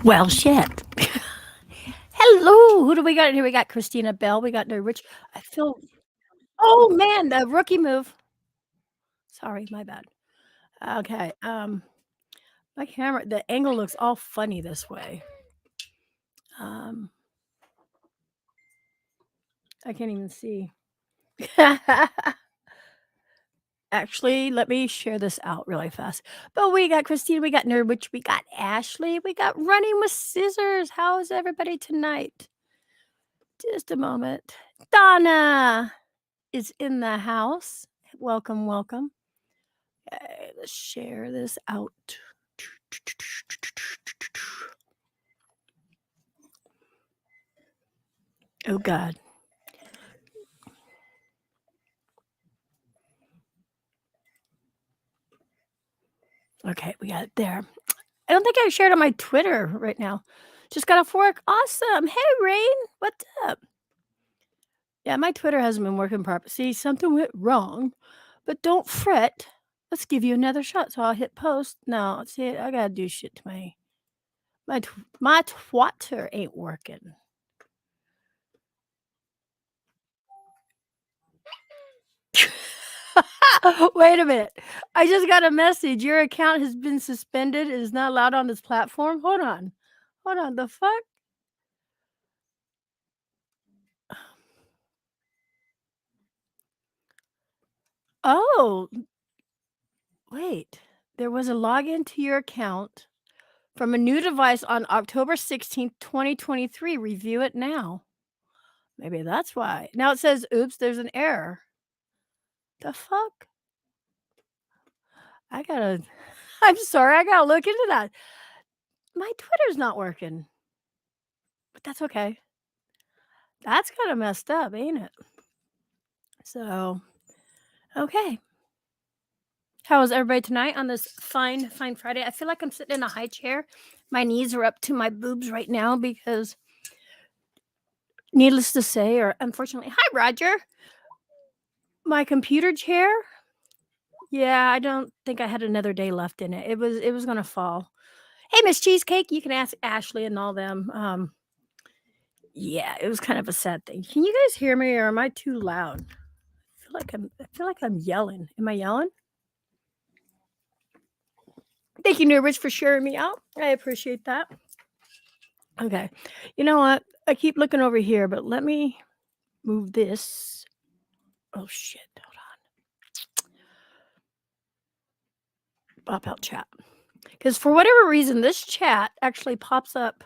Well, shit. Hello. Who do we got here? We got Christina Bell. We got no Rich. I feel. Oh man, the rookie move. Sorry, my bad. Okay. My camera. The angle looks all funny this way. Um, I can't even see. Actually, let me share this out really fast. But we got Christina, we got Nerd Witch, we got Ashley, we got Running with Scissors. How is everybody tonight? Just a moment. Donna is in the house. Welcome, welcome. Let's share this out. Oh, God. Okay, we got it there. I don't think I shared on my Twitter right now. Just got off work. Awesome. Hey, Rain. What's up? Yeah, my Twitter hasn't been working properly. See, something went wrong, but don't fret. Let's give you another shot. So I'll hit post. No, see, I gotta do shit to my Twitter ain't working. Wait a minute. I just got a message. Your account has been suspended. It is not allowed on this platform. Hold on. Hold on. The fuck? Oh, wait. There was a login to your account from a new device on October 16th, 2023. Review it now. Maybe that's why. Now it says, oops, there's an error. The fuck? I'm sorry. I gotta look into that. My Twitter's not working, but that's okay. That's kind of messed up, ain't it? So, okay. How is everybody tonight on this fine Friday? I feel like I'm sitting in a high chair. My knees are up to my boobs right now because, needless to say, or unfortunately, hi, Roger. My computer chair. Yeah, I don't think I had another day left in it. It was gonna fall. Hey, Miss Cheesecake, you can ask Ashley and all them. Yeah, it was kind of a sad thing. Can you guys hear me, or am I too loud? I feel like I'm yelling. Am I yelling? Thank you, New Rich, for sharing me out. I appreciate that. Okay. You know what? I keep looking over here, but let me move this. Oh shit. Hold on. Pop out chat. Because for whatever reason, this chat actually pops up.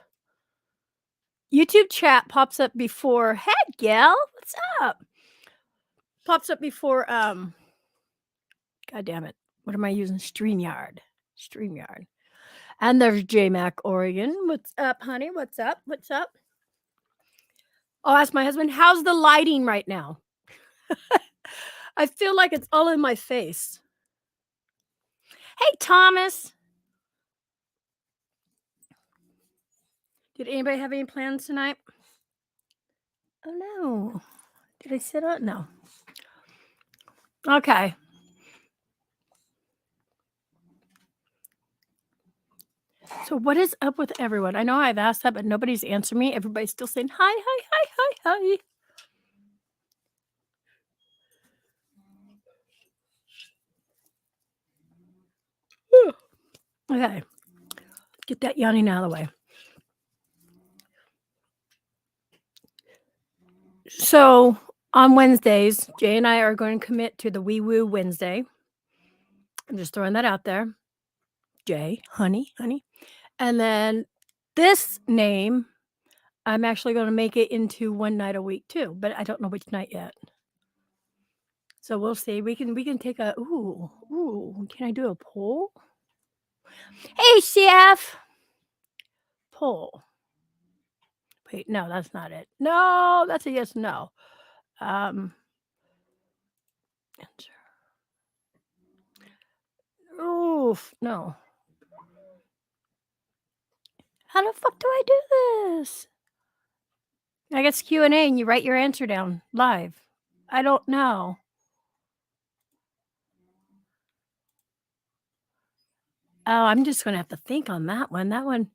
YouTube chat pops up before. Hey, gal, what's up? Pops up before. God damn it! What am I using? StreamYard. StreamYard. And there's JMac Oregon. What's up, honey? What's up? What's up? I'll ask my husband, how's the lighting right now? I feel like it's all in my face. Hey, Thomas. Did anybody have any plans tonight? Oh, no. Did I sit on? No. Okay. So what is up with everyone? I know I've asked that, but nobody's answered me. Everybody's still saying hi, hi, hi, hi, hi. Okay. Get that yawning out of the way. So on Wednesdays, Jay and I are going to commit to the Wee Woo Wednesday. I'm just throwing that out there. Jay, honey. And then this name, I'm actually going to make it into one night a week too, but I don't know which night yet. So we'll see. We can take a can I do a poll? Hey, CF. Poll. Wait, no, that's not it. No, that's a yes, no. Answer. Oof, no. How the fuck do I do this? I guess Q&A and you write your answer down live. I don't know. Oh, I'm just gonna have to think on that one. That one.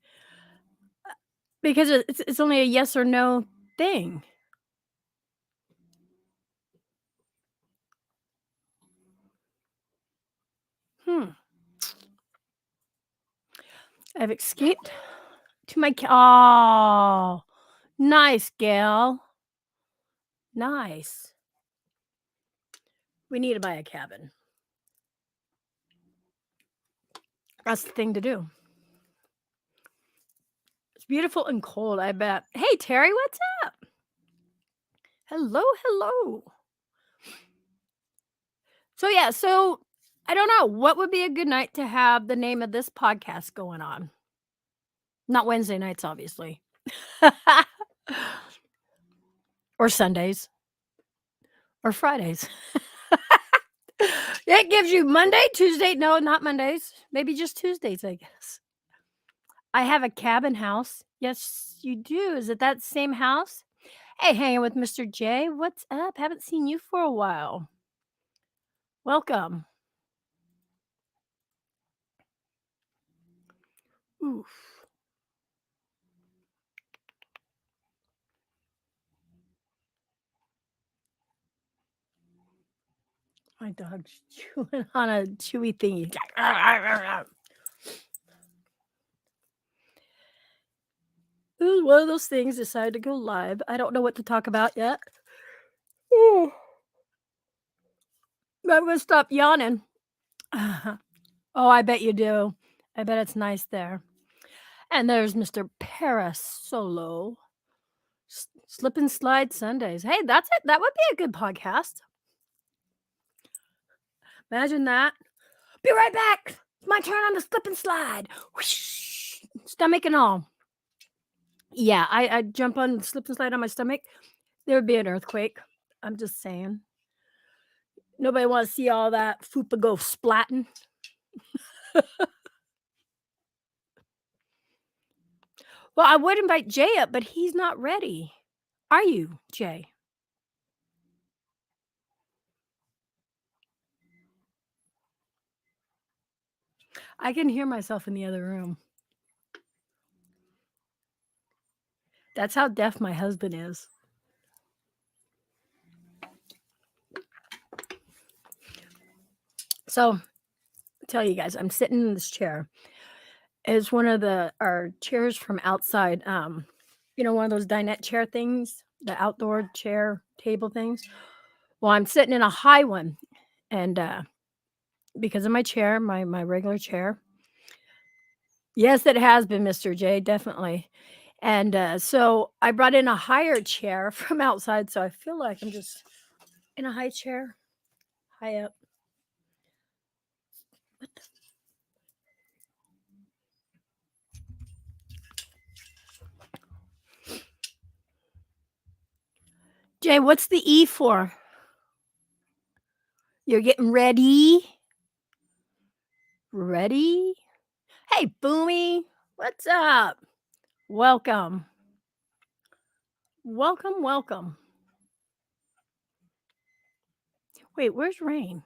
Because it's only a yes or no thing. Hmm. I've escaped to my oh, nice, Gail. Nice. We need to buy a cabin. That's the thing to do. It's beautiful and cold, I bet. Hey, Terry, what's up? Hello, hello. So, yeah, so I don't know. What would be a good night to have the name of this podcast going on? Not Wednesday nights, obviously. Or Sundays. Or Fridays. It gives you Monday, Tuesday. No, not Mondays. Maybe just Tuesdays, I guess. I have a cabin house. Yes, you do. Is it that same house? Hey, hanging with Mr. J. What's up? Haven't seen you for a while. Welcome. Oof. My dog's chewing on a chewy thingy. It was one of those things, decided to go live. I don't know what to talk about yet. Ooh. I'm gonna stop yawning. Oh, I bet you do. I bet it's nice there. And there's Mr. Paris Solo. Slip and Slide Sundays. Hey, that's it. That would be a good podcast. Imagine that. Be right back. It's my turn on the slip and slide. Whoosh. Stomach and all. Yeah, I'd jump on slip and slide on my stomach. There would be an earthquake. I'm just saying. Nobody wants to see all that fupa go splatting. Well, I would invite Jay up, but he's not ready. Are you, Jay? I can hear myself in the other room. That's how deaf my husband is. So, I tell you guys, I'm sitting in this chair. It's one of our chairs from outside. One of those dinette chair things, the outdoor chair table things. Well, I'm sitting in a high one, and because of my chair, my regular chair. Yes, it has been, Mr. J, definitely. And so I brought in a higher chair from outside, so I feel like I'm just in a high chair, high up. What the? Jay, what's the E for? You're getting ready? Ready? Hey, Boomy, what's up? Welcome. Welcome, welcome. Wait, where's Rain?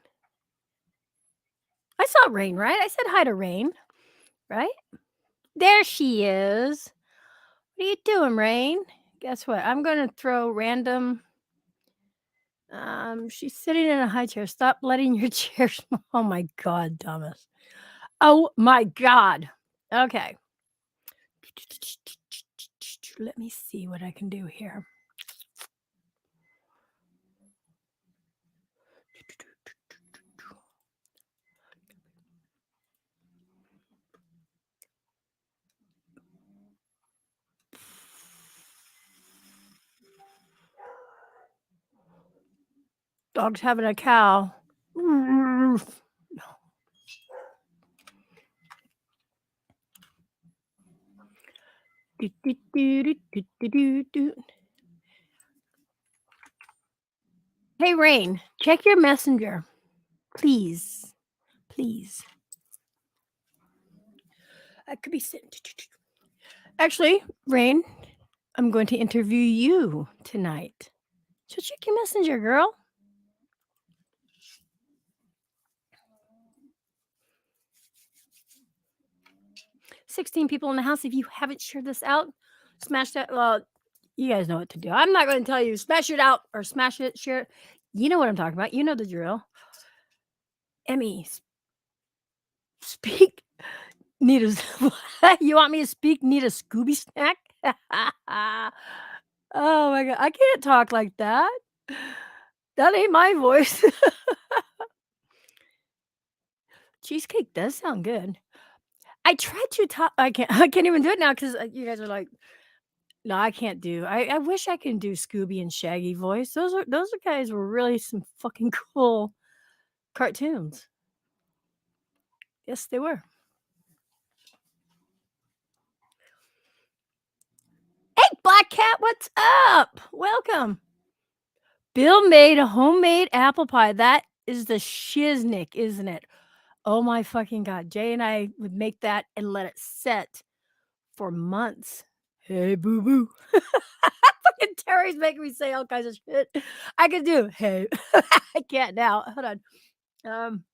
I saw Rain, right? I said hi to Rain, right? There she is. What are you doing, Rain? Guess what? I'm going to throw random. She's sitting in a high chair. Stop letting your chair. Oh my God, Thomas. Oh my God. Okay. Let me see what I can do here. Dog's having a cow. Hey, Rain, check your messenger. Please. Please. I could be sitting. Actually, Rain, I'm going to interview you tonight. So check your messenger, girl. 16 people in the house. If you haven't shared this out, Smash that. Well, you guys know what to do. I'm not going to tell you smash it out or smash it, share it. You know what I'm talking about. You know the drill. Emmy, speak. Need a. You want me to speak? Need a Scooby snack? Oh my god, I can't talk like that. That ain't my voice. Cheesecake does sound good. I tried to talk. I can't. I can't even do it now because you guys are like, no, I can't do. I wish I can do Scooby and Shaggy voice. Those guys were really some fucking cool cartoons. Yes, they were. Hey, Black Cat, what's up? Welcome. Bill made a homemade apple pie. That is the shiznick, isn't it? Oh my fucking god. Jay and I would make that and let it set for months. Hey, boo boo. Fucking Terry's making me say all kinds of shit. I could do. Hey, I can't now. Hold on.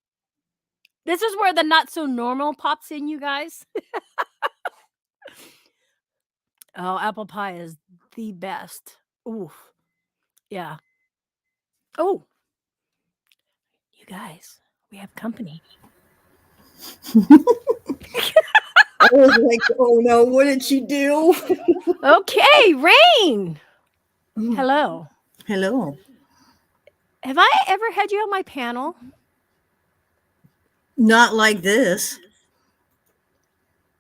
This is where the not so normal pops in, you guys. Oh, apple pie is the best. Ooh, yeah. Oh, you guys, we have company. I was like, oh no, what did she do? Okay, Rain. Hello. Hello. Have I ever had you on my panel? Not like this.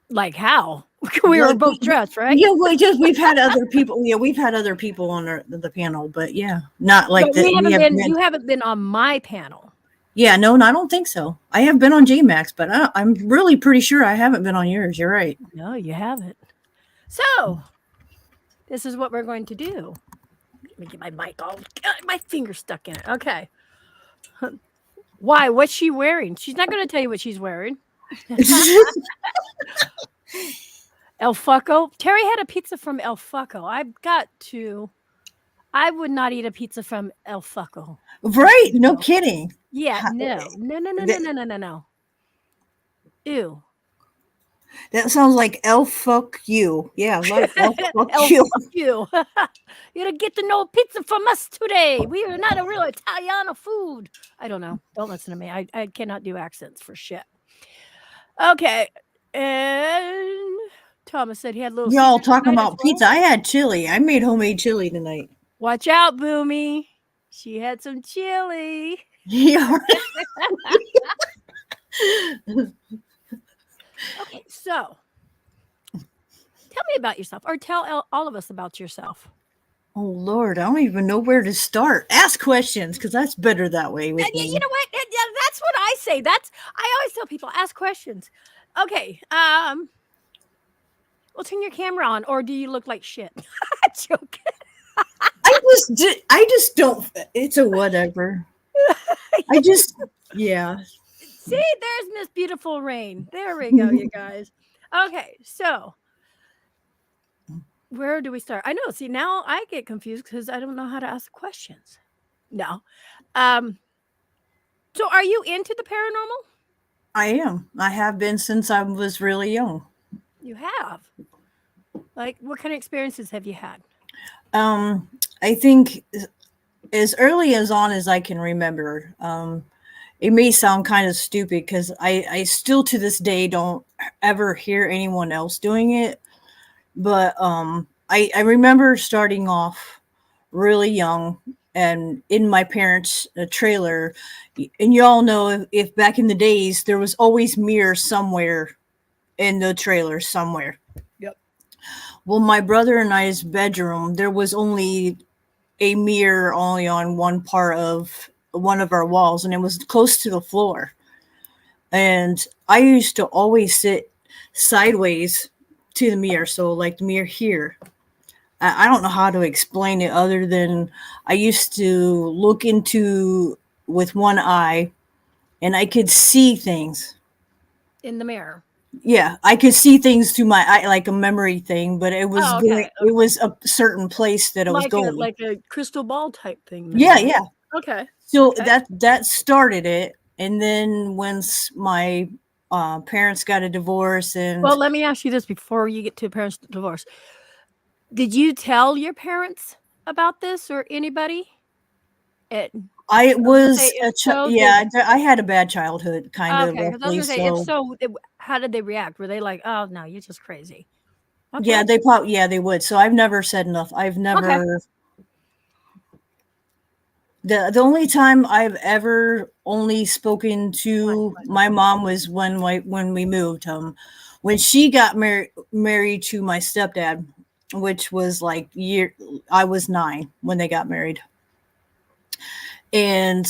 Like how? We were Like, both dressed, right? yeah, we've had other people. Yeah, we've had other people on the panel, but yeah, not like But that. we haven't been. You haven't been on my panel. Yeah, no, I don't think so. I have been on JMax, but I'm really pretty sure I haven't been on yours. You're right. No, you haven't. So, this is what we're going to do. Let me get my mic all. My finger stuck in it. Okay. Why? What's she wearing? She's not going to tell you what she's wearing. El Fucco. Terry had a pizza from El Fucco. I've got to. I would not eat a pizza from El Fucco. Right? No kidding. Yeah. No. Ew. That sounds like El fuck you. Yeah, like El fuck El you. fuck you. You're gonna get to know pizza from us today. We are not a real Italiano food. I don't know. Don't listen to me. I cannot do accents for shit. Okay. And Thomas said he had little. Y'all talking about pizza. I had chili. I made homemade chili tonight. Watch out, Boomy. She had some chili. Yeah. Okay, so tell me about yourself, or tell all of us about yourself. Oh Lord, I don't even know where to start. Ask questions, because that's better that way with me. You know what? That's what I say. I always tell people ask questions. Okay. Well, turn your camera on, or do you look like shit? Joking. I just don't. It's a whatever. Yeah. See, there's Miss Beautiful Rain. There we go, you guys. Okay, so where do we start? I know. See, now I get confused because I don't know how to ask questions. No. So are you into the paranormal? I am. I have been since I was really young. You have. Like, what kind of experiences have you had? I think as early as I can remember. It may sound kind of stupid because I still to this day don't ever hear anyone else doing it. But I remember starting off really young and in my parents' trailer. And you all know if back in the days, there was always mirrors somewhere in the trailer somewhere. Yep. Well, my brother and I's bedroom, there was only a mirror only on one part of one of our walls, and it was close to the floor. And I used to always sit sideways to the mirror, so like the mirror here. I don't know how to explain it other than I used to look into with one eye, and I could see things in the mirror. Yeah, I could see things through my eye, like a memory thing, but it was okay. It was a certain place that it was going. Like a crystal ball type thing. Maybe. Yeah. Okay. So that started it, and then once my parents got a divorce, and well, let me ask you this before you get to parents' divorce. Did you tell your parents about this or anybody? It I I was gonna say, was if so, did I had a bad childhood, kind of okay, 'cause I was roughly. gonna say, if So so, how did they react? Were they like, "Oh, no, you're just crazy." yeah, Okay, yeah, they would. So I've never said enough. I've okay. never the only time I've ever only spoken One to my question. mom was when we moved when she got married to my stepdad, which was like I was 9 when they got married. And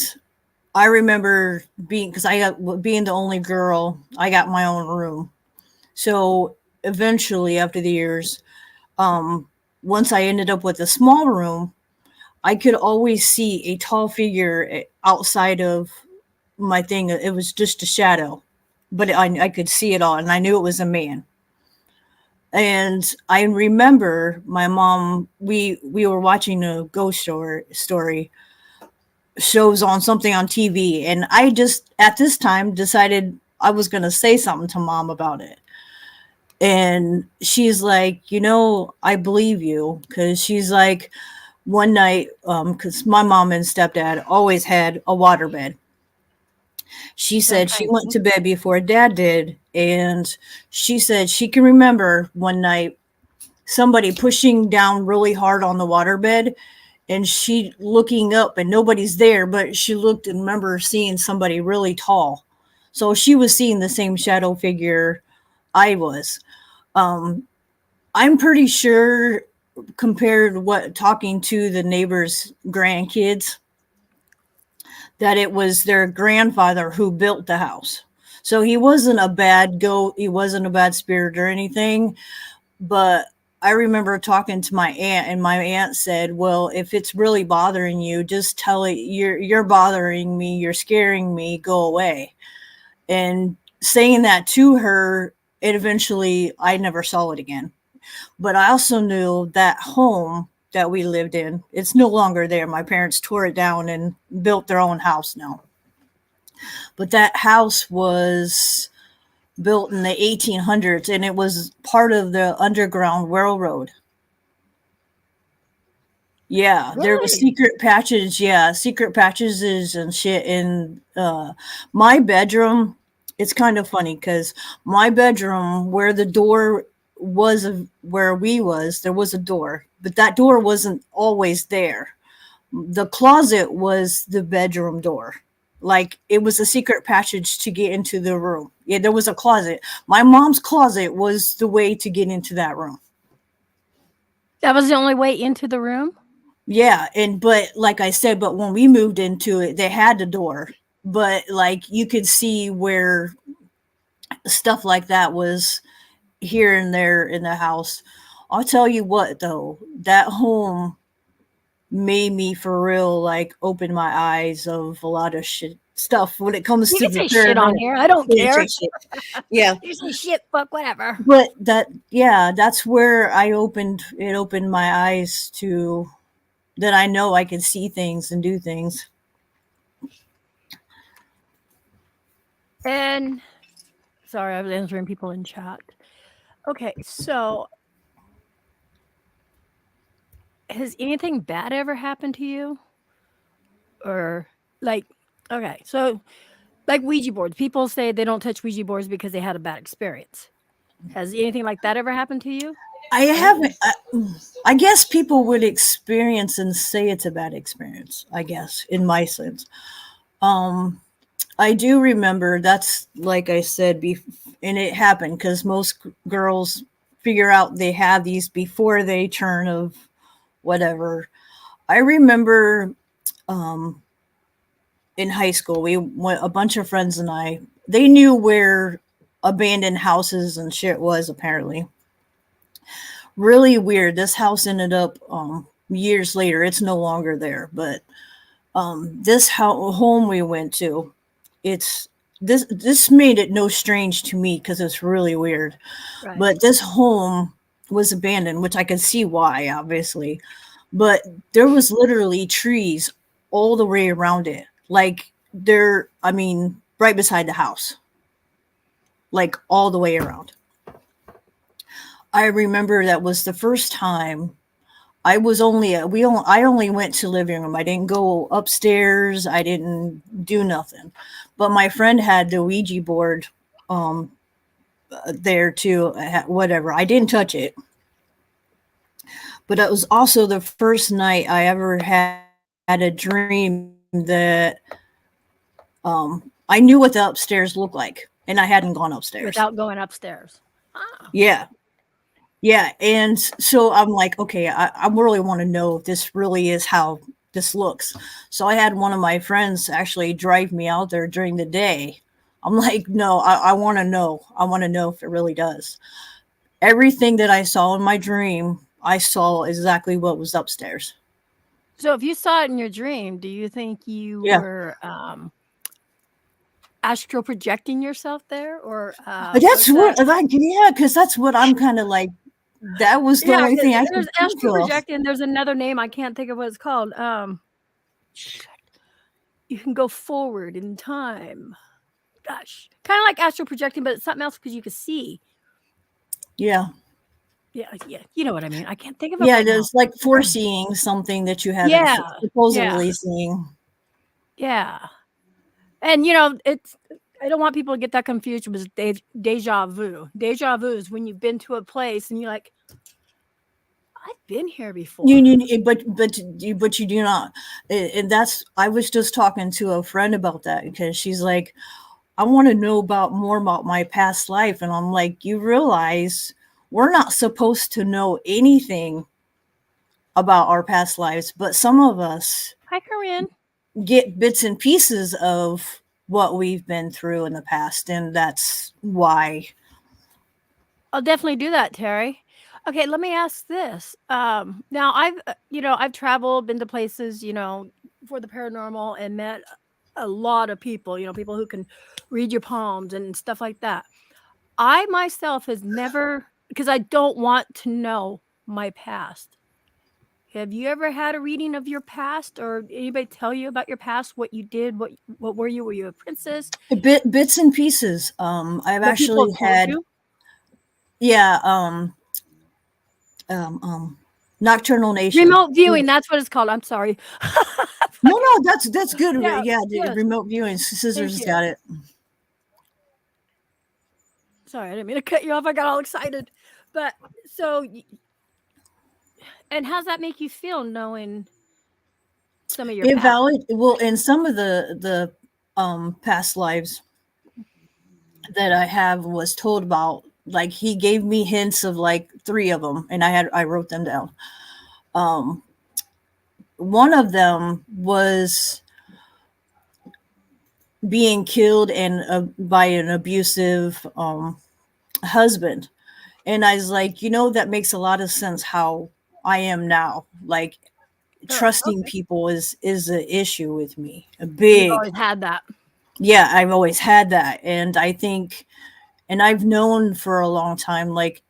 I remember because I got being the only girl, I got my own room. So eventually, after the years, um, once I ended up with a small room, I could always see a tall figure outside of my thing. It was just a shadow, but I could see it all, and I knew it was a man. And I remember my mom. We were watching a ghost story shows on something on TV, and I just at this time decided I was going to say something to mom about it. And she's like, I believe you, because she's like, one night, because my mom and stepdad always had a waterbed. She said she went Okay. to bed before dad did, and she said she can remember one night somebody pushing down really hard on the waterbed, and she looking up and nobody's there, but she looked and remember seeing somebody really tall. So she was seeing the same shadow figure I was. Um, I'm pretty sure compared to what talking to the neighbors' grandkids that it was their grandfather who built the house. So he wasn't a bad goat, he wasn't a bad spirit or anything, but I remember talking to my aunt, and my aunt said, "Well, if it's really bothering you, just tell it you're bothering me, you're scaring me, go away." And saying that to her, it eventually I never saw it again. But I also knew that home that we lived in, it's no longer there. My parents tore it down and built their own house now. But that house was built in the 1800s, and it was part of the Underground Railroad. Yeah, there was Really? secret patches. Yeah, secret patches and shit in my bedroom. It's kind of funny because my bedroom, where the door was of where we was, there was a door, but that door wasn't always there. The closet was the bedroom door. Like it was a secret passage to get into the room. Yeah, there was a closet. My mom's closet was the way to get into that room. That was the only way into the room? Yeah, and but like I said, but when we moved into it, they had the door, but like you could see where stuff like that was here and there in the house. I'll tell you what though, that home made me for real like open my eyes of a lot of shit stuff when it comes You to can the say shit on paranormal. here, I don't Yeah, care. shit. Yeah, You say shit, fuck, whatever. but that's where it opened my eyes to that I know I can see things and do things. And sorry, I was answering people in chat. Okay, so has anything bad ever happened to you? Or like, okay, so like Ouija boards, people say they don't touch Ouija boards because they had a bad experience. Has anything like that ever happened to you? I haven't. I guess people would experience and say it's a bad experience. I guess in my sense, um, I do remember that's like I said, and it happened because most girls figure out they have these before they turn of whatever. I remember um, in high school, we went a bunch of friends and I. They knew where abandoned houses and shit was apparently really weird. This house ended up years later. It's no longer there, but this home we went to, it's this made it no strange to me because it's really weird. Right. But this home was abandoned, which I could see why, obviously. But there was literally trees all the way around it, like there. I mean, right beside the house, like all the way around. I remember that was the first time I was only I only went to living room. I didn't go upstairs. I didn't do nothing. But my friend had the Ouija board um there too. Whatever. I didn't touch it. But it was also the first night I ever had a dream that I knew what the upstairs looked like, and I hadn't gone upstairs. without going upstairs. Ah, Yeah. Yeah. And so I'm like, okay, I really want to know if this really is how this looks. So I had one of my friends actually drive me out there during the day. I'm like, no, I want to know. I want to know if it really does. Everything that I saw in my dream, I saw exactly what was upstairs. so if you saw it in your dream, do you think you Yeah. were astral projecting yourself there, or That's was what, that? like, yeah, because that's what I'm kind of like. That was the Yeah, only 'cause thing I there's could think astral of. projecting. There's another name I can't think of what it's called. You can go forward in time. Gosh, kind of like astral projecting, but it's something else because you can see. Yeah. Yeah, yeah, you know what I mean. I can't think of it Yeah, right now. it's like foreseeing something that you haven't Yeah, yeah, supposedly seen. yeah. And you know, it's. I don't want people to get that confused with deja vu. Deja vu is when you've been to a place and you're like, I've been here before. But you do not. And that's, I was just talking to a friend about that because she's like, I want to know about more about my past life, and I'm like, you realize we're not supposed to know anything about our past lives, but some of us Hi, Corinne. get bits and pieces of what we've been through in the past, and that's why. I'll definitely do that, Terry. Okay, let me ask this. Now I've, I've traveled, been to places, for the paranormal and met a lot of people, people who can read your palms and stuff like that. I myself has never, because I don't want to know my past. Have you ever had a reading of your past, or anybody tell you about your past, what you did, what were you? Were you a princess? Bits and pieces. I've But people actually have told had, you? yeah, um, um, Nocturnal Nation. Remote viewing, that's what it's called. I'm sorry. No, that's good. Yeah, Yeah, the yes. remote viewing. Thank Scissors you. got it. Sorry, I didn't mean to cut you off. I got all excited. But so, and how's that make you feel knowing some of your It past? valid. Well, in some of the past lives that I have was told about, like he gave me hints of like three of them, and I wrote them down. Um, one of them was being killed and by an abusive husband, and I was like, that makes a lot of sense how I am now. Like Oh, trusting okay. people is an issue with me, a You've big. always had that. Yeah, I've always had that, and I think, and I've known for a long time, like,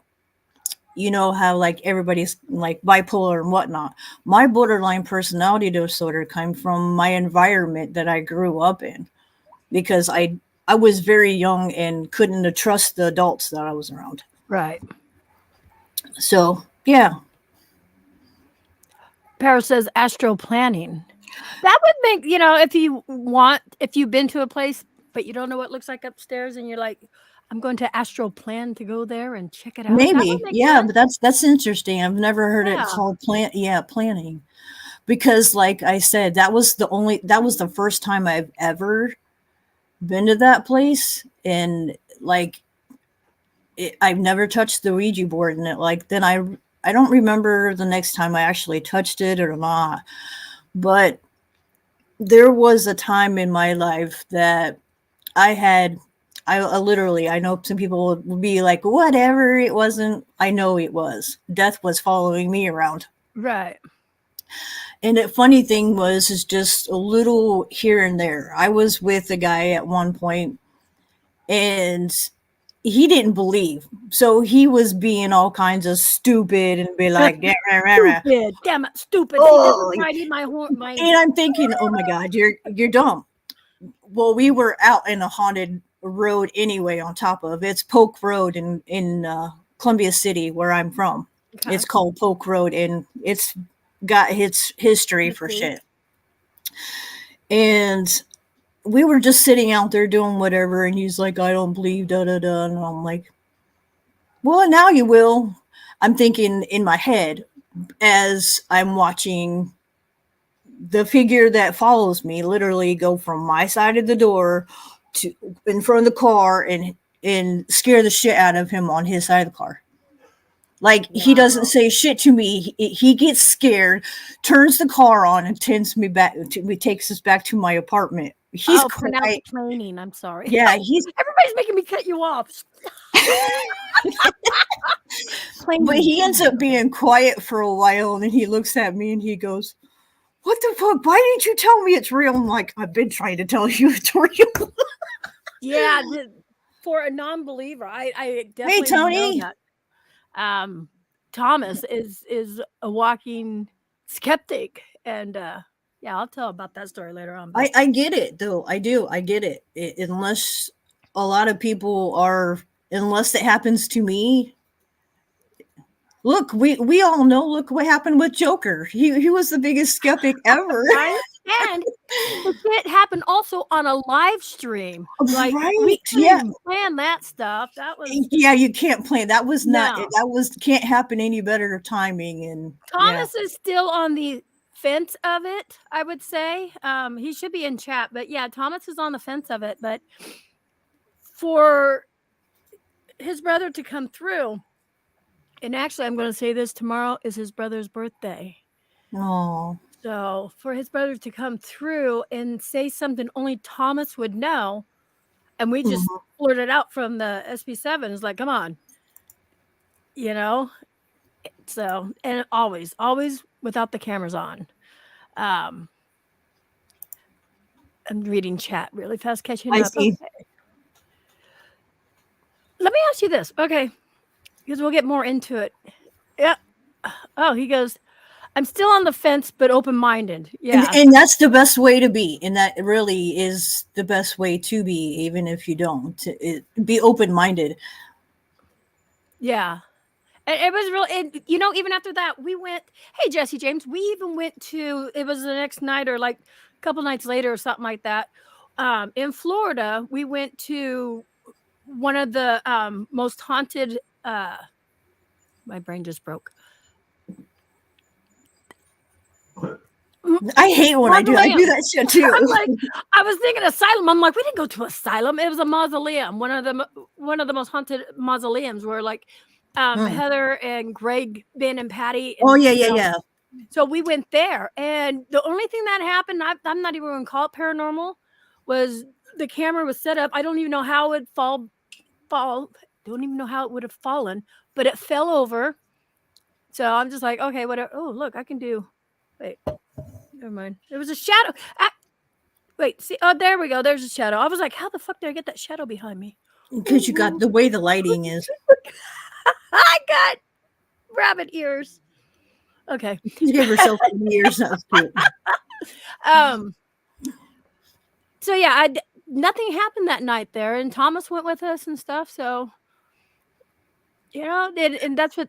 how like everybody's like bipolar and whatnot. My borderline personality disorder came from my environment that I grew up in, because I was very young and couldn't trust the adults that I was around. Right. So yeah. Paris says astro planning. That would make, if you've been to a place, but you don't know what it looks like upstairs, and you're like, I'm going to astral plan to go there and check it out. That would Maybe, make yeah, sense. but that's interesting. I've never heard it Yeah. called planning, because like I said, that was the first time I've ever been to that place, and like I've never touched the Ouija board, and it like then I don't remember the next time I actually touched it or not, but there was a time in my life that I had. I literally, I know some people would be like, whatever, it wasn't. I know it was. Death was following me around. Right. And the funny thing was, is just a little here and there. I was with a guy at one point, and he didn't believe. So he was being all kinds of stupid and be like, "Yeah, rah, rah, rah." Stupid. Damn it, stupid. See, this is Oh, why I need my horn. My and I'm thinking, oh my God, you're dumb. Well, we were out in a haunted road anyway. On top of it's Polk Road in Columbia City, where I'm from. Okay. It's called Polk Road, and it's got its history for shit. And we were just sitting out there doing whatever, and he's like, I don't believe da da da, and I'm like, well, now you will. I'm thinking in my head as I'm watching the figure that follows me literally go from my side of the door to in front of the car and scare the shit out of him on his side of the car. Like, he doesn't say shit to me. He gets scared, turns the car on, and takes us back to my apartment. He's pronounced planning. I'm sorry. Yeah, everybody's making me cut you off. But he ends up being quiet for a while, and then he looks at me and he goes, what the fuck? Why didn't you tell me it's real? I'm like, I've been trying to tell you it's real. Yeah, for a non-believer, I definitely Hey, Tony. know that. Thomas is a walking skeptic, and yeah, I'll tell about that story later on. I get it, though. I do. I get it. Unless a lot of people are, unless it happens to me. Look, we all know. Look what happened with Joker. He was the biggest skeptic ever. Right? And it happened also on a live stream. Like, right? We couldn't plan that stuff. That was you can't plan. That was not. No. That was can't happen any better timing. And Thomas is still on the fence of it, I would say. He should be in chat, but yeah, Thomas is on the fence of it. But for his brother to come through, and actually, I'm going to say this, tomorrow is his brother's birthday. Oh. So for his brother to come through and say something only Thomas would know, and we just blurted out from the SB7, is like, come on, you know? So, and always without the cameras on. I'm reading chat really fast, catching up. See. Okay. Let me ask you this, okay? Because we'll get more into it. Yeah. Oh, he goes, I'm still on the fence, but open-minded. Yeah. And that's the best way to be. And that really is the best way to be, even if you don't. Be open-minded. Yeah. And it was real. And, you know, even after that, we went, hey, Jesse James, we even went to, it was the next night or like a couple nights later or something like that. In Florida, we went to one of the most haunted, my brain just broke. I hate when I do that shit too. I'm like, I was thinking asylum. I'm like, we didn't go to asylum. It was a mausoleum. One of the most haunted mausoleums where like Heather and Greg, Ben and Patty. And, yeah. So we went there, and the only thing that happened, I'm not even going to call it paranormal, was the camera was set up. I don't even know how it fall. Don't even know how it would have fallen, but it fell over. So I'm just like, okay, whatever. Oh, look, I can do. Wait, never mind. There was a shadow. Wait, see. Oh, there we go. There's a shadow. I was like, how the fuck did I get that shadow behind me? Because you got the way the lighting is. I got rabbit ears. Okay. You give yourself ears. That's cute. So yeah, nothing happened that night there, and Thomas went with us and stuff. So, you know, and that's what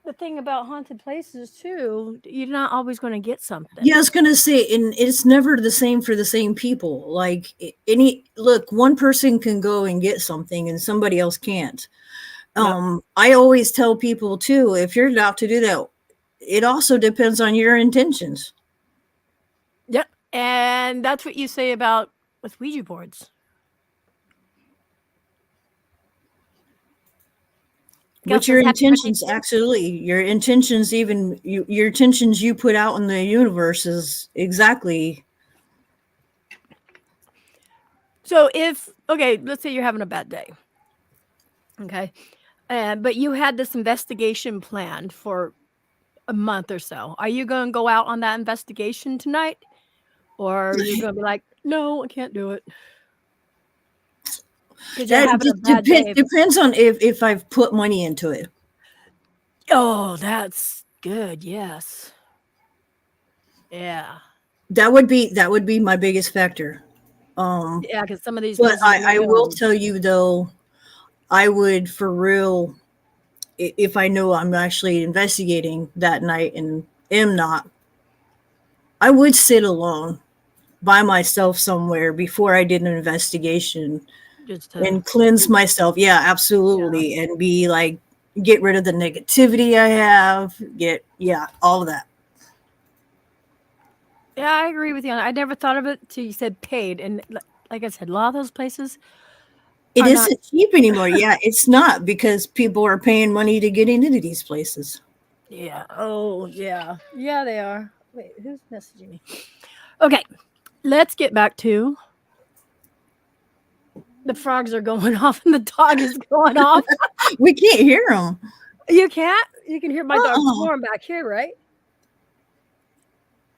the thing about haunted places too. You're not always going to get something. Yeah, I was going to say, and it's never the same for the same people. Like one person can go and get something, and somebody else can't. Yep. I always tell people too, if you're about to do that, it also depends on your intentions. Yep. And that's what you say about with Ouija boards. What's your intentions? Absolutely. Your intentions, even your intentions you put out in the universe is exactly. So okay, let's say you're having a bad day. Okay. But you had this investigation planned for a month or so. Are you going to go out on that investigation tonight? Or are you going to be like, no, I can't do it? That depends on if I've put money into it. Oh, that's good. Yes. Yeah. That would be my biggest factor. Yeah, because some of these. But I will tell you though, I would for real if I know I'm actually investigating that night and am not, I would sit alone by myself somewhere before I did an investigation Just to and cleanse reset. myself. Yeah, Yeah. absolutely. And be like, get rid of the negativity I have, yeah, all of that. Yeah, I agree with you on that. I never thought of it till you said paid, and like I said, a lot of those places It are not. isn't cheap anymore. Yeah, it's not because people are paying money to get into these places. Yeah. Oh, yeah. Yeah, they are. Wait, who's messaging me? Okay, let's get back to the frogs are going off and the dog is going off. We can't hear them. You can't? You can hear my dog Uh-uh. snoring back here, right?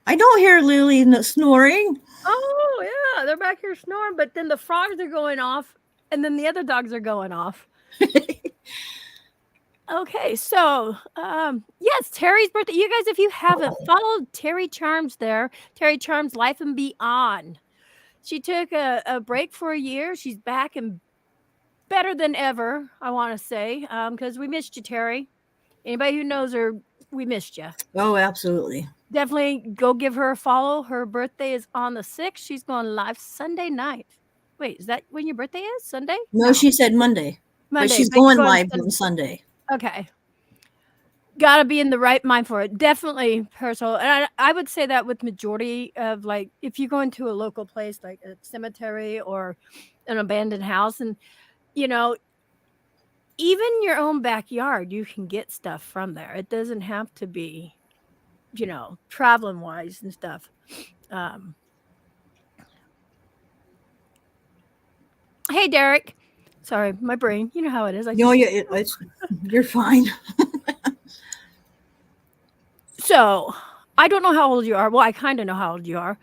I don't hear Lily snoring. Oh, yeah, they're back here snoring, but then the frogs are going off, and then the other dogs are going off. Okay, so yes, Terry's birthday. You guys, if you haven't followed Terry Charms there, Terry Charms Life and Beyond. She took a break for a year. She's back and better than ever, I want to say, because we missed you, Terry. Anybody who knows her, we missed you. Oh, absolutely. Definitely go give her a follow. Her birthday is on the 6th. She's going live Sunday night. Wait, is that when your birthday is? Sunday? No, she said Monday, but Monday, she's but you're going going live Sunday. on Sunday. Okay. Gotta be in the right mind for it. Definitely personal. And I would say that with majority of, like, if you go into a local place like a cemetery or an abandoned house, and you know, even your own backyard, you can get stuff from there. It doesn't have to be, traveling wise and stuff. Um, hey, Derek. Sorry, my brain. You know how it is. No, you're fine. So, I don't know how old you are. Well, I kind of know how old you are.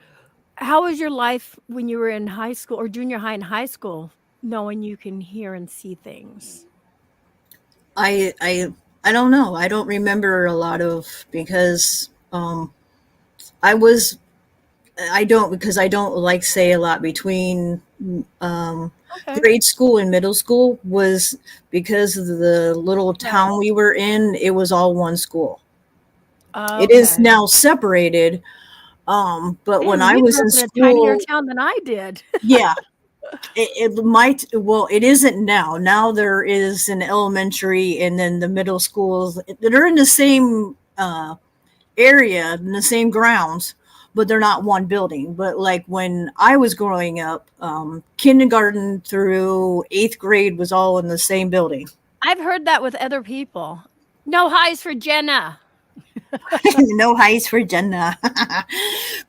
How was your life when you were in high school or junior high and high school, knowing you can hear and see things? I I I don't know. I don't remember a lot of because I was I don't because I don't like say a lot between um Okay. grade school and middle school was because of the little Right. town we were in, it was all one school. It is Okay. now separated. But when Man, I you was grew up in in a tinier school, town than I did. yeah, it might, well, it isn't now. Now there is an elementary and then the middle schools that are in the same area, in the same grounds, but they're not one building. But like when I was growing up, kindergarten through eighth grade was all in the same building. I've heard that with other people. No highs for Jenna. No highs for Jenna.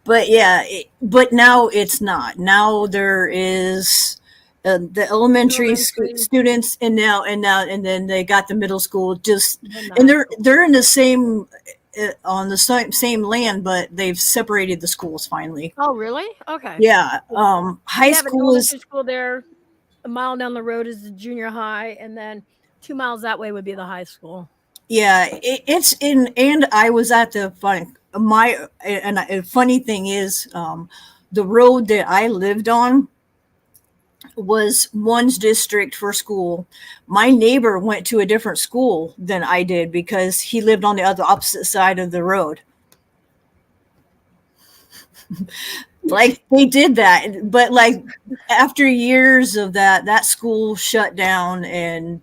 But yeah, but now it's not. Now there is the elementary Elementary, students, and then they got the middle school. Just then the and high school. they're in the same on the same land, but they've separated the schools finally. Oh, really? Okay. Yeah, high We have an school is elementary school there. A mile down the road is the junior high, and then 2 miles that way would be the high school. yeah, it's in, and I was at the fun. My and a funny thing is, the road that I lived on was one's district for school. My neighbor went to a different school than I did because he lived on the other opposite side of the road. Like they did that, but like after years of that, that school shut down, and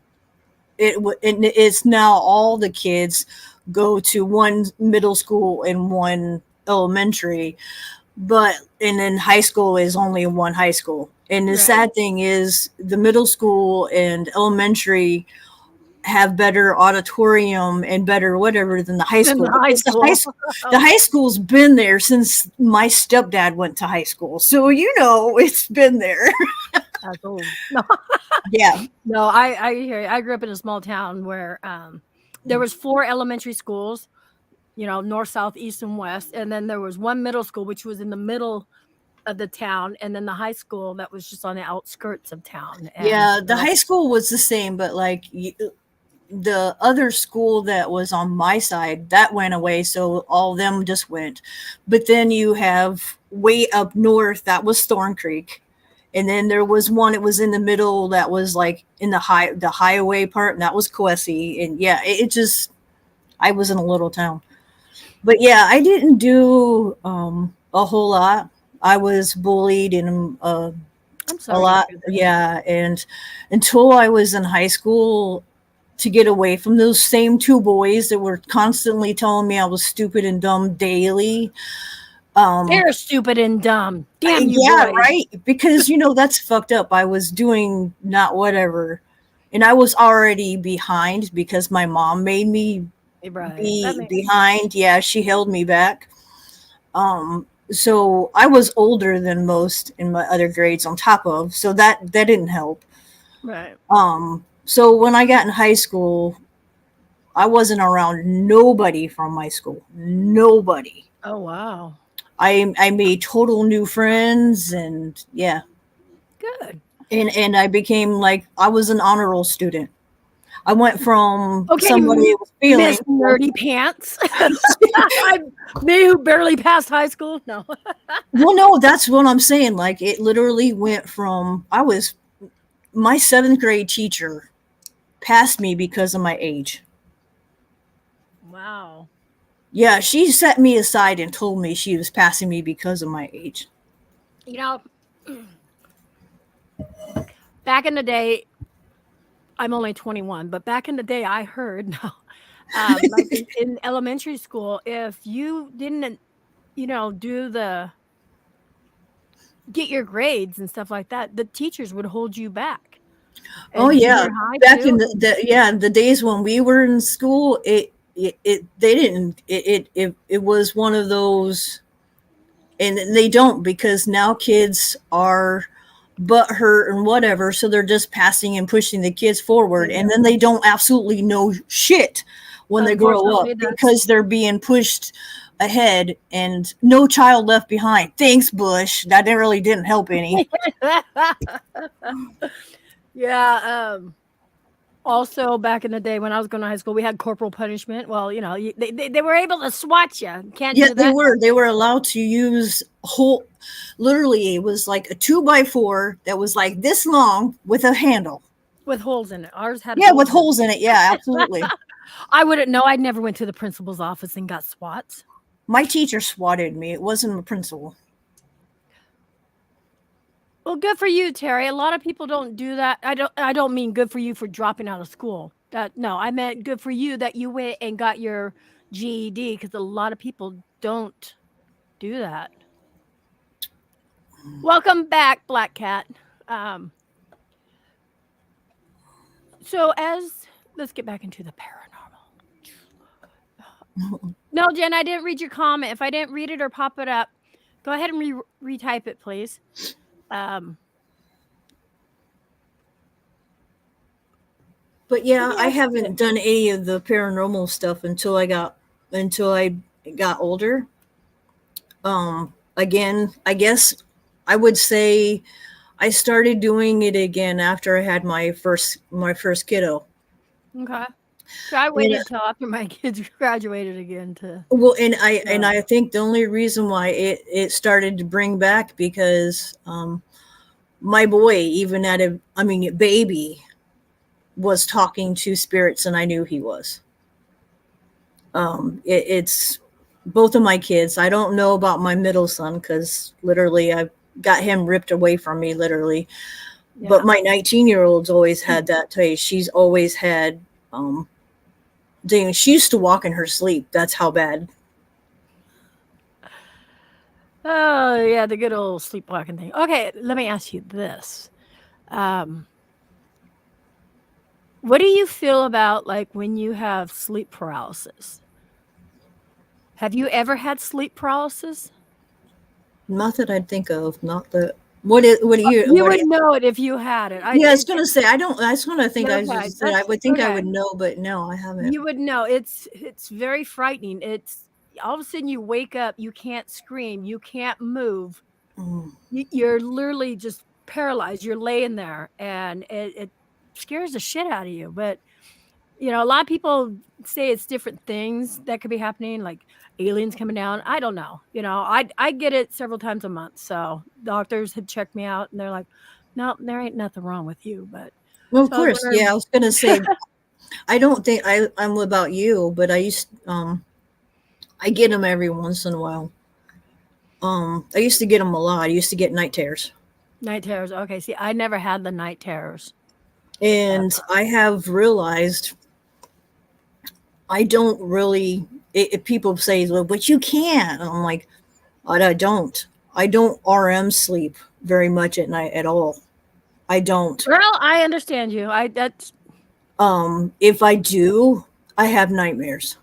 and it's now all the kids go to one middle school and one elementary, but and then high school is only one high school. And the Right. sad thing is the middle school and elementary have better auditorium and better whatever than the high Then school, the high because school. the high school's been there since my stepdad went to high school, so it's been there. That's old. No, Yeah. no, I hear you. I grew up in a small town where there was 4 elementary schools, north, south, east, and west, and then there was one middle school which was in the middle of the town, and then the high school that was just on the outskirts of town. And Yeah, the so, high school was the same, but like the other school that was on my side that went away, so all of them just went. But then you have way up north, that was Thorn Creek, And then there was one, it was in the middle, that was like in the highway part, and that was Kwesi. And yeah, it just, I was in a little town. But yeah, I didn't do a whole lot. I was bullied in I'm a sorry to lot, hear that. yeah. And until I was in high school, to get away from those same two boys that were constantly telling me I was stupid and dumb daily. They're stupid and dumb. Damn you Yeah, boys. right. Because that's fucked up. I was doing not whatever, and I was already behind because my mom made me Right. That be makes behind. Yeah, she held me back. So I was older than most in my other grades on top of, so that didn't help. right. So when I got in high school, I wasn't around nobody from my school. Nobody. Oh wow. I made total new friends, and yeah. Good. And I became like, I was an honor roll student. I went from Okay, somebody who was failing. Miss Nerdy Pants. I me who barely passed high school. No. Well, no, that's what I'm saying. Like, it literally went from, I was, my seventh grade teacher passed me because of my age. Wow. Yeah, she set me aside and told me she was passing me because of my age. You know, back in the day, I'm only 21, but back in the day, I heard no, like in elementary school, if you didn't, do the get your grades and stuff like that, the teachers would hold you back. Oh And yeah, junior high back in too. the days when we were in school, it they didn't, it was one of those, and they don't, because now kids are butthurt and whatever, so they're just passing and pushing the kids forward, and then they don't absolutely know shit when they grow up Unfortunately, that's because they're being pushed ahead, and no child left behind. Thanks, Bush. That really didn't help any. yeah. Also, back in the day when I was going to high school, we had corporal punishment. Well, they were able to swat you. Can't Yeah, do that they were allowed to use whole, literally it was like a 2x4 that was like this long with a handle. with holes in it. Ours had Yeah, with holes in holes in it. Yeah, absolutely. it. I wouldn't know. I never went to the principal's office and got swats. My teacher swatted me. It wasn't a principal. Well, good for you, Terry. A lot of people don't do that. I don't mean good for you for dropping out of school. That no, I meant good for you that you went and got your GED because a lot of people don't do that. Welcome back, Black Cat. Um, so as let's get back into the paranormal. No, Jen, I didn't read your comment. If I didn't read it or pop it up, go ahead and retype it, please. Um, But let yeah, me I ask you haven't this. done any of the paranormal stuff until I got older. Again, I guess I would say I started doing it again after I had my first kiddo. Okay. So I And waited till after my kids graduated again to well, and uh, I think the only reason why it started to bring back, because my boy, even at a, I mean, a baby, was talking to spirits, and I knew he was. It's both of my kids. I don't know about my middle son because literally I got him ripped away from me, literally. But yeah. my 19-year-old's always had that taste. She's always had. Um, she used to walk in her sleep. That's how bad. Oh yeah, the good old sleepwalking thing. Okay, let me ask you this. Um, what do you feel about like when you have sleep paralysis? Have you ever had sleep paralysis? Not that I'd think of. Not that. What is? What do you? You What? would know it if you had it. Yeah, I was gonna say I don't. That's what I think. I was Okay, just said I that's would think I okay. would know, but no, I haven't. You would know. It's very frightening. It's all of a sudden you wake up, you can't scream, you can't move. Mm. You're literally just paralyzed. You're laying there, and it scares the shit out of you. But a lot of people say it's different things that could be happening, like aliens coming down. I don't know. I get it several times a month. So doctors had checked me out and they're like, no, there ain't nothing wrong with you. But Well, of so I was course. wondering, Yeah, I was gonna say I don't think I'm about you, but I get them every once in a while. I used to get them a lot. I used to get night terrors, night terrors. Okay, see, I never had the night terrors. and I have realized I don't really. If people say, "Well, but you can't," I'm like, I don't. I don't RM sleep very much at night at all. I don't. Well, I understand you. I that's If I do, I have nightmares.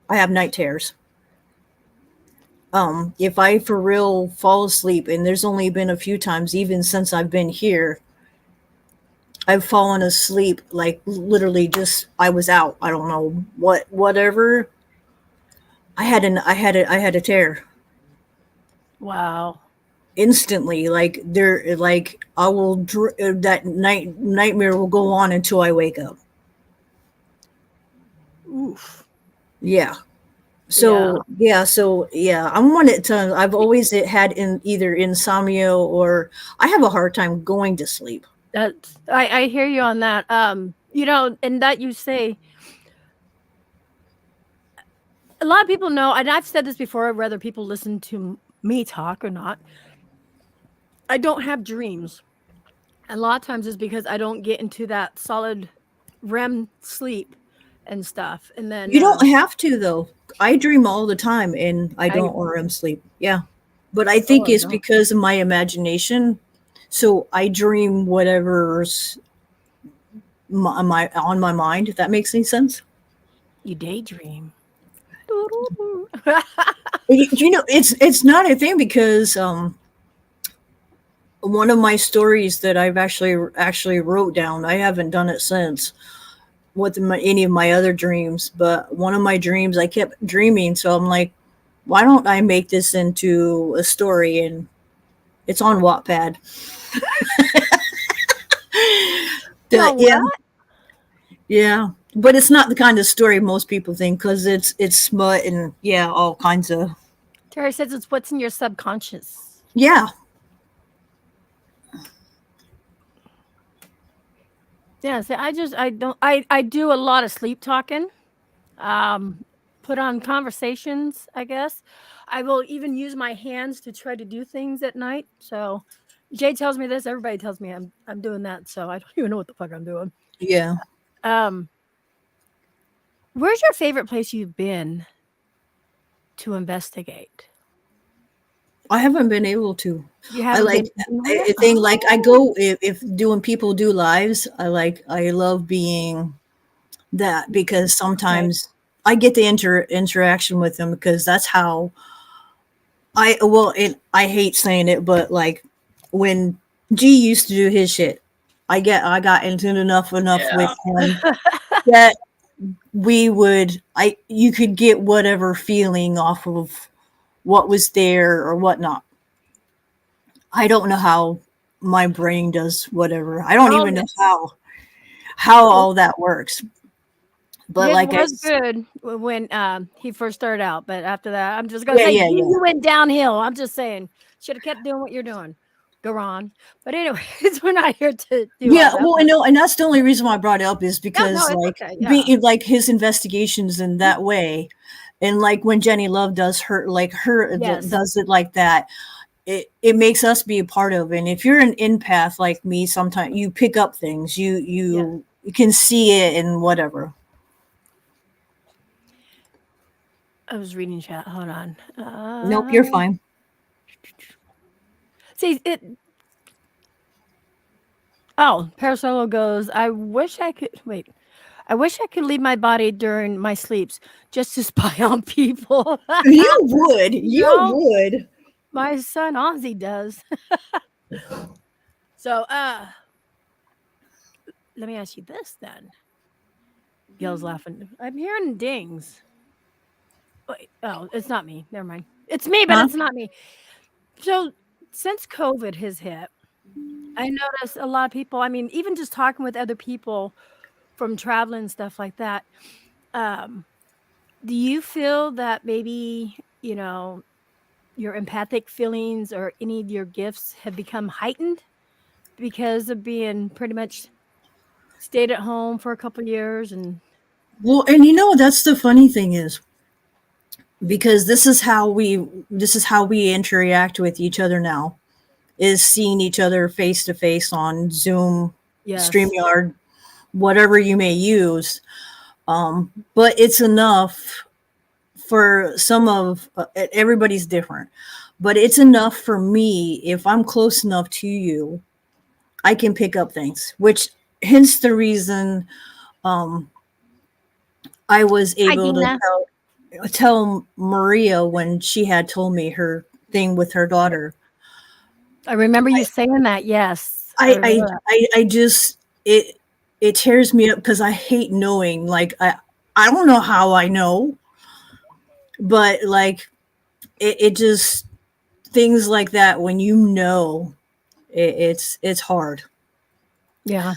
I have night terrors. If I for real fall asleep, and there's only been a few times, even since I've been here, I've fallen asleep like literally just I was out. I don't know whatever. I had a tear wow. instantly. Like there, like I will that nightmare will go on until I wake up. Oof. Yeah. Yeah. So I'm one at times. I've always had in either insomnia or I have a hard time going to sleep. That's I hear you on that. And that you say a lot of people know, and I've said this before, whether people listen to me talk or not. I don't have dreams. A lot of times is because I don't get into that solid REM sleep and stuff. And then You don't have to though. I dream all the time and I I don't RM sleep. Yeah. But I oh think I it's don't. because of my imagination. So I dream whatever's my on my mind, if that makes any sense. You daydream. You know, it's not a thing because one of my stories that I've actually wrote down, I haven't done it since with any of my other dreams, but one of my dreams I kept dreaming, so I'm like, why don't I make this into a story? And it's on Wattpad. It's on Yeah, what? yeah, but it's not the kind of story most people think because it's smut and yeah, all kinds of Terry says it's what's in your subconscious. yeah. Yeah, see, I don't I do a lot of sleep talking. Um, put on conversations, I guess. I will even use my hands to try to do things at night. So Jay tells me this, everybody tells me I'm doing that, so I don't even know what the fuck I'm doing. Yeah, Um, where's your favorite place you've been to investigate? I haven't been able to. You I haven't like been anywhere? a thing like I Oh, go if doing people do lives. I love being that because okay. sometimes I get the interaction with them because that's how I well it I hate saying it, but like when G used to do his shit, I got into enough with him that we would I you could get whatever feeling off of what was there or whatnot. I don't know how my brain does whatever. I don't Oh, even know how all that works. But his like I was good when he first started out, but after that, I'm just gonna yeah, say, yeah, G, yeah. you went downhill. I'm just saying, should have kept doing what you're doing. Go on. But anyways, we're not here to do all Yeah, that. well, I But know, and that's the only reason why I brought it up is no, because it's like okay. Yeah. being like his investigations in that way, and like when Jenny Love does her Yes. does it like that, it makes us be a part of it. And if you're an empath like me, sometimes you pick up things, Yes. you can see it and whatever. I was reading chat. Hold on. Nope, you're fine. See it. Oh, Parasolo goes. I wish I could wait. I wish I could leave my body during my sleeps just to spy on people. You No, would. my son Ozzy does. So, let me ask you this then. Gail's laughing. I'm hearing dings. Wait, oh, it's not me. Never mind. It's me, but Huh? it's not me. So, since COVID has hit, I noticed a lot of people. I mean, even just talking with other people from traveling and stuff like that. Um, Do you feel that maybe, you know, your empathic feelings or any of your gifts have become heightened because of being pretty much stayed at home for a couple years and Well, and that's the funny thing is, because this is how we interact with each other now, is seeing each other face to face on Zoom, yes. StreamYard, whatever you may use. But it's enough for some of everybody's different, but it's enough for me. If I'm close enough to you, I can pick up things, which hence the reason I was Hi, able to Dina. tell Maria when she had told me her thing with her daughter. I remember you saying that. Yes, I I I remember that. I just it tears me up because I hate knowing. Like I don't know how I know, but like it just things like that when it's hard. Yeah.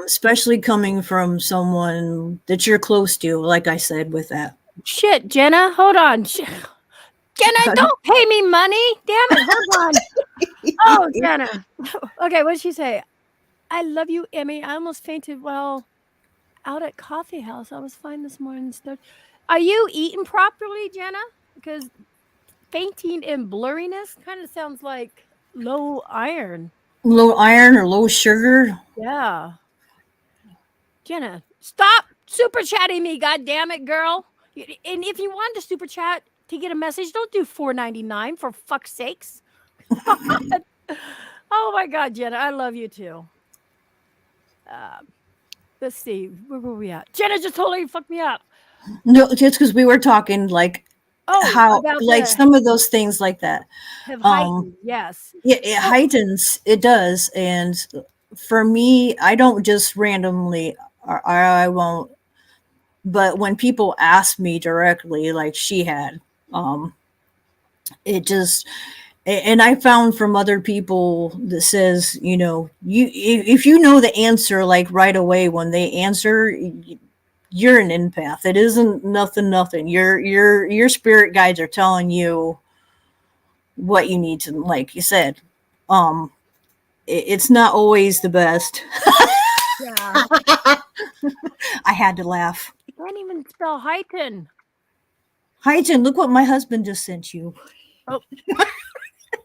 Especially coming from someone that you're close to, like I said with that. Shit, Jenna, hold on. Jenna, don't pay me money. Damn it, hold on. Oh, Jenna. Okay, what did she say? I love you, Emmy. I almost fainted while out at coffee house. I was fine this morning. Are you eating properly, Jenna? Because fainting and blurriness kind of sounds like low iron. Low iron or low sugar. Yeah. Jenna, stop super chatting me, god damn it, girl. And if you want to super chat to get a message, don't do $4.99 for fuck's sakes. Oh my god, Jenna, I love you too. Um, let's see, where were we at? Jenna just totally fucked me up. No, just because we were talking like Oh, how about like the some of those things like that. have Um, heightened, yes. yeah, it So, heightens. It does, and for me, I don't just randomly. Or I won't. But when people ask me directly, like she had, um, it just and I found from other people that says, if you know the answer like right away when they answer, you're an empath. It isn't nothing. Your spirit guides are telling you what you need to, like you said. Um, it's not always the best. yeah. I had to laugh. You can't even spell heighten. Hi, Jen. Look what my husband just sent you. Oh,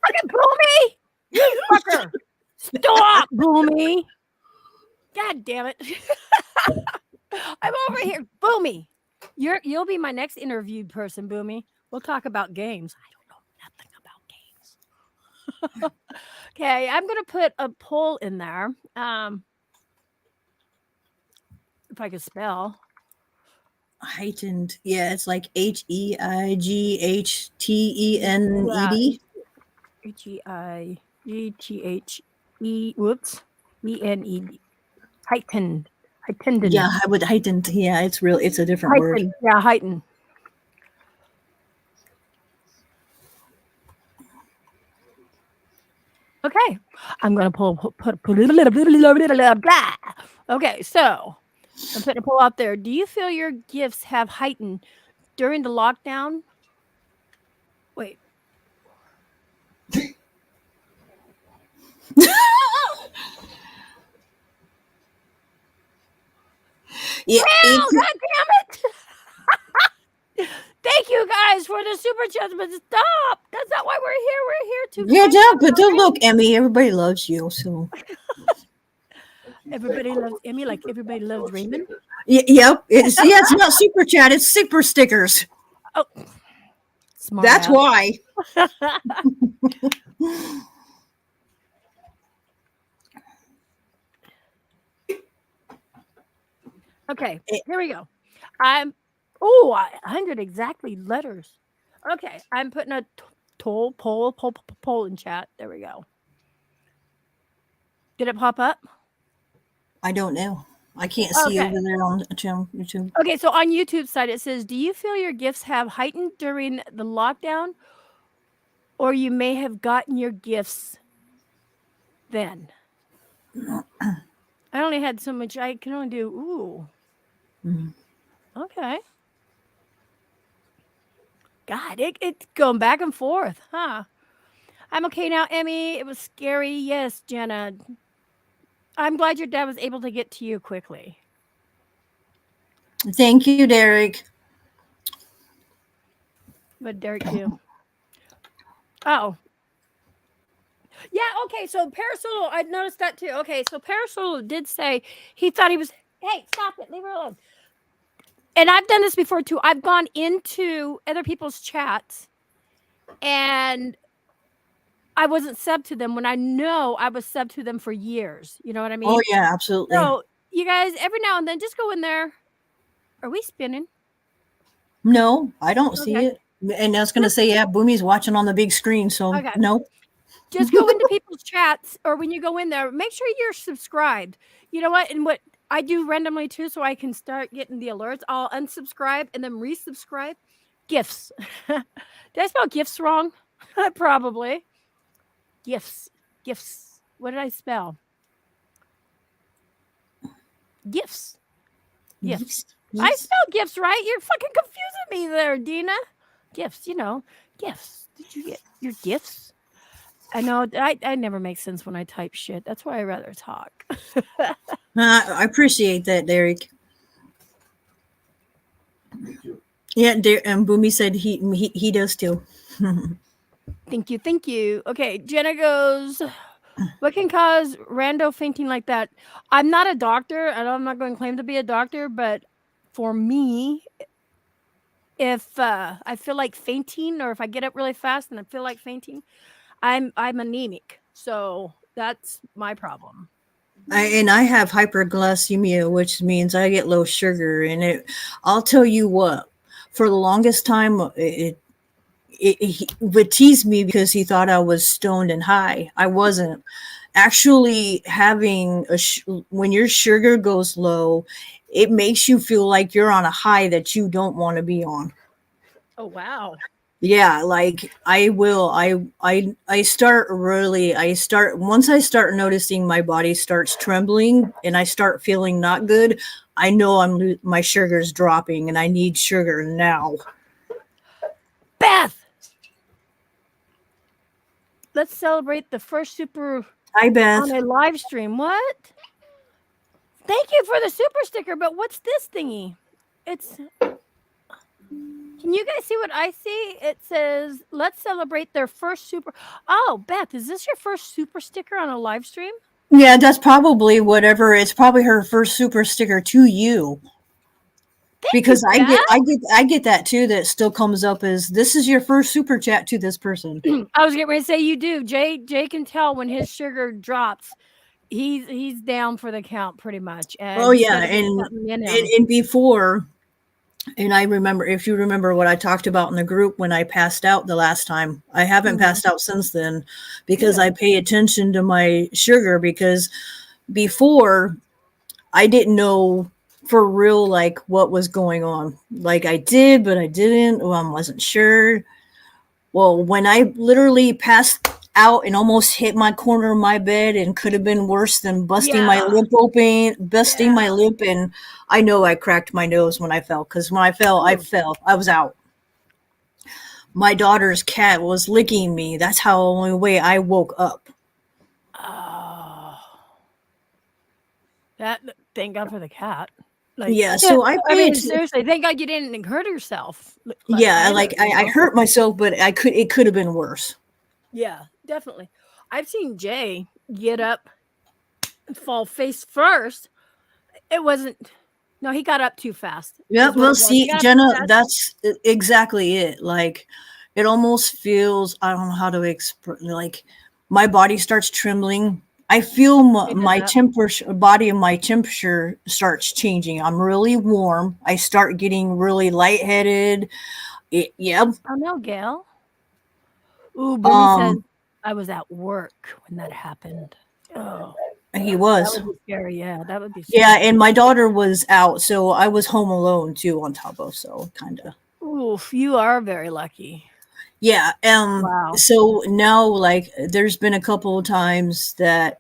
fucking Boomy! You fucker! Stop, Boomy! God damn it. I'm over here. Boomy. You'll be my next interviewed person, Boomy. We'll talk about games. I don't know nothing about games. Okay, I'm gonna put a poll in there. If I could spell. Heightened. Yeah, it's like HEIGHTENED. HEIGTHE. Whoops. ENED. Heightened. Heightened. Yeah, I would heightened. Yeah, it's real. It's a different word. Heightened. Yeah, heightened. Okay. I'm gonna put blah. Okay, so I'm putting a poll out there. Do you feel your gifts have heightened during the lockdown? Wait. Yeah, Well, it's god damn it! Thank you guys for the super chats, but stop! That's not why we're here. We're here to yeah, find yeah, out but about don't look, games. Emmy. Everybody loves you. So Everybody loves Emmy like everybody loves Raymond. yep. It's not super chat. It's super stickers. Oh, smart That's ass. why. Okay, It, here we go. I'm 100 exactly letters. Okay, I'm putting a poll in chat. There we go. Did it pop up? I don't know. I can't see Okay. over there on YouTube. Okay, so on YouTube side it says, "Do you feel your gifts have heightened during the lockdown, or you may have gotten your gifts then?" I only had so much. I can only do ooh. Mhm. Okay. God, it's going back and forth, huh? I'm okay now, Emmy. It was scary. Yes, Jenna. I'm glad your dad was able to get to you quickly. Thank you, Derek. What did Derek do? Oh. Yeah, okay, so Parasolo, I noticed that too. Okay, so Parasolo did say he thought he was, hey, stop it, leave her alone. And I've done this before too. I've gone into other people's chats and I wasn't sub to them when I know I was sub to them for years. You know what I mean? Oh yeah, absolutely. So you guys, every now and then, just go in there. Are we spinning? No, I don't see Okay. it. And I was gonna say, yeah, Boomy's watching on the big screen, so Okay. no. Just go into people's chats, or when you go in there, make sure you're subscribed. You know what? And what I do randomly too, so I can start getting the alerts, I'll unsubscribe and then resubscribe. Gifts. Did I spell gifts wrong? Probably. Gifts. Gifts. What did I spell? Gifts. Gifts. I spelled gifts right. You're fucking confusing me there, Dina. Gifts, gifts. Did you get your gifts? I know I never make sense when I type shit. That's why I rather talk. I appreciate that, Derek. Yeah, and Boomy said he does too. Thank you, thank you. Okay, Jenna goes, what can cause rando fainting like that? I'm not a doctor, and I'm not going to claim to be a doctor, but for me, if I feel like fainting, or if I get up really fast and I feel like fainting, I'm anemic. So that's my problem. I have hyperglycemia, which means I get low sugar, and I'll tell you what. For the longest time, it would tease me because he thought I was stoned and high. I wasn't. Actually, having when your sugar goes low, it makes you feel like you're on a high that you don't want to be on. Oh wow. Yeah, like I start once I start noticing my body starts trembling and I start feeling not good, I know my sugar's dropping and I need sugar now. Beth, let's celebrate the first super Hi, Beth. on a live stream. What? Thank you for the super sticker, but what's this thingy? It's Can you guys see what I see? It says, let's celebrate their first super. Oh, Beth, is this your first super sticker on a live stream? Yeah, that's probably whatever. It's probably her first super sticker to you. Because I get that too. That still comes up as this is your first super chat to this person. I was getting ready to say you do. Jay can tell when his sugar drops. He's down for the count pretty much. And Oh yeah, and before, and I remember, if you remember what I talked about in the group when I passed out the last time, I haven't passed out since then because I pay attention to my sugar. Because before, I didn't know for real like what was going on. Like I did, but I didn't. Well, I wasn't sure. Well, when I literally passed out and almost hit my corner of my bed and could have been worse than busting my lip open, my lip, and I know I cracked my nose when I fell, because when I fell, I was out. My daughter's cat was licking me. That's how the only way I woke up. Oh. Thank God for the cat. Like, yeah, so I mean, seriously, thank God you didn't hurt yourself. Yeah, like I hurt myself, but it could have been worse. Yeah, definitely. I've seen Jay get up and fall face first. It wasn't. No, he got up too fast. Yeah, well, see, Jenna, that's exactly it. Like, it almost feels, I don't know how to express, like, my body starts trembling. I feel my temperature starts changing. I'm really warm. I start getting really lightheaded. Yep. Oh, no, Gail. Ooh, Boomy says, I was at work when that happened. Oh. He was. That would be scary, yeah. That would be scary. Yeah, and my daughter was out, so I was home alone too on top of, so kind of. Oof, you are very lucky. Yeah. Wow. So now, like, there's been a couple of times that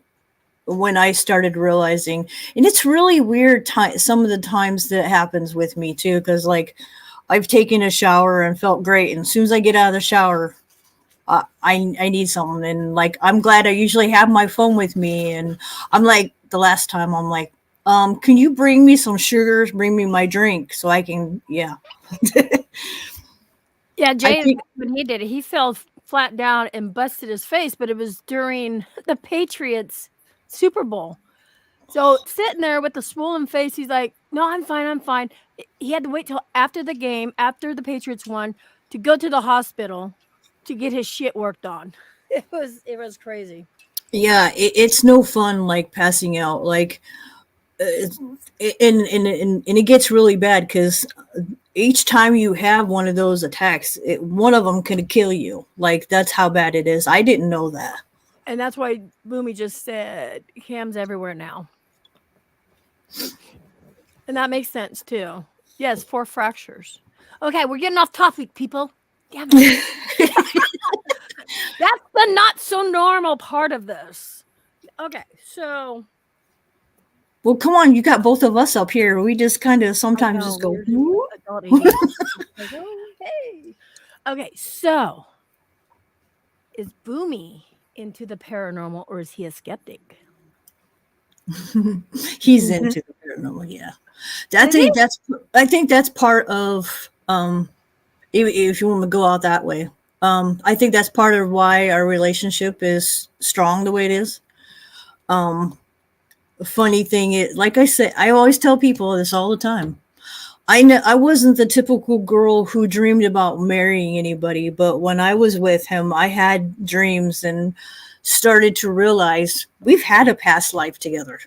when I started realizing, and it's really weird some of the times that happens with me too, because like I've taken a shower and felt great. And as soon as I get out of the shower, I need something. And like, I'm glad I usually have my phone with me. And I'm like, the last time I'm like, can you bring me some sugars? Bring me my drink so I can, yeah. Yeah, I Jay, think, when he did it, he fell flat down and busted his face, but it was during the Patriots Super Bowl. So sitting there with the swollen face, he's like, "No, I'm fine. I'm fine." He had to wait till after the game, after the Patriots won, to go to the hospital to get his shit worked on. It was crazy. yeah, it's no fun like passing out. Like, and it gets really bad because each time you have one of those attacks, one of them can kill you. Like, that's how bad it is. I didn't know that. And that's why Boomy just said Cam's everywhere now. And that makes sense too. Yes, 4 fractures. Okay, we're getting off topic, people. Damn it. That's the not so normal part of this. Okay, so Well, come on, you got both of us up here. We just kind of sometimes just go, "Whoop." adult ADHD. Like, oh, hey. Okay, so is Boomy into the paranormal or is he a skeptic? He's into the paranormal. Yeah, I think that's part of if you want to go out that way. I think that's part of why our relationship is strong the way it is. Funny thing is, like I said, I always tell people this all the time. I wasn't the typical girl who dreamed about marrying anybody, but when I was with him, I had dreams and started to realize we've had a past life together.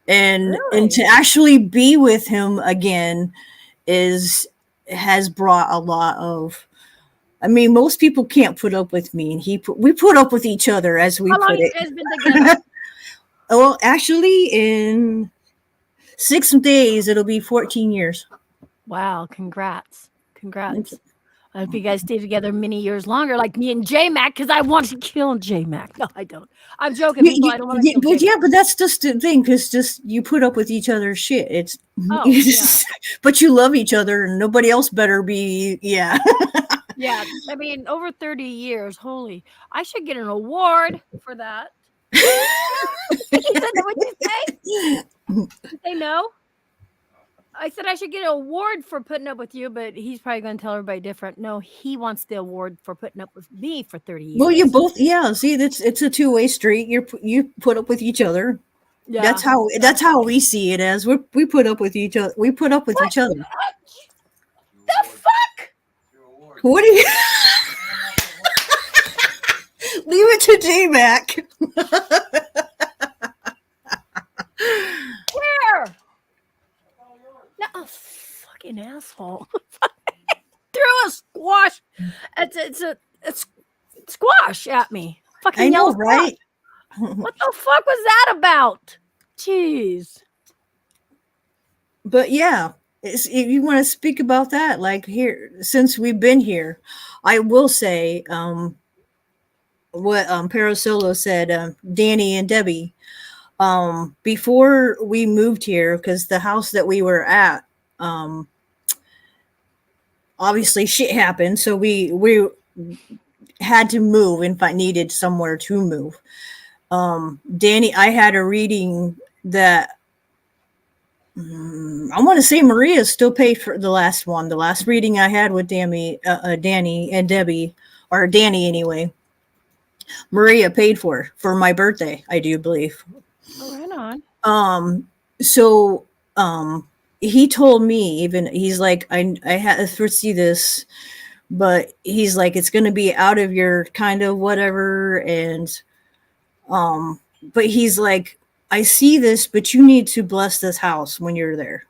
And to actually be with him again has brought a lot of. I mean, most people can't put up with me, and we put up with each other as we How long put you it. guys been together? Well, actually, in 6 days, it'll be 14 years. Wow, congrats. Congrats. I hope you guys stay together many years longer, like me and J Mac, because I want to kill J Mac. No, I don't. I'm joking, people. I don't want to kill But J Mac. but that's just the thing, because just you put up with each other's shit. It's Oh, yeah. but you love each other, and nobody else better be. Yeah. Yeah, I mean, over 30 years. Holy, I should get an award for that. He said, what'd you say? Did you say no? I said I should get an award for putting up with you, but he's probably going to tell everybody different. No, he wants the award for putting up with me for 30 years. Well, you both, yeah. See, it's a two-way street. You put up with each other. Yeah, that's how we see it as. We put up with each other. We put up with each other. The fuck? What do you? Leave it to J Mac. Where? No, oh, fucking asshole. Threw a squash. It's a squash at me. Fucking I know, yellow right? squash. What the fuck was that about? Jeez. But yeah, if you want to speak about that, like here, since we've been here, I will say what Parasolo said, Danny and Debbie. Before we moved here, because the house that we were at, obviously shit happened, so we had to move and needed somewhere to move. Danny, I had a reading that I want to say Maria still paid for the last one. The last reading I had with Danny and Debbie, or Danny anyway, Maria paid for my birthday, I do believe. Oh, right on. So he told me, even he's like, I had to foresee this, but he's like, it's going to be out of your kind of whatever. And but he's like, I see this, but you need to bless this house when you're there.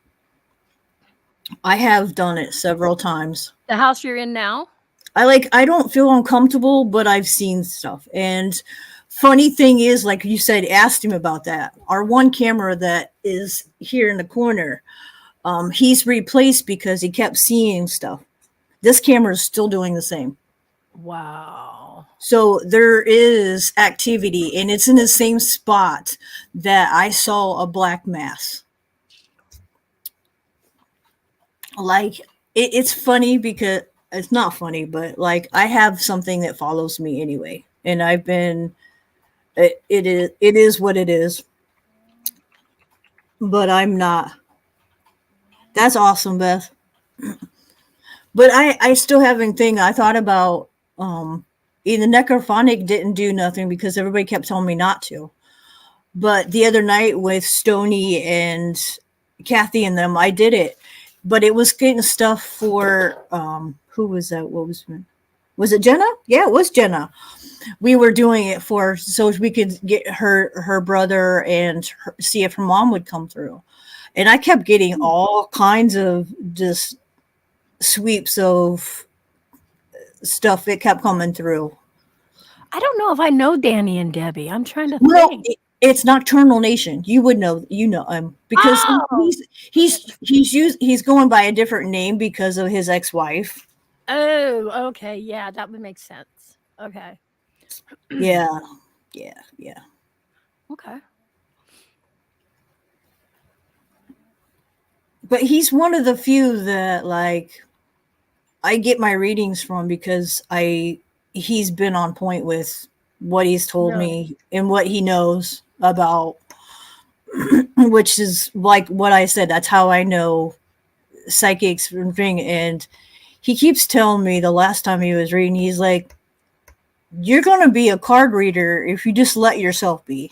I have done it several times. The house you're in now? I don't feel uncomfortable, but I've seen stuff. And funny thing is, like you said, asked him about that. Our one camera that is here in the corner, he's replaced because he kept seeing stuff. This camera is still doing the same. Wow. So there is activity, and it's in the same spot that I saw a black mass. like it's funny because it's not funny, but like I have something that follows me anyway, and I've been it is what it is. But I'm not. That's awesome, Beth. But I still haven't thing. I thought about the necrophonic didn't do nothing because everybody kept telling me not to. But the other night with Stony and Kathy and them, I did it. But it was getting stuff for who was that? What was it Jenna? Yeah, it was Jenna. We were doing it for so we could get her brother and see if her mom would come through. And I kept getting all kinds of just sweeps of stuff that kept coming through. I don't know if I know Danny and Debbie. I'm trying to Well, think. it's Nocturnal Nation. You would know, him because Oh, he's going by a different name because of his ex-wife. oh, okay. Yeah, that would make sense. Okay. Yeah, yeah, yeah. Okay. But he's one of the few that like I get my readings from because he's been on point with what he's told Really? me and what he knows about, which is like what I said. That's how I know psychics thing. And he keeps telling me the last time he was reading, he's like, "You're gonna be a card reader if you just let yourself be."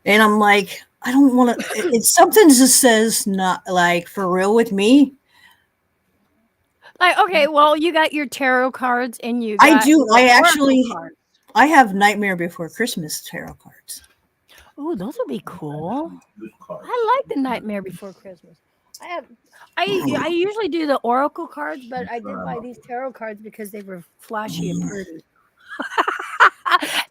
And I'm like, I don't want to. It's something just says not like for real with me. Like, okay, well, you got your tarot cards and you I got do. your oracle cards. I have Nightmare Before Christmas tarot cards. Oh, those would be cool. I like the Nightmare Before Christmas. I have I usually do the oracle cards, but I did buy these tarot cards because they were flashy and pretty.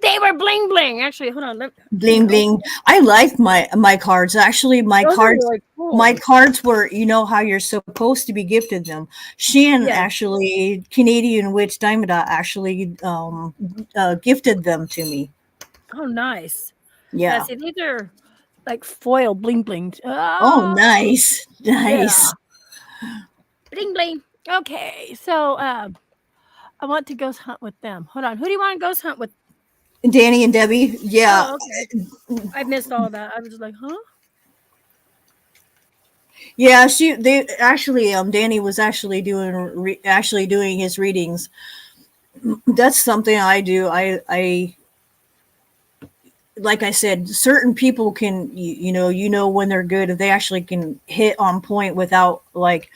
They were bling bling. Actually, hold on. Let me Bling bling. I like my cards. Actually, those are really my cool. cards were, how you're supposed to be gifted them. Shan Yes. actually, Canadian Witch Diamond actually gifted them to me. Oh, nice. Yeah, Yeah. see, these are like foil bling bling. Oh, Ah, nice, yeah, nice. bling bling. Okay, so I want to ghost hunt with them. Hold on. Who do you want to ghost hunt with? Danny and Debbie. Yeah, Oh, okay. I missed all that. I was just like, huh? yeah. They actually, Danny was actually doing his readings. That's something I do. I like I said, certain people can, when they're good, if they actually can hit on point without like,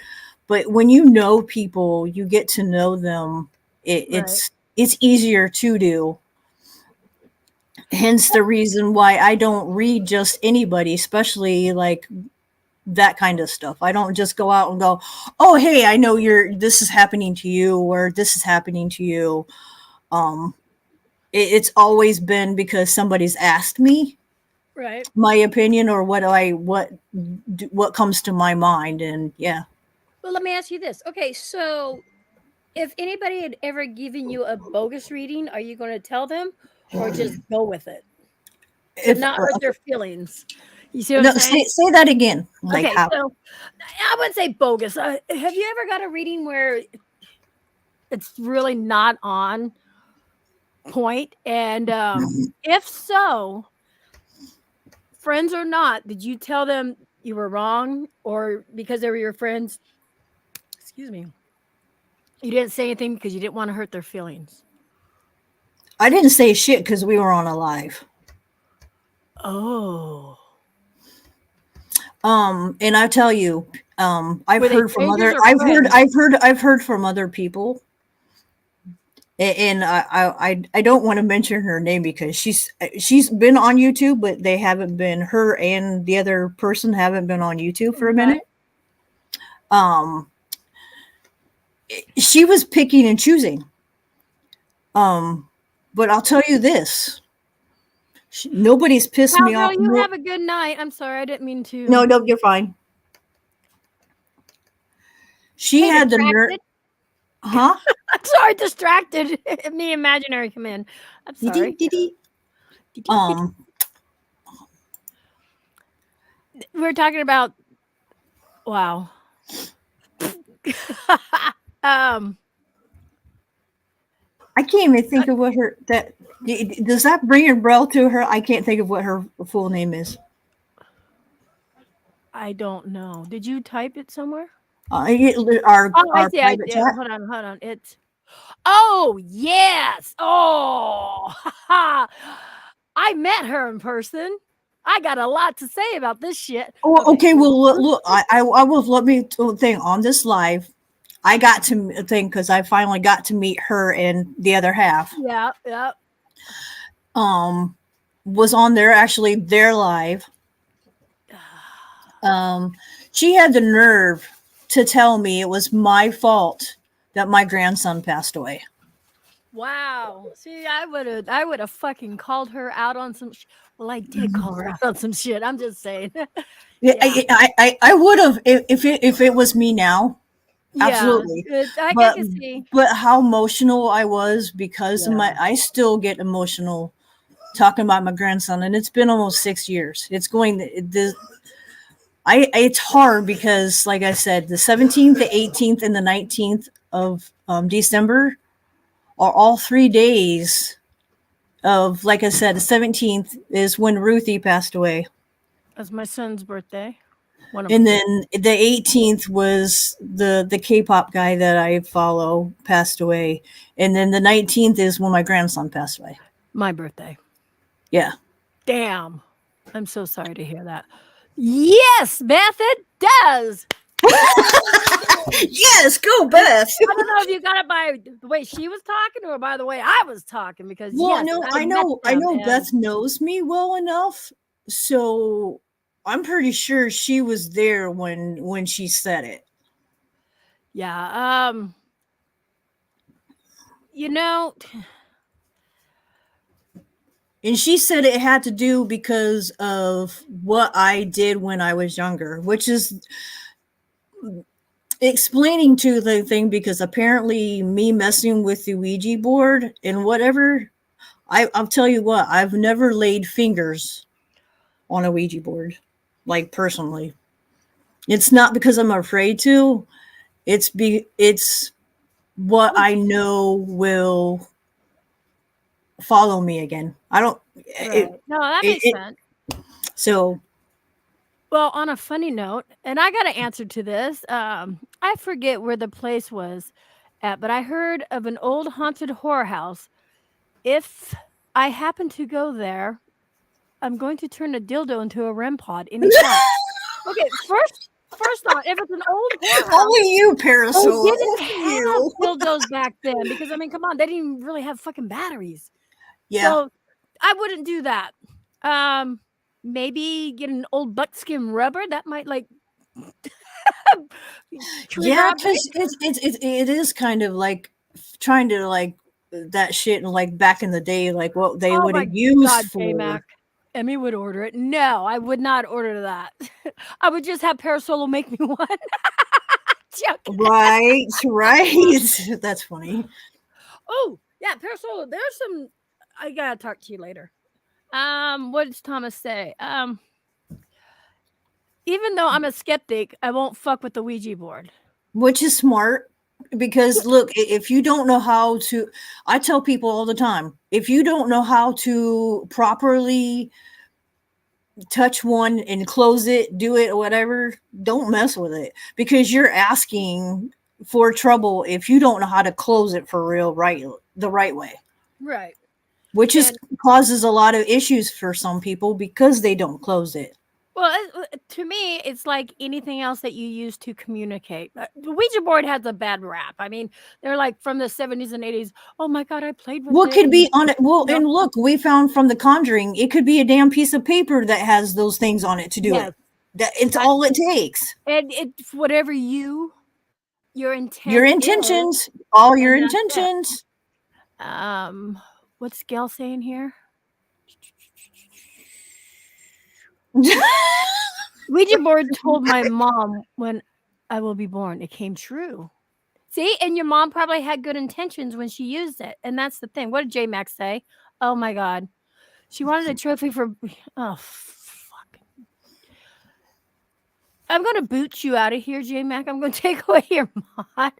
but when you know people, you get to know them. Right. It's easier to do. Hence the reason why I don't read just anybody, especially like that kind of stuff. I don't just go out and go, "Oh, hey, I know this is happening to you," or "This is happening to you." Um, it's always been because somebody's asked me Right. my opinion or what comes to my mind, and yeah. Well, let me ask you this. Okay, so if anybody had ever given you a bogus reading, are you going to tell them or just go with it to If not hurt their feelings? You see what I'm no, saying? say that again. Like Okay, how? so I would say bogus. Have you ever got a reading where it's really not on point? And if so, friends or not, did you tell them you were wrong, or because they were your friends? Excuse me. You didn't say anything because you didn't want to hurt their feelings. I didn't say shit because we were on a live. Oh. And I tell you, Were they strangers or friends? I've heard from other people, and I don't want to mention her name because she's been on YouTube, but they haven't been her and the other person haven't been on YouTube for a Right. minute. Um, she was picking and choosing. Um, but I'll tell you this: nobody's pissed me Cowgirl, off you more. have a good night. I'm sorry, I didn't mean No, to. no, you're fine. She Hey, had the nerve, distracted. huh? I'm sorry, distracted. Me imaginary come in. I'm Diddy, sorry. diddy. Um, We were talking about Wow. um, I can't even think of what her that does that bring a bell to her? I can't think of what her full name is. I don't know. Did you type it somewhere? Oh, I Our see. I private did. chat. Hold on. Hold on. It's. Oh yes. Oh, I met her in person. I got a lot to say about this shit. Oh, Okay. okay. Well, look, I will let me think on this live. I got to think because I finally got to meet her and the other half. Yeah. Yeah. Um, was on there actually their live. Um, she had the nerve to tell me it was my fault that my grandson passed away. Wow. See, I would have fucking called her out on some. Well, I did call her out on some shit. I'm just saying. Yeah, Yeah. I would have if it was me now. Yeah. Absolutely. I But can see. how emotional I was because of Yeah. I still get emotional talking about my grandson, and it's been almost 6 years. It's going the it's hard because like I said, the 17th, the 18th, and the 19th of December are all 3 days of, like I said, the 17th is when Ruthie passed away. That's my son's birthday. One of And them. then the 18th was the K-pop guy that I follow passed away. And then the 19th is when my grandson passed away. My birthday. Yeah. Damn. I'm so sorry to hear that. Yes, Beth, it does. Yes, go Beth. I don't know if you got it by the way she was talking or by the way I was talking because Well, yes, no, I met I them know and Beth knows me well enough, so I'm pretty sure she was there when she said it. yeah, you know, And she said it had to do because of what I did when I was younger, which is explaining to the thing because apparently me messing with the Ouija board and whatever, I'll tell you what, I've never laid fingers on a Ouija board, like personally. It's not because I'm afraid to. It's what I know will follow me again. I don't right. it No, that it, makes it sense. so Well, on a funny note, and I got an answer to this. I forget where the place was at, but I heard of an old haunted horror house. If I happen to go there, I'm going to turn a dildo into a REM pod anytime. Okay, first off, if it's an old horror house, only you, they Parasol. didn't Only have you. dildos back then because I mean, come on, they didn't even really have fucking batteries. Yeah. So I wouldn't do that. Um, maybe get an old buckskin rubber that might like trigger Yeah, a bit. because it is kind of like trying to like that shit like back in the day, like what they Oh would my have used god, J for. Mac. Emmy would order it. No, I would not order that. I would just have Parasolo make me one. Joking. Right, right. That's funny. Oh, yeah, Parasolo, there's some I gotta talk to you later. What does Thomas say? Even though I'm a skeptic, I won't fuck with the Ouija board. Which is smart because look, if you don't know how to, I tell people all the time, if you don't know how to properly touch one and close it, do it or whatever, don't mess with it because you're asking for trouble if you don't know how to close it for real, right, the right way, Right. which is And causes a lot of issues for some people because they don't close it. well, to me, it's like anything else that you use to communicate. The Ouija board has a bad rap. I mean, they're like from the 70s and 80s. Oh my god, I played with What it. could be on it? Well, You know? and look, we found from The Conjuring, it could be a damn piece of paper that has those things on it to do Yes. it. That it's That, all it takes. and it's whatever your Your intent is, intentions, all your and that's it. intentions. What's Gail saying here? Ouija board told my mom when I will be born. It came true. See, and your mom probably had good intentions when she used it, and that's the thing. What did J Max say? Oh my god, she wanted a trophy for. Oh fuck. I'm gonna boot you out of here, J Mac. I'm gonna take away your mod.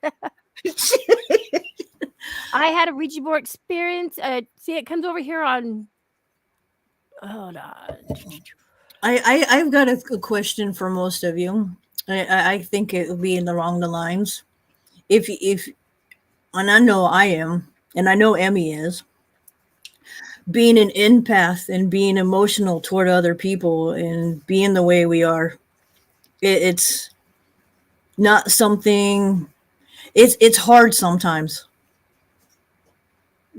I had a Ouija board experience. See, it comes over here on. Hold on. I've got a question for most of you. I think it would be in the wrong the lines. If and I know I am, and I know Emmy is, being an empath and being emotional toward other people and being the way we are, it's not something. It's hard sometimes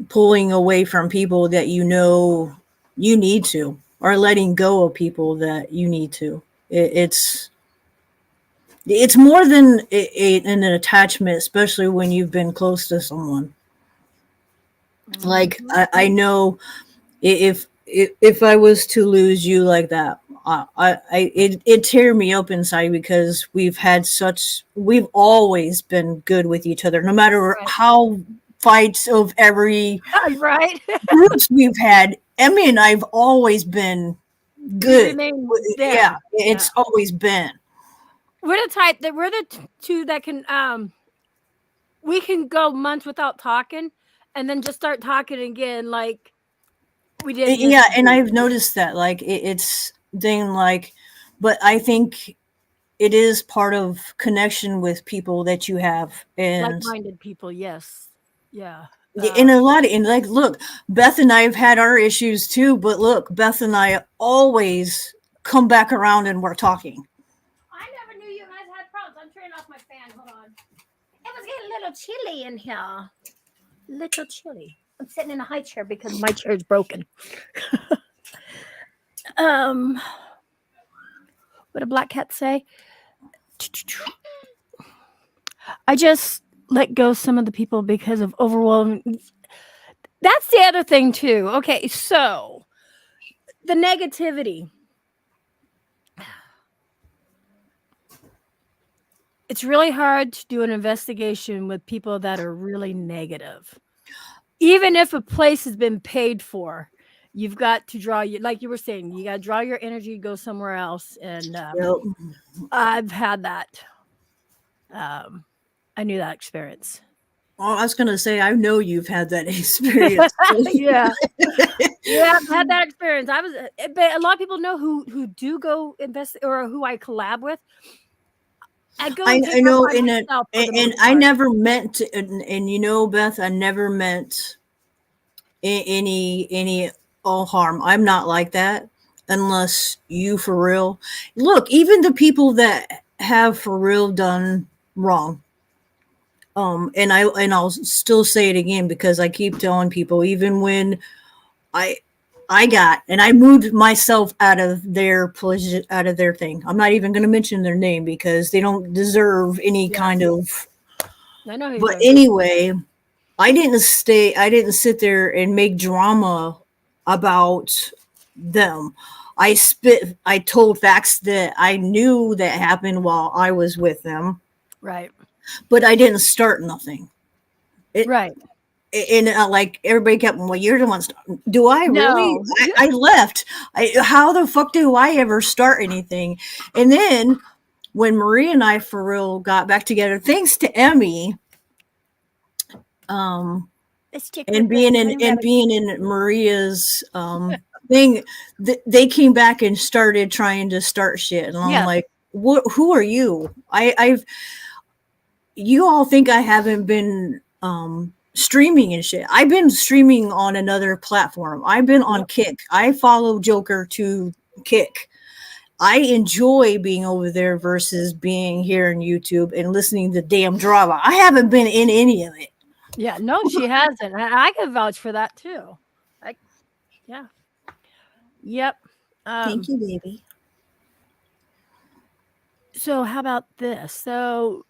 pulling away from people that you know you need to, or letting go of people that you need to. It's more than an attachment, especially when you've been close to someone. Like I know if I was to lose you like that, it tear me up inside, because we've always been good with each other, no matter Right. how fights of every Right. groups we've had. Emmy and I've always been We good. remain Yeah, there. Yeah. it's always been. We're the type that we're the two that can we can go months without talking, and then just start talking again like we didn't miss Yeah, a and beat. I've noticed that, like it's thing like, but I think it is part of connection with people that you have, and Like-minded people, yes. Yeah. in a lot of, and like, look, Beth and I have had our issues too, but look, Beth and I always come back around and we're talking. I never knew you guys had problems. I'm turning off my fan. Hold on. It was getting a little chilly in here. Little chilly. I'm sitting in a high chair because my chair is broken. um, what did Black Cat say? I just let go some of the people because of overwhelming. That's the other thing too. Okay, so the negativity. It's really hard to do an investigation with people that are really negative. Even if a place has been paid for, you've got to draw your, like you were saying, you got to draw your energy, go somewhere else. And Yep. I've had that. I knew that experience. Well, I was gonna say, I know you've had that experience. Yeah. Yeah, I've had that experience. I was, but a lot of people know who do go invest or who I collab with. I go and take I that know, by myself for the and most I part. never meant to, and you know, Beth, I never meant any harm. I'm not like that, unless you for real. Look, even the people that have for real done wrong. And I'll still say it again, because I keep telling people, even when I I moved myself out of their position, out of their thing. I'm not even going to mention their name because they don't deserve any Yeah, kind of. I know who But you're. anyway, I didn't sit there and make drama about them. I told facts that I knew that happened while I was with them, Right. but I didn't start nothing. It, Right. and like everybody kept, well, you're the one. Do I really? No. I left. How the fuck do I ever start anything? And then when Marie and I for real got back together, thanks to Emmy, um, Let's stick and with this. being in Maria's thing, they came back and started trying to start shit, and I'm Yeah. like, what? Who are you? I've you all think I haven't been streaming and shit. I've been streaming on another platform. I've been on Yep. Kick. I follow Joker to Kick. I enjoy being over there versus being here on YouTube and listening to damn drama. I haven't been in any of it. Yeah. No, she hasn't. I can vouch for that too. I yeah. Yep. Thank you, baby. So how about this? So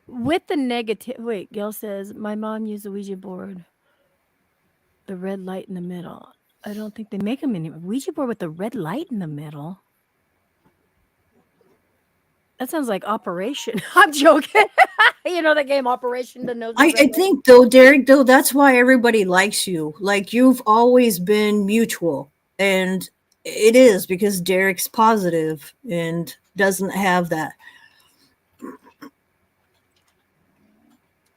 with the negative, wait, Gail says my mom used a Ouija board, the red light in the middle. I don't think they make them anymore. Ouija board with the red light in the middle. That sounds like Operation. I'm joking. You know that game Operation, the nose of I red light? think though, Derek, though, that's why everybody likes you. Like, you've always been mutual, and It is, because Derek's positive and doesn't have that.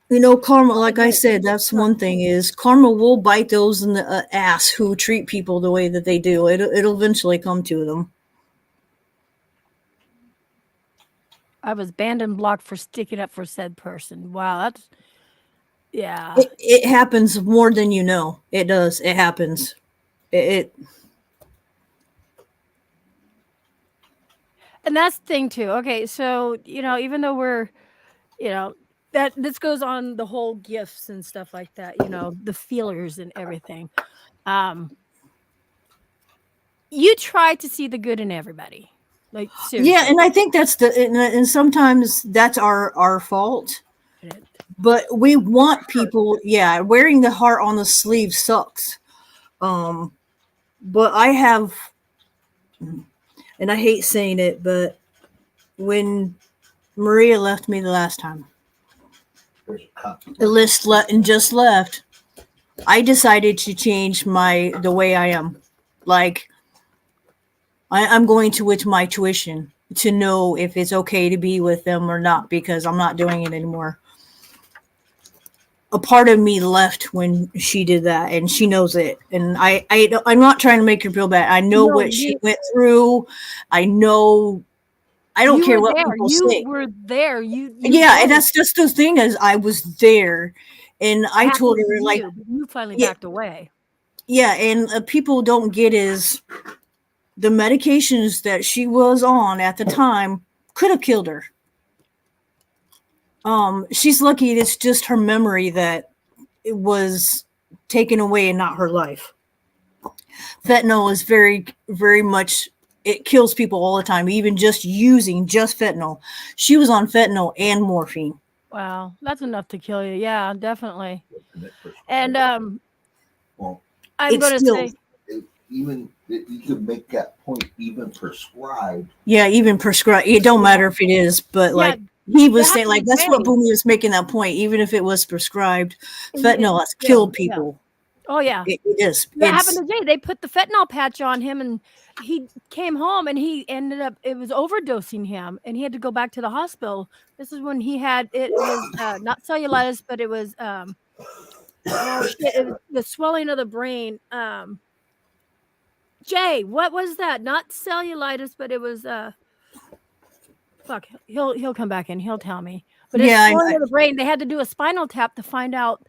You know, karma, like I said, that's one thing, is karma will bite those in the ass who treat people the way that they do. It'll eventually come to them. I was banned and blocked for sticking up for said person. Wow, that's yeah. It happens more than you know. It does. It happens. It And that's the thing too. Okay, so even though we're, that this goes on the whole gifts and stuff like that. The feelers and everything. You try to see the good in everybody. Like seriously. Yeah, and I think that's and sometimes that's our fault. But we want people, wearing the heart on the sleeve sucks. But I have, and I hate saying it, but when Maria left me the last time, just left, I decided to change the way I am. Like, I'm going to withdraw my tuition to know if it's okay to be with them or not, because I'm not doing it anymore. A part of me left when she did that, and she knows it. And I'm not trying to make her feel bad. I know what she went through. I know. I don't care what people say. You were there. You and that's just the thing, is I was there, and I told her, like, you finally backed away. Yeah, and people don't get is the medications that she was on at the time could have killed her. She's lucky it's just her memory that it was taken away and not her life. Fentanyl is very, very much, it kills people all the time, even just using fentanyl. She was on fentanyl and morphine. Wow, that's enough to kill you. Yeah, definitely. And well, I'm going to say, even you could make that point, even prescribed. Yeah, even prescribed. It don't matter if it is, but like he was saying, like, that's what Boomy was making that point. Even if it was prescribed, fentanyl has killed people. Yeah. Oh yeah, it is. That happened today. They put the fentanyl patch on him, and he came home, and he ended up. It was overdosing him, and he had to go back to the hospital. This is when he had it was not cellulitis, but it was it was the swelling of the brain. Jay, what was that? Not cellulitis, but it was fuck. He'll come back and he'll tell me. But it's swelling of the brain. They had to do a spinal tap to find out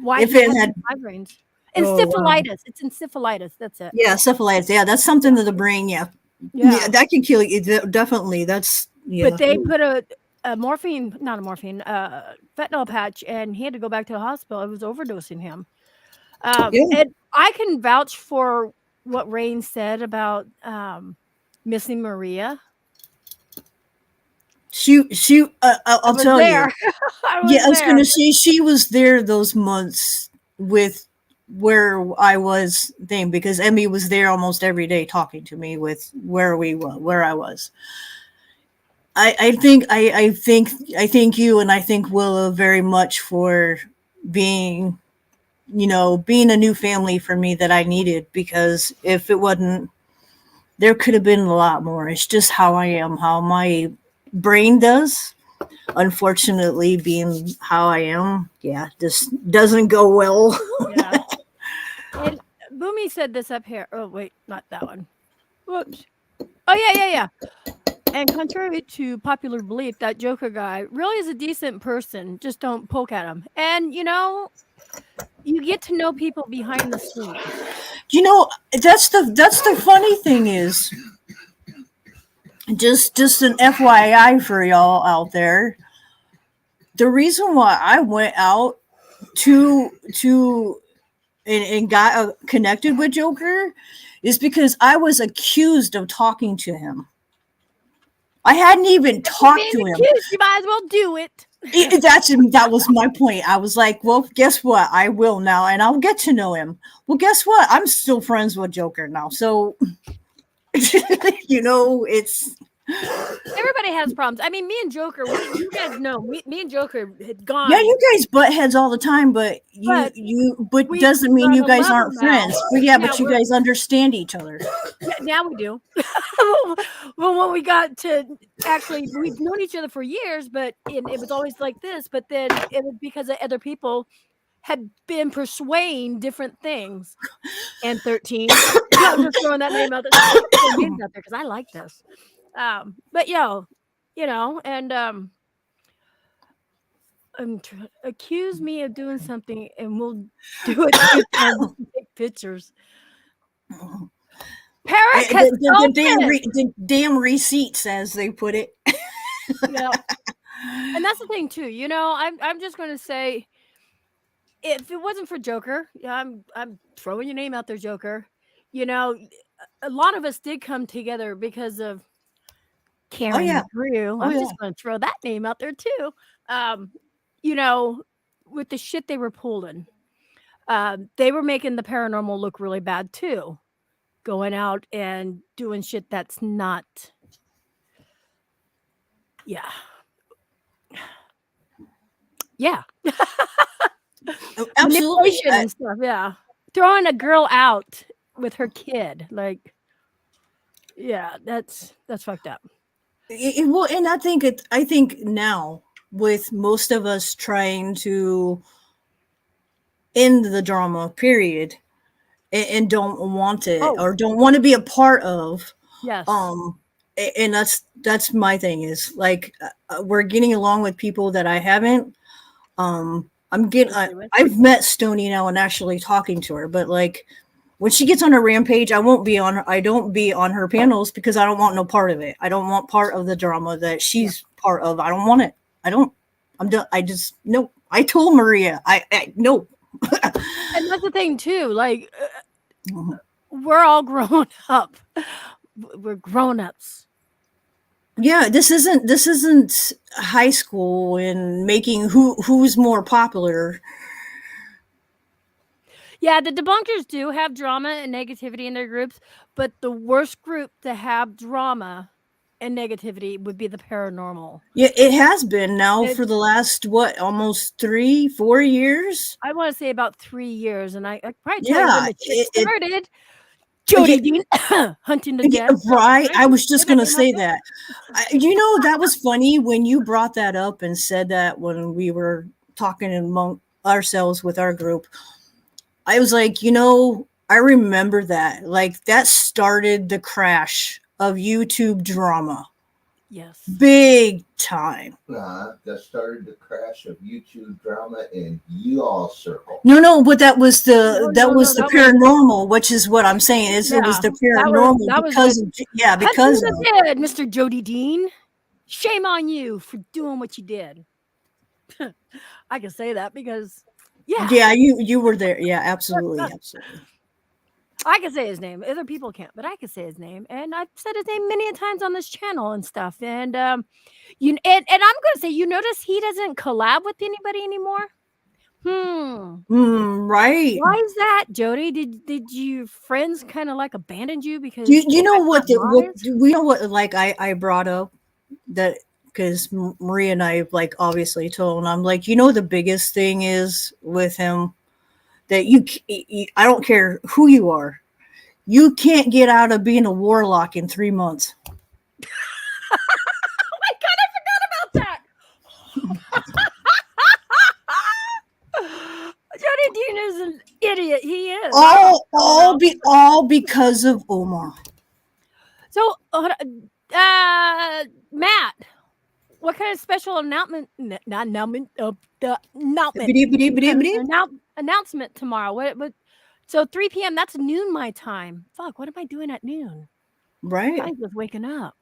why if he it had migraines. Encephalitis. Wow. It's encephalitis. That's it. Yeah, encephalitis. Yeah, that's something to the brain. Yeah, that can kill you. Definitely. That's But they put a fentanyl patch, and he had to go back to the hospital. It was overdosing him. And I can vouch for what Rain said about missing Maria. I'll tell you. I was gonna say she was there those months with where I was then, because Emmy was there almost every day talking to me with where I was. I thank you, and I thank Willa very much for being a new family for me that I needed, because if it wasn't, there could have been a lot more. It's just how I am, how my brain does. Unfortunately, being how I am, this doesn't go well. Yeah. And Boomy said this up here. Oh, wait, not that one. Whoops. Oh, yeah. And contrary to popular belief, that Joker guy really is a decent person. Just don't poke at him. And, you get to know people behind the scenes. That's the funny thing is, just an FYI for y'all out there, the reason why I went out and got connected with Joker is because I was accused of talking to him. I hadn't even talked to him. You might as well do it. That was my point. I was like, well, guess what? I will now, and I'll get to know him. Well, guess what? I'm still friends with Joker now. So, it's Everybody has problems. I mean, me and Joker, you guys know, me and Joker had gone. Yeah, you guys butt heads all the time, but But we doesn't mean got you a guys level aren't now. friends. But yeah, but you we're- guys understand each other. Yeah, now we do. Well, when we got to actually, we've known each other for years, but it was always like this. But then it was because of other people had been persuading different things. And 13. I'm just throwing that name out there. Names out there because I like this. But you know, and accuse me of doing something, and we'll do it 2 times and take pictures. Parrot has The damn receipts, as they put it. Yeah, and that's the thing too. You know, I'm just going to say, if it wasn't for Joker, yeah, I'm throwing your name out there, Joker. You know, a lot of us did come together because of Karen and Drew. I'm just going to throw that name out there too. You know, with the shit they were pulling, they were making the paranormal look really bad too, going out and doing shit that's not. Yeah. Yeah. Absolutely. Manipulation and stuff. Yeah. Throwing a girl out with her kid, like, yeah, that's fucked up. Well, and I think now, with most of us trying to end the drama, period, and don't want it or don't want to be a part of. Yes. And that's my thing, is like, we're getting along with people that I haven't. I've met Stony now and actually talking to her, but like, when she gets on a rampage, I don't be on her panels because I don't want no part of it. I don't want part of the drama that she's part of. I don't want it. I'm done. No. I told Maria, no. And that's the thing too. Like, we're all grown up. We're grown-ups. Yeah, this isn't high school and making who's more popular. Yeah, the debunkers do have drama and negativity in their groups, but the worst group to have drama and negativity would be the paranormal. Yeah, it has been now for the last, almost 3-4 years? I want to say about 3 years, and I probably tell you when the shit started. Jody Dean hunting the dead. Right, I was just going to say that. You know, that was funny when you brought that up and said that when we were talking among ourselves with our group. I was like, you know, I remember that. Like, that started the crash of YouTube drama. Yes. Big time. That started the crash of YouTube drama in y'all's circle. No, but that was the paranormal, which is what I'm saying. It was the paranormal because of Mr. Jody Dean. Shame on you for doing what you did. I can say that because you were there. Yeah, absolutely. I can say his name. Other people can't, but I can say his name, and I've said his name many times on this channel and stuff. And and I'm going to say, you notice he doesn't collab with anybody anymore. Right. Why is that, Jody? Did your friends kind of like abandoned you because you know what we know what like I brought up that because Maria and I like obviously told, and I'm like, you know, the biggest thing is with him that I don't care who you are, you can't get out of being a warlock in 3 months. Oh my God, I forgot about that. Jody Dean is an idiot. He is. All because of Omar. So, Matt, what kind of special announcement tomorrow? What? So 3 p.m. That's noon my time. Fuck, what am I doing at noon? Right. I was waking up.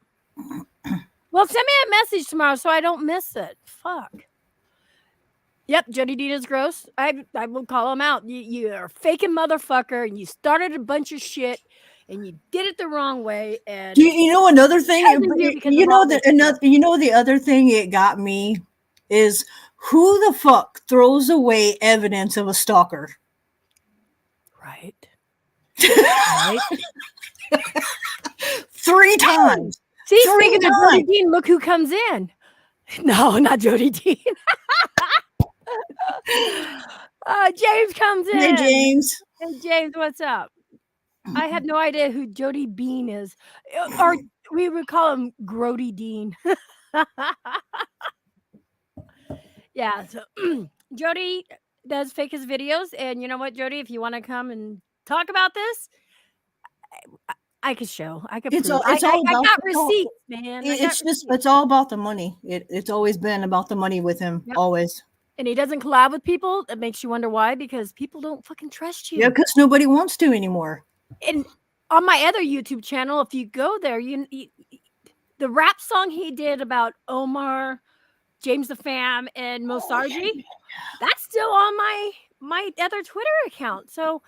Well, send me a message tomorrow so I don't miss it. Fuck. Yep, Jody Dean is gross. I will call him out. You're a faking motherfucker, and you started a bunch of shit, and you did it the wrong way. And you know another thing, the other thing it got me is, who the fuck throws away evidence of a stalker? Right. 3 times. See, 3 speaking of Jody times. Dean, look who comes in. No, not Jody Dean. James comes in. Hey, James. Hey, James, what's up? I have no idea who Jody Bean is. Or we would call him Grody Dean. Yeah, so Jody does fake his videos. And you know what, Jody? If you want to come and talk about this, I could show. I could It's prove. all. It's all I about. got It's all, receipts, man. I got it's just. receipts. It's all about the money. It's always been about the money with him. Yep. Always. And he doesn't collab with people. It makes you wonder why, because people don't fucking trust you. Yeah, because nobody wants to anymore. And on my other YouTube channel, if you go there, the rap song he did about Omar, James the Fam, and Mosarji, that's still on my other Twitter account. So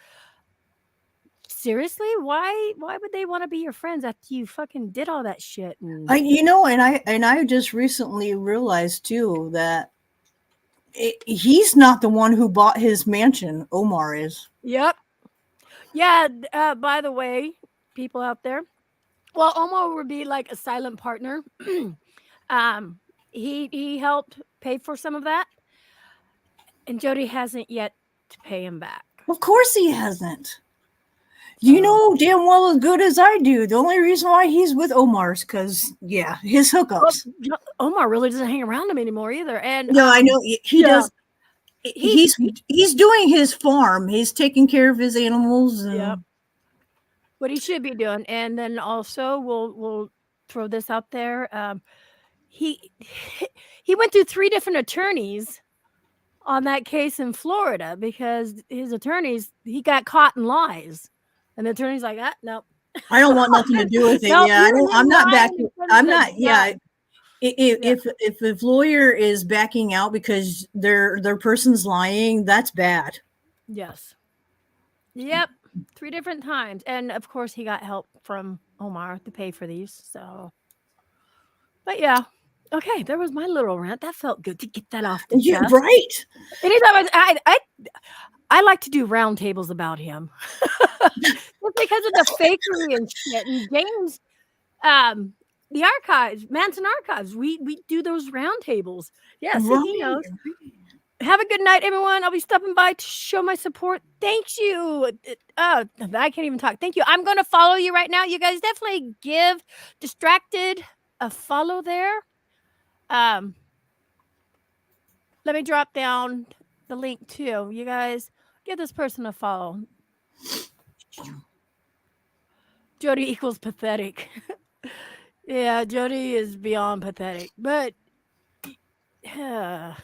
seriously, why would they want to be your friends after you fucking did all that shit? And I just recently realized too that he's not the one who bought his mansion. Omar is. yep. Yeah, by the way, people out there, well, Omar would be like a silent partner. He helped pay for some of that, and Jody hasn't yet to pay him back. Of course he hasn't. You know damn well as good as I do. The only reason why he's with Omar's because his hookups. Well, Omar really doesn't hang around him anymore either. And No, I know he does. He's doing his farm. He's taking care of his animals. And yep. What he should be doing. And then also we'll throw this out there. He went through 3 different attorneys on that case in Florida because his attorneys, he got caught in lies. And the attorney's like, no. I don't want nothing to do with it. Nope, Yeah, I'm not lying backing. in front I'm of not. the Yeah. judge. If lawyer is backing out because their person's lying, that's bad. Yes. Yep. 3 different times. And of course he got help from Omar to pay for these. So, but yeah. Okay, there was my little rant. That felt good to get that off the Yeah, chest. right. Anytime I like to do roundtables about him. Just because of the fakery and shit. And James, the archives, Manson Archives, we do those roundtables. Yeah, see, he knows. Have a good night, everyone. I'll be stopping by to show my support. Thank you. I can't even talk. Thank you. I'm going to follow you right now. You guys definitely give Distracted a follow there. Let me drop down the link too. You guys give this person a follow. Jody equals pathetic. Yeah, Jody is beyond pathetic. But yeah.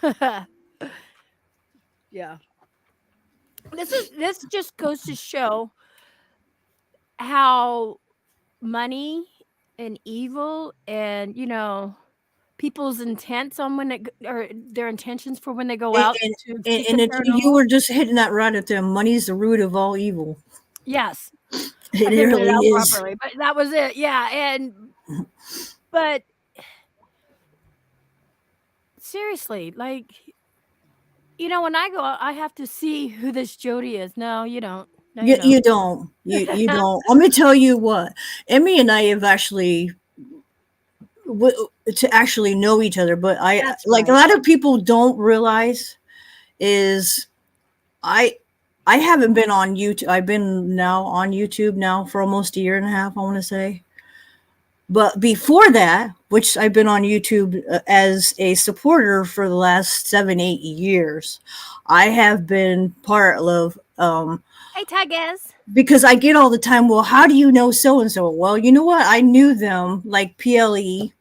This just goes to show how money and evil and people's intents on or their intentions for when they go out you were just hitting that right at them. Money's the root of all evil. Yes. It really is. Properly, but that was it. Yeah, but seriously, like, when I go out, I have to see who this Jody is. No, you don't. No, you don't. You don't. Let me tell you what. Emmy and I have actually to actually know each other, but That's like right. a lot of people don't realize is I haven't been on YouTube. I've been now on YouTube now for almost a year and a half, I want to say. But before that, which I've been on YouTube as a supporter for the last 7-8 years, I have been part of hey, Taggez. Because I get all the time, well, how do you know so-and-so? Well, you know what? I knew them like ПЛₐ,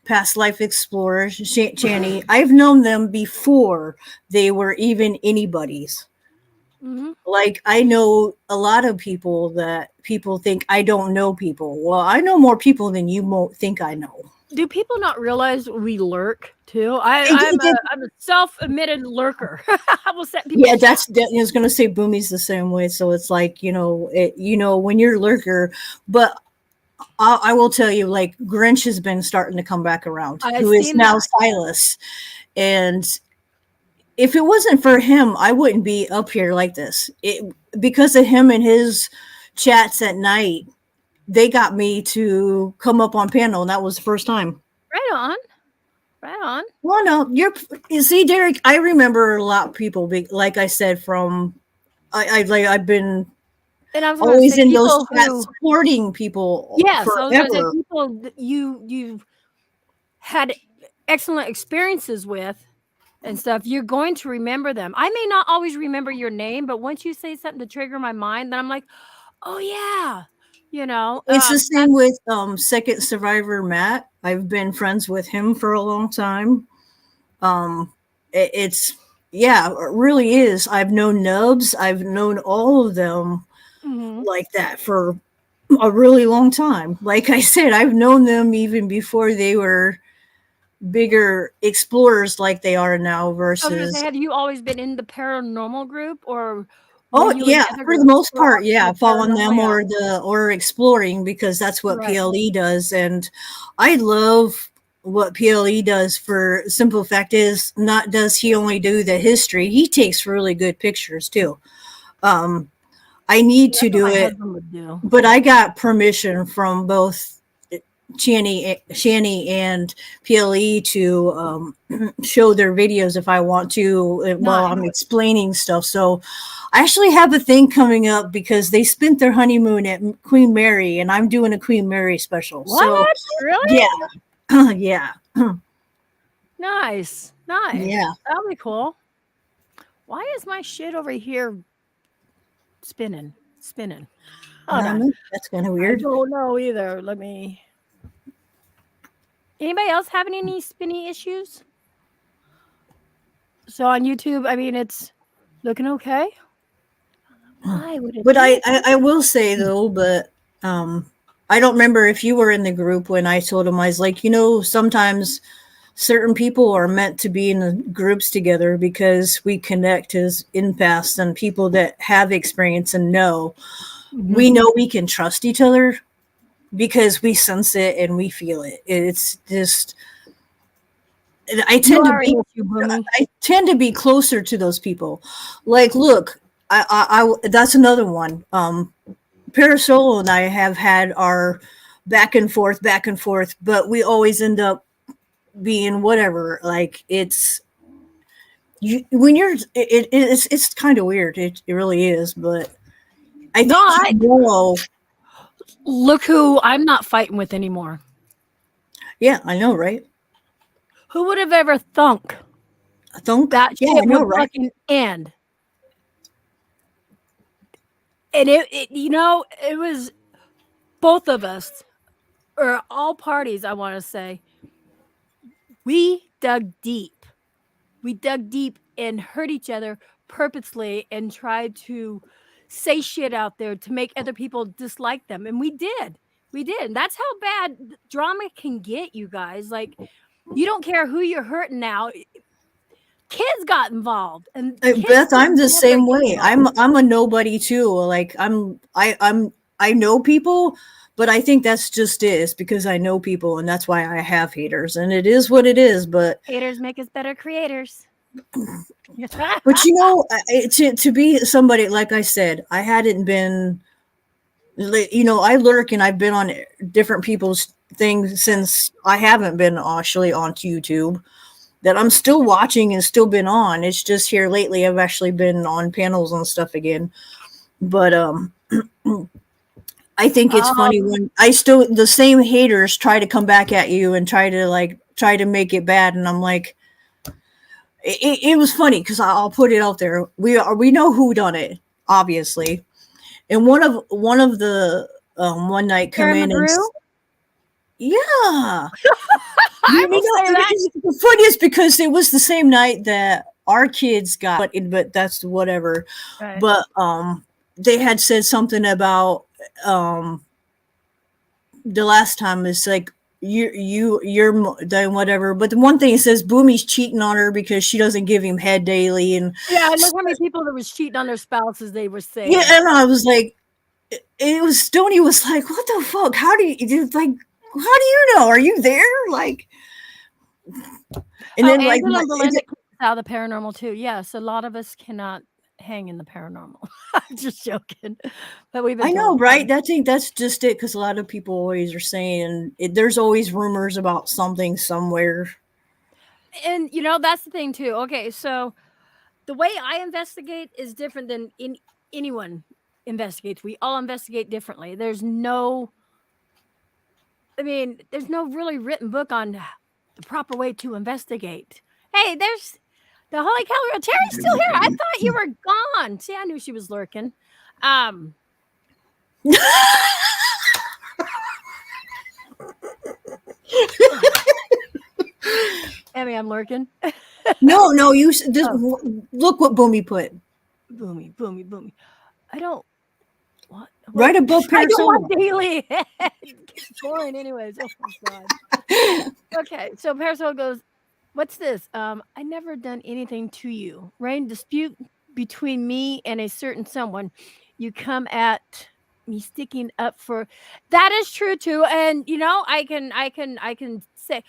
Past Life Explorers, Channy. I've known them before they were even anybody's. Mm-hmm. Like, I know a lot of people that people think I don't know people. Well, I know more people than you think I know. Do people not realize we lurk too? I'm a self-admitted lurker. I will set people. Yeah, I was going to say Boomy's the same way. So it's like, when you're a lurker, but I will tell you, like, Grinch has been starting to come back around, who is now Silas. And if it wasn't for him, I wouldn't be up here like this. Because of him and his chats at night, they got me to come up on panel, and that was the first time. Right on. Right on. Well, no, you see, Derek, I remember a lot of people, like I said, from, I've been And I was going to always say in those people chats who, supporting people yes, I was going to say forever. people that you've had excellent experiences with and stuff. You're going to remember them. I may not always remember your name, but once you say something to trigger my mind, then I'm like, oh yeah, you know. It's the same with Second Survivor Matt. I've been friends with him for a long time. It's yeah, it really is. I've known Nubs. I've known all of them Mhm. like that for a really long time. Like I said, I've known them even before they were bigger explorers like they are now I was going to say, versus. have you always been in the paranormal group, or were Oh you in yeah, other for the groups most who were part, also in yeah, the following them paranormal? Yeah. or exploring, because that's what Right. PLE does, and I love what PLE does. For simple fact is, not does he only do the history, he takes really good pictures too. I need That's to what do my it, husband would do. but I got permission from both Shani and PLE to show their videos if I want to while Nice. I'm explaining stuff. So I actually have a thing coming up because they spent their honeymoon at Queen Mary, and I'm doing a Queen Mary special. What? So Really? yeah, yeah, Nice. Nice. yeah. That'll be cool. Why is my shit over here spinning? Spinning. Hold on. That's kind of I weird. don't know either. Let me. Anybody else having any spinny issues? So on YouTube, I mean, it's looking okay. Why would it But do it? I will say though, but I don't remember if you were in the group when I told him. I was like, sometimes certain people are meant to be in the groups together because we connect as empaths and people that have experience and know. We know we can trust each other because we sense it and we feel it. It's just I You tend to are be an issue, Boomy. I tend to be closer to those people. Like, look, I that's another one. Parasolo and I have had our back and forth, but we always end up being whatever. Like, it's when it's kind of weird. It really is, but I No, think look who I'm not fighting with anymore. yeah, I know, right? Who would have ever thunk Thunk, that yeah, I shit know, would right? fucking end? And it was both of us, or all parties, I want to say. We dug deep. We dug deep and hurt each other purposely and tried to say shit out there to make other people dislike them. And we did. We did. And that's how bad drama can get, you guys. Like, you don't care who you're hurting now. Kids got involved, and kids Beth, should I'm the never same get way. involved. I'm a nobody too. Like I know people, but I think that's just it. It's because I know people, and that's why I have haters, and it is what it is. But Haters make us better creators. to be somebody, like I said, I hadn't been. I lurk, and I've been on different people's things since I haven't been actually on YouTube. That I'm still watching and still been on. It's just here lately I've actually been on panels and stuff again. But I think it's funny Um, when the same haters try to come back at you and try to make it bad, and I'm like, it was funny because I'll put it out there. We know who done it, obviously, and one of the one night come Aaron in and McGrew. yeah. I will say that. The funniest because it was the same night that our kids got, but that's whatever. Right. But they had said something about the last time. It's like you're doing whatever. But the one thing it says, Boomy's cheating on her because she doesn't give him head daily, and Yeah, look how many people that was cheating on their spouses. They were saying. yeah, and I was like, it was Stoney was like, what the fuck? How do you know? Are you there? Like. And then, like, Angela and Belinda out of the paranormal too. Yes, a lot of us cannot hang in the paranormal. I'm just joking. But we've been I know, told. right? I think that's just it, because a lot of people always are saying there's always rumors about something somewhere. And that's the thing too. Okay, so the way I investigate is different than anyone investigates. We all investigate differently. There's no really written book on the proper way to investigate. Hey, there's the holy cow. Terry's still here. I thought you were gone. See, I knew she was lurking. Emmy, I'm lurking. No, you just look what Boomy put. Boomy. I don't. What? Right above I don't Parasol. want daily. It's boring, anyways. Oh my god. Okay, so Parasol goes, "What's this? I never done anything to you. Rain, dispute between me and a certain someone. You come at me sticking up for that is true too. And I can say,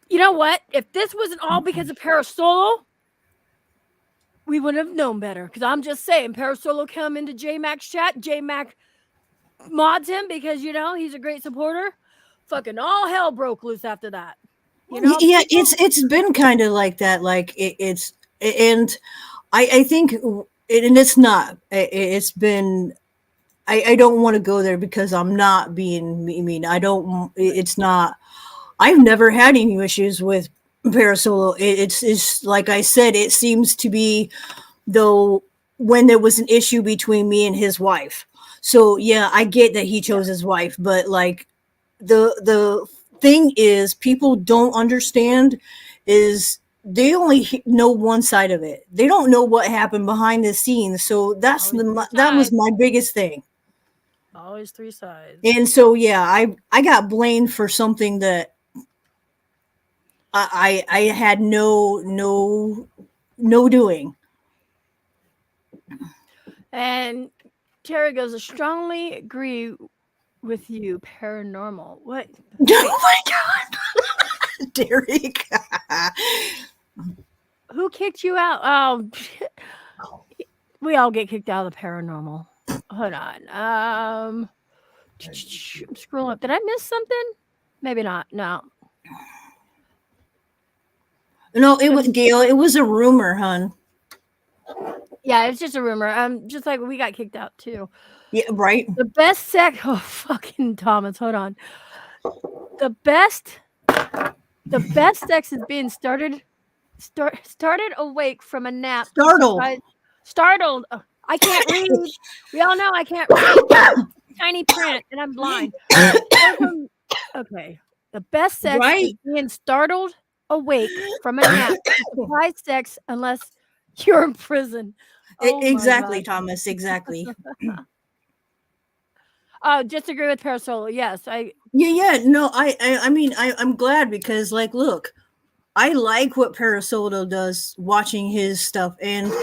you know what? If this wasn't all because of Parasolo, we wouldn't have known better. Because I'm just saying, Parasolo come into J-Mac's chat. J-Mac mods him because he's a great supporter. Fucking all hell broke loose after that. Yeah, it's been kind of like that. Like it's and I think and it's not. It's been. I don't want to go there because I'm not being mean. I don't. It's not. I've never had any issues with Parasolo. It's like I said. It seems to be though when there was an issue between me and his wife. So yeah, I get that he chose his wife, but like the thing is, people don't understand is they only know one side of it. They don't know what happened behind the scenes. So that was my biggest thing. Always three sides. And so yeah, I got blamed for something that I had no doing. And Terry goes, I strongly agree with you, paranormal. What? Oh my god. Derek. Who kicked you out? Oh, we all get kicked out of the paranormal. Hold on. I'm scrolling up. Did I miss something? Maybe not. No. No, it was Gail. It was a rumor, hon. Yeah, it's just a rumor. Just like we got kicked out too. Yeah, right. The best sex. Oh, fucking Thomas. Hold on. The best sex is being started awake from a nap. Startled. Oh, I can't read. We all know I can't read tiny print, and I'm blind. Okay. The best sex is being startled awake from a nap. Surprise sex, unless you're in prison. Oh exactly, Thomas. Exactly. Disagree with Parasolo. Yes, Yeah. No, I mean, I'm glad because, like, look, I like what Parasolo does. Watching his stuff, and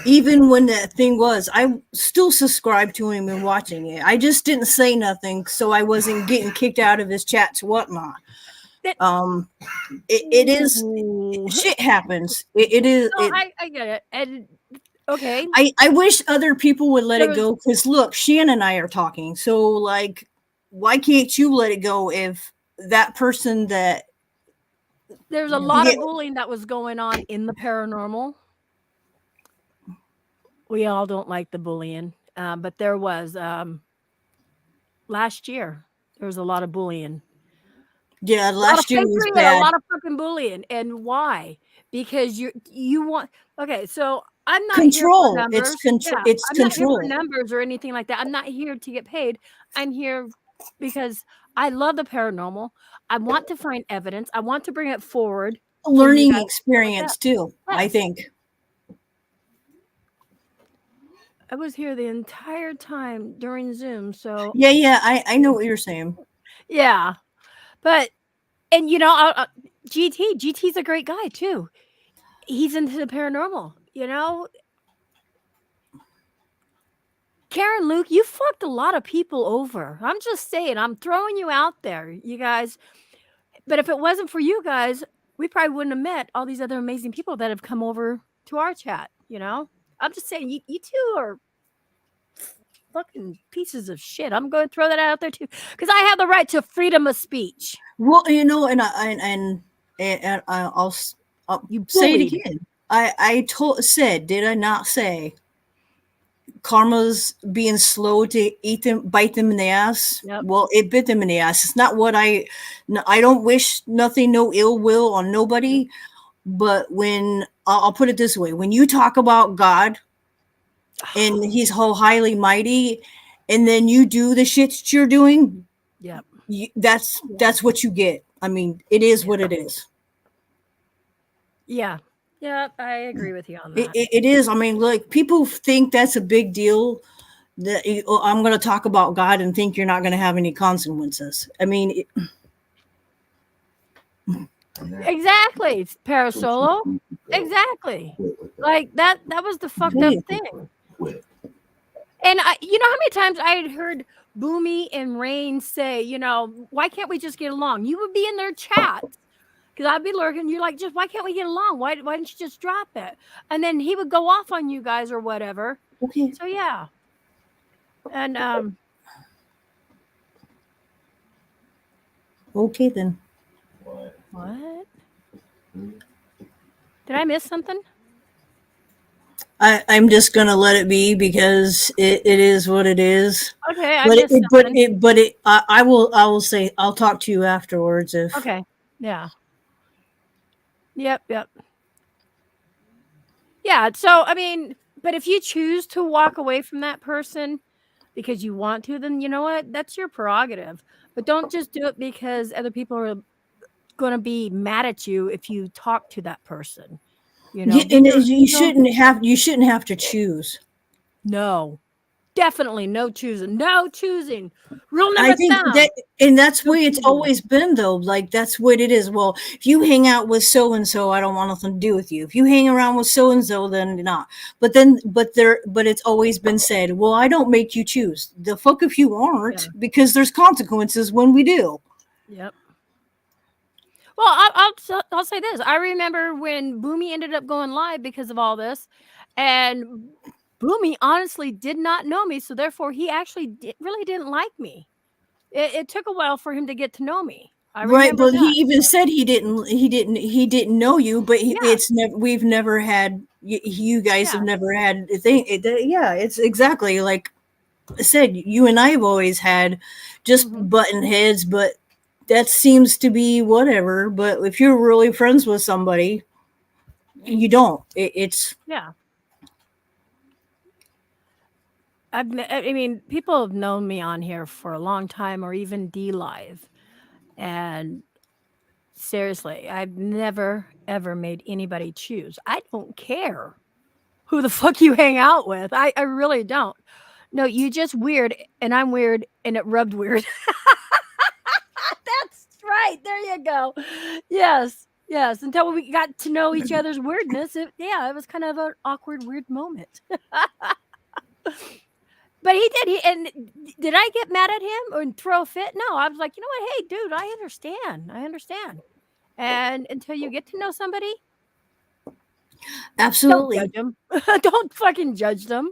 even when that thing was, I still subscribed to him and watching it. I just didn't say nothing, so I wasn't getting kicked out of his chats, whatnot. It is shit happens. It is. No, I get it. And okay. I wish other people would let it go because look, Shannon and I are talking. So like, why can't you let it go if that person that there's a lot of bullying that was going on in the paranormal. We all don't like the bullying, but there was last year. There was a lot of bullying. Yeah, last year was bad. A lot of fucking bullying, and why? Because you want. Okay, so I'm not control. Here for numbers. It's control. Yeah, it's I'm control. not here for numbers or anything like that. I'm not here to get paid. I'm here because I love the paranormal. I want to find evidence. I want to bring it forward. A learning experience too. Yes. I think. I was here the entire time during Zoom, so yeah, I know what you're saying. Yeah, but and GT's a great guy too. He's into the paranormal, Karen, Luke, you fucked a lot of people over. I'm just saying, I'm throwing you out there, you guys. But if it wasn't for you guys, we probably wouldn't have met all these other amazing people that have come over to our chat. You know, I'm just saying, you two are fucking pieces of shit. I'm going to throw that out there too, because I have the right to freedom of speech. Well, I'll You say it bullied. again. Said, did I not say karma's being slow to bite them in the ass? Yep. Well, it bit them in the ass. It's not what I don't wish nothing, no ill will on nobody. But when I'll put it this way, when you talk about God and he's highly mighty, and then you do the shit that you're doing, Yep. that's what you get. I mean, it is what it is. Yeah. Yeah, I agree with you on that. It is. I mean, like, people think that's a big deal. That I'm going to talk about God and think you're not going to have any consequences. I mean, Exactly, Parasolo. Exactly. Like that was the fucked up thing. And you know how many times I had heard Boomy and Rain say, you know, why can't we just get along? You would be in their chat because I'd be lurking. You're like, just why can't we get along? Why didn't you just drop it? And then he would go off on you guys or whatever. okay. So yeah. And Okay then. what? Did I miss something? I'm just going to let it be because it is what it is. Okay, I missed something. I will say, I'll talk to you afterwards if. Okay. Yeah. Yep. Yeah. So, I mean, but if you choose to walk away from that person because you want to, then you know what? That's your prerogative. But don't just do it because other people are going to be mad at you if you talk to that person. You know, And you shouldn't have to choose. No. Definitely no choosing. No choosing. Rule number I think seven. that's the way it's always been, though. Like, that's what it is. Well, if you hang out with so and so, I don't want nothing to do with you. If you hang around with so and so, then not. But it's always been said, well, I don't make you choose. The fuck if you aren't, because there's consequences when we do. Yep. Well, I'll say this. I remember when Boomy ended up going live because of all this, and Boomy honestly did not know me, so therefore he actually really didn't like me. It took a while for him to get to know me. I remember But that. he even said he didn't know you. But we've never had, you guys have never had a thing. It's exactly like I said. You and I have always had just button heads, but that seems to be whatever. But if you're really friends with somebody, you don't. It's I mean, people have known me on here for a long time, or even D Live, and seriously, I've never ever made anybody choose. I don't care who the fuck you hang out with. I really don't. No, you just weird, and I'm weird, and it rubbed weird. That's right. There you go. Yes. Until we got to know each other's weirdness, it was kind of an awkward, weird moment. But he did. And did I get mad at him or throw a fit? No, I was like, you know what? Hey, dude, I understand. And until you get to know somebody, absolutely, don't judge them. Don't fucking judge them.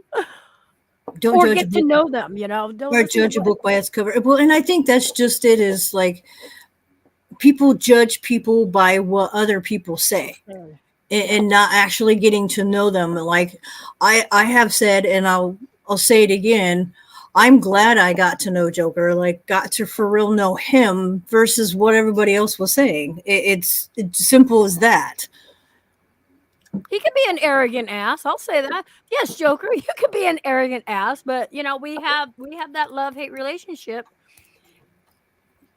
Don't or judge get to know them. You know, or judge a book by its cover. Well, and I think that's just it. Is like people judge people by what other people say. And not actually getting to know them. Like I have said, and I'll say it again. I'm glad I got to know Joker, like got to for real know him versus what everybody else was saying. It's simple as that. He could be an arrogant ass. I'll say that. Yes, Joker, you could be an arrogant ass, but you know, we have that love-hate relationship.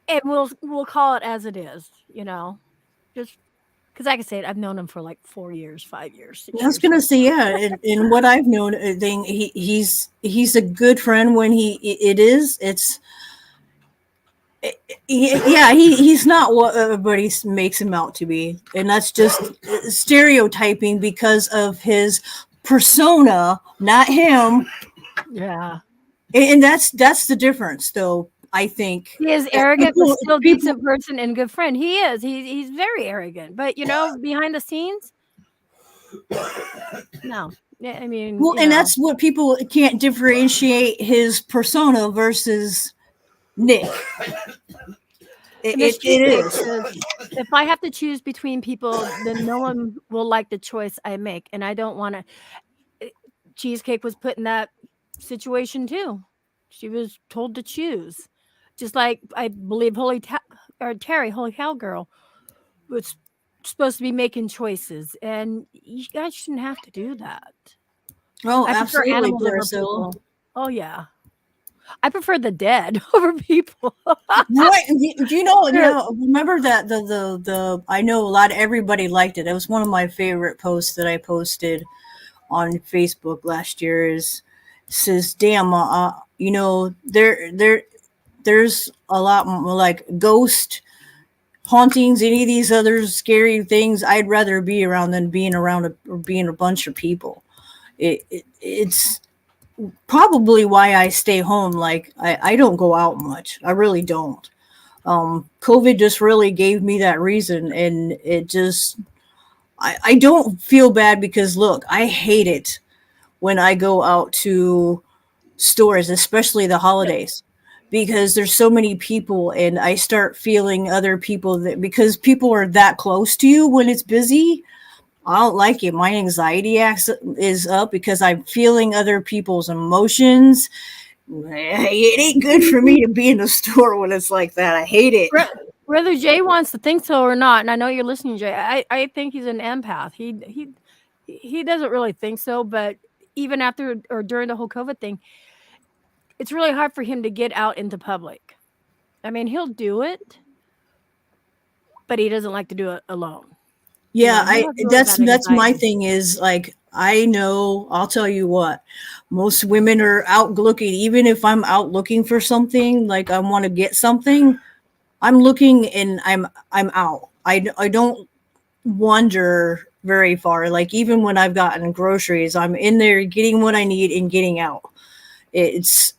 And we'll call it as it is, you know. Just because like I said, I've known him for like 4 years, 5 years, 6 years. I was gonna say, yeah, in what I've known, he's a good friend when he's not what everybody makes him out to be, and that's just stereotyping because of his persona, not him. Yeah, and that's the difference, though. I think he is arrogant, but still decent person and good friend. He is. He's very arrogant, but you know, behind the scenes, no. Yeah, I mean, Well, and that's what people can't differentiate his persona versus Nick. and this It is. says, if I have to choose between people, then no one will like the choice I make, and I don't want to. Cheesecake was put in that situation too. She was told to choose, just like I believe Terry, Holy Cowgirl, was supposed to be making choices, and you guys shouldn't have to do that. Oh, I prefer absolutely, animals over Parasol. people. Oh yeah, I prefer the dead over people. Right? Do you know? Now, remember that the I know a lot of everybody liked it. It was one of my favorite posts that I posted on Facebook last year. Is says, "Damn, you know, there's a lot more like ghost hauntings, any of these other scary things. I'd rather be around than being around or being a bunch of people. It's probably why I stay home. Like I don't go out much. I really don't. COVID just really gave me that reason, and it just I don't feel bad because look, I hate it when I go out to stores, especially the holidays, because there's so many people and I start feeling other people that because people are that close to you when it's busy. I don't like it. My anxiety is up because I'm feeling other people's emotions. It ain't good for me to be in the store when it's like that. I hate it. Whether Jay wants to think so or not, and I know you're listening, Jay. I think he's an empath. He doesn't really think so, but even after or during the whole COVID thing, it's really hard for him to get out into public. I mean, he'll do it, but he doesn't like to do it alone. Yeah, He I has really that's bad my anxiety. thing is like I know I'll tell you what, most women are out looking, even if I'm out looking for something, like I want to get something, I'm looking and I'm out. I don't wander very far. Like even when I've gotten groceries, I'm in there getting what I need and getting out. It's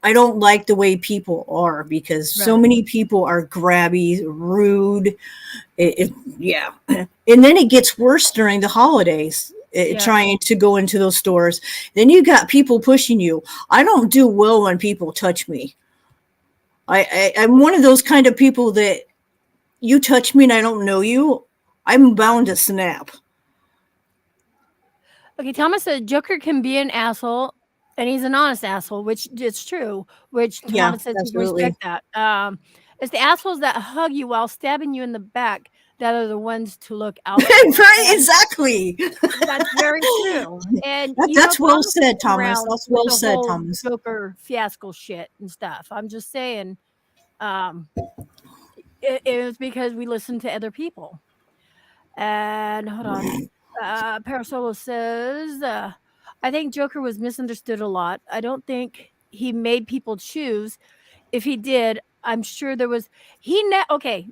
I don't like the way people are because so Right. many people are grabby, rude. Yeah. And then it gets worse during the holidays. Yeah. Trying to go into those stores, then you got people pushing you. I don't do well when people touch me. I'm one of those kind of people that you touch me and I don't know you, I'm bound to snap. Okay, Thomas said Joker can be an asshole, and he's an honest asshole, which is true. Which Yeah, Thomas says he can absolutely. respect that. It's the assholes that hug you while stabbing you in the back that are the ones to look out for. Right, And exactly. that's very true. And That's well Thomas said, was Thomas. around That's with well the said, whole Thomas. Joker fiasco shit and stuff. I'm just saying, um, it was because we listened to other people. And hold on. Parasolo says, I think Joker was misunderstood a lot. I don't think he made people choose. If he did, I'm sure there was okay,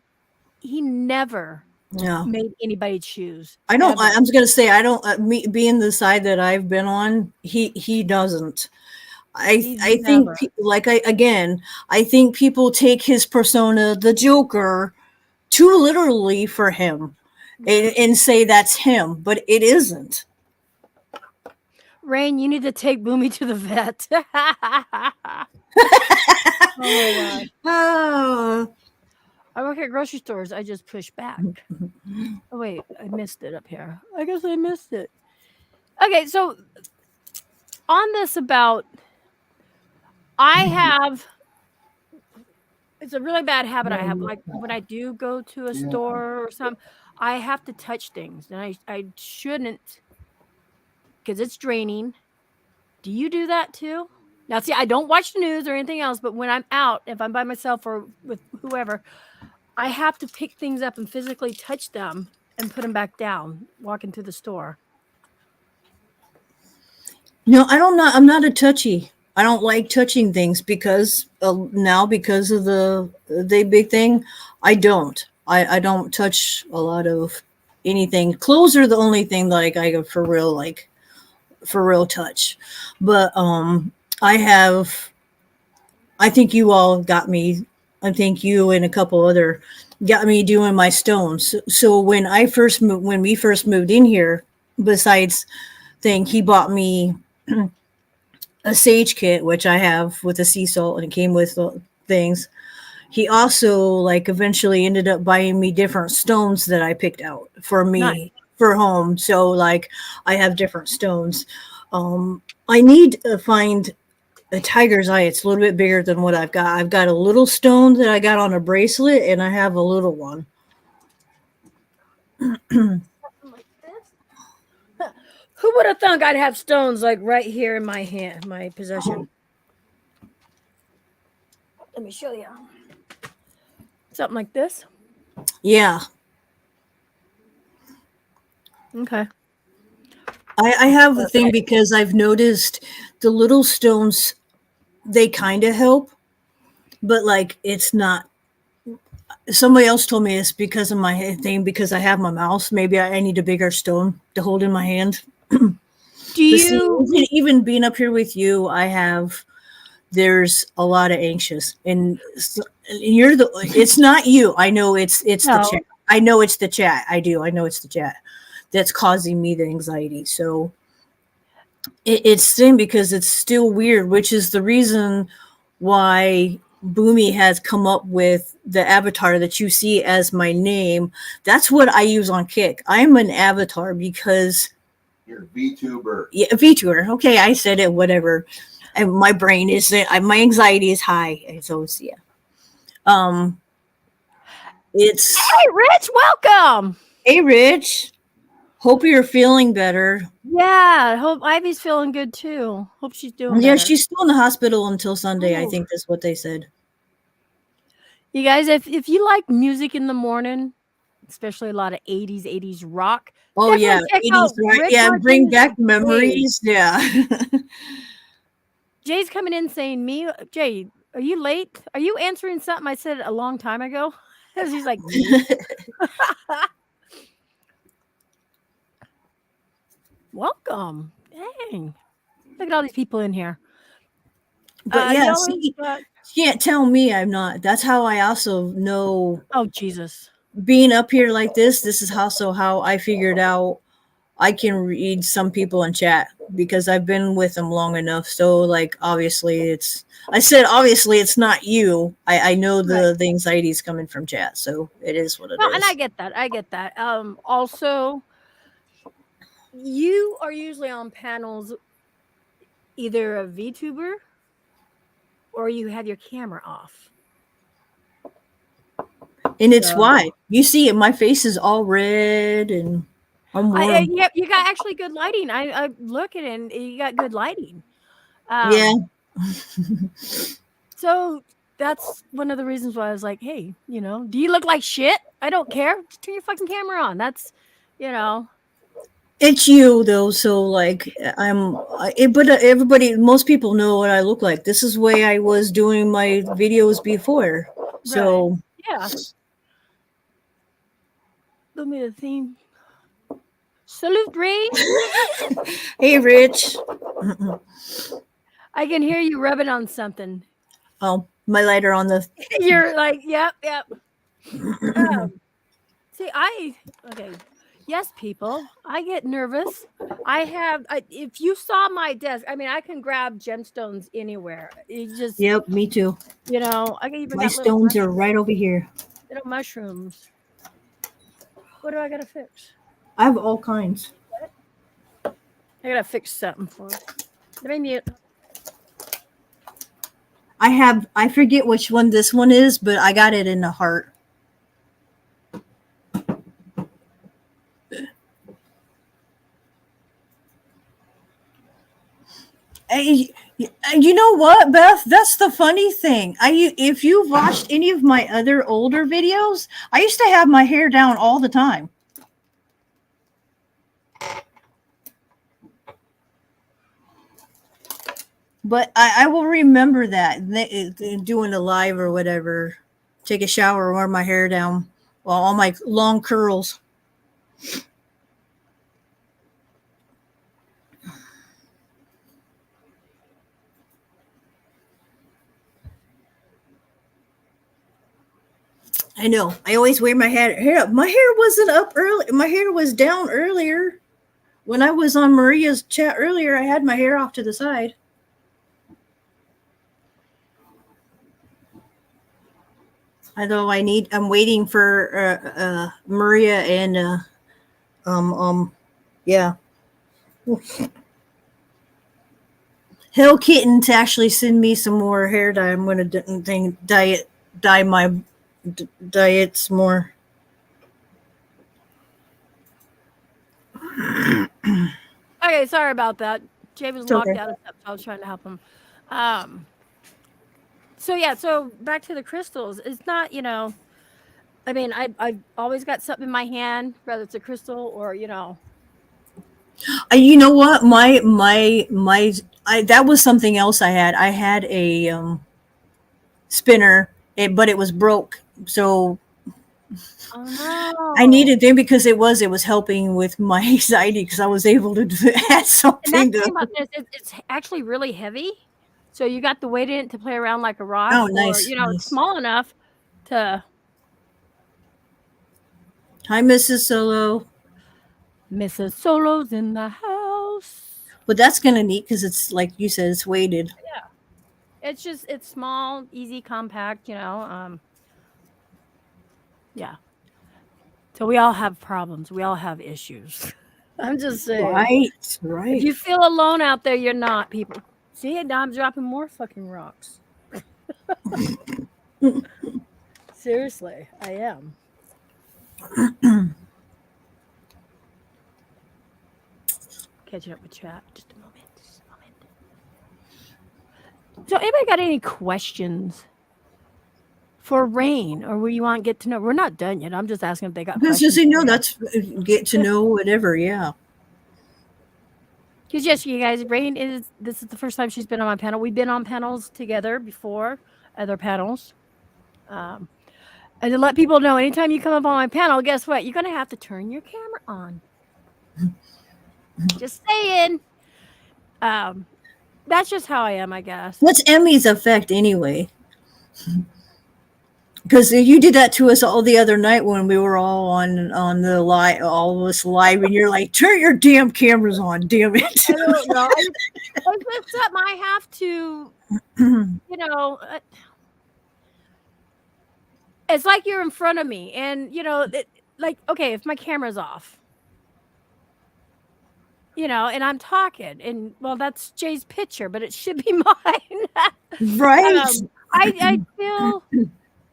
he never Yeah. made anybody choose I don't. ever. I was gonna say I don't. Me being the side that I've been on, he doesn't. He's I think never. like I think people take his persona, the Joker, too literally for him, Yeah. and say that's him, but it isn't. Rain, you need to take Boomy to the vet. Oh my gosh. Oh, I work at grocery stores. I just push back. Oh wait, I missed it up here. I guess I missed it. Okay, so on this about I have it's a really bad habit I have. Like when I do go to a store or something, I have to touch things, and I shouldn't because it's draining. Do you do that too? Now, see, I don't watch the news or anything else, but when I'm out, if I'm by myself or with whoever, I have to pick things up and physically touch them and put them back down, walking to the store. no, I don't. Not. I'm not a touchy. I don't like touching things because now because of the big thing, I don't. I don't touch a lot of anything. Clothes are the only thing like I for real touch. But I have I think you all got me. I think you and a couple other got me doing my stones. So when we first moved in here, besides thing, he bought me a sage kit, which I have with the sea salt, and it came with things. He also like eventually ended up buying me different stones that I picked out for me Nice. for home. So like I have different stones. I need to find a tiger's eye. It's a little bit bigger than what I've got. I've got a little stone that I got on a bracelet, and I have a little one. Like this. Who would have thunk I'd have stones like right here in my hand, my possession? Let me show you. Something like this. Yeah. Okay. I have a thing because I've noticed the little stones, they kind of help, but like it's not. Somebody else told me it's because of my thing, because I have my mouse. Maybe I need a bigger stone to hold in my hand. Do you? See, even being up here with you, there's a lot of anxious, and you're it's not you. I know it's No. the chat. I know it's the chat. I know it's the chat that's causing me the anxiety. So it's thing because it's still weird, which is the reason why Boomy has come up with the avatar that you see as my name. That's what I use on Kick. I'm an avatar because You're a VTuber. yeah, VTuber. Okay, I said it. Whatever. And my brain is my anxiety is high, and so it's it's Hey, Rich, welcome. hey, Rich. Hope you're feeling better. Yeah, hope Ivy's feeling good too. Hope she's doing Yeah, better. she's still in the hospital until Sunday. I Ooh. think that's what they said. You guys, if you like music in the morning, especially a lot of 80s rock. Oh yeah, definitely check 80s, out right? Rick Yeah, bring Martin's back Jay. memories. Yeah. Jay's coming in saying, "Me, Jay, are you late? Are you answering something I said a long time ago?" She's like, "Me." Welcome. Dang. Look at all these people in here. But yeah, Yellow, see, you can't tell me I'm not. That's how I also know oh Jesus. being up here like this is also how I figured out I can read some people in chat because I've been with them long enough. So like obviously it's not you. I know the anxiety is coming from chat, so it is what it No, is. and I get that. Also, you are usually on panels either a VTuber or you have your camera off. And it's why you see it. My face is all red and I'm warm. Yeah, you got actually good lighting. I look at it and you got good lighting. Yeah. So that's one of the reasons why I was like, hey, do you look like shit? I don't care. Just turn your fucking camera on. That's, It's you though, so like but everybody, most people know what I look like. This is the way I was doing my videos before. So right. Yeah. Let me the theme. Salute, Ray. Hey, Rich. I can hear you rubbing on something. Oh, my lighter on the. You're like, yep. See, okay. Yes, people, I get nervous. If you saw my desk, I mean, I can grab gemstones anywhere. You just, Yep, me too. I can even My got stones are right over here. little mushrooms. What do I gotta fix? I have all kinds. I gotta fix something for it. Let me mute. I forget which one this one is, but I got it in the heart. Hey, you know what, Beth? That's the funny thing. If you've watched any of my other older videos, I used to have my hair down all the time. But I will remember that doing a live or whatever, take a shower, wear my hair down, well, all my long curls. I know. I always wear my hair up. My hair wasn't up early. My hair was down earlier. When I was on Maria's chat earlier, I had my hair off to the side. Although I'm waiting for Maria and yeah, Hell Kitten to actually send me some more hair dye. I'm gonna dye my diets more. Okay, sorry about that. Jay was It's locked okay. out of stuff, so I was trying to help him. So yeah, so back to the crystals. It's not, I mean, I've always got something in my hand, whether it's a crystal or, You know what? That was something else I had. I had a spinner, but it was broke. So oh I no. needed them because it was helping with my anxiety because I was able to add And that's something the to. thing about this, it's actually really heavy. So you got the weight in it to play around like a rock, Oh, or, nice, it's nice. small enough to. Hi, Mrs. Solo. Mrs. Solo's in the house. But that's kind of neat because it's like you said, it's weighted. Yeah. It's small, easy, compact, yeah. So we all have problems. We all have issues. I'm just saying. Right, If right. you feel alone out there, you're not, people. See, now I'm dropping more fucking rocks. Seriously, I am. Catching up with chat. Just a moment. So, anybody got any questions for Rain, or you want to get to know? We're not done yet. I'm just asking if they got Because questions. you know, that's get to know whatever. Yeah. Because yes, you guys, Rain this is the first time she's been on my panel. We've been on panels together before, other panels. And to let people know, anytime you come up on my panel, guess what? You're gonna have to turn your camera on. Just saying. That's just how I am, I guess. What's Emmy's effect anyway? Because you did that to us all the other night when we were all on the live, all of us live, and you're like, "Turn your damn cameras on, damn it!" I don't know. It's just something I have to, it's like you're in front of me, and like, okay, if my camera's off, and I'm talking, and well, that's Jay's picture, but it should be mine. Right. I feel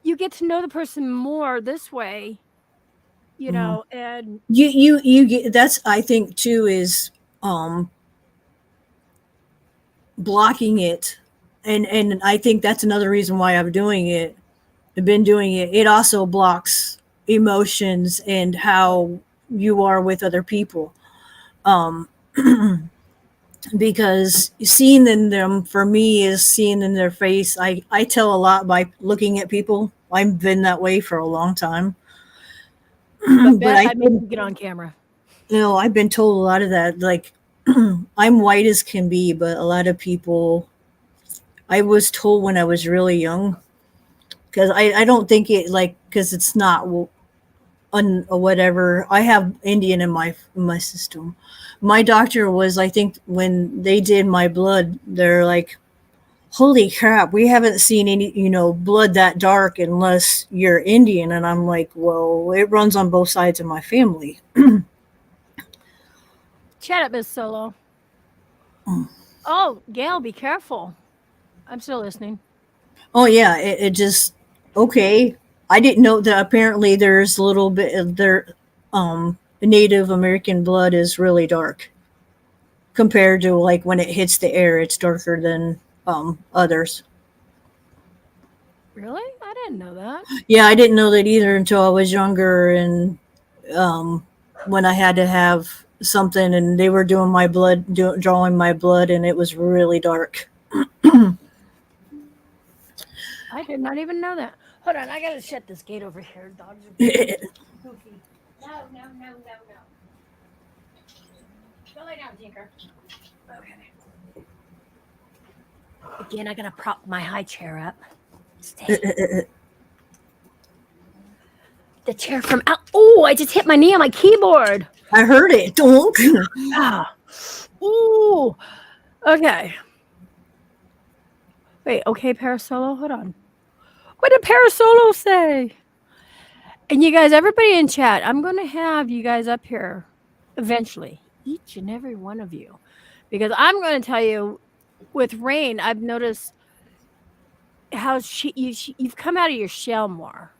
you get to know the person more this way, and You get that's I think too is blocking it, and I think that's another reason why I've been doing it. It also blocks emotions and how you are with other people. Um, because seeing in them for me is seeing in their face. I tell a lot by looking at people. I've been that way for a long time. but But Beth, I made you get on camera. I've been told a lot of that. Like I'm white as can be, but a lot of people I was told when I was really young because I don't think it like because it's not whatever. I have Indian in my system. My doctor was, I think, when they did my blood, they're like, "Holy crap, we haven't seen any, blood that dark unless you're Indian." And I'm like, "Well, it runs on both sides of my family." Chat up, Miss Solo. Oh, Gail, be careful. I'm still listening. Oh yeah, it just okay. I didn't know that apparently there's a little bit of their Native American blood is really dark compared to like when it hits the air, it's darker than others. Really? I didn't know that. Yeah, I didn't know that either until I was younger and when I had to have something and they were doing my blood, drawing my blood, and it was really dark. I did not even know that. Hold on, I gotta shut this gate over here. Dogs are being goofy. No. Go lay down, Tinker. Okay. Again, I gotta prop my high chair up. Stay. The chair from out. Oh, I just hit my knee on my keyboard. I heard it. Don't. Ah. Ooh. Okay. Wait, okay, Parasolo, hold on. What did Parasolo say? And you guys, everybody in chat, I'm going to have you guys up here eventually, each and every one of you, because I'm going to tell you with Rain, I've noticed how you've come out of your shell more.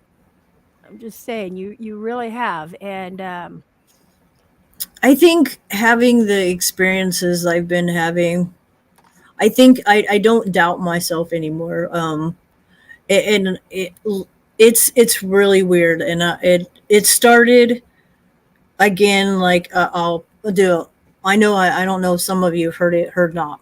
I'm just saying, you really have, and I think having the experiences I've been having, I think I don't doubt myself anymore. And it's really weird, and it started again. Like I'll do. I know I don't know if some of you have heard not.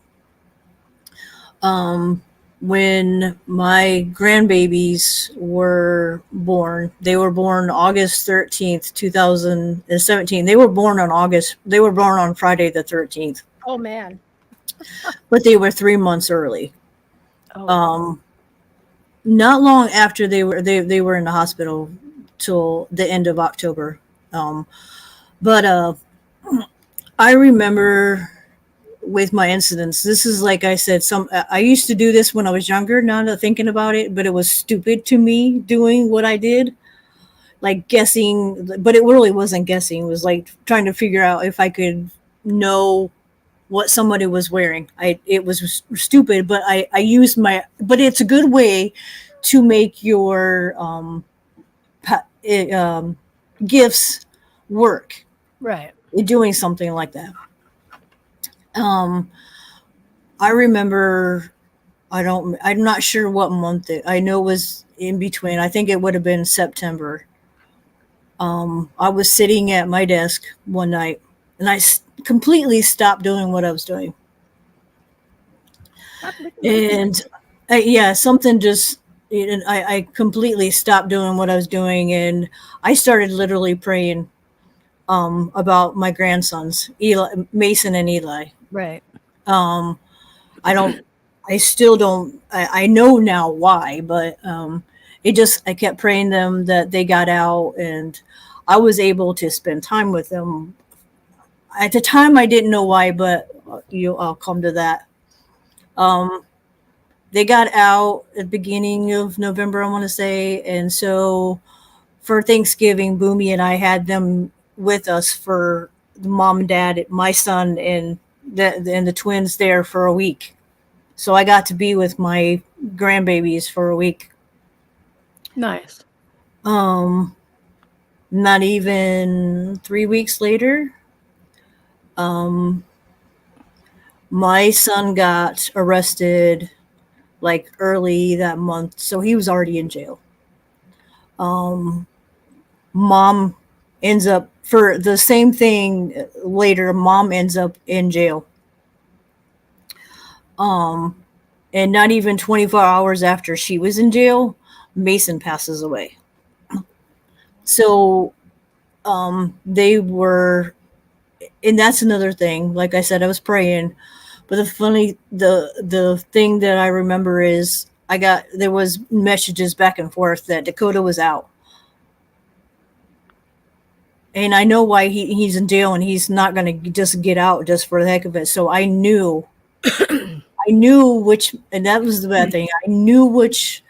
When my grandbabies were born, they were born August 13th, 2017. They were born on Friday the 13th, oh man, but they were 3 months early. oh Not long after they were in the hospital till the end of October. But I remember with my incidents, this is like I said, I used to do this when I was younger, now that thinking about it, but it was stupid to me doing what I did, like guessing, but it really wasn't guessing. It was like trying to figure out if I could know what somebody was wearing. It was stupid, but I used but it's a good way to make your gifts work. right. Doing something like that. I remember. I'm not sure what month I know it was in between. I think it would have been September. I was sitting at my desk one night, and I completely stopped doing what I was doing. And yeah, something just, I completely stopped doing what I was doing, and I started literally praying about my grandsons, Mason and Eli. Right. I still don't, I know now why, but I kept praying them that they got out, and I was able to spend time with them. At the time, I didn't know why, but I'll come to that. They got out at the beginning of November, I want to say. And so for Thanksgiving, Boomy and I had them with us for the mom and dad, my son, and the twins there for a week. So I got to be with my grandbabies for a week. Nice. Not even 3 weeks later, my son got arrested like early that month, so he was already in jail. Mom ends up for the same thing later. Mom ends up in jail. And not even 24 hours after she was in jail, Mason passes away. So they were, and that's another thing. Like I said, I was praying, but the thing that I remember is there was messages back and forth that Dakota was out. And I know why he's in jail, and he's not going to just get out just for the heck of it. So I knew which, and that was the bad thing. I knew which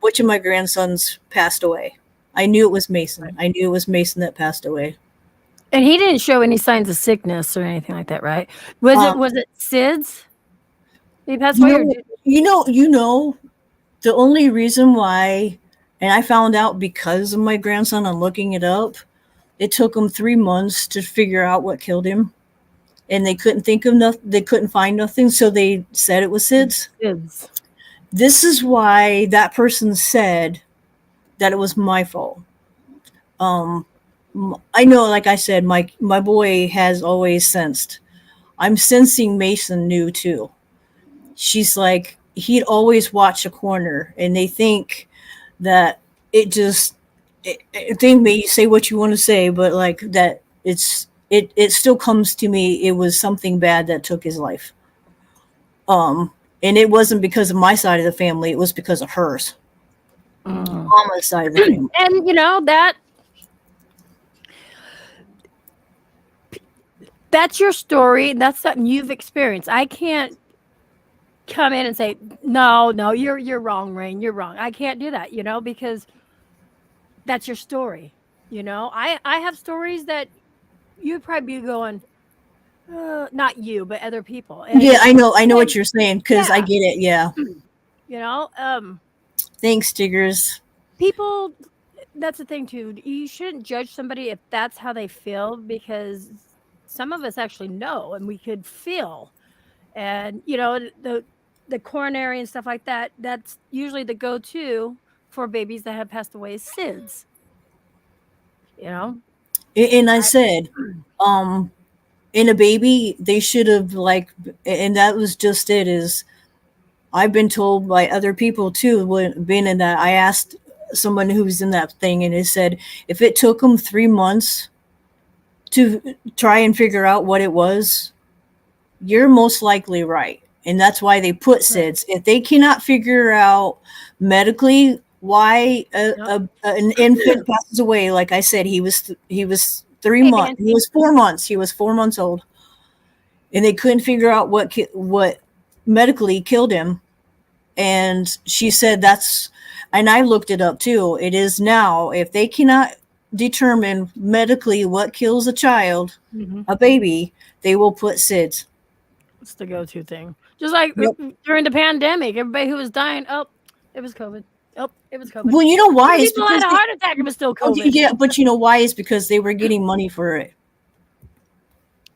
of my grandsons passed away. I knew it was Mason. Right. I knew it was Mason that passed away. And he didn't show any signs of sickness or anything like that, right? Was it SIDS? He passed away? You know, the only reason why, and I found out because of my grandson and looking it up, it took them 3 months to figure out what killed him. And they couldn't think of nothing. They couldn't find nothing. So they said it was SIDS. SIDS. This is why that person said that it was my fault. I know, like I said, my boy has always sensed. I'm sensing Mason knew too. She's like, he'd always watch a corner, and they think that they may say what you want to say, but like that it still comes to me. It was something bad that took his life. And it wasn't because of my side of the family. It was because of hers. Mama's side of the family. And that That's your story, and that's something you've experienced. I can't come in and say, "No, no, you're wrong, Rain. You're wrong." I can't do that, because that's your story. I have stories that you'd probably be going, not you, but other people, and Yeah, it's I know what and you're saying because I yeah, get it. Yeah. you know, um, Thanks, Diggers. people. That's the thing too. You shouldn't judge somebody if that's how they feel because some of us actually know and we could feel. And the coronary and stuff like that, that's usually the go-to for babies that have passed away is SIDS, you know? And I I said, um, in a baby, they should have like, and that was just it. Is I've been told by other people too, when being in that, I asked someone who was in that thing, and it said if it took them 3 months to try and figure out what it was, you're most likely right. And that's why they put Right. SIDS. If they cannot figure out medically why Yep. an infant passes away, like I said, he was 3 months, he Fancy. was 4 months, he was 4 months old, and they couldn't figure out what medically killed him. And she said that's, and I looked it up too. It is now, if they cannot determine medically what kills a child, Mhm. a baby, they will put SIDS. It's the go-to thing. Just like Yep. during the pandemic, everybody who was dying, oh, it was COVID. Oh, it was COVID. Well, you know why? Some It's people had because a heart attack. It was still okay, COVID. yeah, but you know why? Is because they were getting money for it.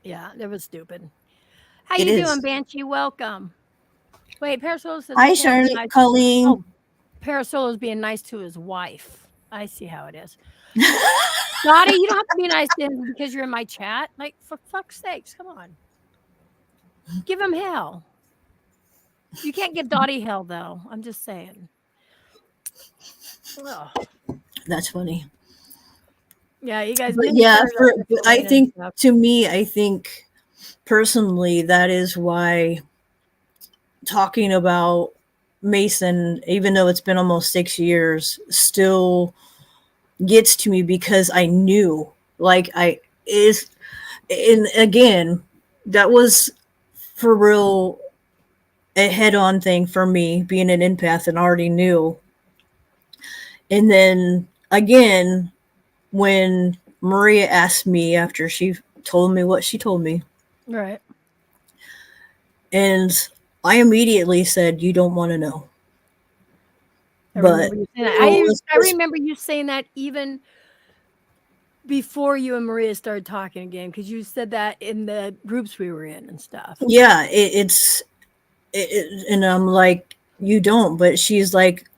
Yeah, it was stupid. How It you doing, is. Banshee? Welcome. Wait, Parasol says I Hi, can't be Charlotte, nice. Colleen. Oh, Parasolo's being nice to his wife. I see how it is. Dottie, you don't have to be nice to him because you're in my chat. Like, for fuck's sakes, come on. Give him hell. You can't give Dottie hell, though. I'm just saying. Ugh. That's funny. Yeah, you guys But give me yeah, prayers for up there but for I Rain and think stuff. to me, I think personally that is why talking about Mason, even though it's been almost 6 years, still gets to me because I knew, like I is, and again, that was for real a head-on thing for me, being an empath, and already knew. And then again, when Maria asked me after she told me what she told me, Right. and I immediately said, "You don't want to know." I But remember you saying that. so I remember you saying that even before you and Maria started talking again, because you said that in the groups we were in and stuff. yeah, and I'm like, "You don't," but she's like,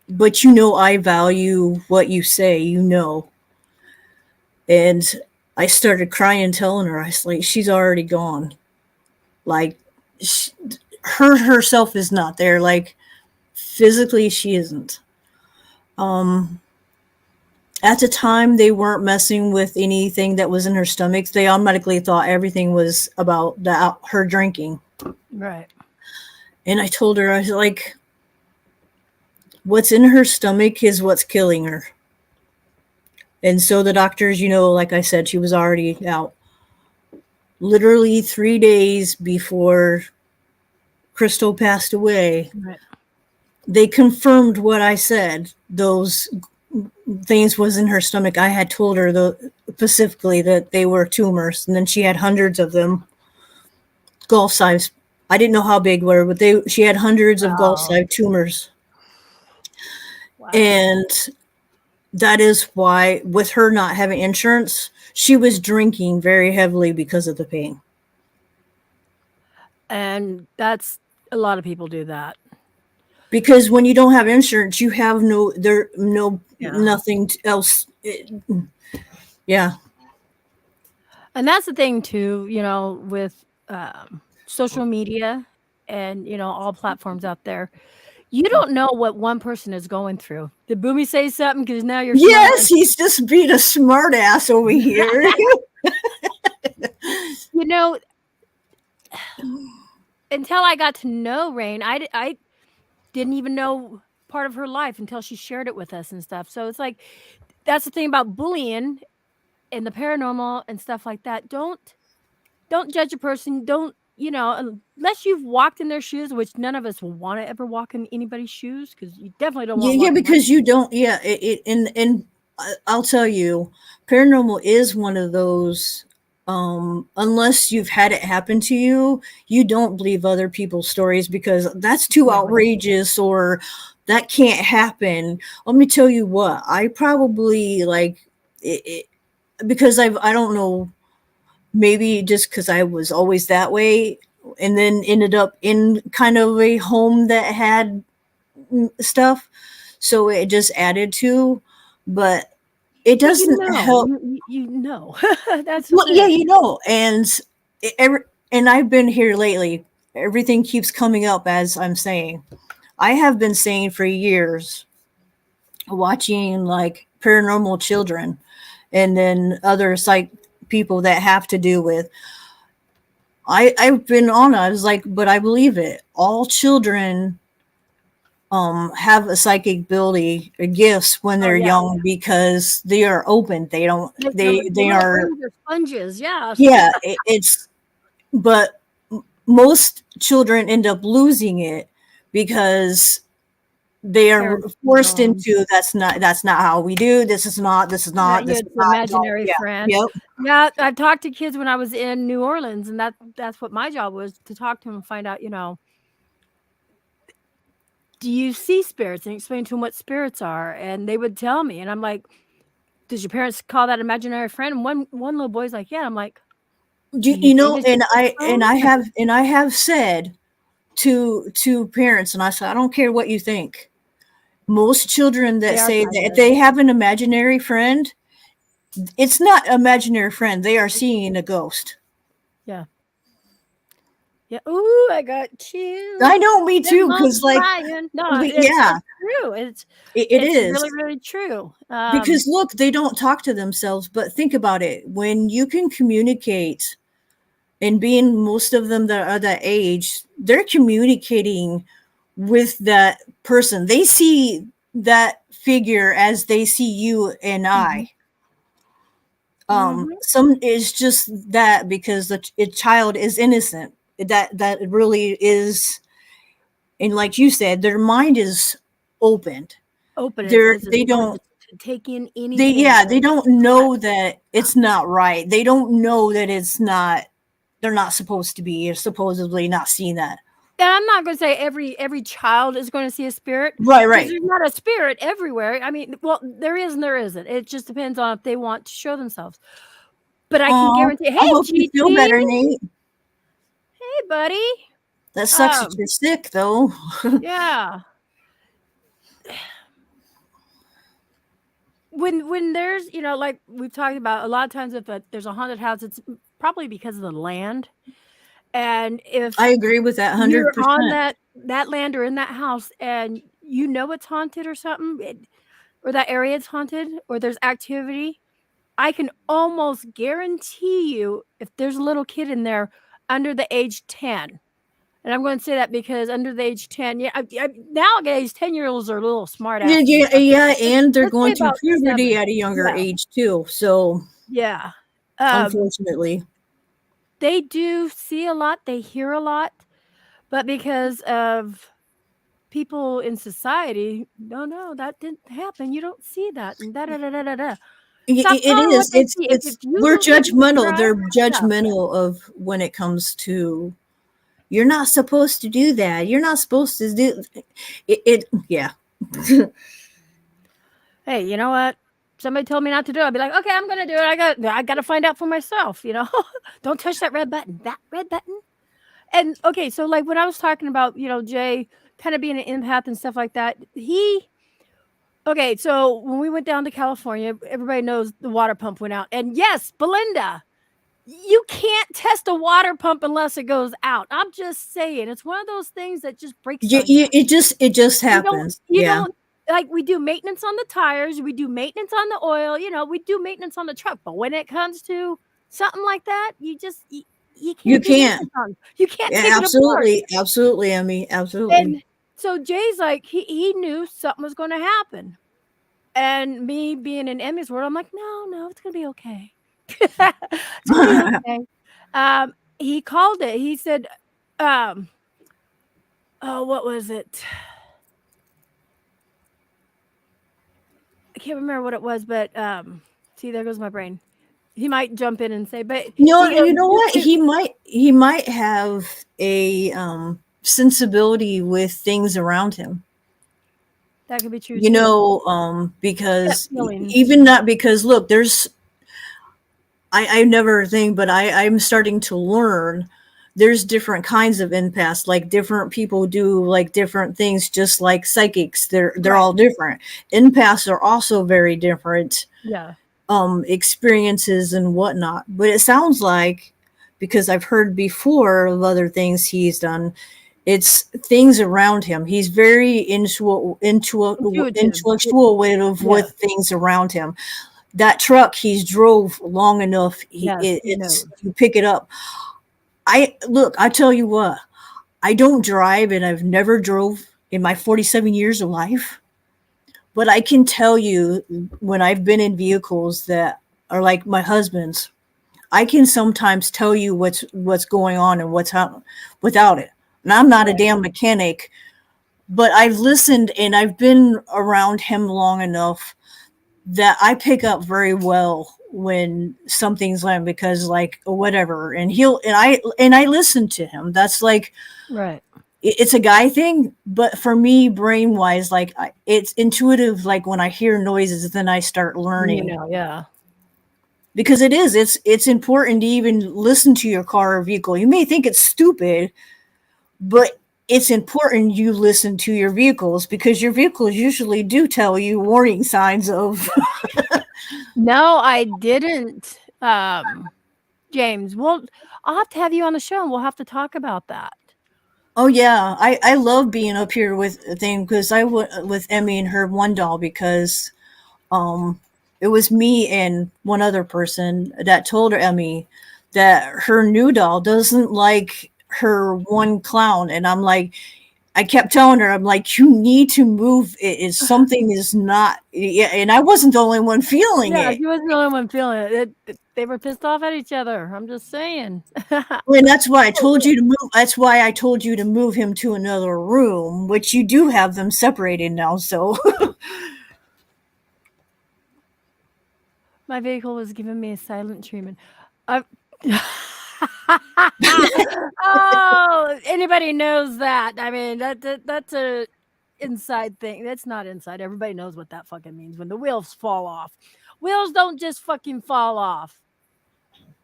"But you know, I value what you say, you know." And I started crying, telling her, I was like, "She's already gone. Like, she, her herself is not there. Like, physically, she isn't." Um, at the time, they weren't messing with anything that was in her stomach. They automatically thought everything was about her drinking. Right. And I told her, I was like, "What's in her stomach is what's killing her." And so the doctors, like I said, she was already out. Literally 3 days before Crystal passed away, Right. they confirmed what I said. Those things was in her stomach. I had told her specifically that they were tumors, and then she had hundreds of them, golf size. I didn't know how big were, but she had hundreds of golf Wow. size tumors. Wow. And that is why, with her not having insurance, she was drinking very heavily because of the pain. And that's a lot of people do that. Because when you don't have insurance, you have Yeah. nothing else. Yeah. And that's the thing too, with social media and all platforms out there. You don't know what one person is going through. Did Boomy say something? Because now you're Yes, smiling. he's just being a smart ass over here. You know, until I got to know Rain, I didn't even know part of her life until she shared it with us and stuff. So it's like that's the thing about bullying and the paranormal and stuff like that. Don't don't judge a person. Don't, unless you've walked in their shoes, which none of us will want to ever walk in anybody's shoes, because you definitely don't want to Yeah, walk in because you don't. Yeah, and I'll tell you, paranormal is one of those. Unless you've had it happen to you, you don't believe other people's stories because that's too Never. outrageous or that can't happen. Let me tell you what, I probably like it because I don't know, maybe just because I was always that way and then ended up in kind of a home that had stuff, so it just added to, but it But doesn't help. that's the Well, yeah, thing. and and I've been here lately. Everything keeps coming up as I'm saying. I have been saying for years, watching like paranormal children, and then other psych people that have to do with. I've been on. I was like, but I believe it. All children have a psychic ability or gifts when Oh they're yeah, young because they are open. They don't. they're like They little are. brains are sponges. Yeah. Yeah. It's but most children end up losing it because they are Parents forced know 'em. into that's not how we do. Yeah, This it's is the not don't. imaginary Yeah. friend. Yep. Yeah, I talked to kids when I was in New Orleans, and that's what my job was, to talk to them and find out, do you see spirits, and explain to them what spirits are, and they would tell me, and I'm like, does your parents call that imaginary friend? And one little boy's like, yeah. I'm like, do you You think know, it's just a friend? and I have said to parents, and I said I don't care what you think. Most children They that are say that if psychic. they have an imaginary friend, it's not imaginary friend. They are seeing a ghost. Yeah. Yeah. Ooh, I got chills. I know, me They're too. Because like, multiplying. No, yeah, it's true. it It's is. really, really true. Because look, they don't talk to themselves. But think about it: when you can communicate, and being most of them that are that age, they're communicating with that person. They see that figure as they see you and Mhm, I. mhm. Some is just that because a child is innocent. That really is, and like you said, their mind is opened. Open as it's They willing don't to take in they anything. yeah, they don't But know that it's not right. They don't know that it's not, they're not supposed to be, or supposedly not seeing that. and I'm not gonna say every child is gonna see a spirit, Right, because right. there's not a spirit everywhere. I mean, well, there is and there isn't. It just depends on if they want to show themselves. But I can Oh, guarantee, I hey, hope you feel GT, better, Nate. hey, buddy. That sucks that Um, you're sick, though. yeah. When there's, like we've talked about a lot of times, if there's a haunted house, it's probably because of the land. And I if agree with that you're on 100%. that land or in that house and it's haunted or something, or that area is haunted or there's activity, I can almost guarantee you if there's a little kid in there under the age 10. And I'm going to say that because under the age 10, yeah, nowadays 10-year-olds are a little smart Yeah, asses and yeah, stuff. yeah, Let's, and they're let's say going through about puberty 7. at a younger Yeah. age too. So, Yeah. Um, unfortunately, they do see a lot, they hear a lot, but because of people in society, no, that didn't happen. You don't see that, and da da da da da da. Stop it telling 'em what is. they see. If It's you we're don't see the judgmental. sky, They're yeah. judgmental of when it comes to, you're not supposed to do that. You're not supposed to do it. Yeah. Hey, you know what? Somebody told me not to do it. I'd be like, okay, I'm gonna do it. I got to find out for myself. Don't touch that red button. That red button. And okay, so like when I was talking about Jay kind of being an empath and stuff like that, okay, so when we went down to California, everybody knows the water pump went out. And yes, Belinda, you can't test a water pump unless it goes out. I'm just saying, it's one of those things that just breaks on you. It just You don't happens. you Yeah. don't like, we do maintenance on the tires, we do maintenance on the oil, we do maintenance on the truck, but when it comes to something like that, you You can't do can't. maintenance on. You can't Yeah, take it apart. absolutely. Absolutely, Emmy. Absolutely. And so Jay's like, he knew something was gonna happen. And me being in Emmy's world, I'm like, "No, no, it's gonna be okay. It's gonna be okay." he called it. He said, um, oh, what was it? I can't remember what it was, but see, there goes my brain. He might jump in and say, but No, he goes, you know what? He might have a sensibility with things around him. that could be true You too. know, That because feelings. even not because look, there's I never think, but I'm starting to learn there's different kinds of empaths. Like different people do like different things, just like psychics. They're Right. all different. Empaths are also very different Yeah. experiences and whatnot. But it sounds like, because I've heard before of other things he's done, it's things around him. He's very Intuitive. intellectual with Yeah. things around him. That truck he's drove long enough, Yes, he it's knows. you pick it up. I tell you what, I don't drive and I've never drove in my 47 years of life, but I can tell you when I've been in vehicles that are like my husband's, I can sometimes tell you what's going on and what's happening without it. And I'm not a damn mechanic, but I've listened and I've been around him long enough that I pick up very well when something's like, because like whatever, and I listen to him. That's like Right. it's a guy thing, but for me, brain wise, like it's intuitive. Like when I hear noises, then I start learning. You know, yeah. Because it's important to even listen to your car or vehicle. You may think it's stupid, but it's important you listen to your vehicles, because your vehicles usually do tell you warning signs of No, I didn't. James, I'll have to have you on the show and we'll have to talk about that. Oh yeah, I love being up here with a thing, because I went with Emmy and her one doll, because um it was me and one other person that told her Emmy that her new doll doesn't like her one clown, and I'm like, I kept telling her, I'm like, you need to move. It is something is not, yeah, and I wasn't the only one feeling Yeah, it. she wasn't the only one feeling it. They were pissed off at each other. I'm just saying. And that's why I told you to move. That's why I told you to move him to another room, which you do have them separated now. So My vehicle was giving me a silent treatment. I Oh, anybody knows that. I mean, that's a inside thing. That's not inside. Everybody knows what that fucking means when the wheels fall off. Wheels don't just fucking fall off.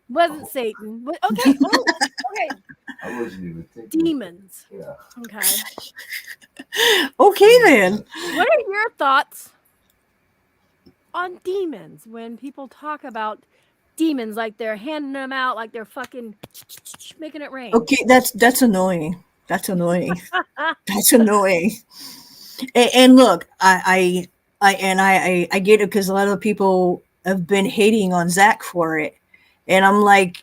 Wasn't Satan. Okay. Oh, okay. I wasn't even thinking. Demons. Yeah. Okay. okay then. What are your thoughts on demons when people talk about demons like they're handing them out like they're fucking making it rain? Okay, that's annoying. That's annoying. That's annoying. And look, I get it, because a lot of people have been hating on Zach for it, and I'm like,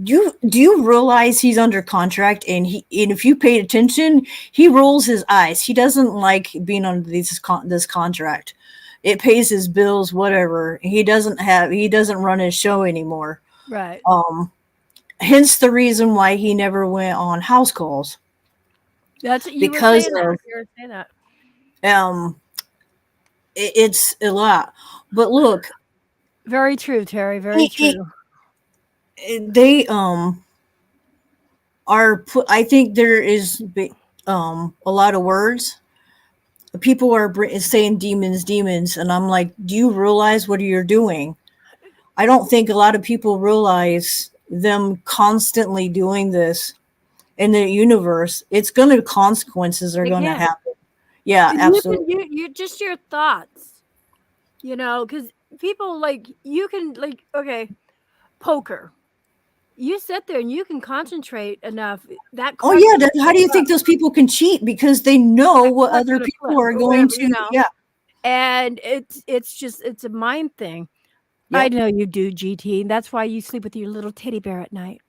do you realize he's under contract, and if you paid attention, he rolls his eyes. He doesn't like being under this contract. It pays his bills, whatever. He doesn't run his show anymore. Right. Hence the reason why he never went on house calls, That's you were because saying that. of You were saying that. it's a lot. But look, Very true, Terry. Very true. they are put. I think there is a lot of words. People are saying demons, and I'm like, do you realize what you're doing? I don't think a lot of people realize them constantly doing this in the universe. It's gonna consequences are gonna happen. Yeah, And absolutely. you just your thoughts, because people like you can like okay, poker. You sit there and you can concentrate enough. That Oh card's yeah, gonna how do you flip. think those people can cheat? Because they know That what card's other gonna people flip are or going whatever, to. Yeah, And it's a mind thing. I yep. know you do, GT. And that's why you sleep with your little teddy bear at night.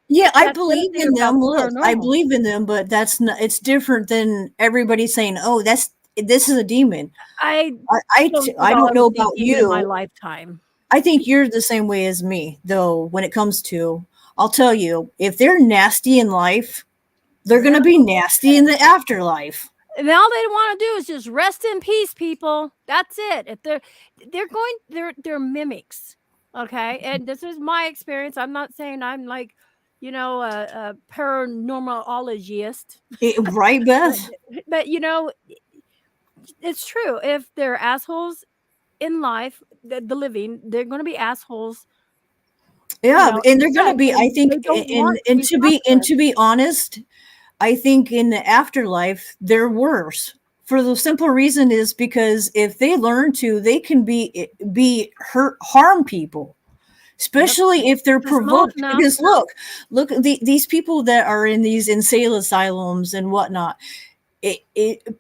Yeah, I That's the other believe thing in about them. the Look, I paranormal. believe in them, but that's not. It's different than everybody saying, "Oh, this is a demon." I I don't think I I'll don't ever know see a about demon in my you. lifetime. I think you're the same way as me, though. When it comes to, I'll tell you, if they're nasty in life, they're going to be nasty in the afterlife. And all they want to do is just rest in peace, people. That's it. If they're mimics. Okay. And this is my experience. I'm not saying I'm like, a paranormalologist. Right, Beth? But it's true. If they're assholes in life, the living, they're going to be assholes. Yeah, and they're going to be. and I think, they don't and want and be to be popular. honest, I think in the afterlife they're worse. For the simple reason is because if they learn to, they can be harm people, especially if they're Just small provoked. enough. Because look, these people that are in these insane asylums and whatnot.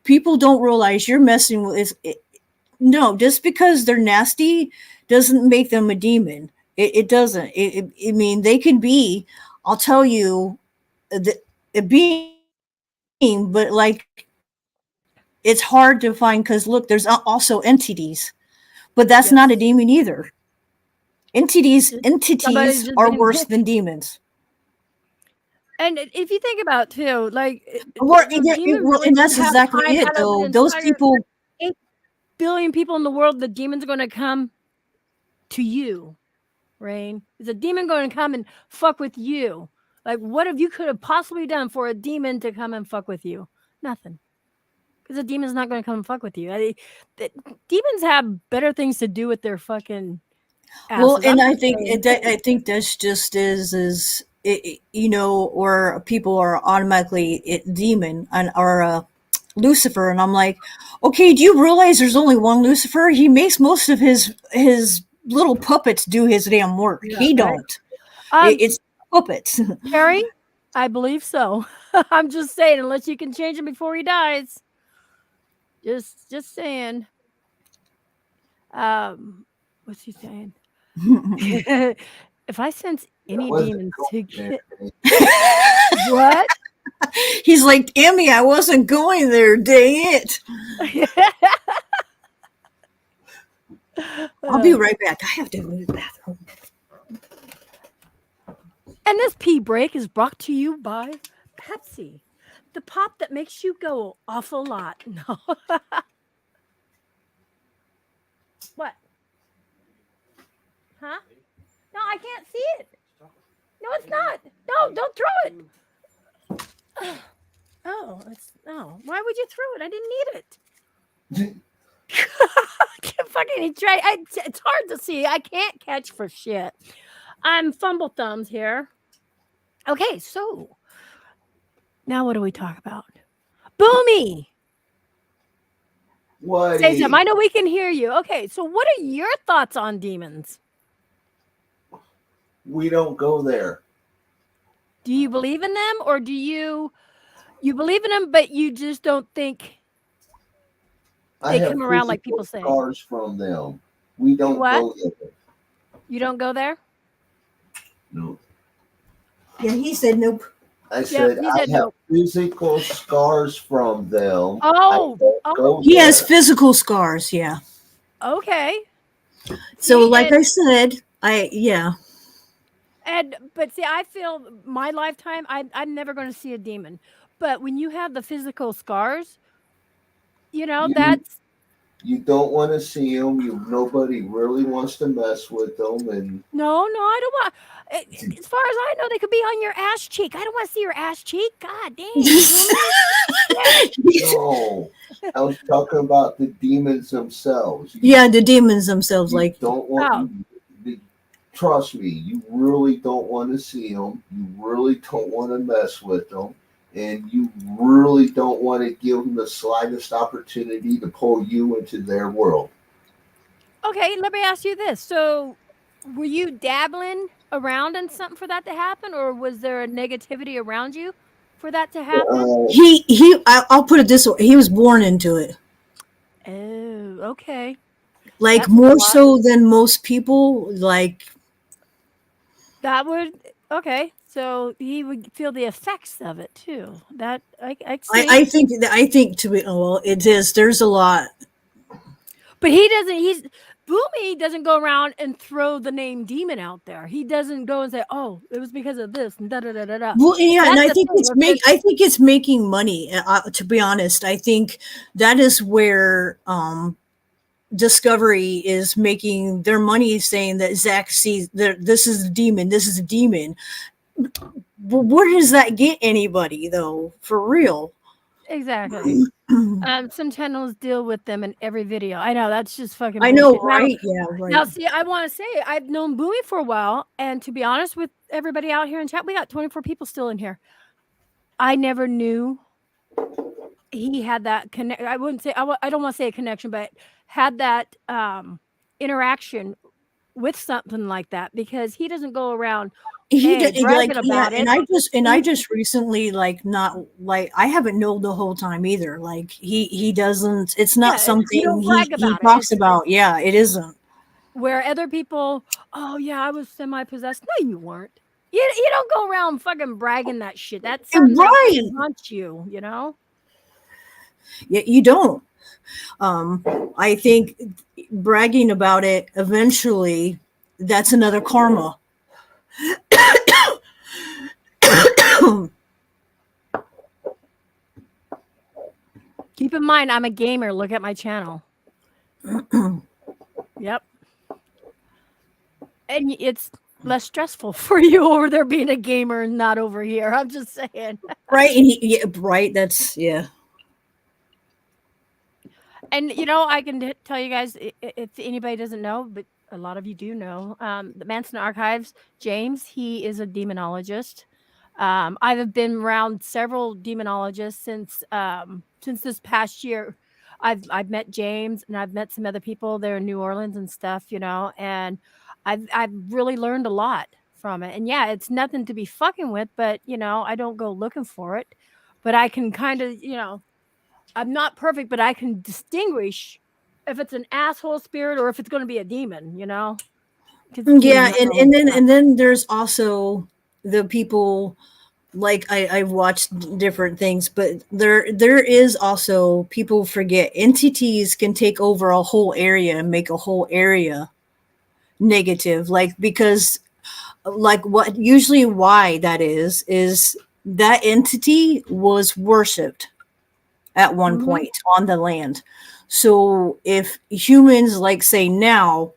People don't realize you're messing with. No, just because they're nasty doesn't make them a demon. It doesn't. I mean, they can be. I'll tell you, a being, but like it's hard to find because look, there's also entities, but that's not a demon either. Entities Somebody's just are being worse than demons. And if you think about too, like Well, the demon well, really and that's doesn't have exactly time it, out of though. the Those entire people. 8 billion people in the world. The demon's going to come to you, Rain. Is a demon going to come and fuck with you? Like, what have you could have possibly done for a demon to come and fuck with you? Nothing. Because a demon's not going to come and fuck with you. Demons have better things to do with their fucking asses. Well, and I'm I just think saying. I think that's just is or people are automatically demon and or Lucifer, and I'm like, okay, do you realize there's only one Lucifer? He makes most of his little puppets do his damn work. Yeah, He right. don't. It's puppets. Carrie, I believe so. I'm just saying, unless you can change him before he dies. Just saying. What's he saying? If I sense any demons to get what? He's like, Emmy, I wasn't going there, dang it. I'll be right back. I have to go to the bathroom. And this pee break is brought to you by Pepsi, the pop that makes you go awful lot. No. What? Huh? No, I can't see it. No, it's not. No, don't throw it. Oh, it's no. Why would you throw it? I didn't need it. I can't fucking try. It's hard to see. I can't catch for shit. I'm fumble thumbs here. Okay, so now what do we talk about? Boomy. What? Say something. I know we can hear you. Okay, so what are your thoughts on demons? We don't go there. Do you believe in them, or do you believe in them, but you just don't think they come around like people say? Scars from them. We don't go there. You don't go there? No. Yeah, he said nope. I said I have nope. physical scars from them. Oh, he has physical scars. Yeah. Okay. So, like I said, But see, I feel my lifetime, I'm never going to see a demon. But when you have the physical scars, that's. You don't want to see them. Nobody really wants to mess with them. And No, I don't want. As far as I know, they could be on your ass cheek. I don't want to see your ass cheek. God damn. No, I was talking about the demons themselves. The demons themselves. Like, don't want. Trust me, you really don't want to see them. You really don't want to mess with them. And you really don't want to give them the slightest opportunity to pull you into their world. Okay, let me ask you this. So, were you dabbling around in something for that to happen, or was there a negativity around you for that to happen? I'll put it this way. He was born into it. Oh, okay. Like, that's more so than most people. Like, that would okay. So he would feel the effects of it too. That I think to be it is. There's a lot, but he doesn't. Boomy doesn't go around and throw the name demon out there. He doesn't go and say, "Oh, it was because of this." And da da da da da. Well, yeah, and That's I the think thing. I think it's making money. To be honest, I think that is where Discovery is making their money, saying that Zach sees this is a demon, this is a demon. Well, where does that get anybody though? For real? Exactly. Some channels deal with them in every video. I know that's just fucking I know, bullshit. right? Yeah, Now, right. see, I want to say I've known Boomy for a while, and to be honest with everybody out here in chat, we got 24 people still in here. I never knew he had that connect. I wouldn't say I don't want to say a connection, but had that interaction with something like that because he doesn't go around He did like, bragging yeah, about and it. I just recently, like, not like, I haven't known the whole time either. Like, he doesn't. It's not Yeah, something you don't brag he about it. talks It's about. Yeah, it isn't. where other people, oh yeah, I was semi-possessed. No, you weren't. You don't go around fucking bragging that shit. That's something that Right. haunts you, you know? Yeah, you don't. I think bragging about it eventually, that's another karma. Keep in mind, I'm a gamer. Look at my channel. Yep. And it's less stressful for you over there being a gamer and not over here. I'm just saying. Right. And yeah, right. That's, yeah. And you know, I can tell you guys if anybody doesn't know, but a lot of you do know, the Manson Archives, James, he is a demonologist. I've been around several demonologists since this past year. I've met James and I've met some other people there in New Orleans and stuff, you know, and I've really learned a lot from it. And yeah, it's nothing to be fucking with, but you know, I don't go looking for it, but I can kind of, you know, I'm not perfect, but I can distinguish if it's an asshole spirit or if it's going to be a demon, you know. Yeah, and then there's also the people, like, I've watched different things, but there is also, people forget, entities can take over a whole area and make a whole area negative, like, because, like, what usually why that is that entity was worshipped at one point on the land. So if humans, like, say now,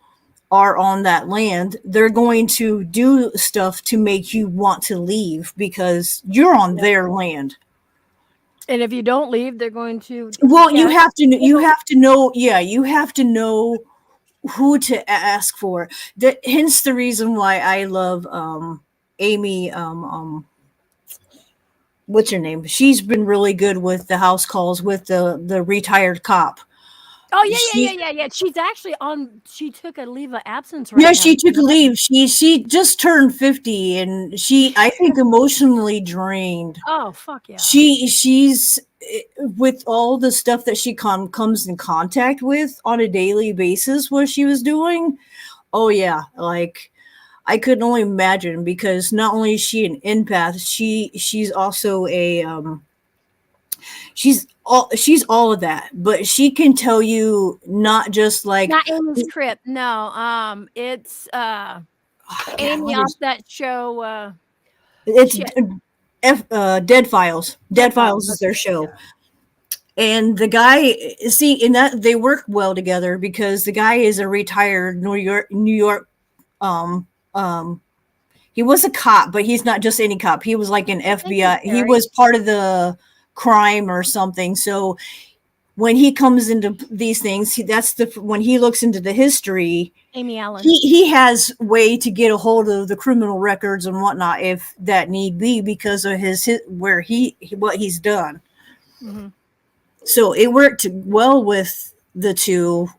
are on that land, they're going to do stuff to make you want to leave because you're on their land. And if you don't leave, they're going to. Well, you have to know. Yeah, you have to know who to ask for. Hence the reason why I love Amy. What's her name? She's been really good with the house calls with the retired cop. Oh yeah. She's actually on. She took a leave of absence right Yeah, now. she took a leave. She just turned 50, and I think, emotionally drained. Oh fuck yeah. She's with all the stuff that she comes in contact with on a daily basis. What she was doing, oh yeah, like, I couldn't only imagine, because not only is she an empath, she's also a she's all of that, but she can tell you not just like, not Amy's Crypt. No, it's Amy off that show. It's Dead Files. Dead Files is their show. Yeah. And the guy, see, in that they work well together, because the guy is a retired New York. He was a cop, but he's not just any cop. He was like an FBI. He was part of the crime or something. So when he comes into these things, when he looks into the history, Amy Allen, he has way to get a hold of the criminal records and whatnot, if that need be, because of what he's done. Mm-hmm. So it worked well with the two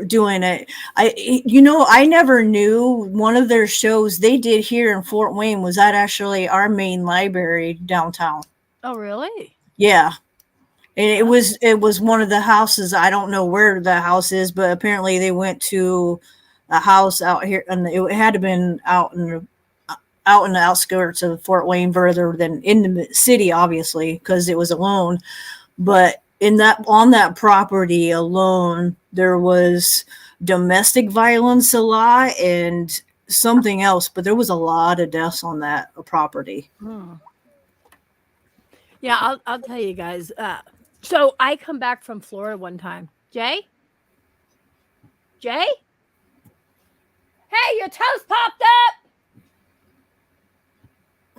doing it. I never knew one of their shows they did here in Fort Wayne was at actually our main library downtown. Oh really? Yeah. And it was one of the houses. I don't know where the house is, but apparently they went to a house out here, and it had to have been out in the outskirts of Fort Wayne, further than in the city, obviously, because it was alone. But on that property alone, there was domestic violence a lot and something else, but there was a lot of deaths on that property. Yeah, I'll tell you guys. So I come back from Florida one time. Jay? Hey, your toast popped up!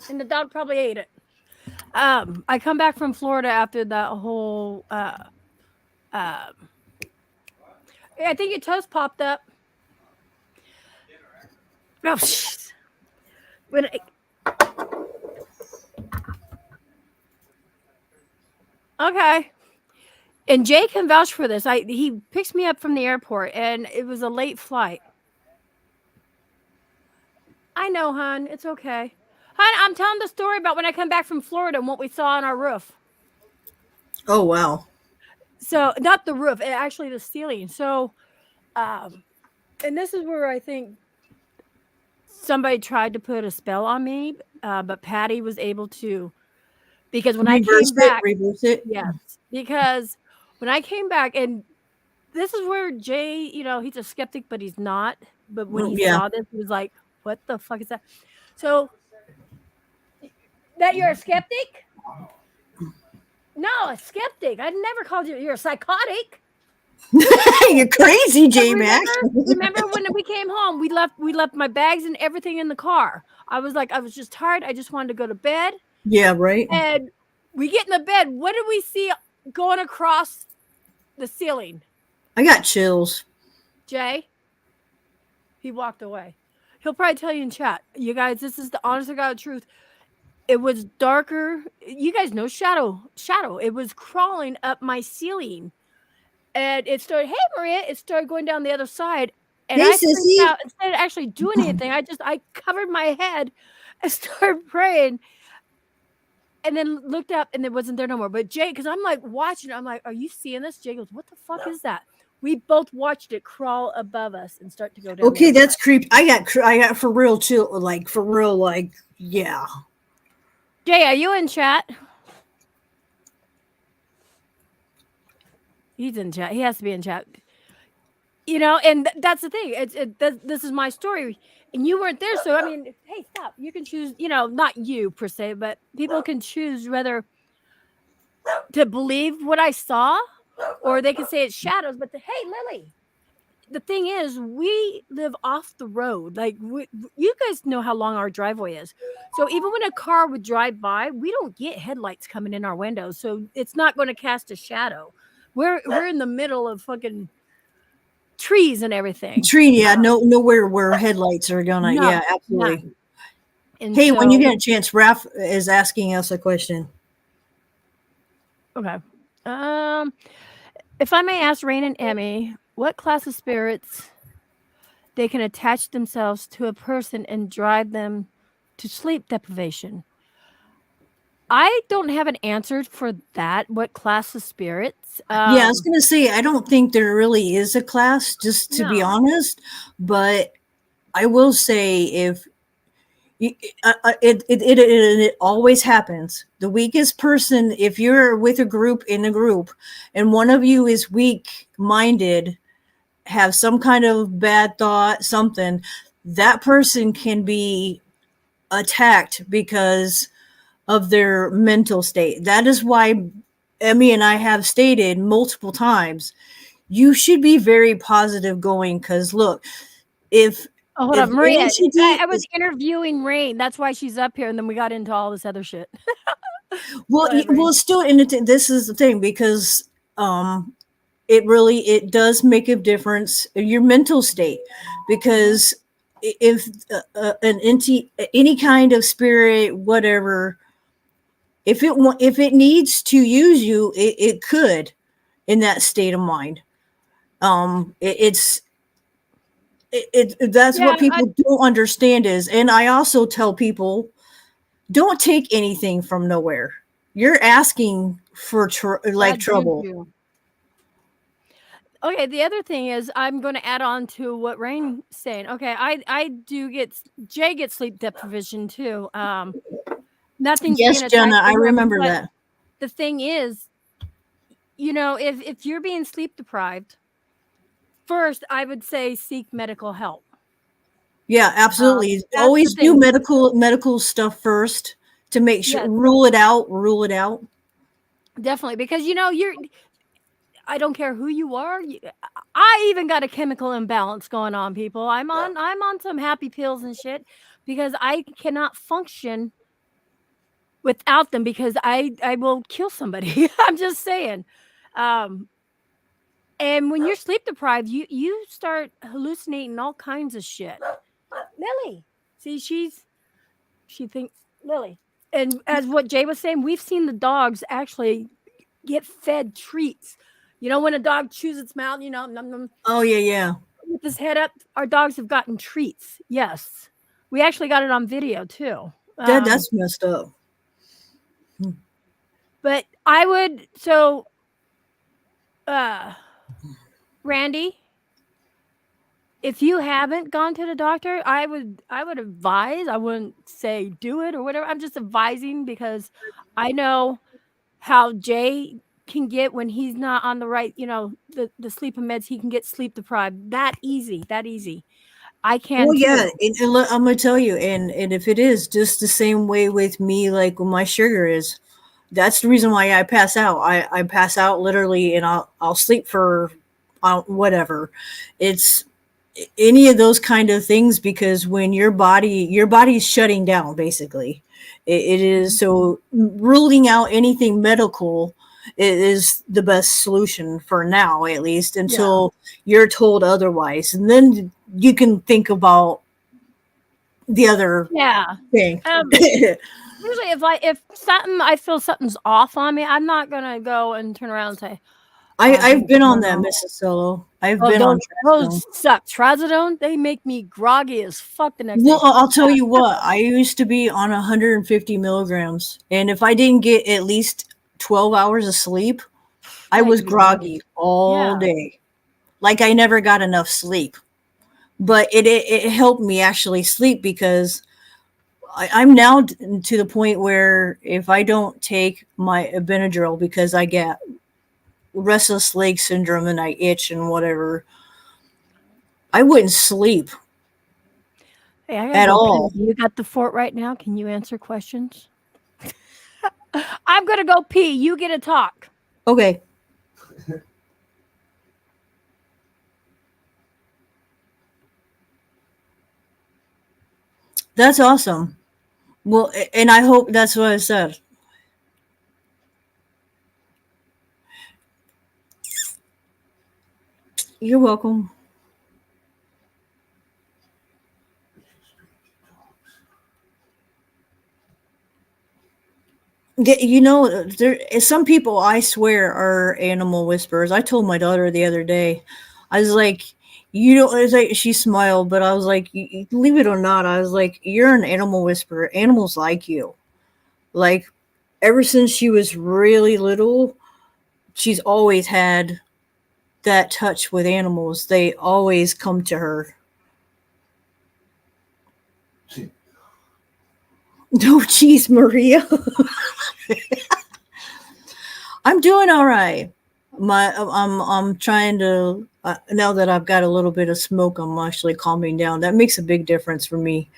And the dog probably ate it. I come back from Florida after that whole I think your toast popped up. No, when okay. And Jay can vouch for this. He picks me up from the airport, and it was a late flight. I know, hon. It's okay. Hon, I'm telling the story about when I come back from Florida and what we saw on our roof. Oh, wow. So, not the roof, actually the ceiling. So, and this is where I think somebody tried to put a spell on me, but Patty was able to, because when I came back, reverse it. yes, because when I came back, and this is where Jay, he's a skeptic, but he's not. But when he saw this, he was like, "What the fuck is that?" So, that you're a skeptic? No, a skeptic. I never called you. You're a psychotic. You're crazy, J Mac. Remember when we came home? We left my bags and everything in the car. I was just tired. I just wanted to go to bed. Yeah, right. And we get in the bed. What did we see going across the ceiling? I got chills. Jay? He walked away. He'll probably tell you in chat. You guys, this is the honest to God truth. It was darker. You guys know shadow. It was crawling up my ceiling. And it started, hey, Maria, it started going down the other side. And I freaked out. Instead of actually doing anything, I covered my head and started praying. And then looked up, and it wasn't there no more. But Jay, because I'm like watching, I'm like, are you seeing this? Jay goes, what the fuck is that? We both watched it crawl above us and start to go down. Okay, that's creepy. I got for real chill, yeah. Jay, are you in chat? He's in chat. He has to be in chat. And that's the thing. This is my story, and you weren't there. So, I mean, hey, stop. You can choose, not you per se, but people can choose whether to believe what I saw, or they can say it's shadows. But hey, Lily, the thing is, we live off the road. Like, you guys know how long our driveway is. So even when a car would drive by, we don't get headlights coming in our windows. So it's not going to cast a shadow. We're in the middle of fucking trees and everything. Nowhere where headlights are gonna. Yeah, absolutely. Hey, when you get a chance, Raph is asking us a question. Okay. If I may ask Rain and Emmy, what class of spirits they can attach themselves to a person and drive them to sleep deprivation? I don't have an answer for that. What class of spirits? Yeah, I was going to say, I don't think there really is a class, just to be honest. But I will say, if it always happens, the weakest person, if you're with a group and one of you is weak-minded, have some kind of bad thought, something, that person can be attacked because of their mental state. That is why Emmy and I have stated multiple times, you should be very positive going, because look, hold on, Maria, I was interviewing Rain. That's why she's up here, and then we got into all this other shit. Still, this is the thing, because it does make a difference in your mental state, because if any kind of spirit, whatever, if it needs to use you, it could, in that state of mind. That's what people don't understand is, and I also tell people, don't take anything from nowhere. You're asking for trouble. Okay, the other thing is, I'm going to add on to what Rain's saying. Okay, Jay gets sleep deprivation too. Nothing's yes, Jenna, I remember that. The thing is, if you're being sleep deprived, first I would say seek medical help. Yeah, absolutely. That's the Always do thing. medical stuff first to make sure. Yes. Rule it out. Rule it out. Definitely, because I don't care who you are. I even got a chemical imbalance going on, people. I'm on some happy pills and shit because I cannot function without them because I will kill somebody. I'm just saying. Um, and when you're sleep deprived, you start hallucinating all kinds of shit. Lily, see, she thinks Lily. And as what Jay was saying, we've seen the dogs actually get fed treats. When a dog chews its mouth, num, num, Oh yeah. with his head up, our dogs have gotten treats. Yes. We actually got it on video too. That's messed up. But I would so Randy, if you haven't gone to the doctor, I would advise, I wouldn't say do it or whatever. I'm just advising because I know how Jay can get when he's not on the right, the sleeping meds, he can get sleep deprived. That easy. I can Well, yeah, too. I'm gonna tell you, and if it is just the same way with me, like when my sugar is, that's the reason why I pass out. I pass out literally, and I'll sleep for whatever. It's any of those kind of things because when your body's shutting down, basically, it is. So ruling out anything medical is the best solution for now, at least until you're told otherwise, and then you can think about the other thing. Usually if I feel something's off on me, I'm not gonna go and turn around and say, I've been on that, Mrs. Solo. I've been on those suck. Trazodone, they make me groggy as fuck the next day. Well, I'll tell you what, I used to be on 150 milligrams, and if I didn't get at least 12 hours of sleep, I was groggy all day. Like I never got enough sleep. But it helped me actually sleep because I'm now to the point where if I don't take my Benadryl because I get restless leg syndrome and I itch and whatever, I wouldn't sleep. Hey, I at all. pee. You got the fort right now? Can you answer questions? I'm gonna go pee. You get to talk. Okay. That's awesome. Well, and I hope that's what I said. You're welcome. There some people I swear are animal whisperers. I told my daughter the other day, I was like, she smiled, but I was like, leave it or not, I was like, you're an animal whisperer. Animals like you. Like, ever since she was really little, she's always had that touch with animals. They always come to her. No cheese, Maria. I'm doing all right. I'm trying to now that I've got a little bit of smoke, I'm actually calming down. That makes a big difference for me.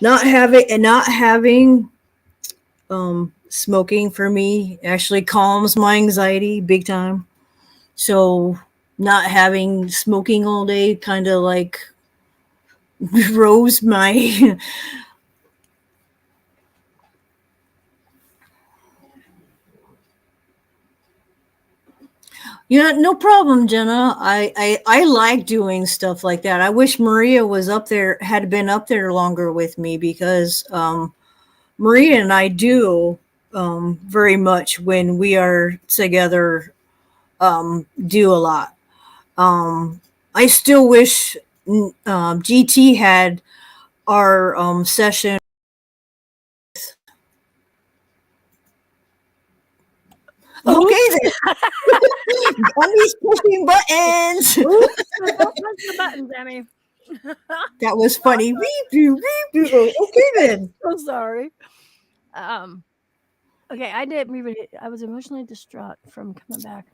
Not having smoking for me actually calms my anxiety big time. So not having smoking all day kind of like rose my Yeah, no problem, Jenna. I like doing stuff like that. I wish Maria was up there, had been up there longer with me because Maria and I do very much when we are together, do a lot. I still wish GT had our session. Okay then. Emmy's pushing buttons. Don't press the buttons, Emmy. That was funny. Okay then. I'm sorry. Okay, I didn't even. I was emotionally distraught from coming back.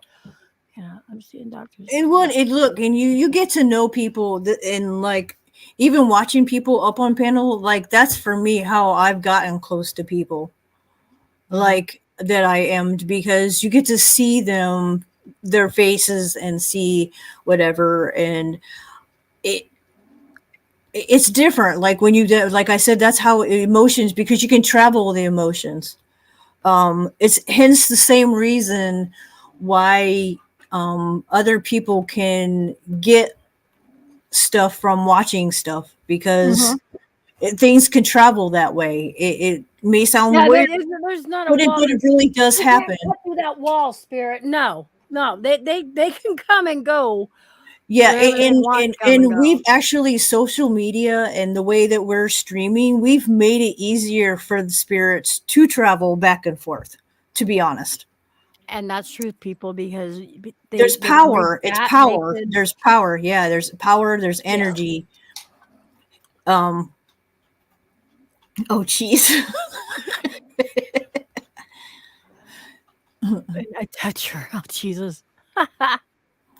Yeah, I'm seeing doctors. And what it look, and you get to know people and like even watching people up on panel, like that's for me how I've gotten close to people like that I am, because you get to see them, their faces, and see whatever, and it it's different. Like when you like I said, that's how emotions, because you can travel the emotions. It's hence the same reason why other people can get stuff from watching stuff, because things can travel that way. It may sound Yeah, weird, there's not a but wall. it really does You can't happen. cut through that wall, spirit. No, they can come and go Yeah, wherever they want to come and and go. we've actually, social media and the way that we're streaming, we've made it easier for the spirits to travel back and forth, to be honest. And that's truth, people, because There's they can read power. It's that. They power. could, There's power. Yeah, there's power, there's yeah. energy. Um oh jeez. And I touch her. Oh Jesus.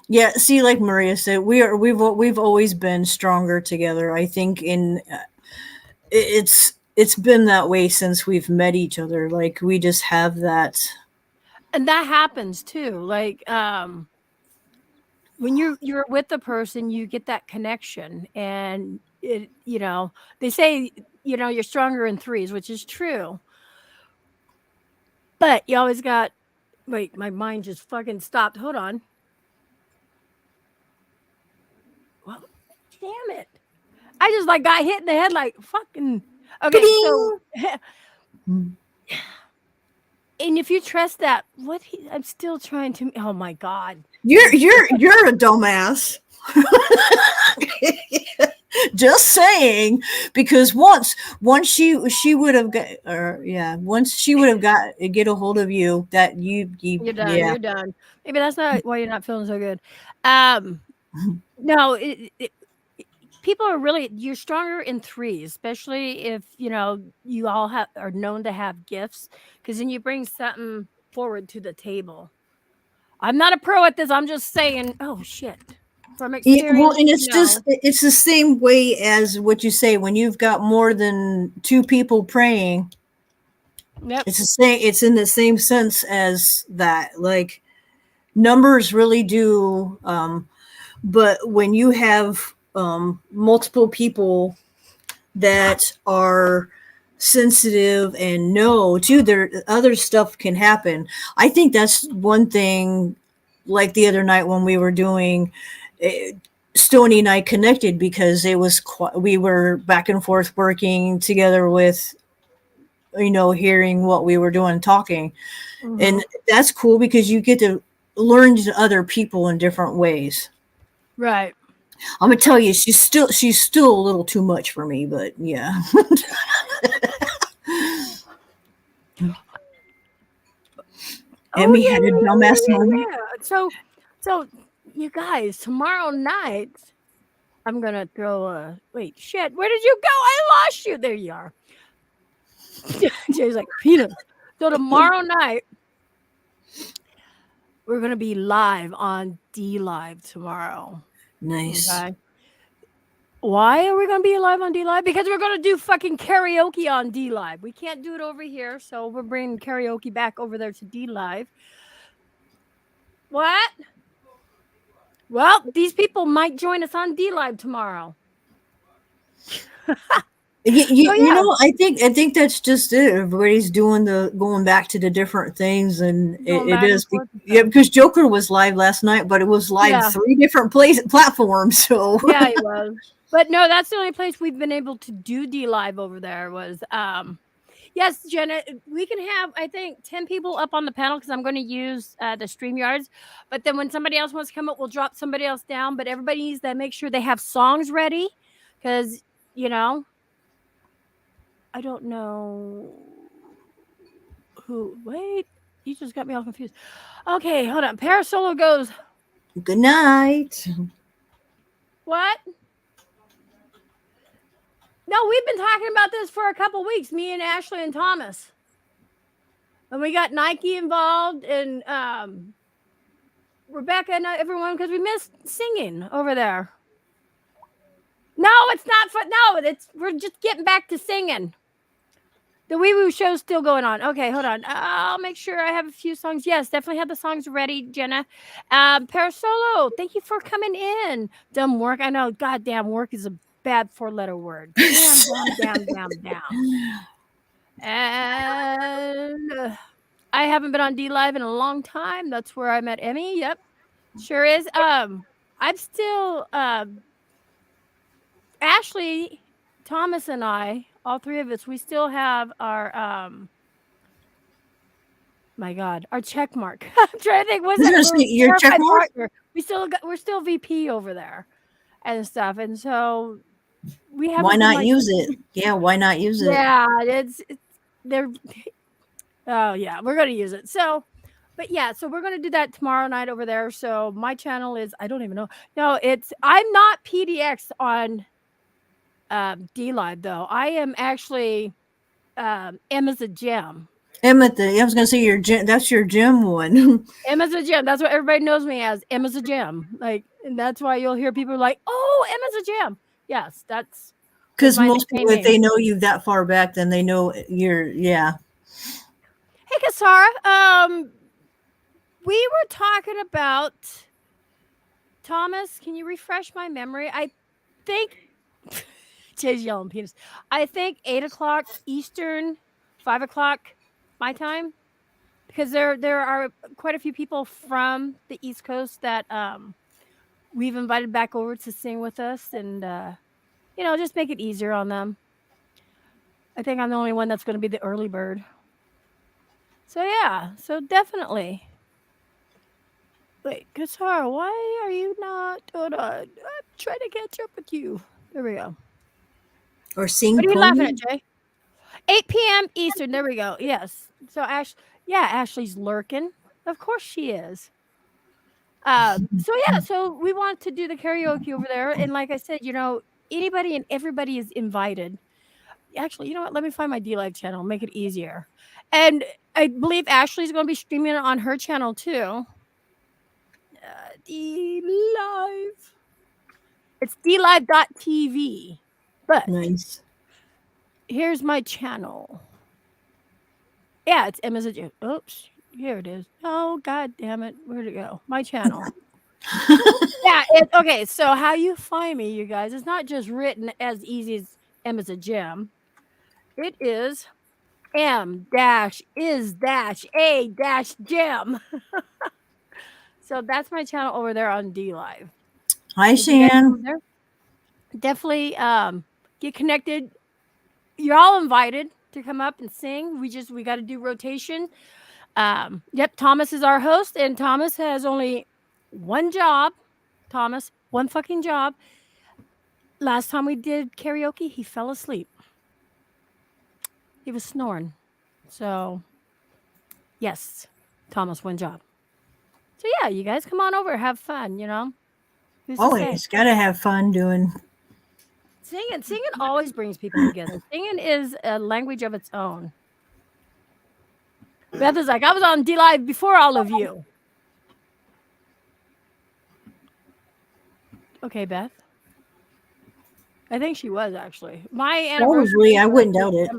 Yeah, see, like Maria said, we've always been stronger together. I think it's been that way since we've met each other. Like we just have that. And that happens too. Like when you're with the person, you get that connection, and they say you're stronger in threes, which is true. But you always got. Wait, my mind just fucking stopped. Hold on. Well, damn it. I just like got hit in the head like fucking. Okay, so Mm. and if you trust that, I'm still trying to. Oh my god. You're a dumbass. Just saying, because once she would have got, or yeah, once she would have got get a hold of you, that you You're done. yeah. You're done. Maybe that's not why you're not feeling so good. Um, no, people are really you're stronger in threes, especially if you all are known to have gifts, because then you bring something forward to the table. I'm not a pro at this. I'm just saying. Oh shit, from Yeah, well, experience, and it's the same way as what you say when you've got more than two people praying. Yep. It's the same. It's in the same sense as that. Like numbers really do. But when you have multiple people that are sensitive and know too, there other stuff can happen. I think that's one thing. Like the other night when we were doing. Stony and I connected because we were back and forth working together with hearing what we were doing, talking. And that's cool because you get to learn to other people in different ways. Right. I'm gonna tell you, she's still a little too much for me, but yeah. Oh Emmy yeah, had a yeah, dumbass yeah, yeah, moment. yeah. So you guys, tomorrow night I'm gonna throw a wait, shit, where did you go? I lost you. There you are. Jay's like, Peter. So tomorrow night we're gonna be live on D Live tomorrow. Nice. Okay. Why are we gonna be live on D Live? Because we're gonna do fucking karaoke on D Live. We can't do it over here, so we're bringing karaoke back over there to D Live. What? Well, these people might join us on D Live tomorrow. So yeah, I think that's just it. Everybody's going back to the different things, and going it back and is forth and yeah, stuff. because Joker was live last night, but it was live Yeah, 3 different platforms. So yeah, he was. But no, that's the only place we've been able to do D Live over there was yes, Jenna, we can have I think 10 people up on the panel because I'm going to use the StreamYards. But then when somebody else wants to come up, we'll drop somebody else down. But everybody needs to make sure they have songs ready because you know I don't know who. Wait, you just got me all confused. Okay, hold on. Parasolo goes good night. what? No, we've been talking about this for a couple weeks. Me and Ashley and Thomas. And we got Nike involved and Rebecca and everyone because we missed singing over there. No, it's not fun. No, we're just getting back to singing. The Wee Woo show's still going on. Okay, hold on. I'll make sure I have a few songs. Yes, definitely have the songs ready, Jenna. Parasolo, thank you for coming in. Dumb work. I know, goddamn work is a bad 4-letter word. Damn. And I haven't been on D Live in a long time. That's where I met Emmy. Yep, sure is. I'm still Ashley, Thomas, and I, all three of us. We still have our my God, our check mark. I'm trying to think. What's that? Your check mark? We're still VP over there and stuff, and so we have. Why not use it? Yeah, why not use it? Yeah, it's they're. Oh yeah, we're gonna use it. So, but yeah, so we're gonna do that tomorrow night over there. So my channel is I don't even know. No, I'm not PDX on D Live though. I am actually Emma's a Gem. Emma, I was gonna say your gym. That's your gym one. Emma's a Gem. That's what everybody knows me as. Emma's a Gem. Like, and that's why you'll hear people like, "Oh, Emma's a Gem." Yes, that's because most people, if they know you that far back, then they know you're. Yeah. Hey, Kasara. We were talking about Thomas. Can you refresh my memory? I think Jay's yelling penis. I think 8:00 Eastern, 5:00 my time, because there are quite a few people from the East Coast that we've invited back over to sing with us, and just make it easier on them. I think I'm the only one that's going to be the early bird. So yeah, so definitely. Wait, Kasara, why are you not? Hold on, I'm trying to catch up with you. There we go. Or sing. What are you laughing at, Jay? 8 p.m. Eastern. There we go. Yes. So Ashley's lurking. Of course she is. So we want to do the karaoke over there, and like I said, anybody and everybody is invited. Actually, you know what? Let me find my D Live channel. Make it easier. And I believe Ashley's going to be streaming it on her channel too. D Live. It's dlive.tv. But nice. Here's my channel. Yeah, it's Emma's a Gem. Oops, here it is. Oh, God damn it. Where'd it go? My channel. Yeah, okay, so how you find me, you guys, it's not just written as easy as Emma's a Gem. It is M-is-a-gem. So that's my channel over there on D Live. Hi, Shan. Definitely get connected. You're all invited to come up and sing. We got to do rotation. Yep, Thomas is our host, and Thomas has only one job. Thomas, one fucking job. Last time we did karaoke, he fell asleep. He was snoring. So, yes, Thomas, one job. So yeah, you guys come on over, have fun, Always gotta have fun doing. Singing always brings people together. Singing is a language of its own. Beth is like, I was on D Live before all of you. Okay, Beth. I think she was actually. My anniversary. Probably, I wouldn't doubt it.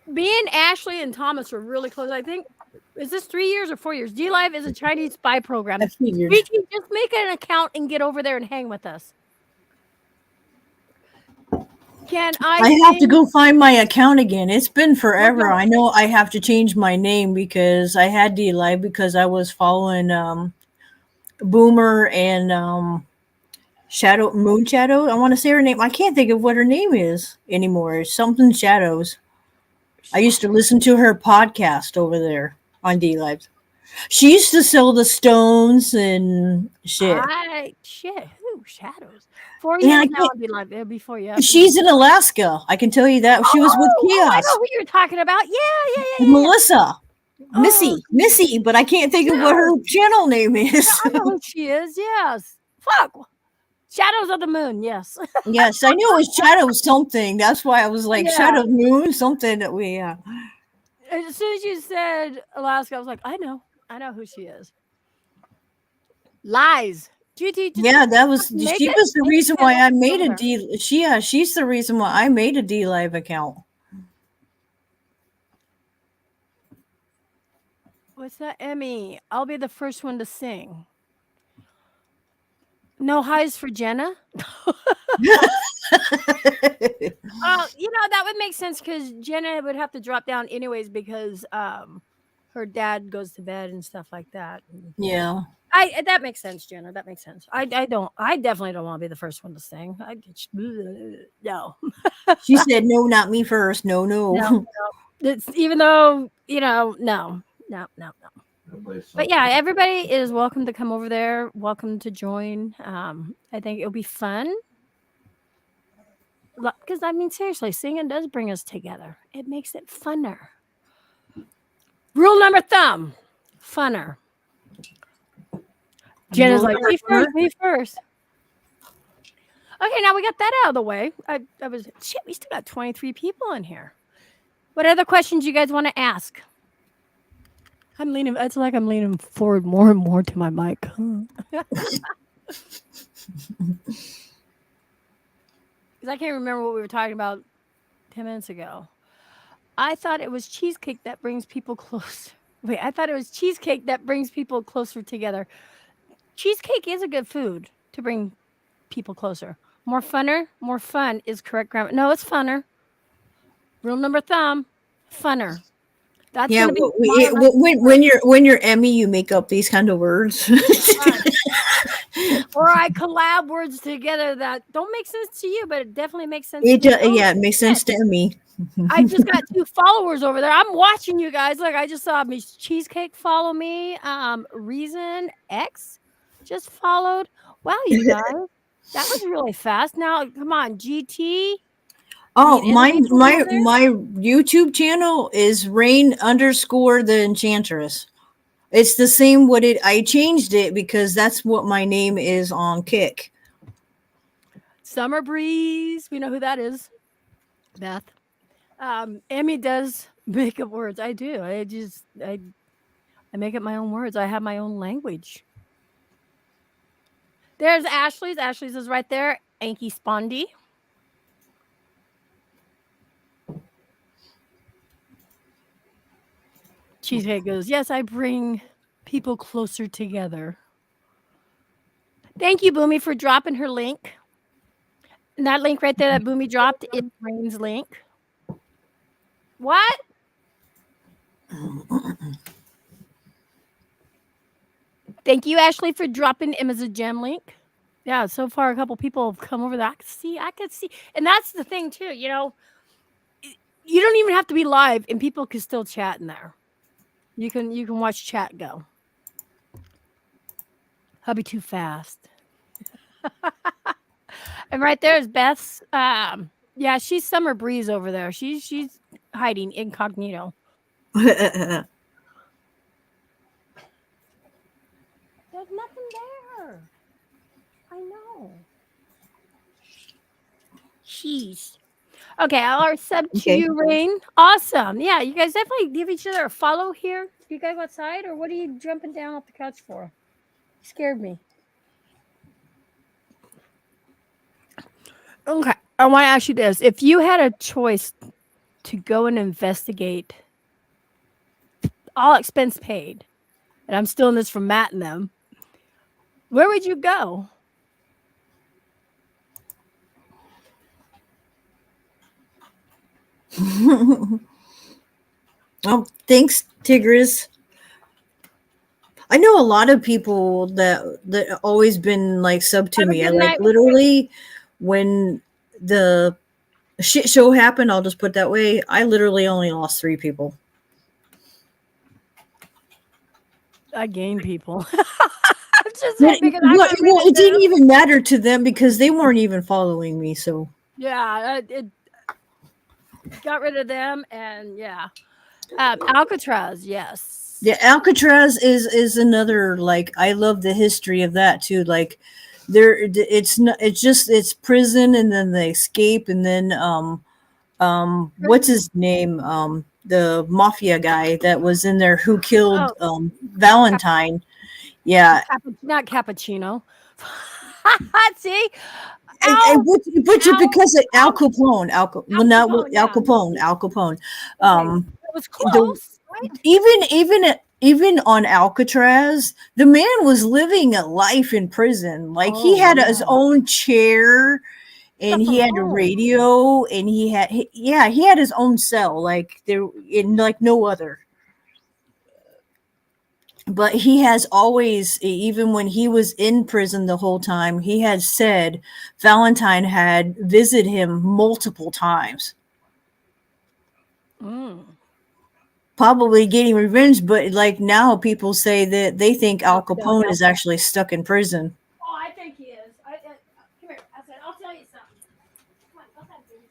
Me and Ashley and Thomas were really close. I think, is this 3 years or 4 years? D Live is a Chinese spy program. Just make an account and get over there and hang with us. I have to go find my account again. It's been forever. Okay. I know I have to change my name because I had D Live because I was following Boomer and Moon Shadow. I want to say her name. I can't think of what her name is anymore. It's something Shadows. I used to listen to her podcast over there on D Live. She used to sell the stones and shit. Who? Shadows. 4 years now on D Live. It'll be 4 years. She's in Alaska. I can tell you that. She was with Chaos. I know who you're talking about. Yeah. Melissa. Missy, but I can't think of what her channel name is. I know who she is. Yes. Fuck. Shadows of the Moon. Yes. Yes, I knew it was Shadow something. That's why I was like Yeah. Shadow Moon something that we. As soon as you said Alaska, I was like, I know who she is. Lies. GT, just Yeah, that was make she it. was the Make reason it why I over made a there. D. She's the reason why I made a D Live account. What's that, Emmy? I'll be the first one to sing. No highs for Jenna. Oh, that would make sense because Jenna would have to drop down anyways because her dad goes to bed and stuff like that. Yeah. That makes sense, Jenna. That makes sense. I definitely don't want to be the first one to sing. No. She said, "No, not me first. No, no." No. It's even though, no. But yeah, everybody is welcome to come over there. Welcome to join. I think it'll be fun. Because seriously, singing does bring us together. It makes it funner. Rule number thumb, funner. Jenna's like, me first. Okay, now we got that out of the way. We still got 23 people in here. What other questions you guys want to ask? It's like I'm leaning forward more and more to my mic. Because I can't remember what we were talking about 10 minutes ago. I thought it was cheesecake that brings people close. Wait, I thought it was cheesecake that brings people closer together. Cheesecake is a good food to bring people closer. More fun is correct grammar. No, it's funner. Rule number thumb, funner. That's Yeah, gonna be when you're Emmy, you make up these kind of words. Or I collab words together that don't make sense to you, but it definitely makes sense It to me. yeah, it makes sense to Emmy. I just got 2 followers over there. I'm watching you guys. Like I just saw Miss Cheesecake follow me. Reason X just followed. Wow, you guys. That was really fast. Now come on, GT. Oh, my YouTube channel is Rain_the Enchantress. It's the same I changed it because that's what my name is on Kick. Summer Breeze. We know who that is. Beth. Emmy does make up words. I do. I make up my own words. I have my own language. There's Ashley's. Ashley's is right there. Anky Spondy. Cheesecake goes, yes, I bring people closer together. Thank you, Boomy, for dropping her link. And that link right there that Boomy dropped is Rain's link. What? Thank you, Ashley, for dropping him as a gem link. Yeah, so far a couple people have come over there. I could see. And that's the thing, too. You don't even have to be live, and people can still chat in there. You can watch chat go. Hubby too fast. And right there is Beth's. Yeah, she's Summer Breeze over there. She's hiding incognito. There's nothing there. I know. Jeez. Okay, I'll sub to you, Rain. Awesome. Yeah, you guys definitely give each other a follow here. You guys go outside, or what are you jumping down off the couch for? You scared me. Okay, I want to ask you this. If you had a choice to go and investigate, all expense paid, and I'm stealing this from Matt and them, where would you go? Oh, thanks, Tigris. I know a lot of people that always been like sub to me. I like literally when the shit show happened, I'll just put it that way, I literally only lost 3 people. I gained people. I'm just saying, well, it didn't even matter to them because they weren't even following me. So yeah, it got rid of them, and yeah, Alcatraz, yes. Yeah, Alcatraz is another, like, I love the history of that too. Like, it's not, it's prison, and then they escape, and then what's his name, the mafia guy that was in there who killed Oh, Valentine. Yeah. not cappuccino. See, And Al, but you, Al, because of Al Al, Capone, Al Capone. Yeah. Al Capone. Okay, Um, it was the close, right? even on Alcatraz, the man was living a life in prison. Like he Oh had his yeah, own chair, and stuff he from had a home. radio, and he had his own cell, like there in like no other. But he has always, even when he was in prison the whole time, he had said Valentine had visited him multiple times, Mm. probably getting revenge. But like now, people say that they think Al No, Capone no. is actually stuck in prison. Oh, I think he is. Come here. I said, I'll tell you something. Come on, outside, baby.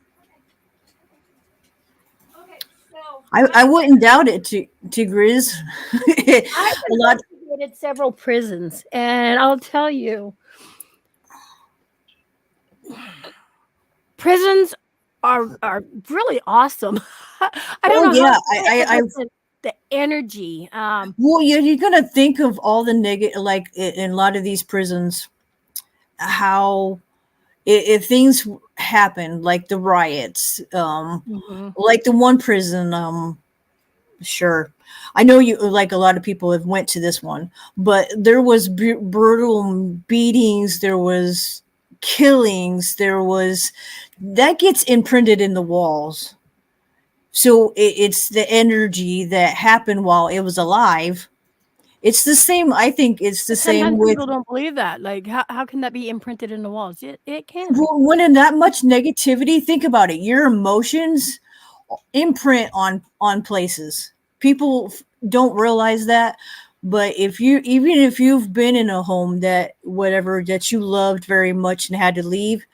Okay, so I wouldn't doubt it, to Grizz. I've A lot. investigated several prisons, and I'll tell you, prisons are really awesome. I don't Oh know how yeah, to say it, but the energy. well, you're gonna think of all the negative, like in a lot of these prisons, how if things happen, like the riots, Mhm. like the one prison, sure, I know you, like a lot of people have went to this one, but there was brutal beatings, there was killings, there was that gets imprinted in the walls. So it's the energy that happened while it was alive. It's the same. I think it's the But same sometimes with people don't believe that. Like, how can that be imprinted in the walls? It can. when in that much negativity. Think about it. Your emotions imprint on places. People don't realize that, but if you, even if you've been in a home that whatever that you loved very much and had to leave,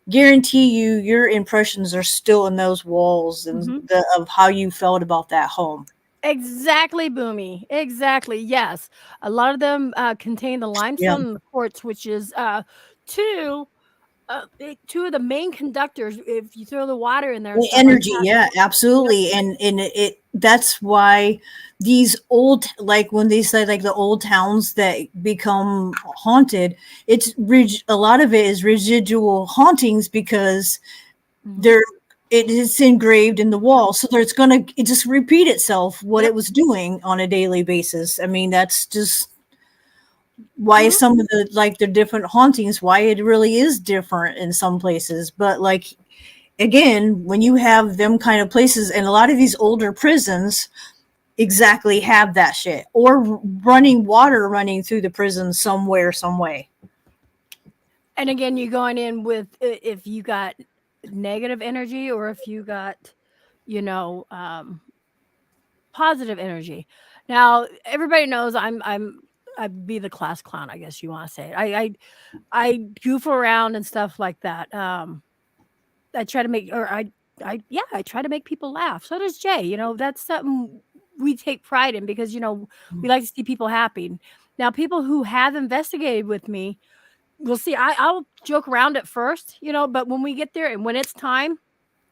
guarantee you your impressions are still in those walls, and Hmm. of how you felt about that home. Exactly, Boomy. Exactly. Yes, a lot of them contain the Yeah. limestone and the quartz, which is two two of the main conductors. If you throw the water in there and The stuff like energy, that. yeah, Yep. absolutely. And it that's why these old, like when they say like the old towns that become haunted, a lot of it is residual hauntings, because Hmm. they're it is engraved in the wall, so it's gonna it just repeat itself what Yep. it was doing on a daily basis. I mean, that's just why Hmm. some of the, like the different hauntings, why it really is different in some places. But like, again, when you have them kind of places, and a lot of these older prisons exactly have that shit, or running water running through the prison somewhere, some way. And again, you're going in with if you got negative energy or if you got, you know, positive energy. Now, everybody knows I'd be the class clown, I guess you want to say. I goof around and stuff like that. I try to make, or I yeah, I try to make people laugh. So does Jay. That's something we take pride in because we like to see people happy. Now, people who have investigated with me will see. I'll joke around at first, but when we get there and when it's time,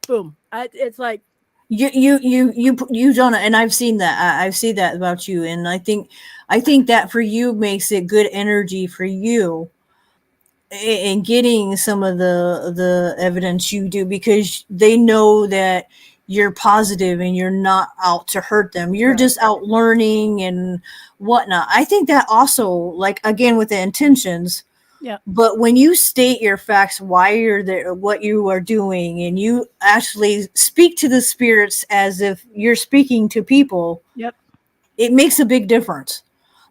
boom, it's like You don't, and I've seen that. I've seen that about you, and I think that for you makes it good energy for you in getting some of the evidence you do, because they know that you're positive and you're not out to hurt them. You're right. just out learning and whatnot. I think that also, like, again, with the intentions. Yeah. But when you state your facts, why you're there, what you are doing, and you actually speak to the spirits as if you're speaking to people, Yep. it makes a big difference.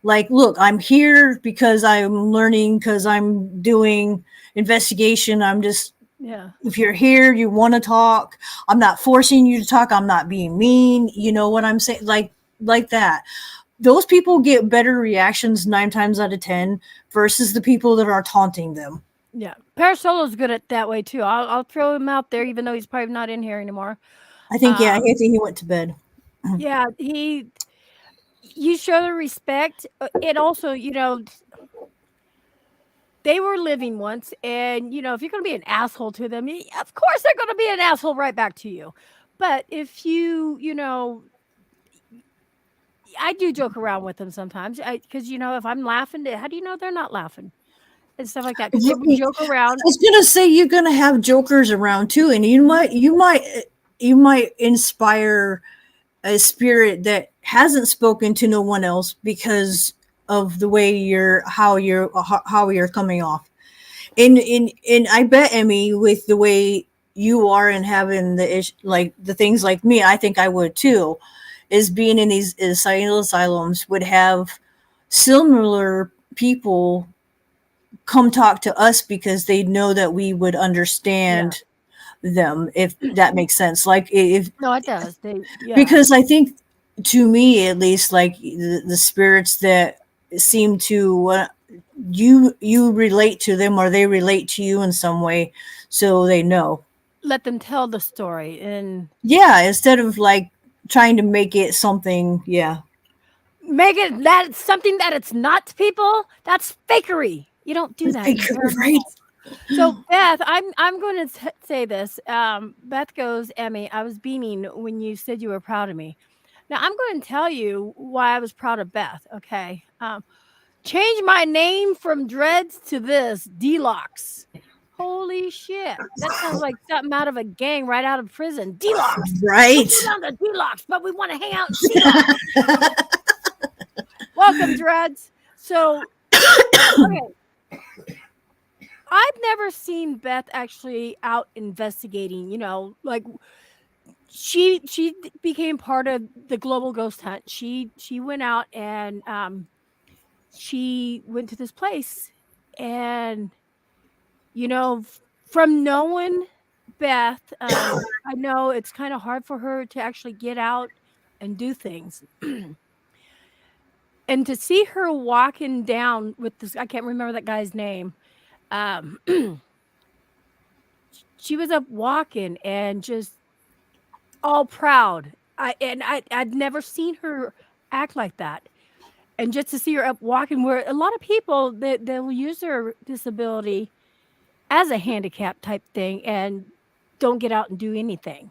Like, look, I'm here because I'm learning, because I'm doing investigation. I'm just, Yeah. if you're here, you want to talk. I'm not forcing you to talk. I'm not being mean. You know what I'm saying? Like that. Those people get better reactions 9 times out of 10 versus the people that are taunting them. Yeah. Parasolo's good at that way too. I'll throw him out there, even though he's probably not in here anymore. I think, yeah, I Um, think he went to bed. yeah, you show the respect. It also, they were living once, and you know, if you're going to be an asshole to them, of course they're going to be an asshole right back to you. But if you know, I do joke around with them sometimes, because you know, if I'm laughing, how do you know they're not laughing and stuff like that? Because they would Right. joke I around. was gonna say you're gonna have jokers around too, and you might inspire a spirit that hasn't spoken to no one else because of the way how you're coming off. And I bet, Emmy, with the way you are and having like the things like me, I think I would too. Is being in these asylums would have similar people come talk to us because they know that we would Yeah. understand them, if that makes sense. Like if No, it does. Yeah. because I think, to me at least, like the spirits that seem to you relate to them, or they relate to you in some way, so they know. Let them tell the story and Yeah, instead of like trying to make it something. Yeah, make it that it's something that it's not to people. That's fakery. You don't do that. You right. So Beth, I'm going to say this. Beth goes, Emmy, I was beaming when you said you were proud of me. Now I'm going to tell you why I was proud of Beth. Okay, change my name from Dreads to this Deluxe. Holy shit, that sounds like something out of a gang right out of prison. Deluxe. Right. We're on the Deluxe, but we want to hang out in Deluxe. Welcome, Dreads. So, okay. I've never seen Beth actually out investigating, you know, like she became part of the global ghost hunt. She went out and she went to this place, and you know, from knowing Beth, I know it's kind of hard for her to actually get out and do things. And to see her walking down with this, I can't remember that guy's name. Um, she was up walking and just all proud. I'd never seen her act like that. And just to see her up walking, where a lot of people they'll use their disability as a handicap type thing and don't get out and do anything.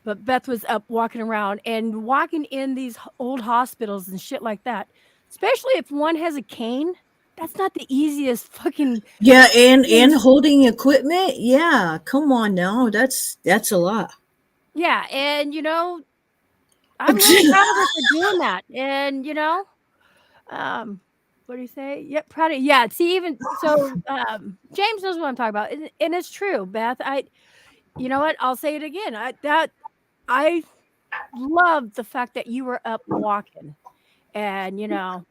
But Beth was up walking around and walking in these old hospitals and shit like that. Especially if one has a cane, that's not the easiest fucking Yeah, and thing. holding equipment. Yeah, come on now, that's a lot. Yeah, and you know, I'm really proud of her for doing that. And you know, what do you say? Yep, proud of. Yeah, see, even so, James knows what I'm talking about, and it's true, Beth. You know what? I'll say it again. I love the fact that you were up walking, and you know,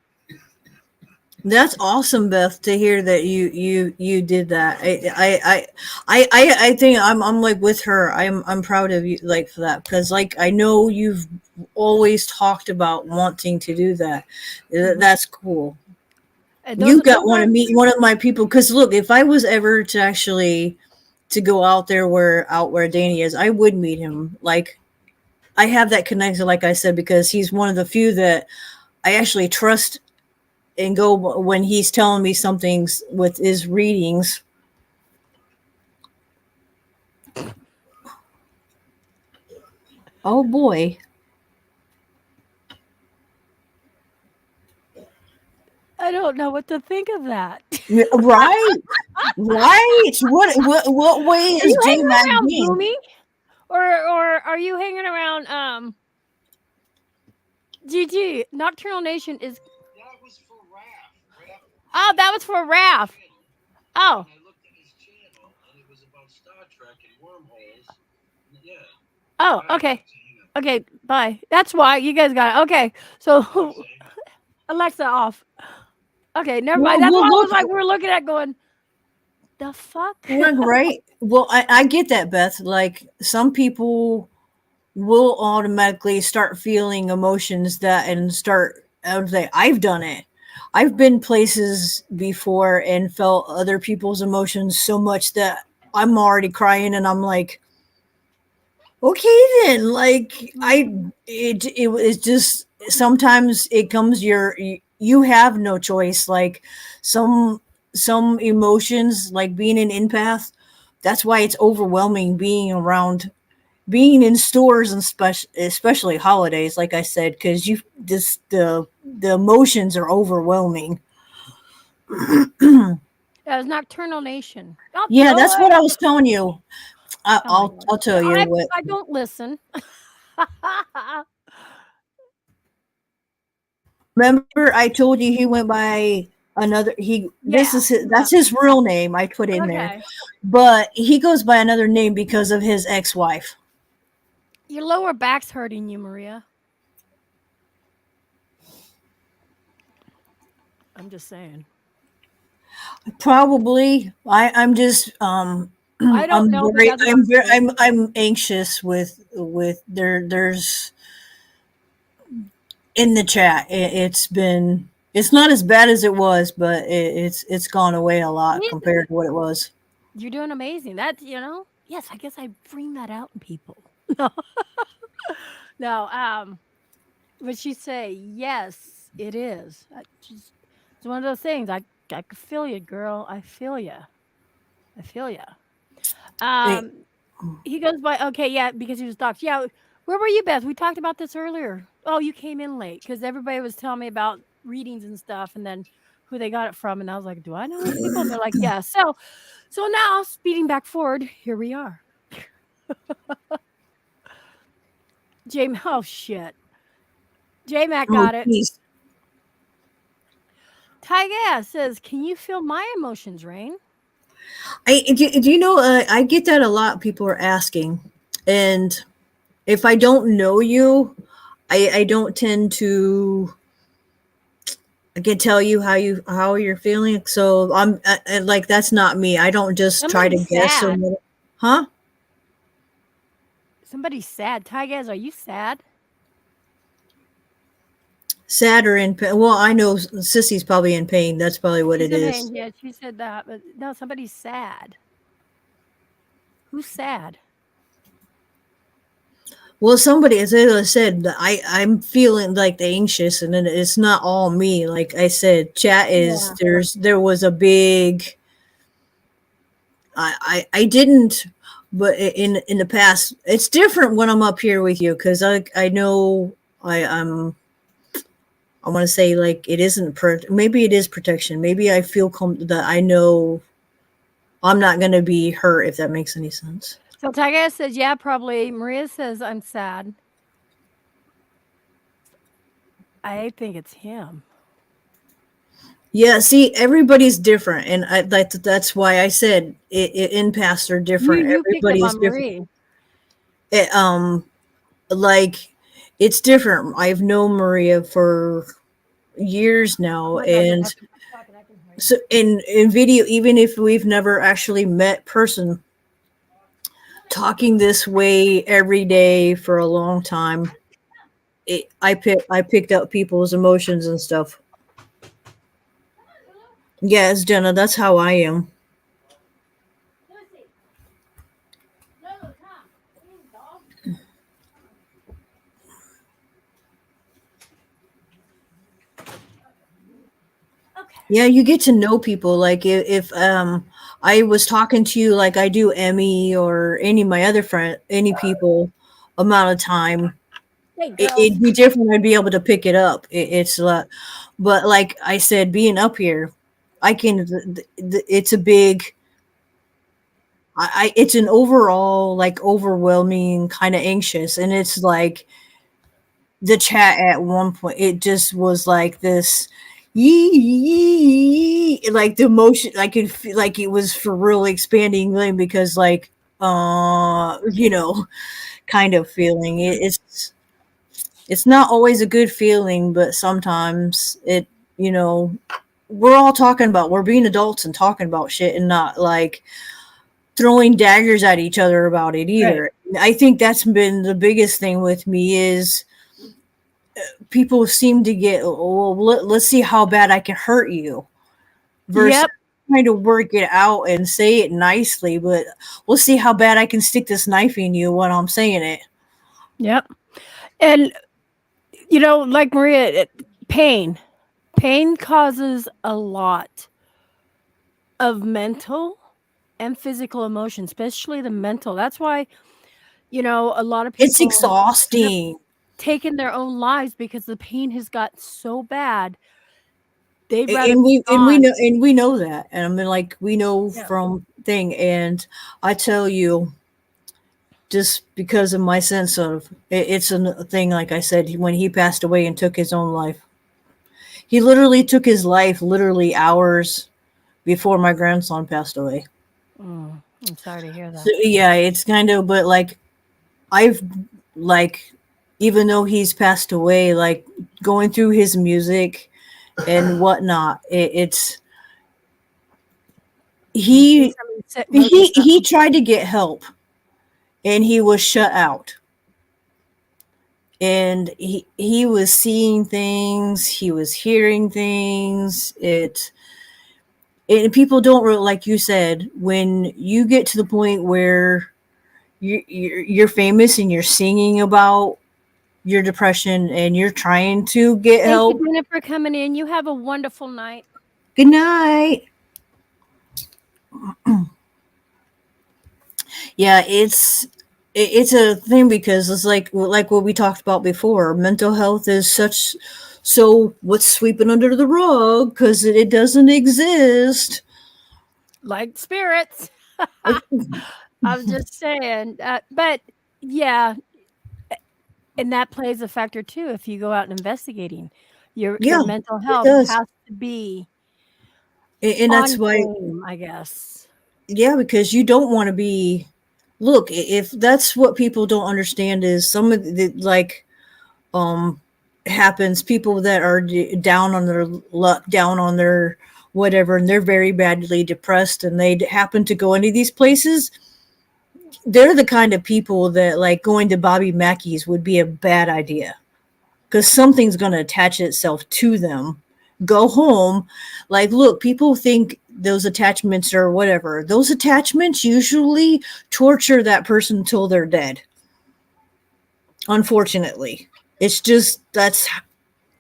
That's awesome, Beth, to hear that you did that. I think I'm like with her. I'm proud of you, like, for that, because like I know you've always talked about wanting to do that. That's cool. and You got those want are to meet one of my people, because look, if I was ever to actually to go out there where Danny is, I would meet him. Like, I have that connection, like I said, because he's one of the few that I actually trust and go when he's telling me something with his readings. Oh boy. I don't know what to think of that. Right. Right. What way Are is you J hanging Mac around being? Boomy, or are you hanging around GG? Nocturnal Nation is. That was for Raph. Oh, that was for Raph. Oh, And I looked at his channel, and it was about Star Trek and wormholes. Yeah. oh, okay, okay. Bye. That's why you guys got it. Okay, so Alexa off. Okay, never mind. That's Well, why I was look, like, we're looking at going. The fuck? right. Well, I get that, Beth. Like, some people will automatically start feeling emotions that and start. I would say I've done it. I've been places before and felt other people's emotions so much that I'm already crying, and I'm like, okay then. Like, it was just, sometimes it comes you have no choice. Like, some some emotions, like being an empath, that's why it's overwhelming being in stores and especially holidays, like I said, because you just the emotions are overwhelming. That was Nocturnal Nation. I'll Yeah, tell that's what I her. was telling you. I, Oh my I'll god. I'll tell you what. I don't listen. Remember, I told you he went by another. He this Yeah. is his, Yeah. that's his real name. I put in there, Okay. but he goes by another name because of his ex-wife. Your lower back's hurting you, Maria. I'm just saying. Probably. I'm just I don't know, but that's what I'm saying. I'm anxious with there's in the chat. It's not as bad as it was, but it's gone away a lot compared to what it was. You're doing amazing. That's, yes, I guess I bring that out in people. No, would she say, yes, it is. It's one of those things. I can feel you, girl. I feel you. I feel you. It, He goes by, okay, yeah, because he was doxxed. Yeah, where were you, Beth? We talked about this earlier. Oh, you came in late because everybody was telling me about readings and stuff, and then who they got it from, and I was like, do I know these people? And they're like, yeah. So now, speeding back forward, here we are. Oh shit. J Mac got it. geez. Tyga says, can you feel my emotions, Rain? Do you know? I get that a lot. People are asking, and if I don't know you, I don't tend to. I can tell you how you're feeling. So I'm like that's not me. I don't just try to Somebody's guess or sad. huh? Somebody's sad. Tyga, are you sad? Sad or in pain. Well, I know Sissy's probably in pain. That's probably what She's it in is. pain. Yeah, she said that, but no, somebody's sad. Who's sad? Well, somebody, as I said, I'm feeling like anxious, and then it's not all me. Like I said, chat is Yeah. there was a big. I didn't, but in the past, it's different when I'm up here with you because I know I want to say like it isn't maybe it is protection. Maybe I feel that I know I'm not going to be hurt, if that makes any sense. So Tyga says, yeah, probably. Maria says, I'm sad. I think it's him. Yeah, see, everybody's different, and that's why I said empaths are different. You picked up Everybody is on different. Marie. It, like it's different. I've known Maria for years Oh now, my God, and I can hear you. so in video, even if we've never actually met person, talking this way every day for a long time, I picked up people's emotions and stuff. Yes, Jenna, that's how I am. Okay. Yeah, you get to know people. Like if I was talking to you like I do Emmy or any of my other any people amount of time, Hey, girls. it'd be different. I'd be able to pick it up. It's but like I said, being up here, I can. It's a big. It's an overall like overwhelming kind of anxious, and it's like the chat at one point it just was like this yee, like the emotion I could feel like it was for real expanding because like kind of feeling it's not always a good feeling, but sometimes we're all we're being adults and talking about shit and not like throwing daggers at each other about it either. Right. I think that's been the biggest thing with me is people seem to get, well, let's see how bad I can hurt you versus trying to work it out and say it nicely, but we'll see how bad I can stick this knife in you when I'm saying it. Yep. And, like Maria, pain causes a lot of mental and physical emotion, especially the mental. That's why, a lot of It's people have exhausting. taken their own lives because the pain has got so bad. They'd rather And be we gone. know, and we know that. And I mean, like, we know Yeah. from thing. And I tell you, just because of my sense of it's a thing, like I said, when he passed away and took his own life, he literally took his life literally hours before my grandson passed away. I'm sorry to hear So that. yeah, it's kind of, but like I've like, even though he's passed away, like going through his music and whatnot, it's In case he somebody wrote you he something. tried to get help and he was shut out. And he was seeing things, he was hearing things. And people don't really, like you said, when you get to the point where you're famous and you're singing about your depression and you're trying to get Thank you, help. Dana, for coming in. You have a wonderful night. Good night. Yeah, it's a thing because it's like what we talked about before. Mental health is such, so what's sweeping under the rug because it doesn't exist. Like spirits. I'm just saying. But yeah, and that plays a factor too if you go out and investigating. Your Yeah, mental it health does. has to be And that's on why, game, I guess. yeah, because you don't want to be, look, if that's what people don't understand is some of the, like, um happens, people that are down on their luck, down on their whatever, and they're very badly depressed and they happen to go into these places, they're the kind of people that, like, going to Bobby Mackey's would be a bad idea because something's going to attach itself to them. Go home. Like, look, people think those attachments or whatever, those attachments usually torture that person until they're dead. Unfortunately, it's just, that's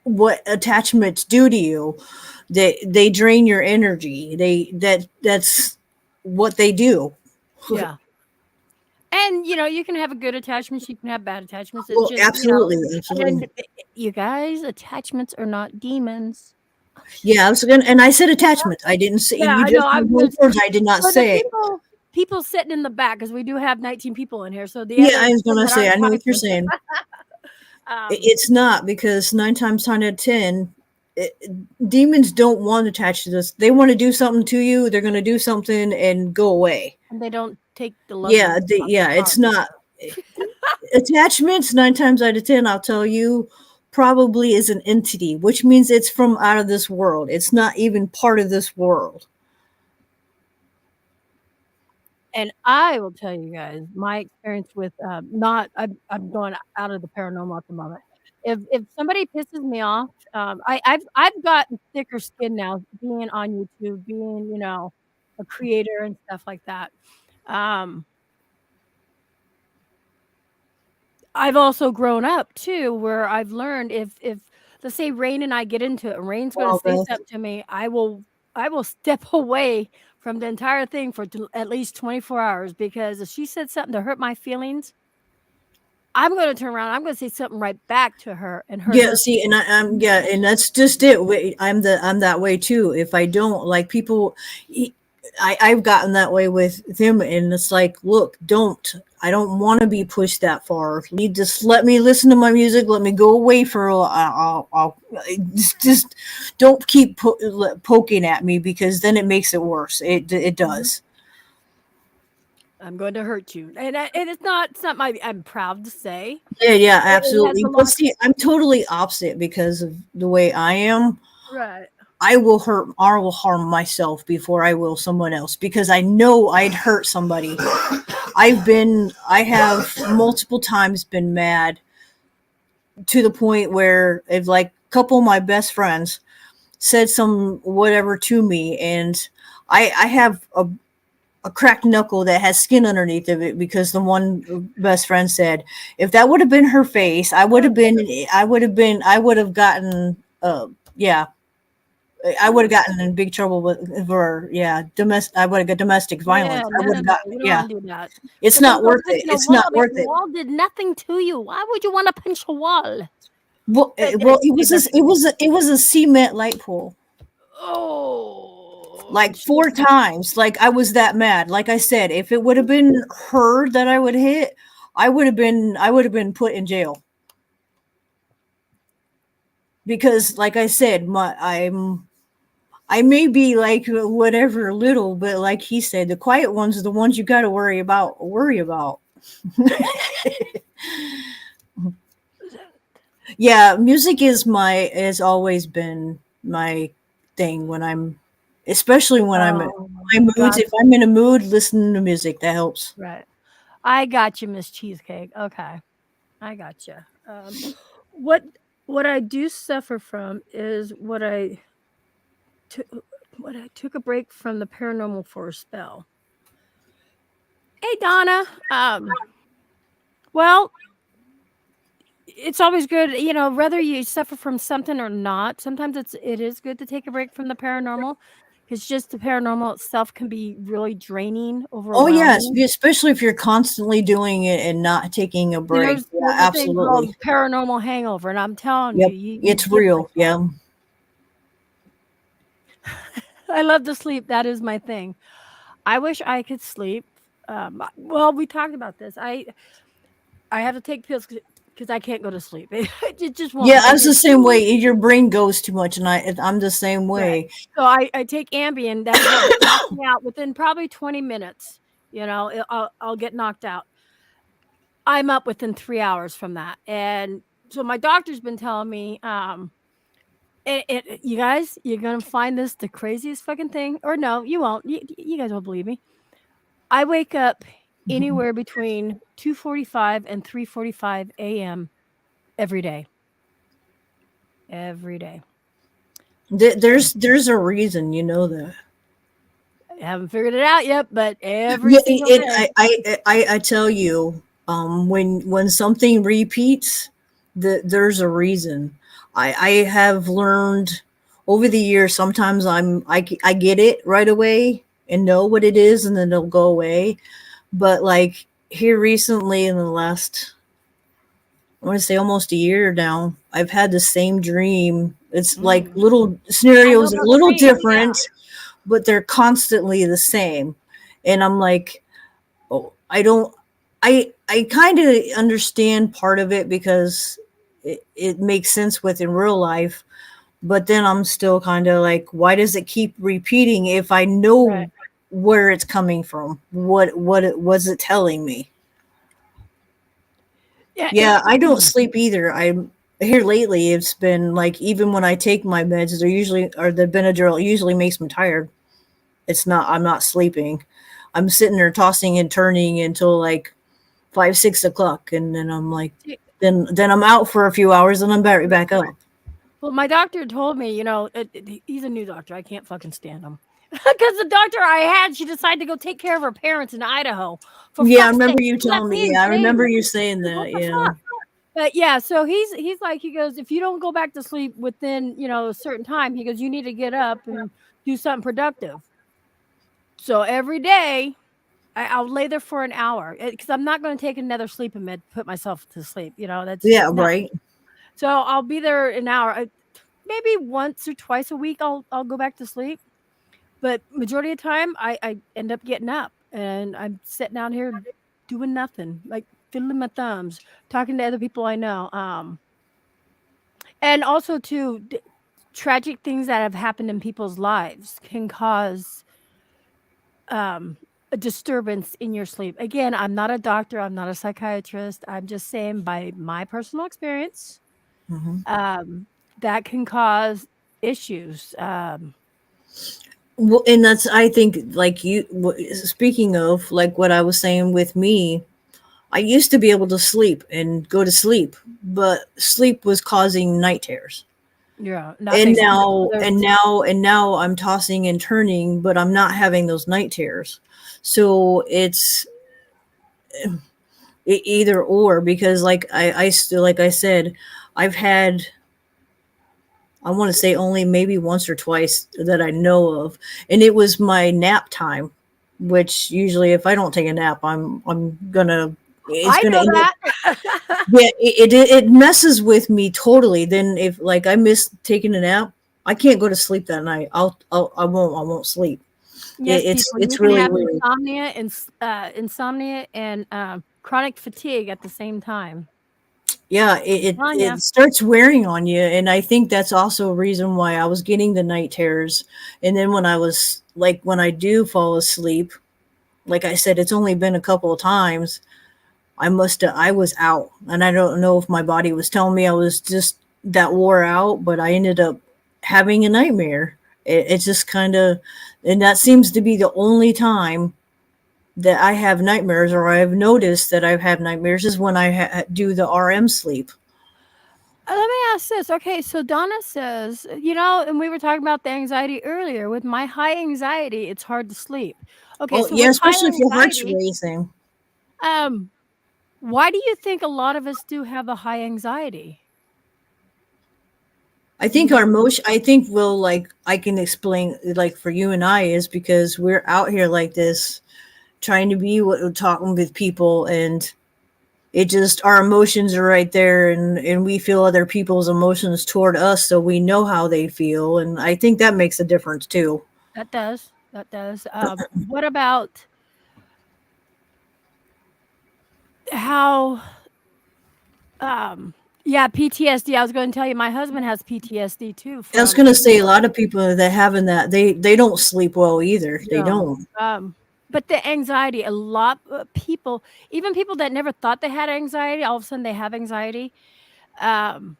what attachments do to you. They drain your energy. That's what they do. Yeah. And you can have a good attachments, you can have bad attachments. It's Well, just, absolutely, and absolutely. you guys, attachments are not demons. Yeah, I was gonna, and I said attachment. I didn't say, Yeah, you I know. just I used those was words. I did not for the say. people sitting in the back because we do have 19 people in here. So the Yeah, I other was 10 gonna that say. aren't I know what you're talking, saying. um, It's not, because 9 times out of 10, demons don't want to attach to this. They want to do something to you. They're going to do something and go away. and they don't take the lovely Yeah, yeah. It's parts. not attachments. 9 times out of 10, I'll tell you, probably is an entity, which means it's from out of this world. It's not even part of this world. And I will tell you guys my experience with not. I'm going out of the paranormal at the moment. If somebody pisses me off, I've gotten thicker skin now, being on YouTube, being a creator and stuff like that. Um, I've also grown up too, where I've learned if let's say Rain and I get into it, and Rain's going to Wow, say Beth. something to me, I will step away from the entire thing for at least 24 hours because if she said something to hurt my feelings, I'm going to turn around. I'm going to say something right back to her and hurt Yeah, her see, and I'm, feelings. yeah, and that's just it. I'm that way too. If I don't like people, I've gotten that way with him, and it's like, look, don't. I don't want to be pushed that far. Just let me listen to my music. Let me go away for a. I'll just don't keep poking at me, because then it makes it worse. It Mhm. does. I'm going to hurt you, and it's not something I'm proud to say. Yeah, yeah, It has absolutely. a But lot. see, I'm totally opposite because of the way I am. Right. I will hurt, or will harm myself before I will someone else, because I know I'd hurt somebody. I have multiple times been mad to the point where, if, like, a couple of my best friends said some whatever to me, and I have a cracked knuckle that has skin underneath of it, because the one best friend said, if that would have been her face, I would have gotten, yeah. I would have gotten in big trouble for domestic. I would have got domestic Yeah, violence. I no, would no, have no. got We don't yeah. want to do that. It's But don't not go worth it. punching a It's wall not because worth the it. wall did nothing to you. Why would you want to punch a wall? Well, it was Either. it was a cement light pole. Oh, Like 4 times. Like I was that mad. Like I said, if it would have been her that I would hit, I would have been put in jail. Because like I said, I may be like whatever little, but like he said, the quiet ones are the ones you got to worry about. Yeah, music has always been my thing when I'm, especially when I'm in oh, my moods. God. If I'm in a mood, listening to music that helps. Right. I got you, Miss Cheesecake. Okay. I got you. What what I do suffer from is took what I took a break from the paranormal for a spell. Hey Donna. Well, it's always good, whether you suffer from something or not. Sometimes it is good to take a break from the paranormal. Because just the paranormal itself can be really draining, Oh yes, overwhelming. especially if you're constantly doing it and not taking a break. Yeah, There's a thing absolutely. called paranormal hangover, and I'm telling you, Yep, you it's get real. like that. Yeah. I love to sleep. That is my thing. I wish I could sleep. Well, we talked about this. I have to take pills because I can't go to sleep. It just Yeah, won't. I They was the just same way. Your brain goes too much, and I'm the same right. way. So I take Ambien. That will knock me out within probably 20 minutes. I'll get knocked out. I'm up within 3 hours from that, and so my doctor's been telling me, you guys, you're gonna find this the craziest fucking thing, or no, you won't. You guys won't believe me. I wake up anywhere between 2:45 and 3:45 a.m. every day. Every day. There's a reason, you know that. I haven't figured it out yet, but every Yeah, single day. I tell you, when something repeats, there's a reason. I have learned over the years. Sometimes I get it right away and know what it is, and then it'll go away. But like here recently, in the last, I want to say almost a year now, I've had the same dream. It's like Mm. little I know scenarios, a about little dreams. Yeah. different, but they're constantly the same. And I'm like, oh, I don't, I kind of understand part of it because it makes sense within real life. But then I'm still kind of like, why does it keep repeating if I Right. know where it's coming from? What it was it telling me? Yeah. Yeah, I don't sleep either. I'm here lately. It's been like even when I take my meds, the Benadryl usually makes me tired. It's not. I'm not sleeping. I'm sitting there tossing and turning until like 5, 6 o'clock, and then I'm like, then I'm out for a few hours, and I'm back up. Well, my doctor told me, he's a new doctor. I can't fucking stand him. Because the doctor I had, she decided to go take care of her parents in Idaho. For Yeah, I fuck's sake, remember you she left telling me me. in Yeah, I pain. remember you saying Like, what that. the Yeah. fuck? But yeah, so he's like, he goes, if you don't go back to sleep within, a certain time, he goes, you need to get up and do something productive. So every day, I'll lay there for an hour because I'm not going to take another sleeping med to put myself to sleep. That's Yeah. no. Right. So I'll be there an hour. Maybe once or twice a week, I'll go back to sleep. But majority of the time, I end up getting up and I'm sitting down here doing nothing, like fiddling my thumbs, talking to other people I know. And also too, tragic things that have happened in people's lives can cause a disturbance in your sleep. Again, I'm not a doctor, I'm not a psychiatrist. I'm just saying by my personal experience, Hmm. that can cause issues. Well, and that's I think like speaking of like what I was saying with me. I used to be able to sleep and go to sleep, but sleep was causing night terrors. Yeah, that And makes perfect now and sense. now and now I'm tossing and turning, but I'm not having those night terrors. So it's either or because like I still like I said, I've had I want to say only maybe once or twice that I know of, and it was my nap time, which usually if I don't take a nap, I'm gonna it's I gonna know end up, that. yeah, it messes with me totally. Then if like I miss taking a nap, I can't go to sleep that night. I won't sleep. Yes, It's people, you it's can really have weird. insomnia and chronic fatigue at the same time. Yeah, Telling it ya. starts wearing on you, and I think that's also a reason why I was getting the night terrors. And then when I was like when I do fall asleep, like I said, it's only been a couple of times. I was out, and I don't know if my body was telling me I was just that wore out, but I ended up having a nightmare. It's just kind of, and that seems to be the only time that I have nightmares, or I've noticed that I've had nightmares, is when I do the RM sleep. Let me ask this. Okay, so Donna says, and we were talking about the anxiety earlier. With my high anxiety, it's hard to sleep. Okay, Oh so yeah, with high especially if your heart's anxiety, racing. um, why do you think a lot of us do have a high anxiety? I Do you think our know? emotion. I think we'll like. I can explain like for you and I is because we're out here like this, trying to be talking with people, and it just our emotions are right there, and we feel other people's emotions toward us, so we know how they feel, and I think that makes a difference too. That does. That does. What about how yeah, PTSD. I was going to tell you my husband has PTSD too I was from gonna say a lot of people that having that they don't sleep well either. They no. don't. But the anxiety, a lot of people, even people that never thought they had anxiety, all of a sudden they have anxiety. Um,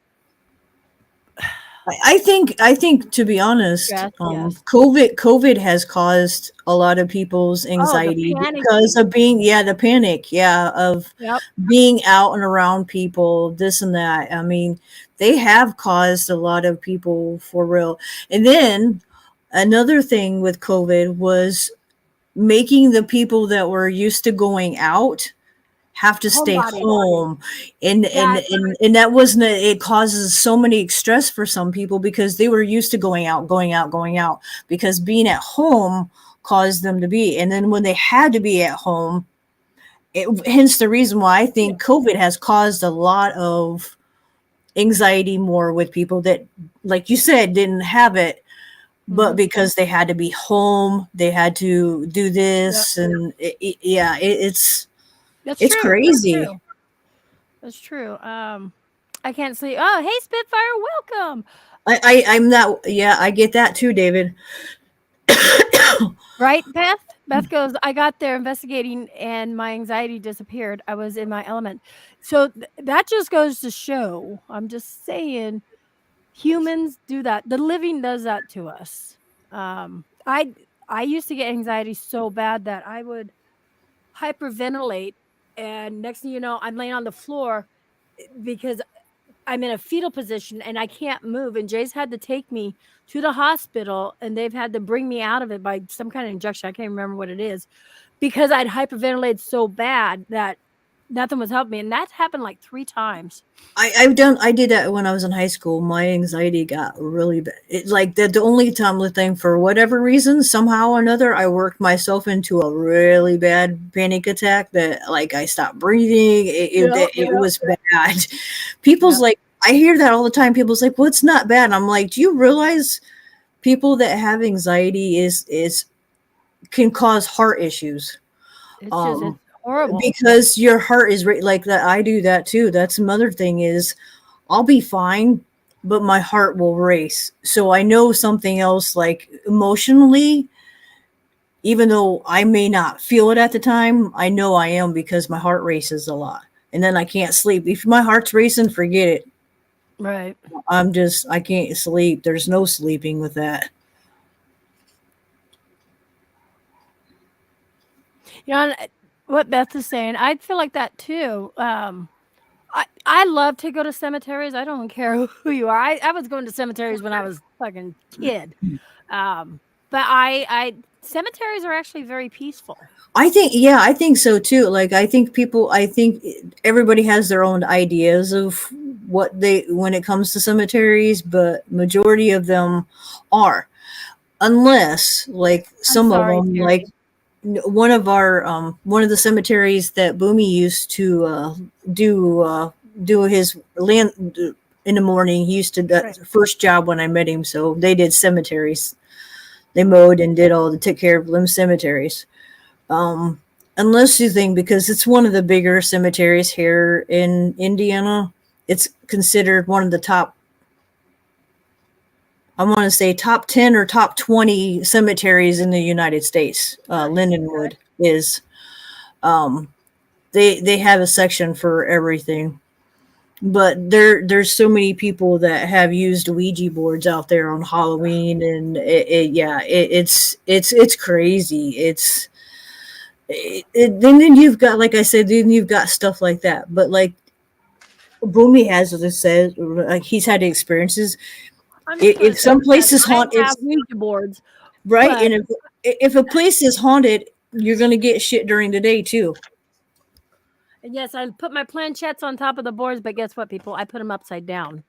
I think to be honest, Stress, yes. COVID has caused a lot of people's Oh, the anxiety because panicking. of being the panic, of Yep. being out and around people, this and that. I mean, they have caused a lot of people for real. And then another thing with COVID was making the people that were used to going out have to stay Homebody. home, That and that wasn't it causes so many stress for some people because they were used to going out because being at home caused them to be, and then when they had to be at home, hence the reason why I yeah. think COVID has caused a lot of anxiety more with people that, like you said, didn't have it, but Mhm. because they had to be home, they had to do Yep. this, and That's it's true. That's crazy. true. That's true. I can't sleep. Oh, hey, Spitfire, welcome. I'm not. Yeah, I get that too, David. Right, Beth? Beth goes, I got there investigating and my anxiety disappeared. I was in my element. So that just goes to show, I'm just saying, humans do that. The living does that to us. Um, I I used to get anxiety so bad that I would hyperventilate, and next thing you know, I'm laying on the floor because I'm in a fetal position and I can't move. And Jay's had to take me to the hospital and they've had to bring me out of it by some kind of injection. I can't remember what it is because I'd hyperventilated so bad that nothing was helping me. And that's happened like 3 times. I did that when I was in high school. My anxiety got really bad. Like the only time the thing for whatever reason, somehow or another, I worked myself into a really bad panic attack that like I stopped breathing. Yep, It yep, was bad. People's yep. like, I hear that all the time. People's like, well, it's not bad. I'm like, do you realize people that have anxiety is can cause heart issues? It's Um, horrible. because your heart is like that. I do that too. That's another thing is I'll be fine, but my heart will race. So I know something else, like emotionally, even though I may not feel it at the time, I know I am because my heart races a lot. And then I can't sleep. If my heart's racing, forget it. Right. I can't sleep. There's no sleeping with that. And what Beth is saying, I feel like that too. I love to go to cemeteries. I don't care who you are. I was going to cemeteries when I was fucking kid. But I cemeteries are actually very peaceful. I think so too. Like, I think everybody has their own ideas of when it comes to cemeteries, but majority of them are, unless like I'm some of sorry, them, Terry. like one of the cemeteries that Boomy used to do his land in the morning. He used to Right. first job when I met him, so they did cemeteries. They mowed and did took care of them cemeteries. Um, Unless you think, because it's one of the bigger cemeteries here in Indiana, it's considered one of the top, I want to say top 10 or top 20 cemeteries in the United States. Lindenwood is. Um, they have a section for everything. But there's so many people that have used Ouija boards out there on Halloween, and it's crazy. Then you've got, like I said, then you've got stuff like that. But like Boomy has said, like he's had experiences. I'm just gonna If say some place that is I haunted, have Ouija boards, right, but and if a place is haunted, you're gonna get shit during the day too. and yes, I put my planchettes on top of the boards, but guess what, people? I put them upside down.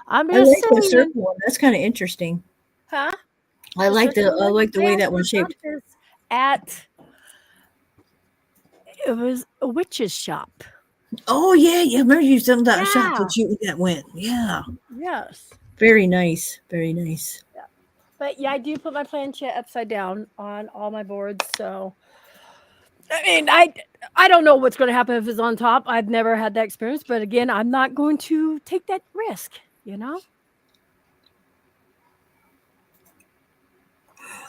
I'm I just like that saying, circle one. That's kind of interesting. huh? I The like circle I one? like the I way that one actually got shaped. this at it was a witch's shop. Oh yeah, yeah. Remember you done that shop Yeah. that went. Yeah, Yes. very nice, very nice. Yeah. But yeah, I do put my planchette upside down on all my boards. So I mean, I don't know what's going to happen if it's on top. I've never had that experience, but again, I'm not going to take that risk. You know.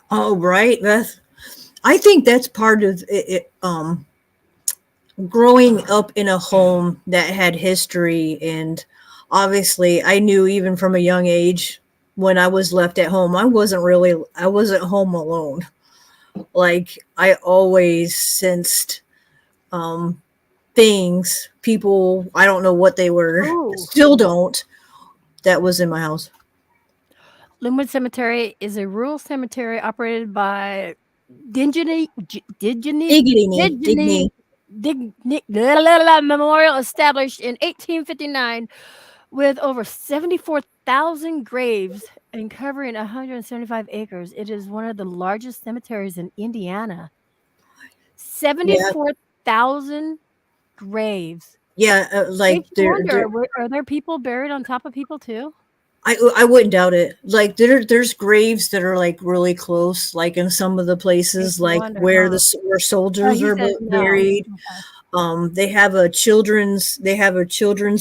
Oh right, that's. I think that's part of it. Growing up in a home that had history, and obviously, I knew even from a young age when I was left at home, I wasn't home alone. Like I always sensed um, things, people. I don't know what they were. Oh, Still don't. That was in my house. Linwood Cemetery is a rural cemetery operated by Digny Digny Diggity. Digny Dig Memorial established in 1859 with over 74,000 graves and covering 175 acres. It is one of the largest cemeteries in Indiana. Yeah, 74,000 graves. yeah. Makes Like you wonder, are there people buried on top of people too? I wouldn't doubt it. Like there's graves that are like really close, like in some of the Makes places, you like wonder, where huh? where soldiers He are said no. buried. Okay. They have a children's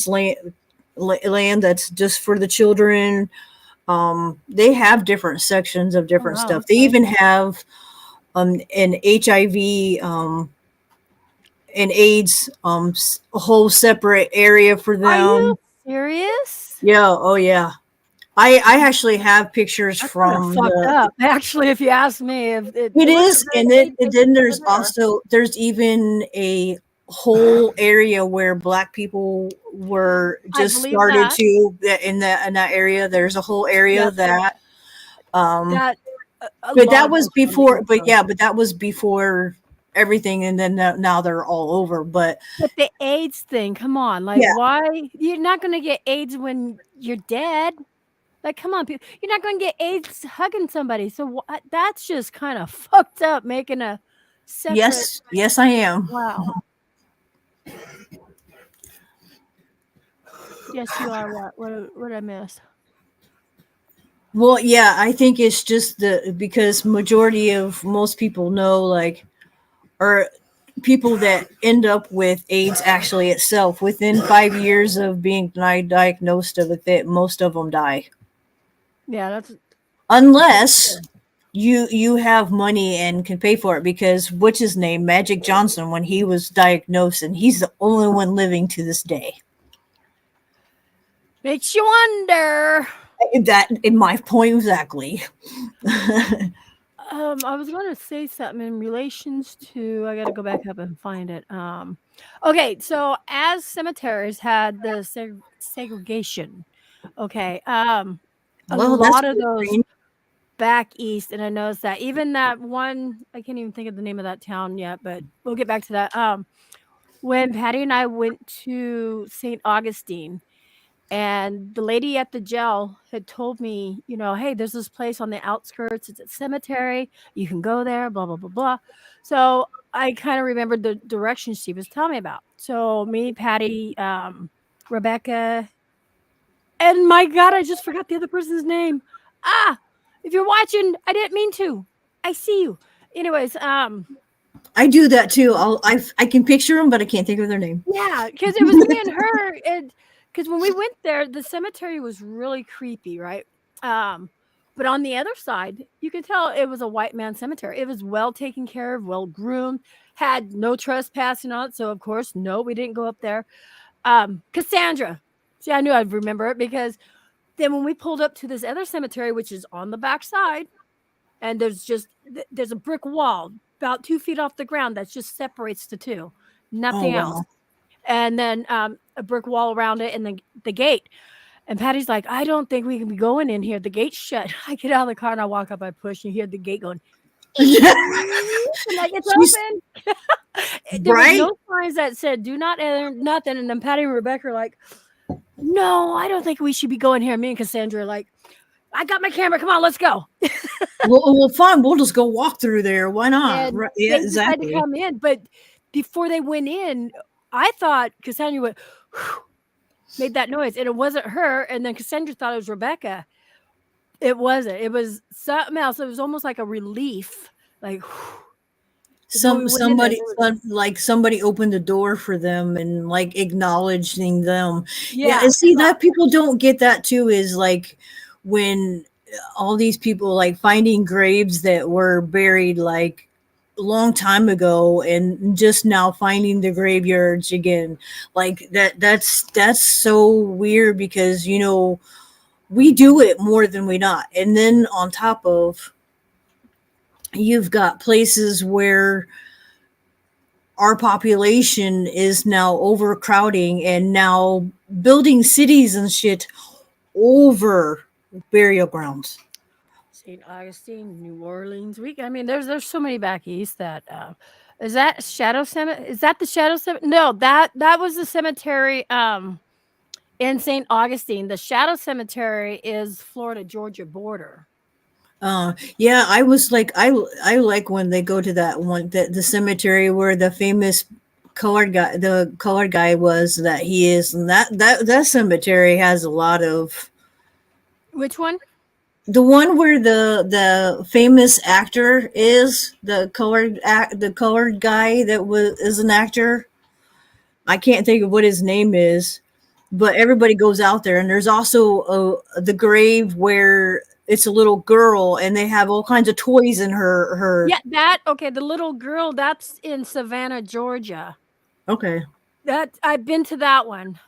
land that's just for the children. They have different sections of Oh, different wow, stuff. They okay. even have an HIV and AIDS a whole separate area for Are you them. serious? Yeah, oh yeah. I actually have pictures That's kind of from fucked the. up, actually, if you ask me. If it It wasn't is, very and AIDS then over there. there's even a whole area where black people were I just believe started that. to in that area. There's a whole area Yep, of that. Um, that a but lot that of was us are on the before. East But Coast. yeah, but that was before everything, and then now they're all over. But But the AIDS thing, come on, like, yeah, why you're not gonna get AIDS when you're dead. Like, come on, people, you're not gonna get AIDS hugging somebody. So that's just kind of fucked up. Making a separate. yes, yes, I am. Wow. Yes, you are. What I missed? Well, yeah, I think it's just because majority of most people know, like, or people that end up with AIDS actually itself within 5 years of being diagnosed with it, most of them die, Yeah, that's unless you have money and can pay for it. Because what's his name, Magic Johnson, when he was diagnosed, and he's the only one living to this day. makes you wonder. That in my point exactly. I was going to say something in relations to. I got to go back up and find it. Okay, so as cemeteries had the segregation, okay, a Well, that's lot of those green. back east, and I noticed that even that one. I can't even think of the name of that town yet, but we'll get back to that. When Patty and I went to St. Augustine, And the lady at the jail had told me, hey, there's this place on the outskirts. It's a cemetery. You can go there, blah, blah, blah, blah. So I kind of remembered the directions she was telling me about. So me, Patty, Rebecca, and my God, I just forgot the other person's name. If you're watching, I didn't mean to. I see you. Anyways, I do that too. I can picture them, but I can't think of their name. yeah, because it was me and her, and because when we went there, the cemetery was really creepy, right? But on the other side, you could tell it was a white man cemetery. It was well taken care of, well groomed, had no trespassing on it. So of course, no, we didn't go up there. Cassandra. See, I knew I'd remember it because then when we pulled up to this other cemetery, which is on the back side, and there's a brick wall about 2 feet off the ground that just separates the two, Oh nothing else. wow. And then a brick wall around it, and the gate. And Patty's like, I don't think we can be going in here. The gate's shut. I get out of the car and I walk up, I push, and you hear the gate going, Yeah. and like it's She's- open. There was Right? no signs that said do not enter, nothing. And then Patty and Rebecca are like, no, I don't think we should be going here. Me and Cassandra are like, I got my camera. Come on, let's go. Well, fine. We'll just go walk through there. Why not? And Right. Yeah, they decided exactly. to come in, but before they went in, I thought Cassandra went, made that noise, and it wasn't her. And then Cassandra thought it was Rebecca. It wasn't. It was something else. It was almost like a relief, like before we went in there, Like somebody opened the door for them and like acknowledging them. Yeah, yeah. and see that people don't get that too is like when all these people like finding graves that were buried like a long time ago and just now finding the graveyards again. Like that's so weird because we do it more than we not. And then on top of you've got places where our population is now overcrowding and now building cities and shit over burial grounds. St. Augustine, New Orleans. I mean, there's so many back east that is that Shadow Cemetery? Is that the Shadow Cemetery? No, that was the cemetery in St. Augustine. The Shadow Cemetery is Florida Georgia border. Yeah, I was like, I like when they go to that one, the cemetery where the famous the colored guy was that he is, and that cemetery has a lot of Which one? the one where the famous actor is the colored guy that is an actor. I can't think of what his name is, but everybody goes out there, and there's also the grave where it's a little girl, and they have all kinds of toys in her. Yeah, the little girl, that's in Savannah, Georgia. Okay. That I've been to that one.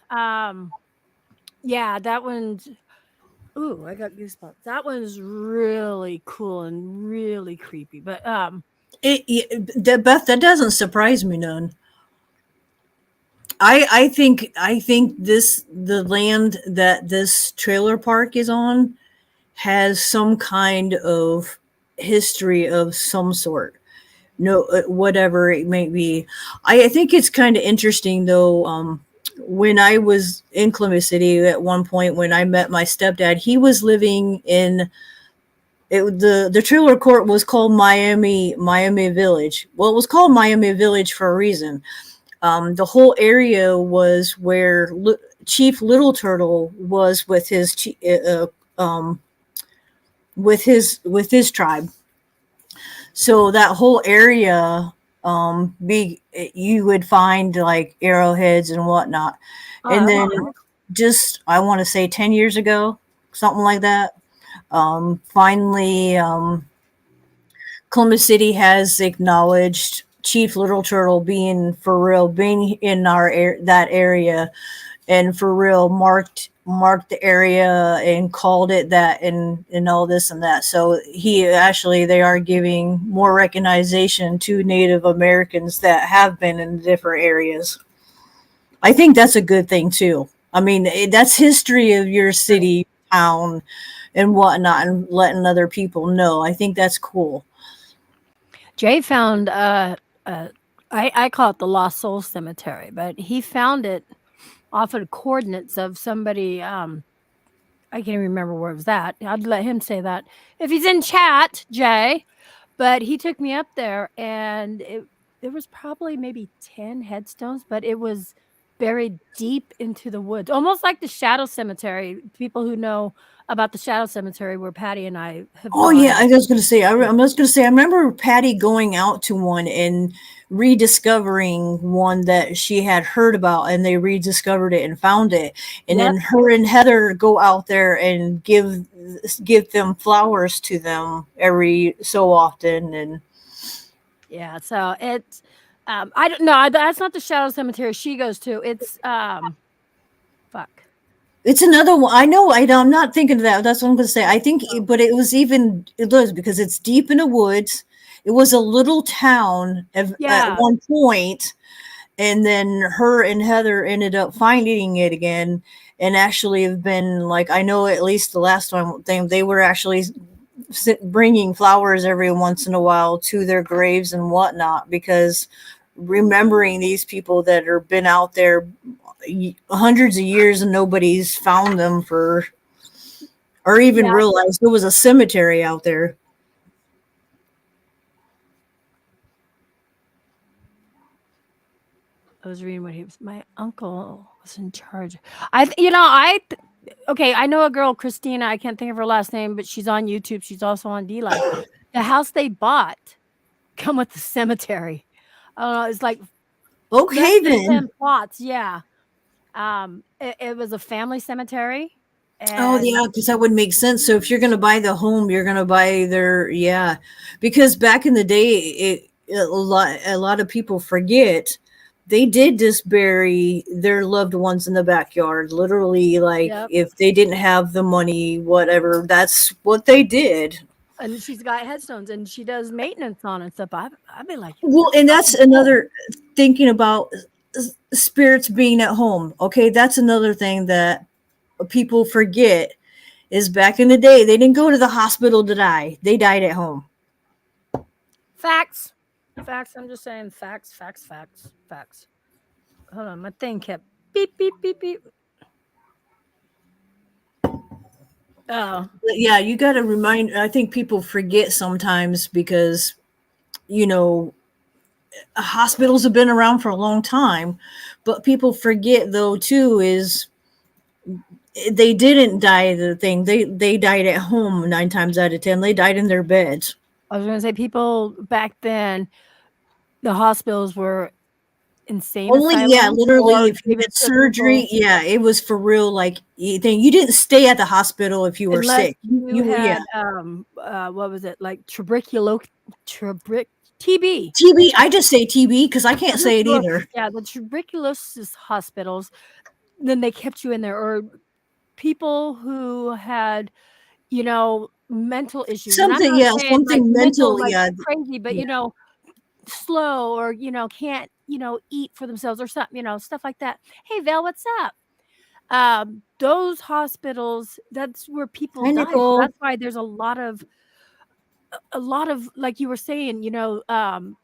Yeah, that one's. Ooh, I got goosebumps. That one's really cool and really creepy. But Beth, that doesn't surprise me none. I think the land that this trailer park is on has some kind of history of some sort. No, whatever it may be. I think it's kind of interesting though. When I was in Columbus City at one point, when I met my stepdad, he was living in the trailer court was called Miami Village. Well, it was called Miami Village for a reason. The whole area was where Chief Little Turtle was with his tribe. So that whole area, you would find like arrowheads and whatnot. And then just, I want to say 10 years ago, something like that. Finally, Columbus City has acknowledged Chief Little Turtle being in that area, and for real marked the area and called it that and all this and that. So they are giving more recognition to Native Americans that have been in different areas. I think that's a good thing too. I mean, that's history of your city, town, and whatnot, and letting other people know. I think that's cool. Jay found I call it the Lost Soul Cemetery, but he found it offered coordinates of somebody. I can't even remember where it was at. I'd let him say that if he's in chat, Jay. But he took me up there, and there was probably maybe 10 headstones, but it was buried deep into the woods, almost like the Shadow Cemetery. People who know about the Shadow Cemetery, where Patty and I have Oh yeah, gone. I was going to say. I was going to say. I remember Patty going out to one and rediscovering one that she had heard about, and they rediscovered it and found it. And Yep. then her and Heather go out there and give them flowers to them every so often. And Yeah, so it's I don't know. That's not the Shadow Cemetery she goes to. It's fuck. it's another one. I know. I'm not thinking of that. That's what I'm going to say. I think, but it was because it's deep in the woods. It was a little town at Yeah. one point, and then her and Heather ended up finding it again, and actually have been like, I know at least the last time they were actually bringing flowers every once in a while to their graves and whatnot, because remembering these people that have been out there hundreds of years and nobody's found them or even Yeah. realized there was a cemetery out there. I was reading what he was. My uncle was in charge. Okay, I know a girl, Christina. I can't think of her last name, but she's on YouTube. She's also on D-Live. The house they bought come with the cemetery. I don't know. It's like less Okay, than 10 then. plots. Yeah. It was a family cemetery, Oh, and yeah, because that would make sense. So if you're going to buy the home, you're going to buy yeah, because back in the day, a lot of people forget they did just bury their loved ones in the backyard. Literally, like yep. if they didn't have the money, whatever, that's what they did. And she's got headstones, and she does maintenance on it and stuff. I'd be like, Well, that's and that's fucking cool. another thinking about spirits being at home. Okay, that's another thing that people forget is back in the day they didn't go to the hospital to die. They died at home. Facts. Facts. I'm just saying facts, facts, facts, facts. Hold on, my thing kept beep, beep, beep, beep. Oh, But yeah, you got to remind. I think people forget sometimes because you know hospitals have been around for a long time, but people forget though too is they didn't die the thing. They died at home 9 times out of 10. They died in their beds. I was gonna say people back then, the hospitals were insane Only, yeah, asylums, literally, or if you gave it had to people surgery, yeah, it was for real. Like you didn't stay at the hospital if you were unless sick. you Yeah, had what was it, like TB. TB. I just say TB because I can't say it Tuberculosis, either. yeah, the tuberculosis hospitals. Then they kept you in there, or people who had, mental issues. And I'm Something, not yeah, saying like something mental, mental. like Yeah, crazy, but yeah. slow, or can't, eat for themselves or something, stuff like that. Hey Val, what's up? Those hospitals, that's where people Hi, die. So Nicole. that's why there's a lot of, like you were saying, the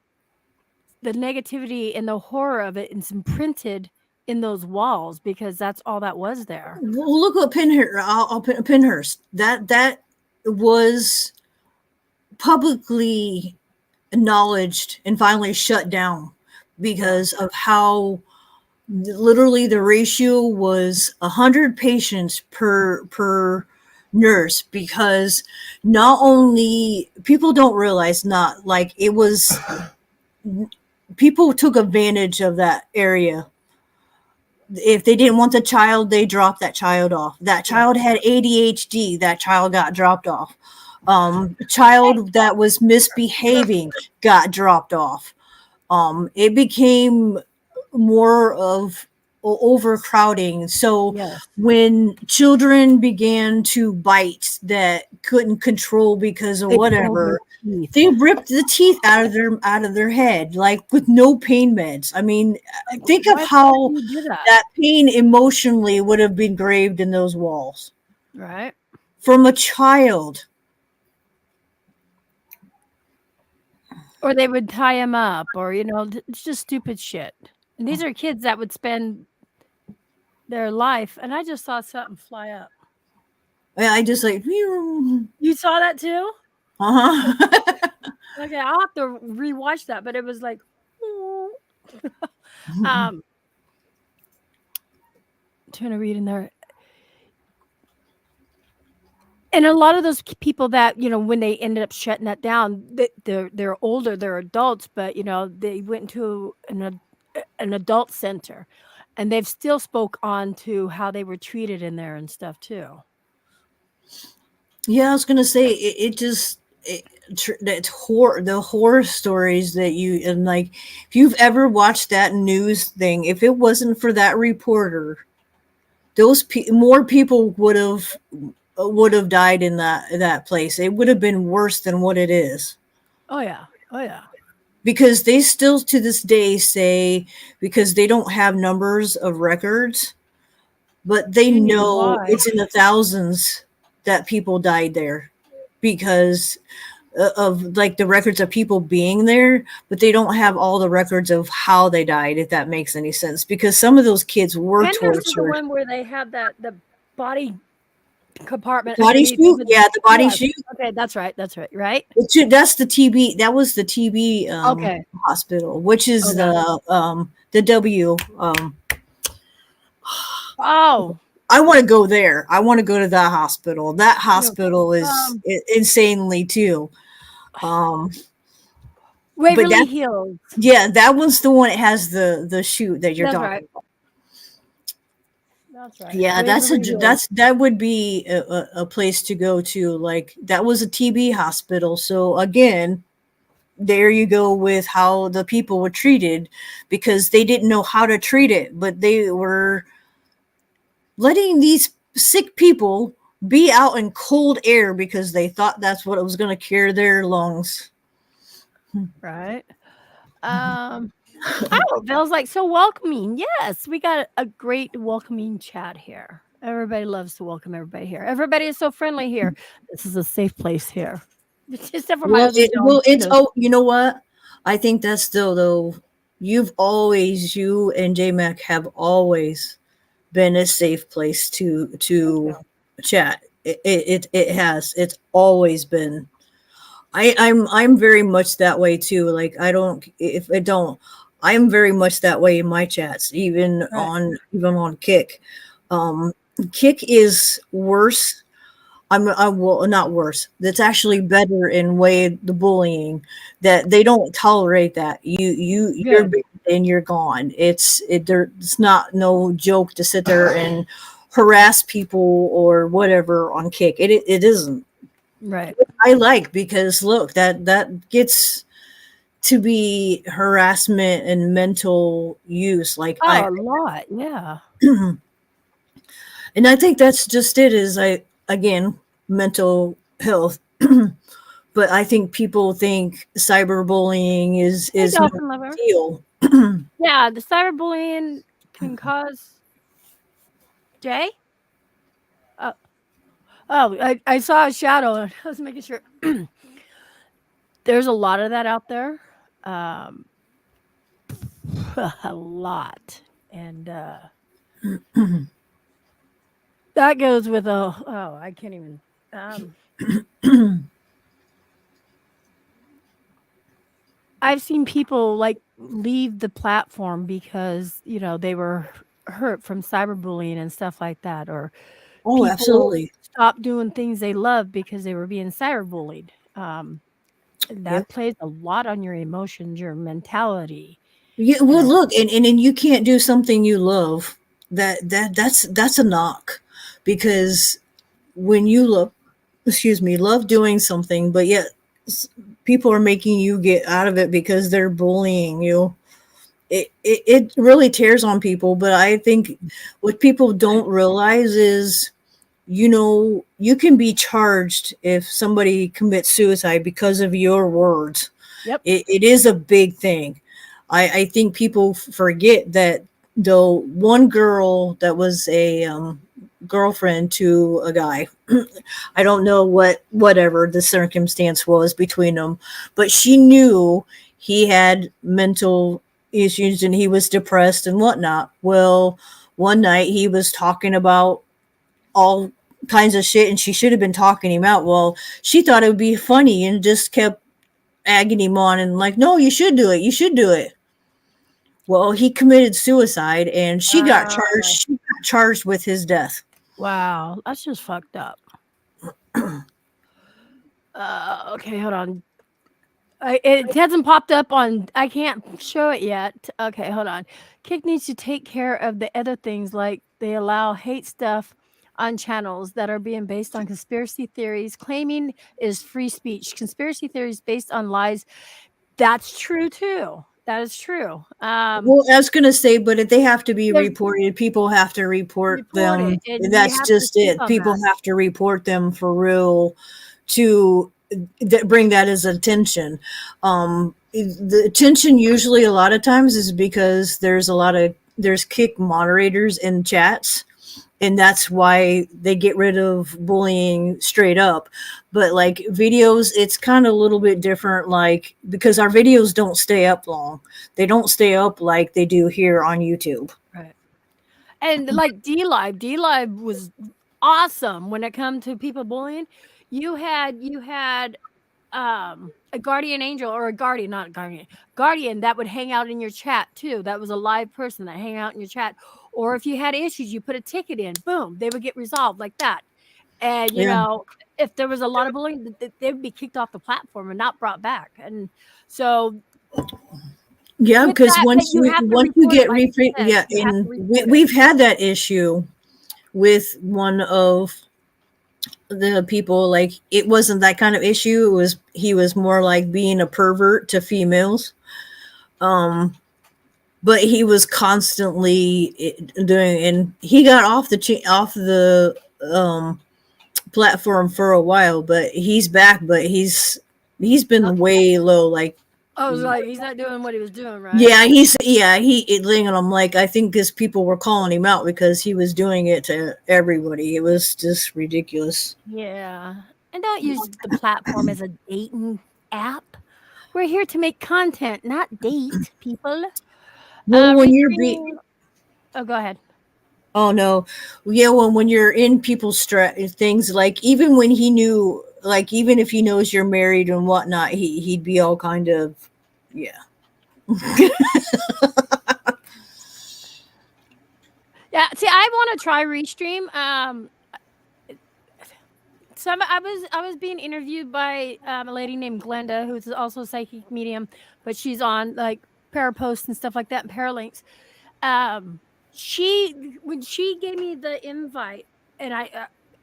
negativity and the horror of it is imprinted in those walls, because that's all that was there. Well, look what I'll pin Pinhurst. That was publicly acknowledged and finally shut down because of how literally the ratio was 100 patients per nurse, because not only people don't realize, not like it was, people took advantage of that area. If they didn't want the child, they dropped that child off. That child had ADHD, that child got dropped off. Child that was misbehaving got dropped off. It became more of overcrowding. So Yes. when children began to bite that couldn't control because of They pulled their whatever, teeth. they ripped the teeth out of their head, like with no pain meds. I mean, Like, think of why how do you do that? that pain emotionally would have been engraved in those walls Right? from a child. Or they would tie him up, or it's just stupid shit. And these are kids that would spend their life, and I just saw something fly up. I just like, You saw that too? uh-huh. Okay, I'll have to rewatch that, but it was like, um, trying to read in there. And a lot of those people that, when they ended up shutting that down, they're older, they're adults, but they went into an adult center, and they've still spoke on to how they were treated in there and stuff too. Yeah, I was gonna say the horror stories that you and like if you've ever watched that news thing, if it wasn't for that reporter, more people would have died in that place. It would have been worse than what it is. Oh yeah, oh yeah. Because they still to this day say because they don't have numbers of records, but they know Why? it's in the thousands that people died there because of like the records of people being there, but they don't have all the records of how they died, if that makes any sense, because some of those kids were Anders is the tortured. one where they have the body compartment Body underneath. shoot, yeah, the body Yes. shoot. Okay, that's right, right? That's the TB. That was the TB Okay. hospital, which is Okay. the W. Oh, I want to go there. I want to go to that hospital. That hospital is insanely too. Waverly Hills. Yeah, that was the one that has the shoot that you're That's talking right. about. That's right. Yeah, Waverly Hills. that would be a place to go to. Like that was a TB hospital. So again, there you go with how the people were treated because they didn't know how to treat it, but they were letting these sick people be out in cold air because they thought that's what it was going to cure their lungs. Right. Oh, Bill's like so welcoming. Yes, we got a great welcoming chat here. Everybody loves to welcome everybody here. Everybody is so friendly here. This is a safe place here. Except for my husband. You know what? I think that's still though. You and JMac have always been a safe place to chat. It has. It's always been. I'm very much that way too. Like I'm very much that way in my chats, even on Kick. Kick is worse. Well, not worse. That's actually better in way the bullying that they don't tolerate that. You're big and you're gone. It's not no joke to sit there and harass people or whatever on Kick. It isn't. Right. I like because look, that gets to be harassment and mental use. Like a lot, yeah. And I think that's just it. Is again mental health, but I think people think cyberbullying is no deal. Yeah, the cyberbullying can cause. Jay. I saw a shadow. I was making sure. There's a lot of that out there. A lot. And that goes with I can't even. I've seen people like leave the platform because, they were hurt from cyberbullying and stuff like that. Or people absolutely stop doing things they love because they were being cyberbullied. That plays a lot on your emotions, your mentality. Yeah, well, look, and you can't do something you love. That's a knock, because when you love doing something, but yet people are making you get out of it because they're bullying you. It really tears on people. But I think what people don't realize is, you can be charged if somebody commits suicide because of your words. Yep. It is a big thing. I think people forget that though one girl that was a girlfriend to a guy, I don't know whatever the circumstance was between them, but she knew he had mental issues and he was depressed and whatnot. Well, one night he was talking about all kinds of shit, and she should have been talking him out. Well, she thought it would be funny and just kept egging him on and like, no, you should do it. You should do it. Well, he committed suicide, and she got charged. She got charged with his death. Wow, that's just fucked up. Okay, hold on. It hasn't popped up on. I can't show it yet. Okay, hold on. Kick needs to take care of the other things, like they allow hate stuff on channels that are being based on conspiracy theories, claiming is free speech. Conspiracy theories based on lies. That's true too. That is true. Well, I was gonna say, but if they have to be There's- reported, people have to report them. it, and we That's have to just speak it. on People that. have to report them for real to bring that as attention. The attention usually a lot of times is because there's kick moderators in chats, and that's why they get rid of bullying straight up. But like videos, it's kind of a little bit different, like because our videos don't stay up long. They don't stay up like they do here on YouTube. Right. And like D-Live was awesome when it come to people bullying. You had a guardian angel or a guardian, not guardian that would hang out in your chat too. That was a live person that hang out in your chat. Or if you had issues, you put a ticket in, boom, they would get resolved like that. And you Yeah. know, if there was a lot of bullying, they would be kicked off the platform and not brought back. And so Yeah, with because that, but you have to once you report it, get like you said. yeah, You have to and report it. we've had that issue with one of the people. Like it wasn't that kind of issue. It was he was more like being a pervert to females. But he was constantly doing, and he got off the platform for a while, but he's back. But he's been way low. Like I was like, he's not doing what he was doing, right? yeah, and I'm like, I think because people were calling him out because he was doing it to everybody. It was just ridiculous. Yeah. And don't use the platform as a dating app. We're here to make content, not date people. Well, when you're Restream. Oh, go ahead. oh no, yeah, well, when you're in people's things, like even when he knew, like even if he knows you're married and whatnot, he'd be all kind of, yeah. Yeah, see, I want to try Restream. I was being interviewed by a lady named Glenda, who's also a psychic medium, but she's on like Parapost and stuff like that, and Paralinks. When she gave me the invite, and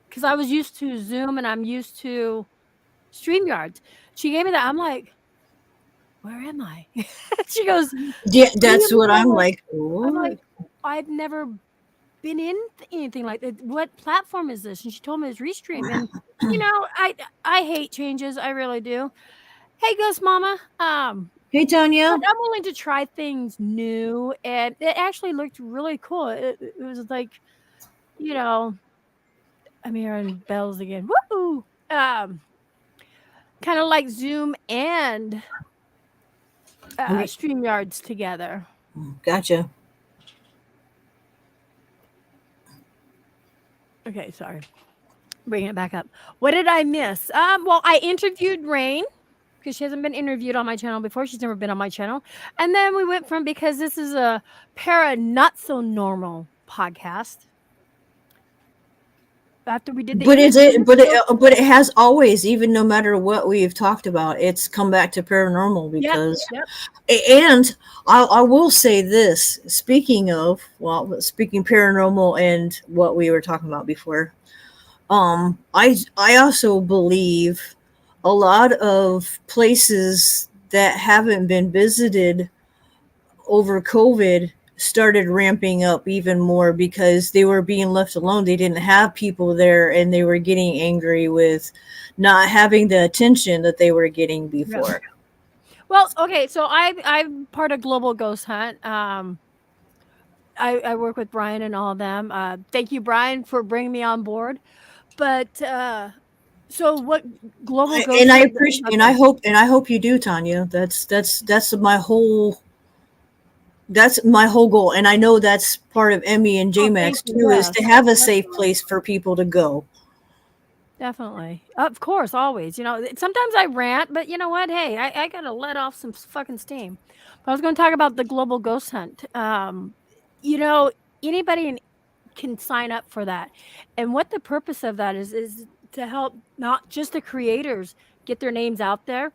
because I was used to Zoom and I'm used to StreamYards, she gave me that. I'm like, where am I? She goes, Yeah, that's what I'm I'm like. like, I've never been in anything like that. What platform is this? And she told me it's Restream. And you know, I hate changes. I really do. Hey, Ghost Mama. Hey, Tanya. But I'm willing to try things new, and it actually looked really cool. It was like, you know, I'm hearing bells again. Woo! Kind of like Zoom and StreamYards together. Gotcha. Okay, sorry. Bringing it back up. What did I miss? Well, I interviewed Rain because she hasn't been interviewed on my channel before. She's never been on my channel. And then we went from, because this is a not so normal podcast. After we did the But interview, but it has always, even no matter what we've talked about, it's come back to paranormal because Yep. and I will say this, speaking paranormal and what we were talking about before, I also believe a lot of places that haven't been visited over COVID started ramping up even more because they were being left alone. They didn't have people there, and they were getting angry with not having the attention that they were getting before. Yeah. Well, okay, so I'm part of Global Ghost Hunt. I work with Brian and all of them. Thank you, Brian, for bringing me on board. But so what Global Ghost And I Hunt, appreciate, okay. and I hope you do, Tanya. That's my whole That's my whole goal, and I know that's part of Emmy and Oh, thank JMax you. too, is Yes, to have a safe definitely. place for people to go. Definitely. Of course, always. Sometimes I rant, but you know what? Hey, I gotta let off some fucking steam. But I was going to talk about the global ghost hunt. You know, anybody can sign up for that, and what the purpose of that is to help not just the creators get their names out there.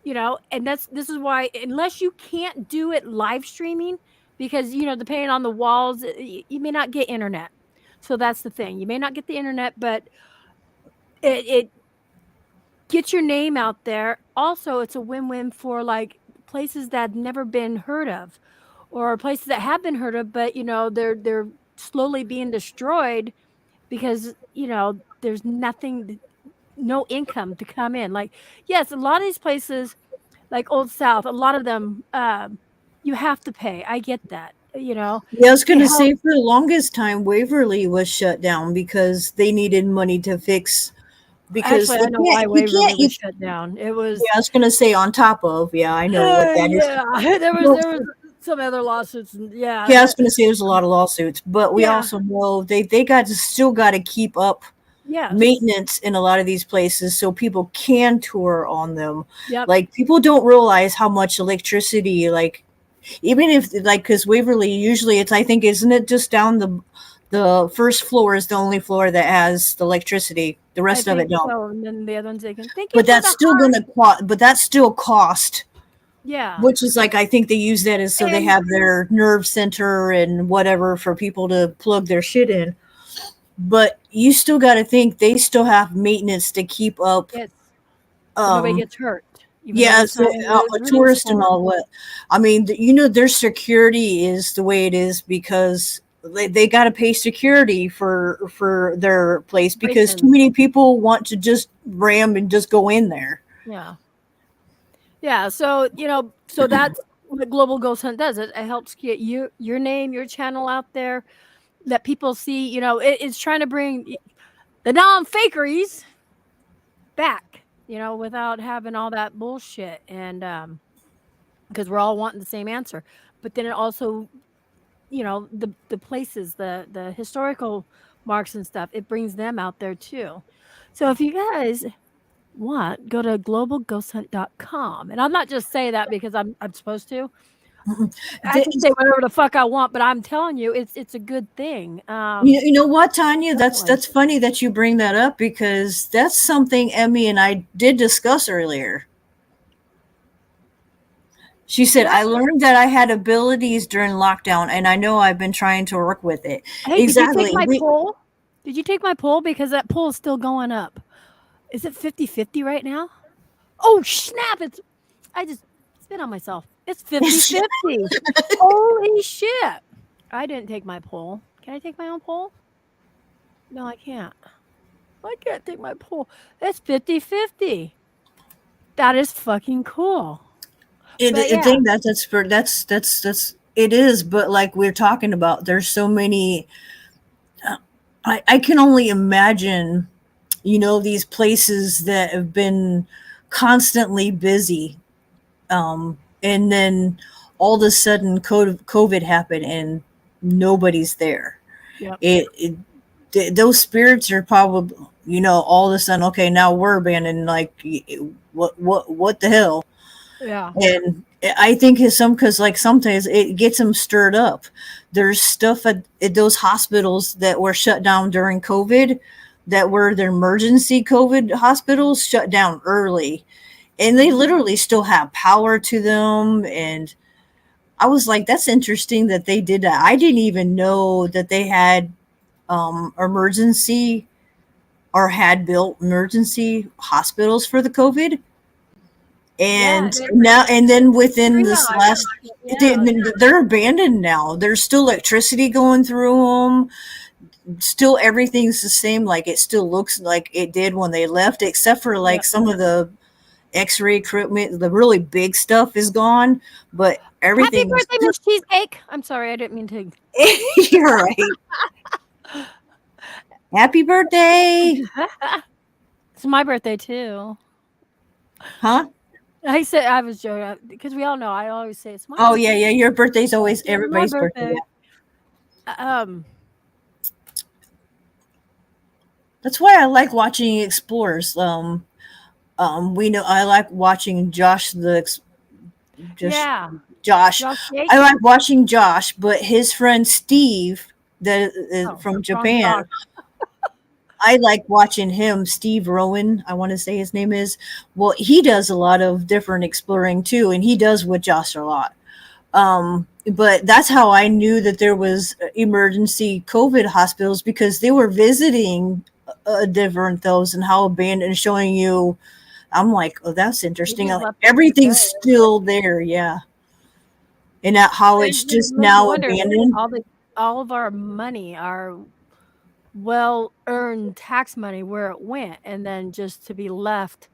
And this is why, unless you can't do it live streaming, because depending on the walls, you may not get internet. So that's the thing. You may not get the internet, but it gets your name out there. Also, it's a win-win for like places that have never been heard of, or places that have been heard of, but they're slowly being destroyed because there's nothing, no income to come in. Like, yes, a lot of these places, like Old South, a lot of them, you have to pay. I get that. Yeah, I was It gonna helps. say for the longest time, Waverly was shut down because they needed money to fix. Because Actually, they I know why can't, you can't, Waverly was you. shut down. It Yeah, was I was gonna say on top of. Yeah, I know what that is. yeah, Well, there was some other lawsuits, and yeah, yeah, I was gonna say there's a lot of lawsuits, but we yeah, also know they still got to keep up yes, maintenance in a lot of these places so people can tour on them. yep. Like people don't realize how much electricity, like even if like because Waverly usually it's I think isn't it just down the first floor is the only floor that has the electricity. The I rest of it think don't. so. And then the other ones they can thank you But for that's the still heart. gonna but that's still cost. Yeah, Which is like I think they use that as so they and have their nerve center and whatever for people to plug their shit in. But you still got to think they still have maintenance to keep up. yes, so nobody Um, gets hurt, even though yeah, it's so, not a a real tourist and storm. all what. I mean, their security is the way it is because they got to pay security for their place because too Operations. many people want to just ram and just go in there. Yeah, yeah. So so that's what Global Ghost Hunt does. It helps get your name, your channel out there, that people see. It's trying to bring the non-fakeries back, without having all that bullshit. And because we're all wanting the same answer. But then it also, the places, the historical marks and stuff, it brings them out there too. So if you guys want, go to globalghosthunt.com. And I'm not just saying that because I'm supposed to. I Th- can say whatever the fuck I want, but I'm telling you, it's a good thing. You know what, Tanya? Definitely. That's funny that you bring that up because that's something Emmy and I did discuss earlier. She said, Yeah. I learned that I had abilities during lockdown, and I know I've been trying to work with it. Hey, did you take Exactly. my poll? Did you take my poll? Because that poll is still going up. Is it 50-50 right now? Oh, snap. I just spit on myself. It's 50-50. Holy shit. I didn't take my poll. Can I take my own poll? No, I can't. I can't take my poll. It's 50-50. That is fucking cool. But I yeah, think that's it is, but like we're talking about, there's so many. I can only imagine, these places that have been constantly busy, and then all of a sudden COVID happened and nobody's there. yep, Those spirits are probably all of a sudden okay now we're abandoned like what the hell. yeah, And I think it's some because like sometimes it gets them stirred up. There's stuff at those hospitals that were shut down during COVID that were the emergency COVID hospitals shut down early, and they literally still have power to them. And I was like, that's interesting that they did that. I didn't even know that they had emergency or had built emergency hospitals for the COVID. yeah. And now and then within this Triage. last Yeah, they're abandoned now. There's still electricity going through them, still everything's the same, like it still looks like it did when they left, except for yeah. like some of the x-ray equipment, the really big stuff is gone, but Happy everything is birthday, Miss Cheesecake. I'm sorry, I didn't mean to. you're right. Happy birthday. It's my birthday too. Huh? I said I was joking because we all know I always say it's my Oh birthday. yeah. Your birthday's always It's my everybody's birthday. birthday. Yeah. Um, That's why I like watching explorers. We know I like watching just yeah, Josh. Josh I Yates. like watching Josh, but his friend Steve, that is Oh, from wrong Japan. Josh. I like watching him. Steve Rowan, I want to say his name is. Well, he does a lot of different exploring too, and he does with Josh a lot. But that's how I knew that there was emergency COVID hospitals, because they were visiting different those and how abandoned, and showing you. I'm like, oh, that's They interesting. just left it Everything's today. still there, yeah, and that how It it's just just makes you now wonder abandoned. all of our money, our well earned tax money, where it went, and then just to be left,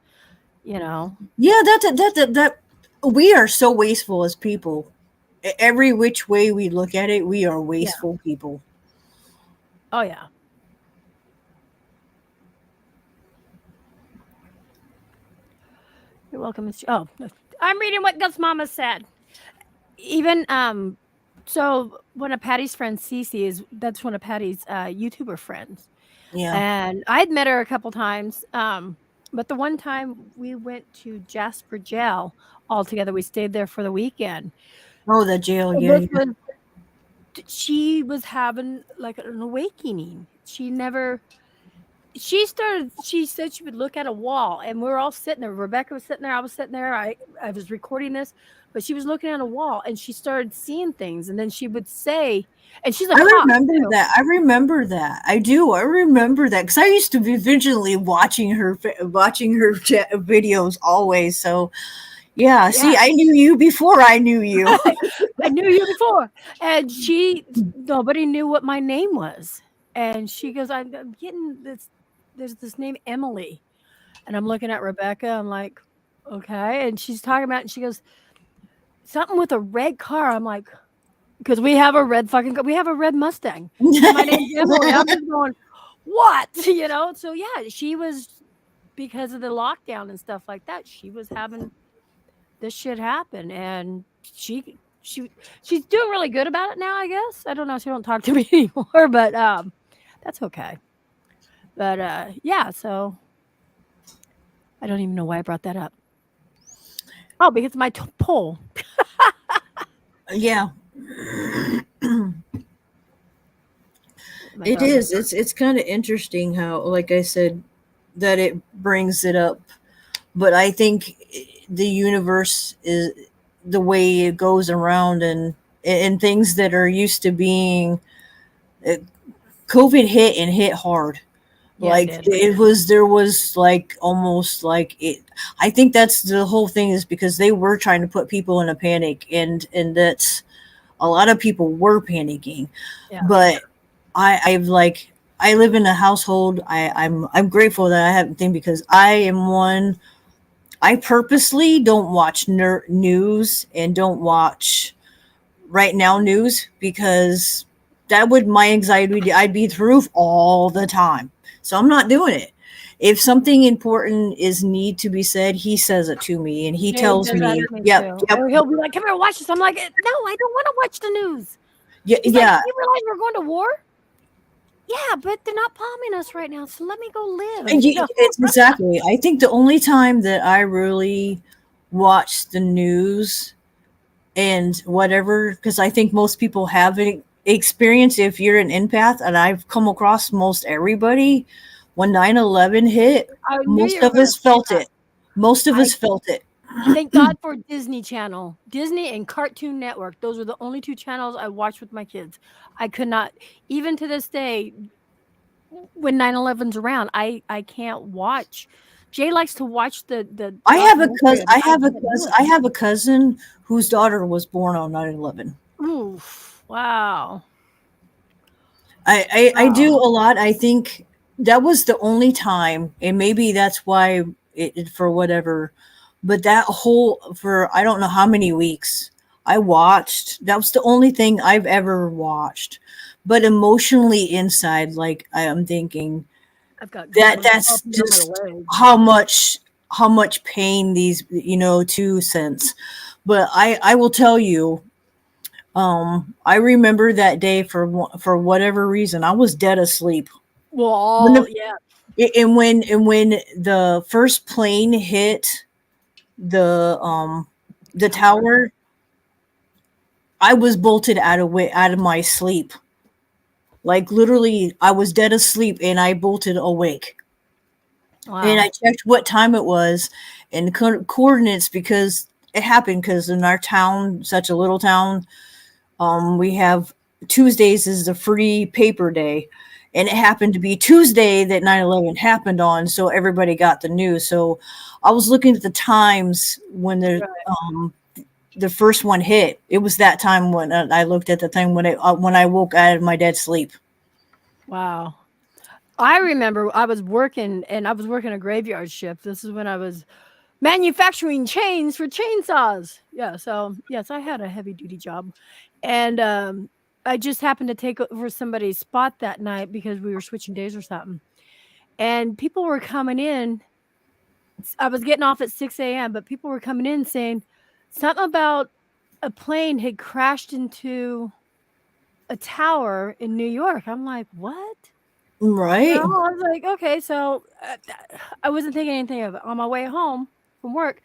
you know. Yeah, that we are so wasteful as people. Every which way we look at it, we are Yeah. wasteful people. Oh yeah. You're welcome, Mr. Oh, I'm reading what Gus Mama said. Even so one of Patty's friends, Cece, that's one of Patty's YouTuber friends. Yeah. And I'd met her a couple times. But the one time we went to Jasper Jail all together, we stayed there for the weekend. Oh, the jail. Yeah, This yeah. was she was having like an awakening. She said she would look at a wall, and we were all sitting there. Rebecca was sitting there, I was sitting there, I was recording this, but she was looking at a wall and she started seeing things, and then she would say, and she's a I cop remember too. that. I remember that. I do. I remember that because I used to be vigilantly watching her videos always. So yeah. See, Yeah. I knew you before I knew you. I knew you before. And nobody knew what my name was. And she goes, I'm getting this, there's this name Emily. And I'm looking at Rebecca. I'm like, okay. And she's talking about, and she goes, something with a red car. I'm like, because we have a red fucking, we have a red Mustang. And my name's Emily. I'm just going, what? You know? So yeah, she was, because of the lockdown and stuff like that, she was having this shit happen, and she's doing really good about it now, I guess. I don't know, she don't talk to me anymore, but that's okay. But yeah, so I don't even know why I brought that up. Oh, because my poll. Yeah, My it dog is. It's kind of interesting how, like I said, that it brings it up. But I think the universe is the way it goes around, and things that are used to being uh, COVID hit and hit hard. Yeah, it Like did. there was like almost like it. I think that's the whole thing, is because they were trying to put people in a panic, and that's a lot of people were panicking. Yeah. But I've like I live in a household. I'm grateful that I have a thing, because I am one. I purposely don't watch news, and don't watch right now news, because that would my anxiety, I'd be through roof all the time. So I'm not doing it. If something important is need to be said, he says it to me, and he Jay tells does that me, to me yep, too. yep, Or he'll be like, come here, watch this. I'm like, no, I don't want to watch the news. yeah, He's like, yeah. you realize we're going to war? Yeah, but they're not bombing us right now, so let me go live. And You know? it's exactly. I think the only time that I really watch the news and whatever, because I think most people have an experience, if you're an empath, and I've come across most everybody, when 9/11 hit, I knew you most were of going to us say felt that. it. Most of I us felt it. thank God for Disney Channel. Disney and Cartoon Network. Those are the only two channels I watched with my kids. I could not, even to this day, when 9/11's around, I can't watch. Jay likes to watch the I have a documentary cousin. of it. I can't do I have a cousin whose daughter was born on 9/11. it. Oof. Wow. I do Wow. a lot. I think that was the only time, and maybe that's why for whatever. But that whole, for I don't know how many weeks I watched. That was the only thing I've ever watched. But emotionally inside, like I am thinking I've got that goosebumps all that's up and down my just legs. how much how much pain these, two cents. But I will tell you, I remember that day for whatever reason, I was dead asleep. When Well, the, yeah. and when the first plane hit the tower, I was bolted out of my sleep. Like literally, I was dead asleep and I bolted awake. And Wow. I checked what time it was and the coordinates, because it happened because in our town, such a little town, we have Tuesdays is the free paper day. And it happened to be Tuesday that 9/11 happened on, so everybody got the news. So I was looking at the times when the first one hit. It was that time when I looked at the thing when I woke out of my dead sleep. Wow. I remember I was working a graveyard shift. This is when I was manufacturing chains for chainsaws. Yeah, so yes, I had a heavy duty job. And I just happened to take over somebody's spot that night because we were switching days or something. And people were coming in. I was getting off at 6 a.m., but people were coming in saying something about a plane had crashed into a tower in New York. I'm like, what? You know, Right. I was like, okay, so I wasn't thinking anything of it. On my way home from work,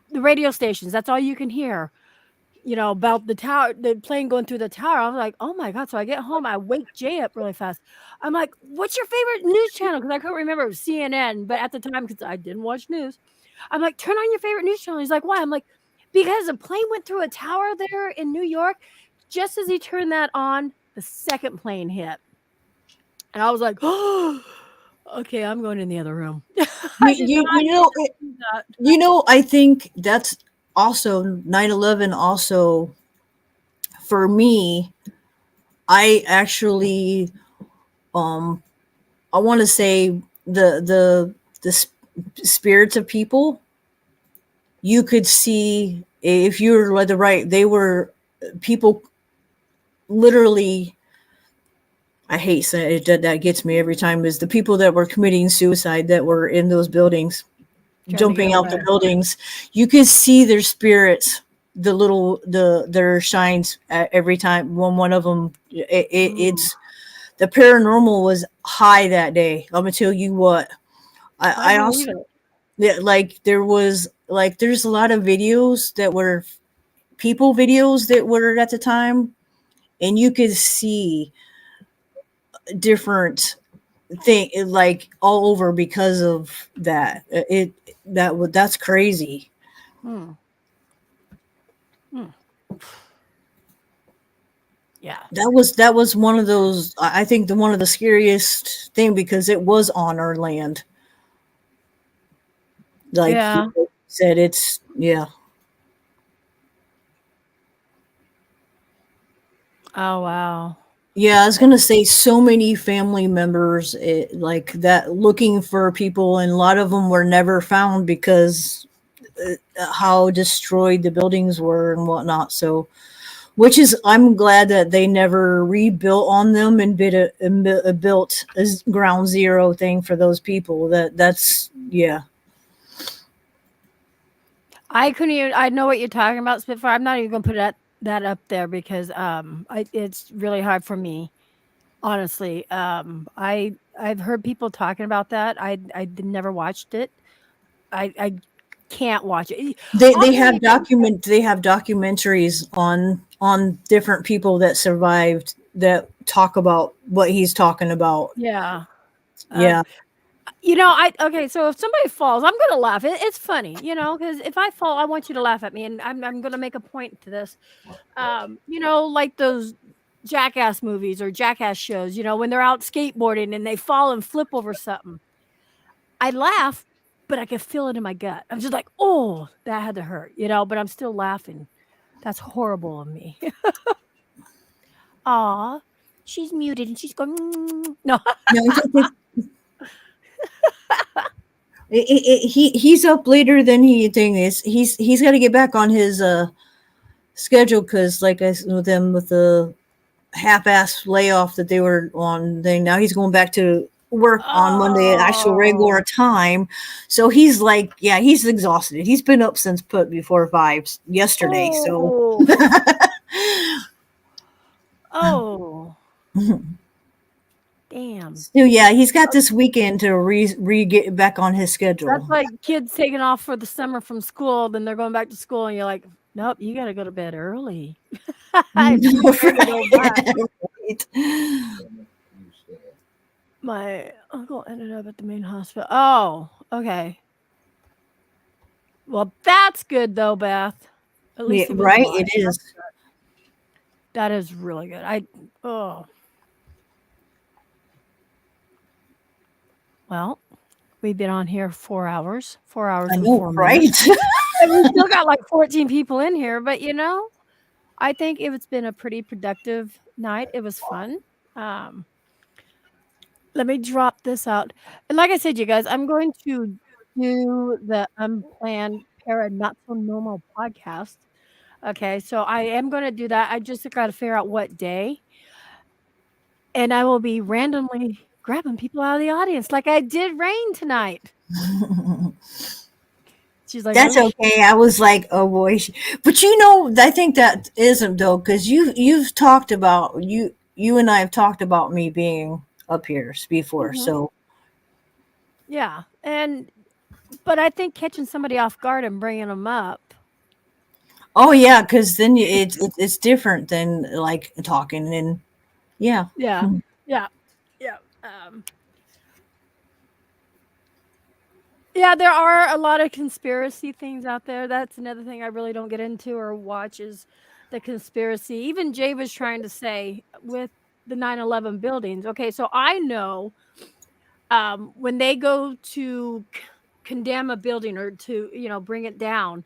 the radio stations, that's all you can hear, about the tower, the plane going through the tower. I was like, oh my God. So I get home, I wake Jay up really fast. I'm like, what's your favorite news channel? Because I couldn't remember, it was CNN, but at the time, because I didn't watch news, I'm like, turn on your favorite news channel. He's like, why? I'm like, because a plane went through a tower there in New York. Just as he turned that on, the second plane hit. And I was like, oh, okay, I'm going in the other room. I did You, not you know, do that. I think that's also 9/11. Also, for me, I actually, um, I want to say the spirits of people. You could see if you were the right. They were people literally. I hate saying it. That gets me every time. Is the people that were committing suicide that were in those buildings, Trying to get jumping out the away. buildings. You could see their spirits, their shines every time. When one of them, it's the paranormal was high that day. I'm gonna tell you what. I I believe also, it. yeah, like there's a lot of videos that were people videos that were at the time, and you could see different thing like all over because of that. That's crazy. Hmm. Hmm. Yeah. That was one of those. I think one of the scariest thing because it was on our land. Like Yeah. you said, it's yeah. Oh, wow. Yeah, I was gonna say so many family members like that looking for people, and a lot of them were never found because how destroyed the buildings were and whatnot. So, which is I'm glad that they never rebuilt on them and built a ground zero thing for those people. That's yeah. I couldn't even. I know what you're talking about, Spitfire. I'm not even gonna put that up there because it's really hard for me, honestly. I've heard people talking about that. Never watched it. I can't watch it. I'll They tell have you this. documentaries on different people that survived that talk about what he's talking about. Yeah. Yeah. Okay, so if somebody falls, I'm gonna laugh. It's funny, because if I fall, I want you to laugh at me, and I'm gonna make a point to this. Like those Jackass movies or Jackass shows, when they're out skateboarding and they fall and flip over something. I laugh, but I can feel it in my gut. I'm just like, oh, that had to hurt, but I'm still laughing. That's horrible of me. Aw, she's muted and she's going, no. No, he's up later than he thing is. He's got to get back on his schedule because, like I said, with them with the half-ass layoff that they were on thing. Now he's going back to work on Monday at actual regular time. So he's like, yeah, he's exhausted. He's been up since put before 5 yesterday. So Oh. Damn. so yeah, he's got this weekend to re get back on his schedule. That's like kids taking off for the summer from school, then they're going back to school, and you're like, nope, you got to go to bed early. Right. My uncle ended up at the main hospital. Oh, okay. Well, that's good though, Beth. At least he was Right, alive. it is. That is really good. Well, we've been on here 4 hours. 4 hours I and know, 4 right? minutes. And we still got like 14 people in here, but I think it's been a pretty productive night. It was fun. Let me drop this out. And like I said, you guys, I'm going to do the Unplanned Para Not So Normal podcast. Okay, so I am going to do that. I just got to figure out what day. And I will be randomly grabbing people out of the audience like I did Rain tonight. She's like, That's okay. I was like, oh boy, but I think that isn't though, because you've talked about you and I have talked about me being up here before, so yeah, but I think catching somebody off guard and bringing them up. Oh yeah, because then it's different than like talking and yeah. Yeah. Yeah, there are a lot of conspiracy things out there. That's another thing I really don't get into or watch is the conspiracy. Even Jay was trying to say with the 9/11 buildings. Okay, so I know when they go to condemn a building or to bring it down,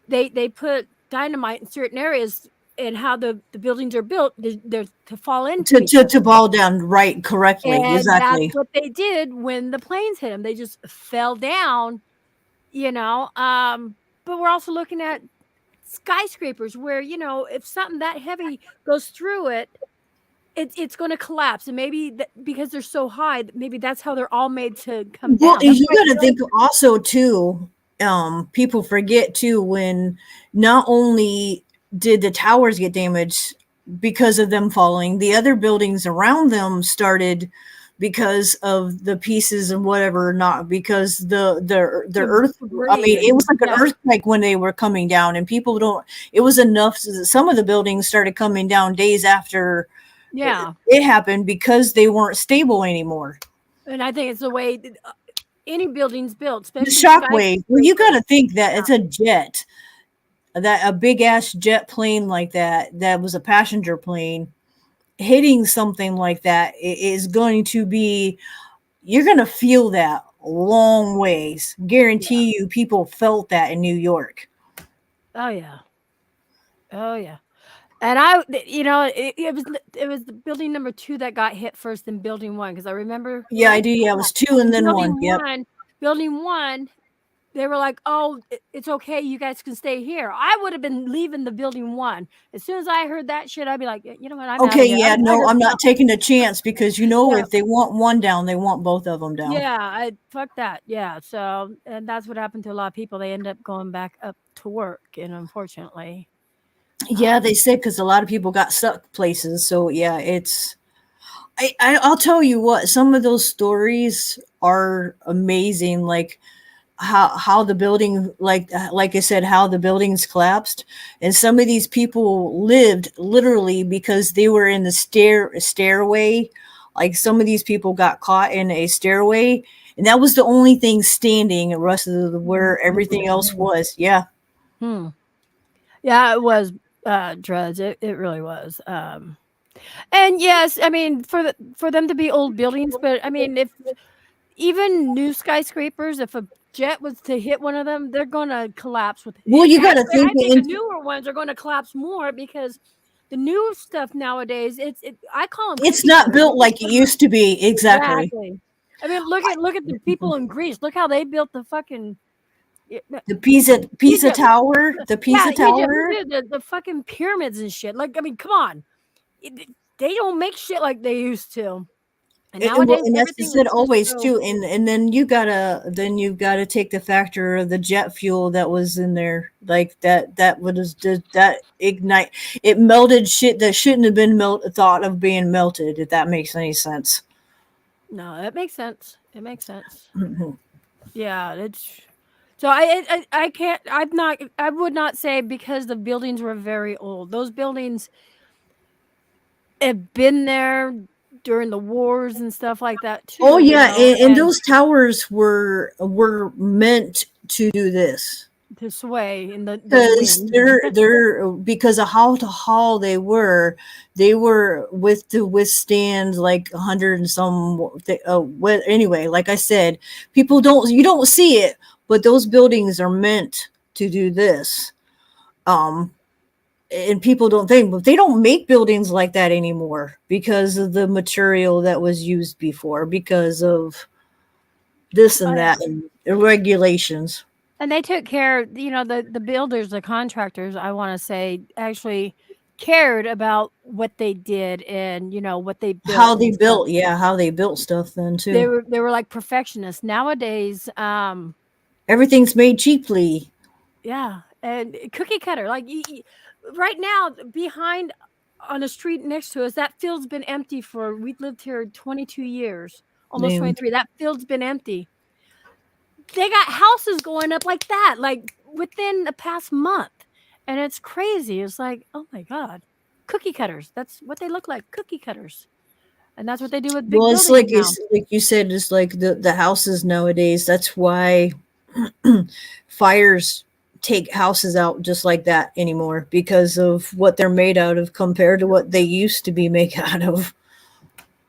they put dynamite in certain areas and how the buildings are built. They're to fall into each other. To fall down right correctly, And exactly. that's what they did when the planes hit them. They just fell down, but we're also looking at skyscrapers where, if something that heavy goes through it's going to collapse. And maybe because they're so high, maybe that's how they're all made to come down. Well, you got to think also too, people forget too, when not only did the towers get damaged because of them falling, the other buildings around them started because of the pieces and whatever, not because the earth. I mean, it was like an earthquake when they were coming down, and people don't. It was enough. Some of the buildings started coming down days after. Yeah, it happened because they weren't stable anymore. And I think it's the way any building's built. The shockwave. Well, you got to think that it's a jet. That a big ass jet plane like that was a passenger plane hitting something like that is going to be, you're going to feel that long ways. Guarantee you people felt that in New York. Oh yeah. And it was the building number 2 that got hit first than building 1, because I remember. Yeah, I do. Yeah, it was 2 and then 1. Yep. Building 1, they were like, "Oh, it's okay. You guys can stay here." I would have been leaving the building 1 as soon as I heard that shit. I'd be like, "You know what? I'm okay. Yeah, I'm not taking a chance because if they want one down, they want both of them down. Yeah, fuck that. Yeah. So, and that's what happened to a lot of people. They end up going back up to work, and unfortunately. Yeah, they said because a lot of people got stuck places. So yeah, it's. I'll tell you what. Some of those stories are amazing. Like how the building, like I said, how the buildings collapsed, and some of these people lived literally because they were in the stairway. Like some of these people got caught in a stairway, and that was the only thing standing. The rest of where everything else was. Yeah. Yeah, it was. Dreads. It really was. And yes, I mean for them to be old buildings, but I mean if even new skyscrapers, if a jet was to hit one of them, they're gonna collapse with. Well, you got to think. I think the newer ones are going to collapse more because the new stuff nowadays, I call them. It's not built like it used to be. Exactly. I mean, look at the people in Greece. Look how they built the fucking. The Pisa Tower, the Pisa Tower, the fucking pyramids and shit. Like, I mean, come on, they don't make shit like they used to. And Well, nowadays, and that's everything is said just always so. too. And then you've gotta take the factor of the jet fuel that was in there, like that was that ignite. It melted shit that shouldn't have been thought of being melted. If that makes any sense. No, that makes sense. It makes sense. Mhm. Yeah, it's so I can't. I'm not. I would not say because the buildings were very old. Those buildings have been there during the wars and stuff like that Oh too. You yeah, know, and and those towers were meant to do this. to sway in the Because wind. they're because of how tall they were with to withstand like 100 and some anyway, like I said, people don't you don't see it, but those buildings are meant to do this. um and people don't think, but they don't make buildings like that anymore because of the material that was used before, because of this Oh and yeah. that and regulations. And they took care, you know, the builders, the contractors, I want to say, actually cared about what they did and, you know, what they built How they and stuff. built, yeah, how they built stuff then They too. were they were like perfectionists. Nowadays, Everything's made cheaply. yeah, and cookie cutter. Like right now, behind on the street next to us, that field's been empty for. We've lived here 22 years, almost Damn. 23. That field's been empty. They got houses going up like that, like within the past month, and it's crazy. It's like, oh my god, cookie cutters. That's what they look like, cookie cutters, and that's what they do with big Well, buildings now. it's like you said, it's like the houses nowadays. That's why fires take houses out just like that anymore, because of what they're made out of compared to what they used to be made out of.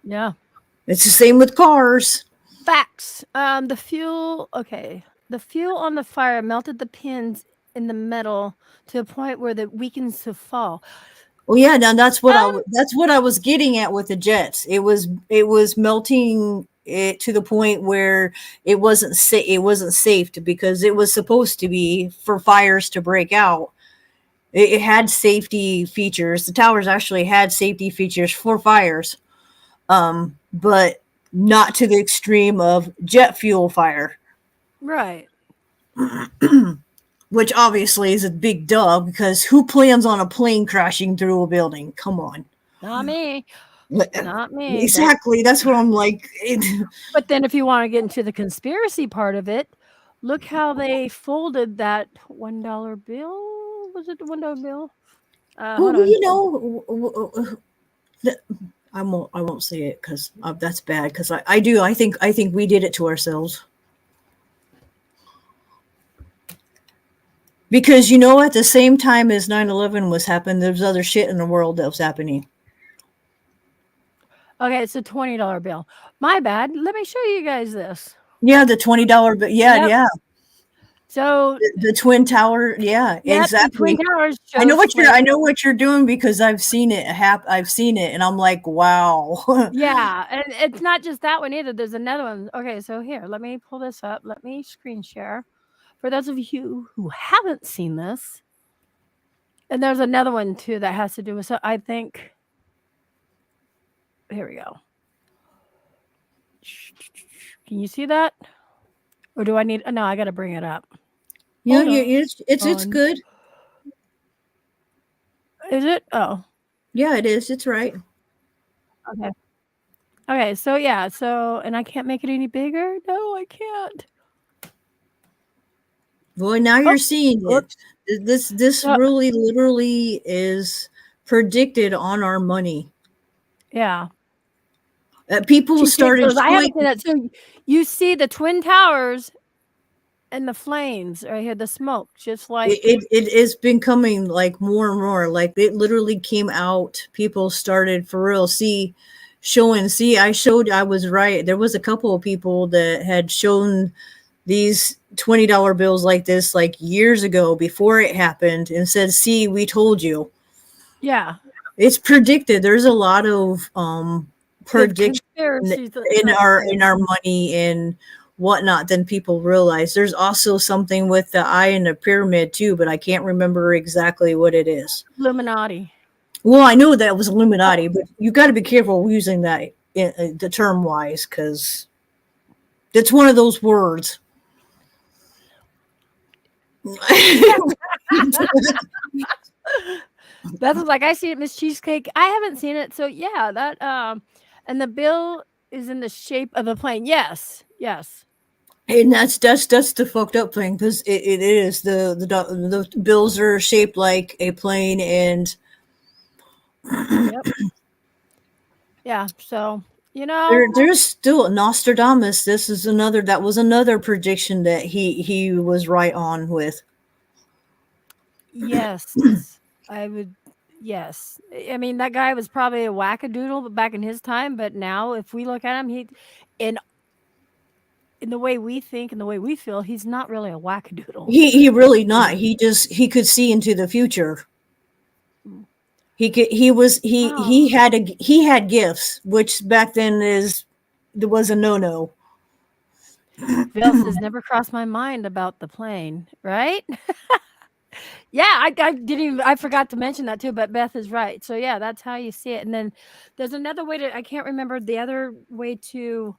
Yeah. It's the same with cars. Facts. The fuel. Okay, the fuel on the fire melted the pins in the metal to a point where it weakens to fall. Well, yeah, now that's Um, that's what I was getting at with the jets. It was melting it to the point where it wasn't safe to, because it was supposed to be for fires to break out. It had safety features. The towers actually had safety features for fires, but not to the extreme of jet fuel fire, right. which obviously is a big duh, because who plans on a plane crashing through a building? Come on. Not me. Not me. That's Exactly. That's what I'm like. But then if you wanna get into the conspiracy part of it, look how they folded that $1 bill. Was it the $1 bill? Hold Well, on. you know, I won't say it because that's bad. Because I do. I think we did it to ourselves. Because, you know, at the same time as 9/11 was happening, there's other shit in the world that was happening. Okay, it's a $20 bill. My bad. Let me show you guys this. Yeah, the $20, but yeah, Yep. yeah, So, the Twin Tower. Yeah, yep, the Twin exactly. Towers I know shows what flames. I know what you're doing, because I've seen it. I've seen it, and I'm like, wow. Yeah, and it's not just that one either. There's another one. Okay, so here, let me pull this up. Let me screen share for those of you who haven't seen this. And there's another one too that has to do with, so I think, here we go. Can you see that? Or do I need, no, I got to bring it up. Yeah, Hold on. it's good. Is it? Oh, Yeah, it is. It's right. okay. Okay, so yeah, so, and I can't make it any bigger? No, I can't. Boy, now Oh, you're seeing it. whoops. This Yep. really literally is predicted on our money. Yeah. People She said, started so I haven't showing seen that. So you see the Twin Towers and the flames right here, the smoke, just like, it has been coming like more and more. Like it literally came out. People started for real. See, I was right. There was a couple of people that had shown these $20 bills like this like years ago before it happened, and said, see, we told you. yeah, It's predicted. There's a lot of the prediction conspiracies in type our thing. money and whatnot than people realize. There's also something with the eye in the pyramid too, but I can't remember exactly what it is. Illuminati. Well, I know that was Illuminati, but you got to be careful using that the term wise, because it's one of those words. Beth was like, I see it, Miss Cheesecake. I haven't seen it, so yeah, that and the bill is in the shape of a plane. Yes, yes. And that's the fucked up thing, because it is the bills are shaped like a plane, and Yep. Yeah. So there's still Nostradamus. That was another prediction that he was right on with. yes, I would. Yes, I mean that guy was probably a wackadoodle back in his time, but now if we look at him, in in the way we think and the way we feel, he's not really a wackadoodle. He really not. He could see into the future. He had gifts, which back then there was a no. Bill says never crossed my mind about the plane, right? Yeah, I didn't even I forgot to mention that too, but Beth is right. So yeah, that's how you see it. And then there's another way I can't remember the other way to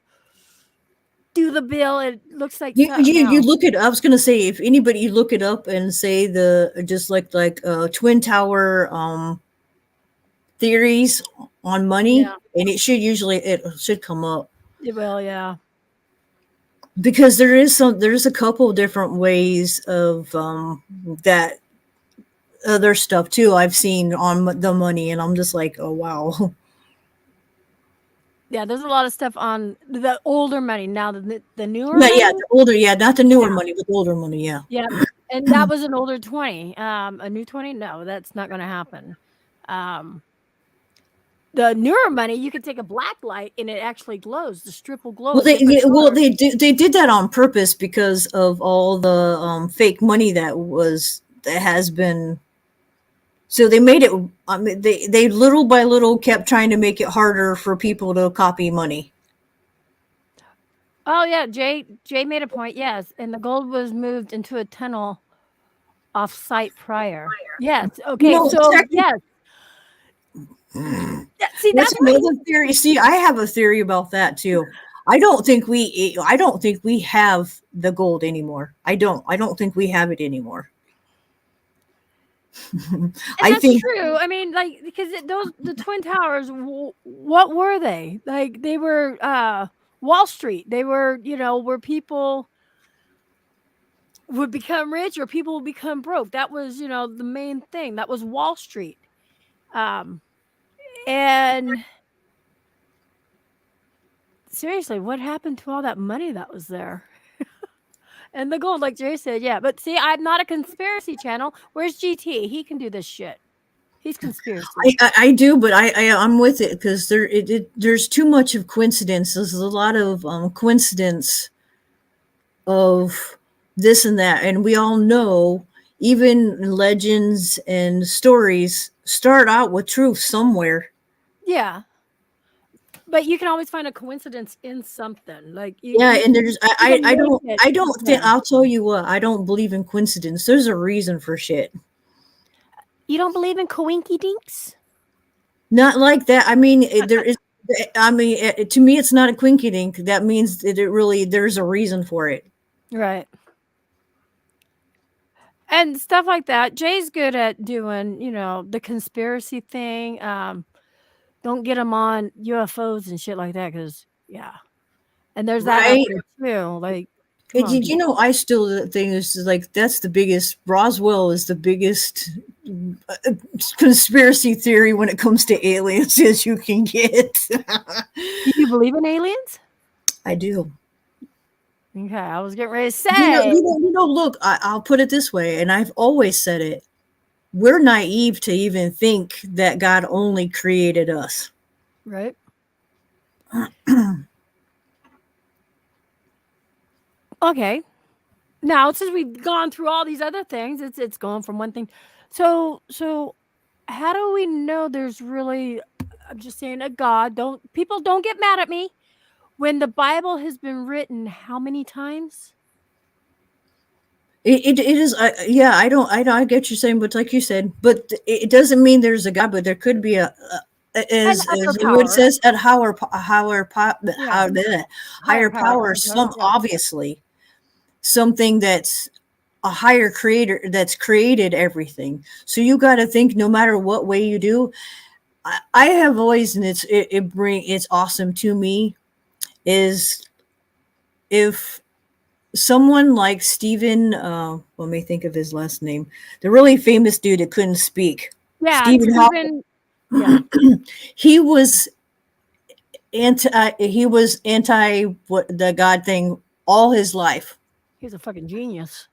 do the bill. It looks like You look it. I was gonna say, if anybody, you look it up and say just like twin tower theories on money, Yeah. and it should come up, It will, yeah. because there's a couple different ways of that other stuff too I've seen on the money, and I'm just like, oh wow. Yeah, there's a lot of stuff on the older money. Now the newer Yeah, money, the older, not the newer money, but the older money, yeah. yeah, and that was an older 20. A new 20? No, that's not gonna happen. The newer money, you could take a black light and it actually glows. The strip will glow. Well, a different color. they did that on purpose because of all the fake money that has been. So they made it. I mean, they little by little kept trying to make it harder for people to copy money. Oh yeah, Jay made a point. Yes, and the gold was moved into a tunnel off site prior. Yes. Okay. So yes. Yeah, see, That's another theory. See, I have a theory about that too. I don't think we have the gold anymore. I don't think we have it anymore. I think true. I mean, like, because the Twin Towers, what were they? Like, they were Wall Street. They were, where people would become rich or people would become broke. That was, the main thing. That was Wall Street. And seriously, what happened to all that money that was there? And the gold, like Jay said, yeah. But see, I'm not a conspiracy channel. Where's GT? He can do this shit. He's conspiracy. I do, but I'm with it, because there's too much of coincidence. There's a lot of coincidence of this and that, and we all know even legends and stories start out with truth somewhere. Yeah. But you can always find a coincidence in something. Like and there's I don't think, I'll tell you what, I don't believe in coincidence. There's a reason for shit. You don't believe in coinky dinks? Not like that. I mean, there is. I mean, to me, it's not a quinky dink. That means that there's a reason for it. Right. And stuff like that. Jay's good at doing, the conspiracy thing. Don't get them on UFOs and shit like that, because yeah. And there's that out there too. Like, did you know? I still think this is like, that's the biggest. Roswell is the biggest conspiracy theory when it comes to aliens as you can get. Do you believe in aliens? I do. Okay, I was getting ready to say. Look, I'll put it this way, and I've always said it. We're naive to even think that God only created us. Right. Okay. Now, since we've gone through all these other things, it's going from one thing. So how do we know there's really, I'm just saying, a God? People don't get mad at me. When the Bible has been written how many times? It is, I get what you're saying, but like you said, but it doesn't mean there's a God, but there could be as higher what it power. says at Yeah. higher power, some Yeah. obviously something that's a higher creator that's created everything. So you got to think, no matter what way you do. I have always, and it's awesome to me, is if someone like Stephen, let me think of his last name, the really famous dude that couldn't speak, Yeah, Stephen Hawking. Stephen. Yeah. He was anti what the God thing all his life. He's a fucking genius.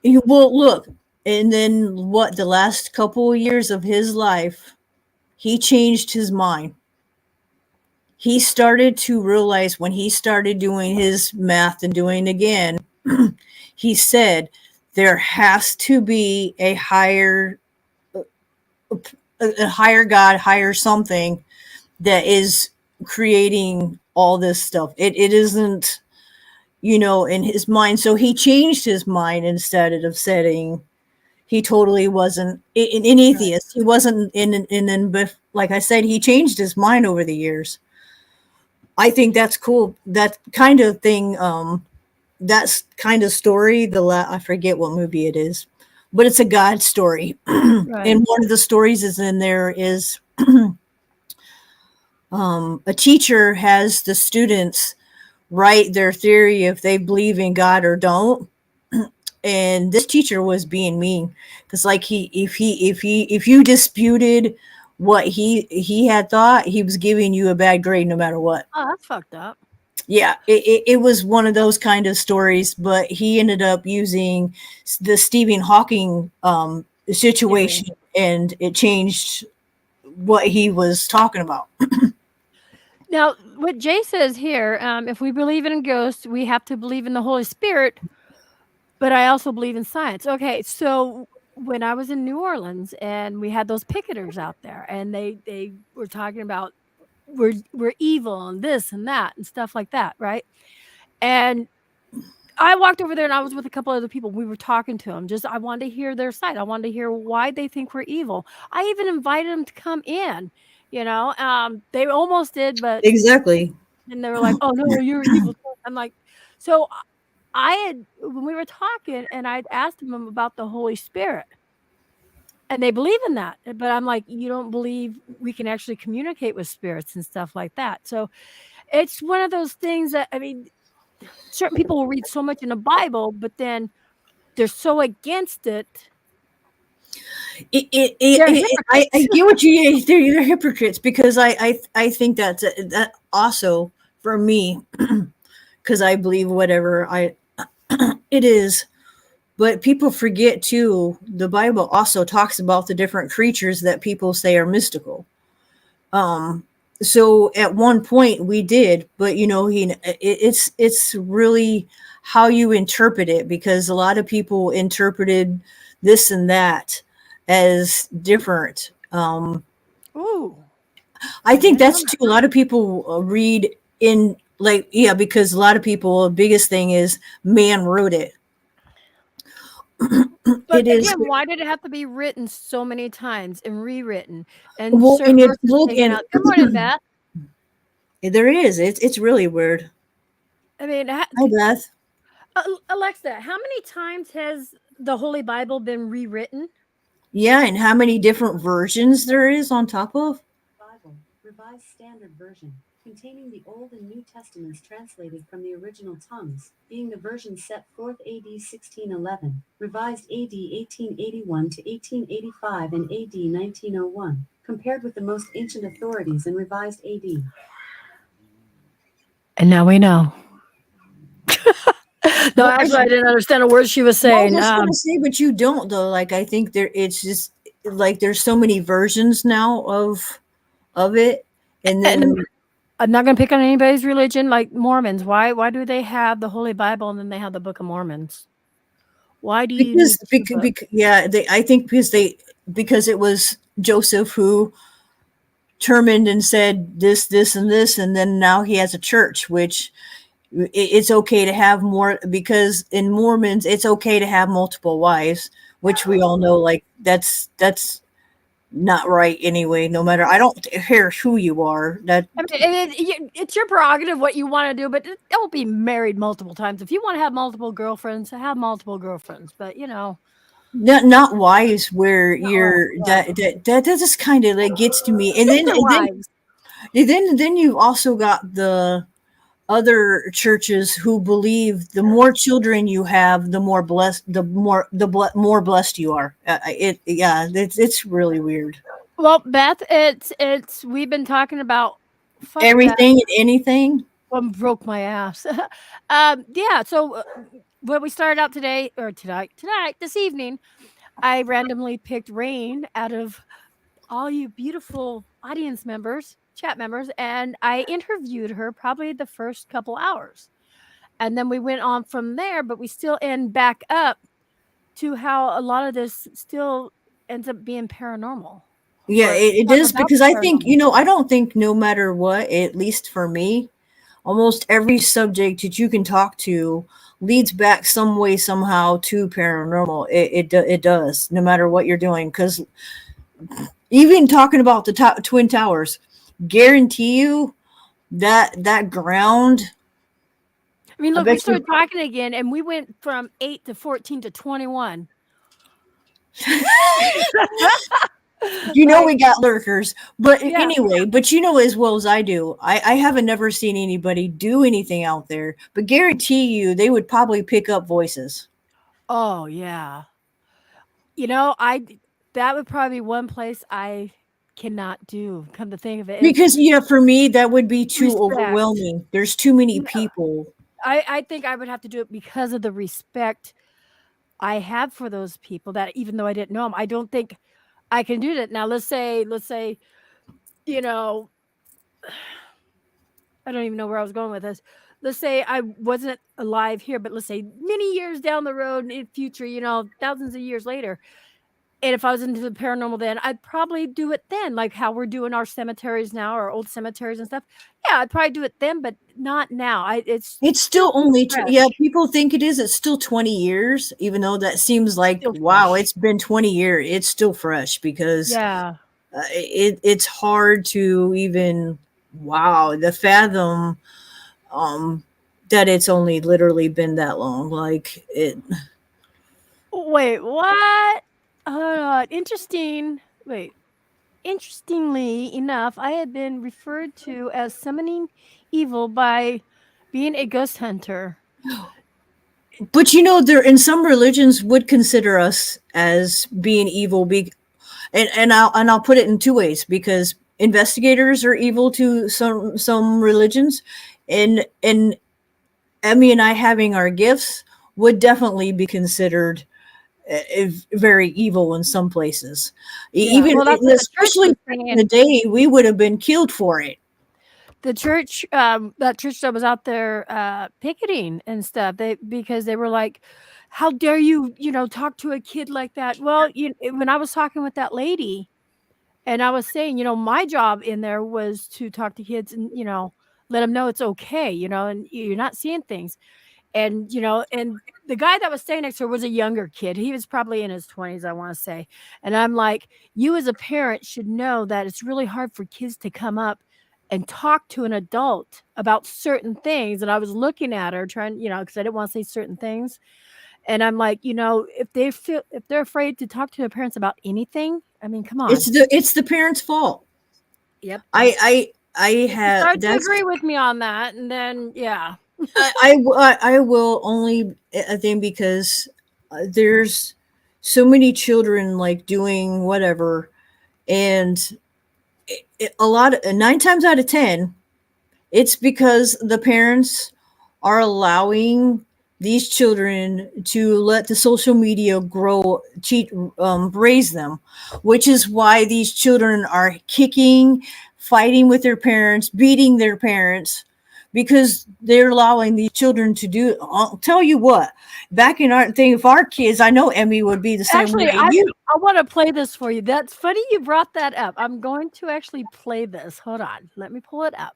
Well, look, and then what? The last couple of years of his life, he changed his mind. He started to realize when he started doing his math and doing it again, he said there has to be a higher God, higher something that is creating all this stuff. It isn't, in his mind. So he changed his mind instead of saying he totally wasn't an atheist. He wasn't like I said, he changed his mind over the years. I think that's cool. That kind of thing, that's kind of story. I forget what movie it is, but it's a God story. Right. And one of the stories is in there is a teacher has the students write their theory if they believe in God or don't. And this teacher was being mean because, like, if you disputed what he had thought, he was giving you a bad grade no matter what. Oh, that's fucked up. Yeah, it was one of those kind of stories, but he ended up using the Stephen Hawking situation, and it changed what he was talking about. Now, what Jay says here, if we believe in ghosts, we have to believe in the Holy Spirit, but I also believe in science. Okay, so when I was in New Orleans and we had those picketers out there, and they were talking about we're evil and this and that and stuff like that, right? And I walked over there and I was with a couple other people. We were talking to them. Just I wanted to hear their side. I wanted to hear why they think we're evil. I even invited them to come in. They almost did, but Exactly. and they were like, "Oh no, you're evil." I'm like, so I had when we were talking, and I'd asked them about the Holy Spirit, and they believe in that. But I'm like, you don't believe we can actually communicate with spirits and stuff like that. So it's one of those things that I mean, certain people will read so much in the Bible, but then they're so against it. They're I hypocrites. get what they're hypocrites, because I think that also for me, because I believe whatever it is. But people forget too, the Bible also talks about the different creatures that people say are mystical. So at one point we did, but it's really how you interpret it, because a lot of people interpreted this and that as different. Ooh. I think didn't that's know too. A lot of people read in, like, yeah, because a lot of people, the biggest thing is man wrote it. But It is. again, why did it have to be written so many times and rewritten and Well, certain and if verses look, taken and out? Good morning, Beth. there is. It's really weird. I mean, Hi, Beth. Alexa, how many times has the Holy Bible been rewritten? Yeah, and how many different versions there is on top of? Bible, Revised Standard Version, containing the Old and New Testaments translated from the original tongues, being the version set forth AD 1611, revised AD 1881 to 1885 and AD 1901, compared with the most ancient authorities and revised AD. And now we know. No, actually, I didn't understand a word she was Well, I saying. was just gonna say, but you don't though. Like, I think it's just like there's so many versions now of it, and then And I'm not going to pick on anybody's religion, like Mormons. Why do they have the Holy Bible and then they have the Book of Mormons? Why do you need two books? yeah, I think because it was Joseph who determined and said this, and this, and then now he has a church, which it's okay to have more, because in Mormons it's okay to have multiple wives, which we all know, like that's not right anyway. No matter, I don't care who you are. That I mean, it's your prerogative what you want to do, but don't be married multiple times. If you want to have multiple girlfriends, have multiple girlfriends. But not wise. Where not right. you're Yeah. that just kind of like gets to me. And Pick then your wives. then you've also got the other churches who believe the more children you have, the more blessed, more blessed you are. It's really weird. Well, Beth, it's we've been talking about fuck that Everything and anything. one broke my ass. Yeah. So when we started out today or tonight, this evening, I randomly picked Rain out of all you beautiful audience members, chat members, and I interviewed her probably the first couple hours. And then we went on from there, but we still end back up to how a lot of this still ends up being paranormal. Yeah, Or it talk is, about because the I think, paranormal. I don't think no matter what, at least for me, almost every subject that you can talk to leads back some way somehow to paranormal. It does, no matter what you're doing. Because even talking about the twin towers, guarantee you that ground. I mean, I look, we bet you. started talking again and we went from 8 to 14 to 21. We got lurkers, but Yeah. anyway, but as well as I do, I haven't never seen anybody do anything out there, but guarantee you they would probably pick up voices. Oh, yeah. That would probably be one place I cannot do. Come to think of it, is Because for me that would be too respect. overwhelming. There's too many No, people. I think I would have to do it because of the respect I have for those people. That even though I didn't know them, I don't think I can do that. Now, let's say, you know, I don't even know where I was going with this. Let's say I wasn't alive here, but let's say many years down the road in future, thousands of years later. And if I was into the paranormal then, I'd probably do it then, like how we're doing our cemeteries now, our old cemeteries and stuff. Yeah, I'd probably do it then, but not now. It's It's still still only fresh, people think it is. It's still 20 years, even though that seems like, still wow, fresh. it's been 20 years. It's still fresh because Yeah. it's hard to even, wow, the fathom um that it's only literally been that long. Like it. Wait, what? Hold on. Interesting. Wait. Interestingly enough, I had been referred to as summoning evil by being a ghost hunter. But there in some religions would consider us as being evil. And I'll put it in two ways, because investigators are evil to some religions, and Emmy and I having our gifts would definitely be considered very evil in some places. Yeah. Even Well, that's what the church especially was back in the saying. day, we would have been killed for it. The church, that church that was out there picketing and stuff, because they were like, "How dare you, talk to a kid like that?" Well, when I was talking with that lady, and I was saying, my job in there was to talk to kids and let them know it's okay, and you're not seeing things, and the guy that was staying next to her was a younger kid. He was probably in his 20s, I want to say, and I'm like, you as a parent should know that it's really hard for kids to come up and talk to an adult about certain things. And I was looking at her trying, because I didn't want to say certain things. And I'm like, if they're afraid to talk to their parents about anything, I mean, come on. It's the parents' fault. Yep. I She have started to that's agree with me on that. And then, yeah. I will only, I think, because there's so many children like doing whatever, and a lot of 9 times out of 10, it's because the parents are allowing these children to let the social media raise them, which is why these children are kicking, fighting with their parents, beating their parents, because they're allowing these children to do. I'll tell you what, back in our thing, if our kids, I know Emmy would be the same way. Actually, I want to play this for you. That's funny you brought that up. I'm going to actually play this. Hold on. Let me pull it up.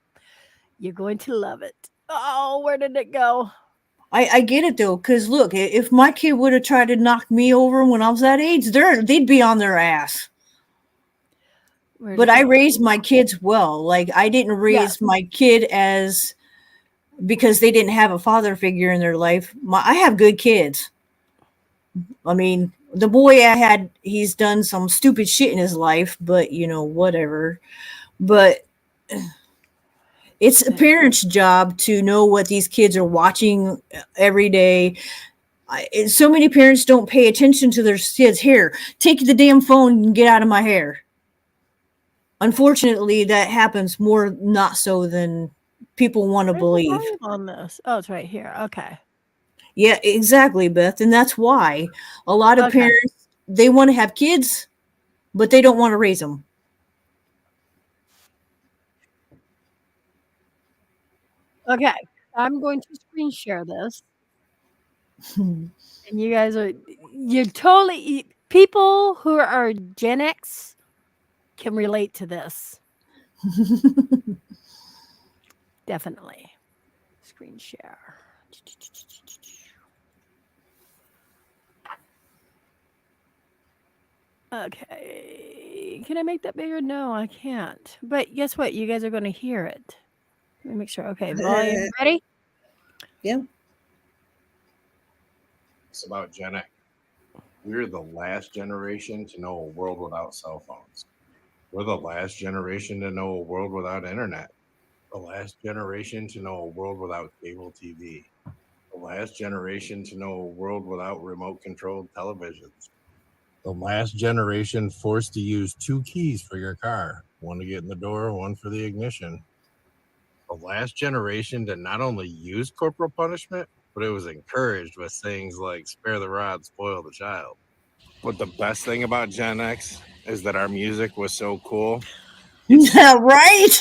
You're going to love it. Oh, where did it go? I get it though, because look, if my kid would have tried to knock me over when I was that age, they'd be on their ass. Where'd But it I go? raised my kids well. Like I didn't raise my kid as because they didn't have a father figure in their life. I have good kids. I mean, the boy I had, he's done some stupid shit in his life, but you know, whatever. But it's a parent's job to know what these kids are watching every day. So many parents don't pay attention to their kids. Here, take the damn phone and get out of my hair. Unfortunately, that happens more not so than people want to Where's the believe. volume on this? Oh, it's right here. Okay. Yeah, exactly, Beth. And that's why a lot of Okay. parents, they want to have kids, but they don't want to raise them. Okay. I'm going to screen share this. And you guys you're totally, people who are Gen X can relate to this. Definitely. Screen share. Okay. Can I make that bigger? No, I can't. But guess what? You guys are going to hear it. Let me make sure. Okay. Volume. Ready? Yeah. It's about Gen X. We're the last generation to know a world without cell phones. We're the last generation to know a world without internet. The last generation to know a world without cable TV. The last generation to know a world without remote controlled televisions. The last generation forced to use 2 keys for your car, one to get in the door, one for the ignition. The last generation to not only use corporal punishment, but it was encouraged with things like spare the rod, spoil the child. But the best thing about Gen X is that our music was so cool. Yeah, right?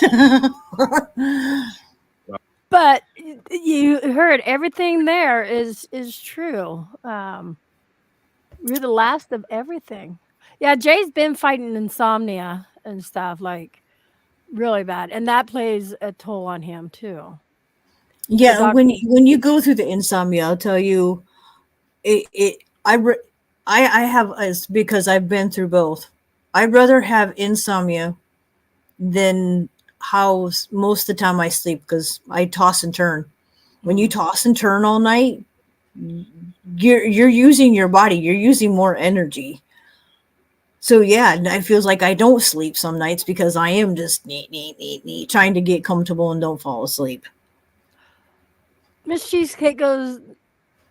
But you heard everything there is true. We're the last of everything. Yeah, Jay's been fighting insomnia and stuff, like really bad, and that plays a toll on him too. Yeah, when you go through the insomnia, I'll tell you, I have, it's because I've been through both. I'd rather have insomnia than how most of the time I sleep because I toss and turn. When you toss and turn all night, you're using your body, you're using more energy. So yeah, it feels like I don't sleep some nights because I am just trying to get comfortable and don't fall asleep. Miss Cheesecake goes,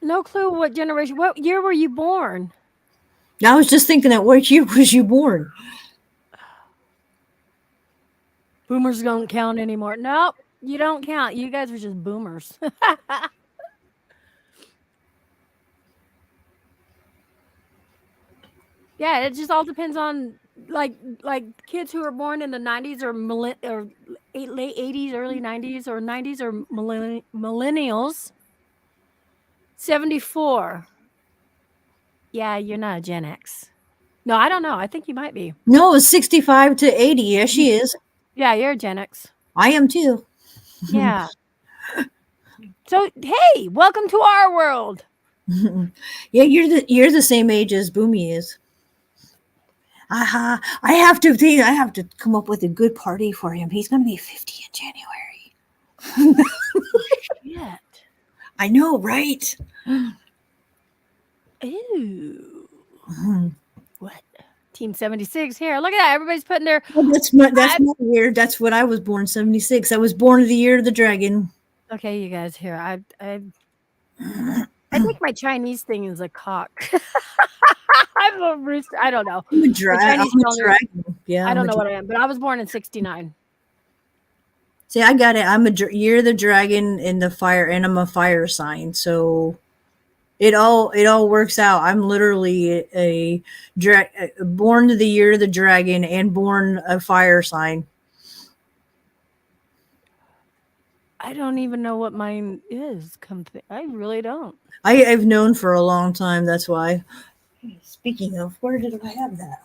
no clue what generation. What year were you born? I was just thinking that what year was you born? Boomers don't count anymore. Nope, you don't count. You guys are just boomers. Yeah, it just all depends on like kids who are born in the 90s or late 80s, early 90s or 90s or millennials. 74. Yeah, you're not a Gen X. No, I don't know. I think you might be. No, it's 65 to 80. Yes, she is. Yeah, you're a Gen X. I am too. Yeah. So, hey, welcome to our world. Yeah, you're the same age as Boomy is. I have to come up with a good party for him. He's going to be 50 in January. Shit. I know, right? Ew. What? Team 76 here. Look at that. Everybody's putting their. That's my year. That's what I was born, 76. I was born of the year of the dragon. Okay, you guys here. I think my Chinese thing is a cock. I'm a rooster. I don't know. I'm a dragon. Yeah, I don't know what I am, but I was born in 69. See, I got it. I'm a year of the dragon in the fire, and I'm a fire sign. So it all works out. I'm literally born to the year of the dragon and born a fire sign. I don't even know what mine is. I really don't. I've known for a long time. That's why. Speaking of, where did I have that?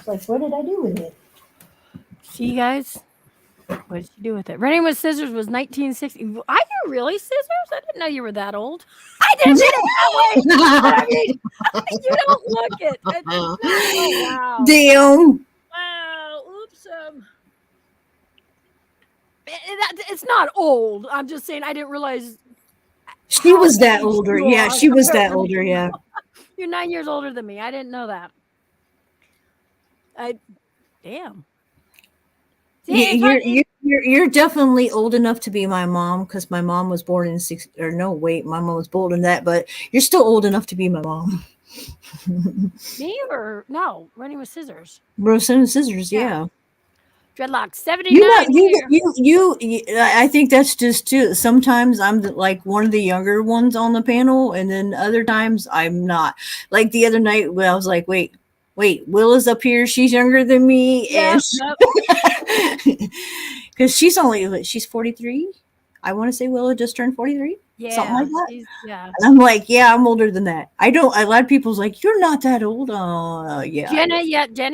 Like, what did I do with it? See, you guys? What did you do with it? Running with Scissors was 1960. Are you really scissors? I didn't know you were that old. I didn't mean it that way. But I mean, you don't look it. Oh wow. Damn. Wow. Oops. It's not old. I'm just saying I didn't realize She how was that aged older. you Yeah, are she was compared that to me. older. Yeah. You're 9 years older than me. I didn't know that. Damn. See, it's hard. You're definitely old enough to be my mom because my mom was born in or no, wait, my mom was bolder than that, but you're still old enough to be my mom. Me or no? Running with scissors. Rosen and scissors, yeah. Dreadlocks. 79 You know, here. I think that's just too. Sometimes I'm like one of the younger ones on the panel, and then other times I'm not. Like the other night, when I was like, wait, Will is up here. She's younger than me, Yep, and because she's 43. I want to say Willow just turned 43. Something like that. Yeah. And I'm like, yeah, I'm older than that. A lot of people's like, you're not that old. Yeah. Jenna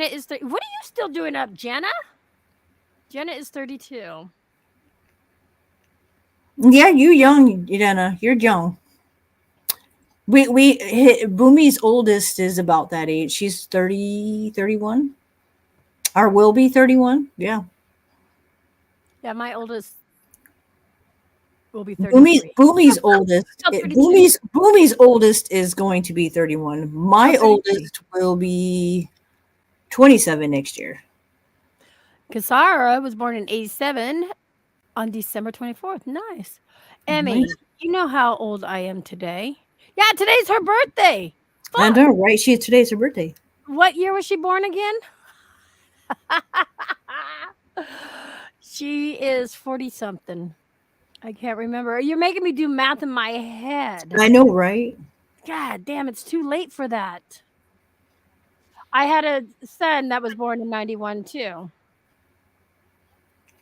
is. What are you still doing up, Jenna? Jenna is 32. Yeah, you young, Jenna. You're young. Boomie's oldest is about that age. She's 30, 31. Or will be 31. Yeah. Yeah, my oldest will be 33. Boomie's oldest. Oh, 32. Boomie's oldest is going to be 31. My 33. oldest will be 27 next year. Kasara was born in 87 on December 24th. Nice. Emmy, Nice. you know how old I am today. Yeah, today's her birthday. I know, right? Today's her birthday. What year was she born again? She is 40 something. I can't remember. You're making me do math in my head. I know, right? God damn, it's too late for that. I had a son that was born in 91 too.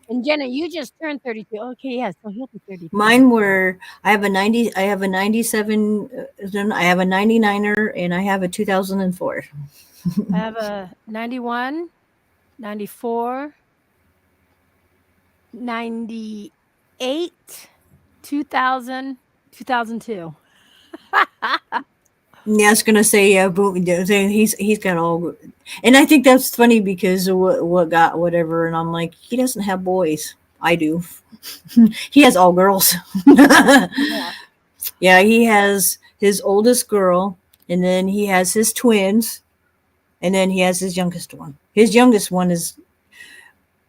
And Jenna, you just turned 32. Okay, yeah, so he'll be 32. Mine were I have a 97, I have a 99er, and I have a 2004. I have a 91, 94, 98, 2000, 2002. Yeah, I was gonna say, yeah, boom. He's got all, and I think that's funny because of what got whatever, and I'm like, he doesn't have boys. I do. He has all girls. Yeah, he has his oldest girl, and then he has his twins, and then he has his youngest one. His youngest one is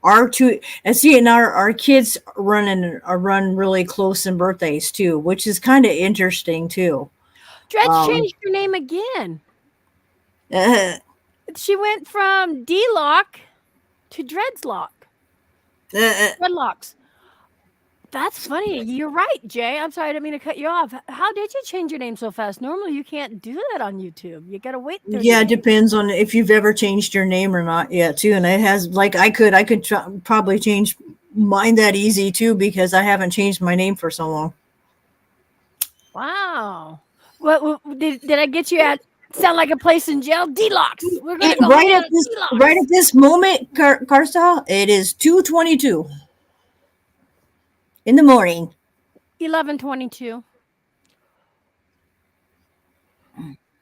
our two. And see, and our kids run really close in birthdays too, which is kind of interesting too. Dredge changed her name again. She went from D-Lock to Dreadslock. Dreadlocks. That's funny. You're right, Jay. I'm sorry, I didn't mean to cut you off. How did you change your name so fast? Normally, you can't do that on YouTube. You gotta wait. Yeah, it depends on if you've ever changed your name or not yet, too. And it has, like, I could probably change mine that easy too because I haven't changed my name for so long. Wow. What did I get you at? Sound like a place in jail? D-Locks. We're gonna go right at this moment, Carstal, it is 2:22 in the morning. 11:22.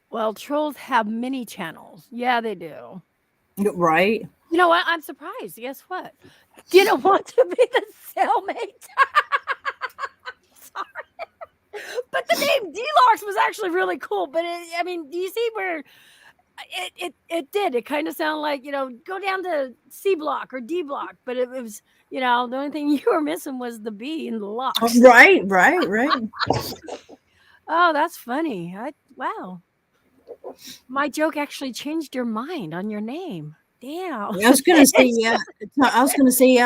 Well, trolls have many channels. Yeah, they do. Right. You know what? I'm surprised. Guess what? Didn't want to be the cellmate. Sorry. But the name D-Locks was actually really cool. But I mean, do you see where it did? It kind of sounded like, go down to C block or D block. But it was, the only thing you were missing was the B in the locks. Right. Oh, that's funny. Wow. My joke actually changed your mind on your name. Damn. I was gonna say, yeah.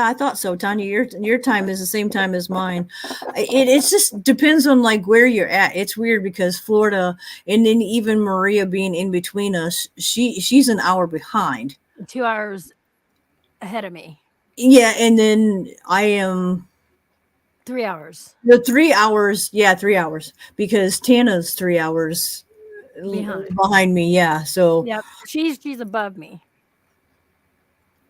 I thought so, Tanya. Your time is the same time as mine. It just depends on like where you're at. It's weird because Florida, and then even Maria being in between us, she's an hour behind. 2 hours ahead of me. Yeah, and then I am 3 hours. The 3 hours, 3 hours, because Tana's 3 hours behind me. Yeah, so yep, she's above me.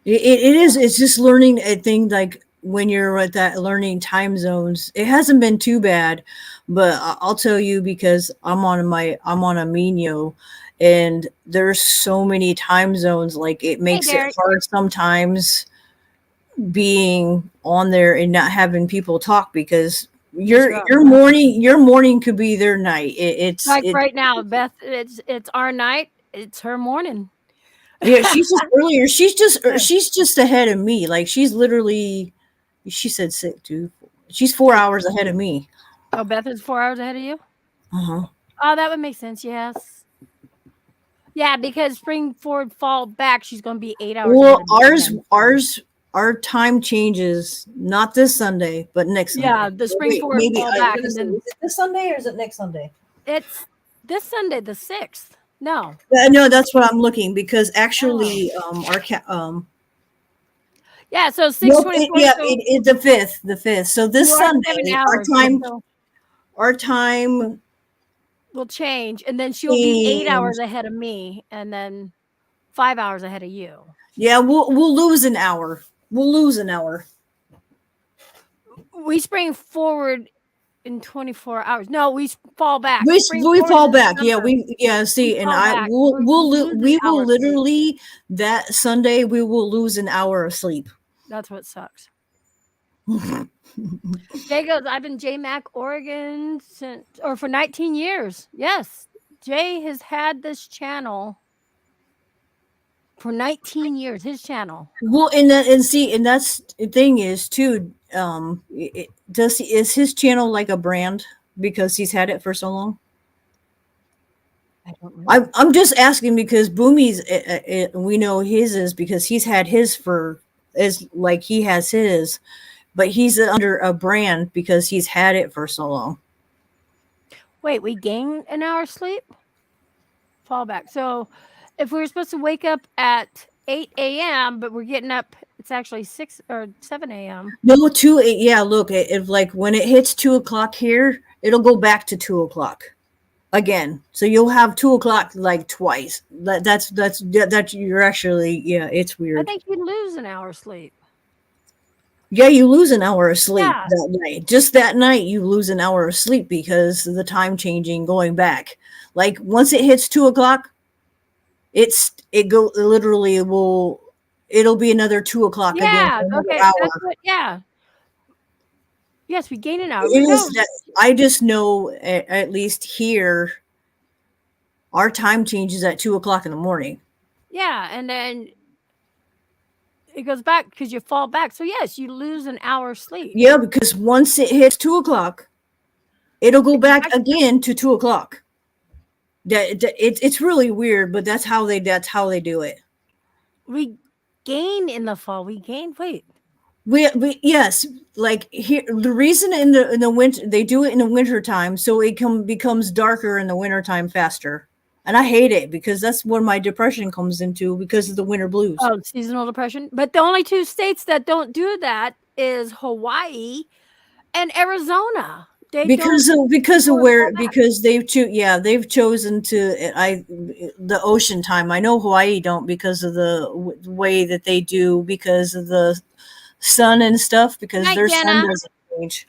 It is. It's just learning a thing like when you're at that learning time zones, it hasn't been too bad, but I'll tell you, because I'm on a Mino, and there's so many time zones, like it makes it Derek. hard sometimes being on there and not having people talk, because your morning could be their night. It's like right now, Beth. It's our night. It's her morning. Yeah, she's just earlier. She's just ahead of me. Like she's literally, she said 6, 2, 4. She's 4 hours ahead of me. Oh, Beth is 4 hours ahead of you. Uh-huh. Oh, that would make sense. Yes. Yeah, because spring forward, fall back, she's going to be 8 hours. Well, ahead of me again. our time changes not this Sunday, but next Sunday. Yeah, the spring forward, fall back, and then is it this Sunday or is it next Sunday? it's this Sunday, the 6th. No, No, that's what I'm looking, because actually, yeah. So nope, 6:24. it's the 5th. So this Sunday, our time will change, and then she'll be 8 hours ahead of me, and then 5 hours ahead of you. Yeah, we'll lose an hour. We'll lose an hour. We spring forward in 24 hours. No, we fall back. We fall back. Yeah, see, we and we will literally, that Sunday we will lose an hour of sleep. That's what sucks. Jay goes, I've been JMac Oregon for 19 years. Yes, Jay has had this channel for 19 years. His channel. Well, and that's the thing is too. Is his channel like a brand because he's had it for so long? I don't know. I'm just asking because Boomy's, we know his is because he's had his he has his, but he's under a brand because he's had it for so long. Wait, we gain an hour's sleep? Fall back. So if we were supposed to wake up at 8 a.m., but we're getting up, it's actually 6 or 7 a.m. No, 2 8. Yeah, look, if like when it hits 2 o'clock here, it'll go back to 2 o'clock again. So you'll have 2 o'clock like twice. That's you're actually, yeah, it's weird. I think you'd lose an hour's sleep. Yeah, you lose an hour of sleep that night. Just that night, you lose an hour of sleep because of the time changing going back. Like once it hits 2 o'clock, it'll be another 2 o'clock again. Okay. Hour. Yes, we gain an hour. I just know at least here, our time changes at 2 o'clock in the morning. Yeah, and then it goes back because you fall back. So yes, you lose an hour sleep. Yeah, because once it hits 2 o'clock, it'll go back again to 2 o'clock. It's really weird, but that's how they do it. We gain in the fall. Wait. Yes, like here the reason in the winter they do it in the winter time, so it becomes darker in the winter time faster. And I hate it because that's where my depression comes into because of the winter blues. Oh, seasonal depression. But the only 2 states that don't do that is Hawaii and Arizona. They've chosen to the ocean time. I know Hawaii don't because of the way that they do because of the sun and stuff, because their sun doesn't change.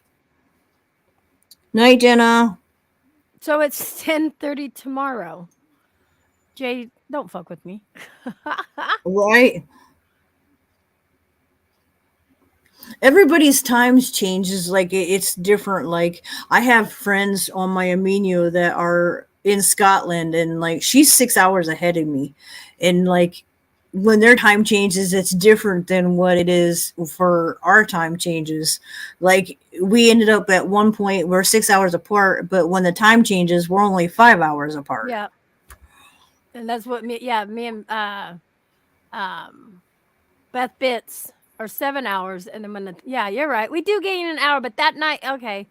Night, Jenna. So it's 10:30 tomorrow. Jay, don't fuck with me. Right. Everybody's times changes, like it's different. Like I have friends on my Amino that are in Scotland, and like she's 6 hours ahead of me, and like when their time changes, it's different than what it is for our time changes. Like we ended up at one point we're 6 hours apart, but when the time changes, we're only 5 hours apart. Yeah, and that's what me and Beth Bits are 7 hours, and then you're right, we do gain an hour, but that night, okay,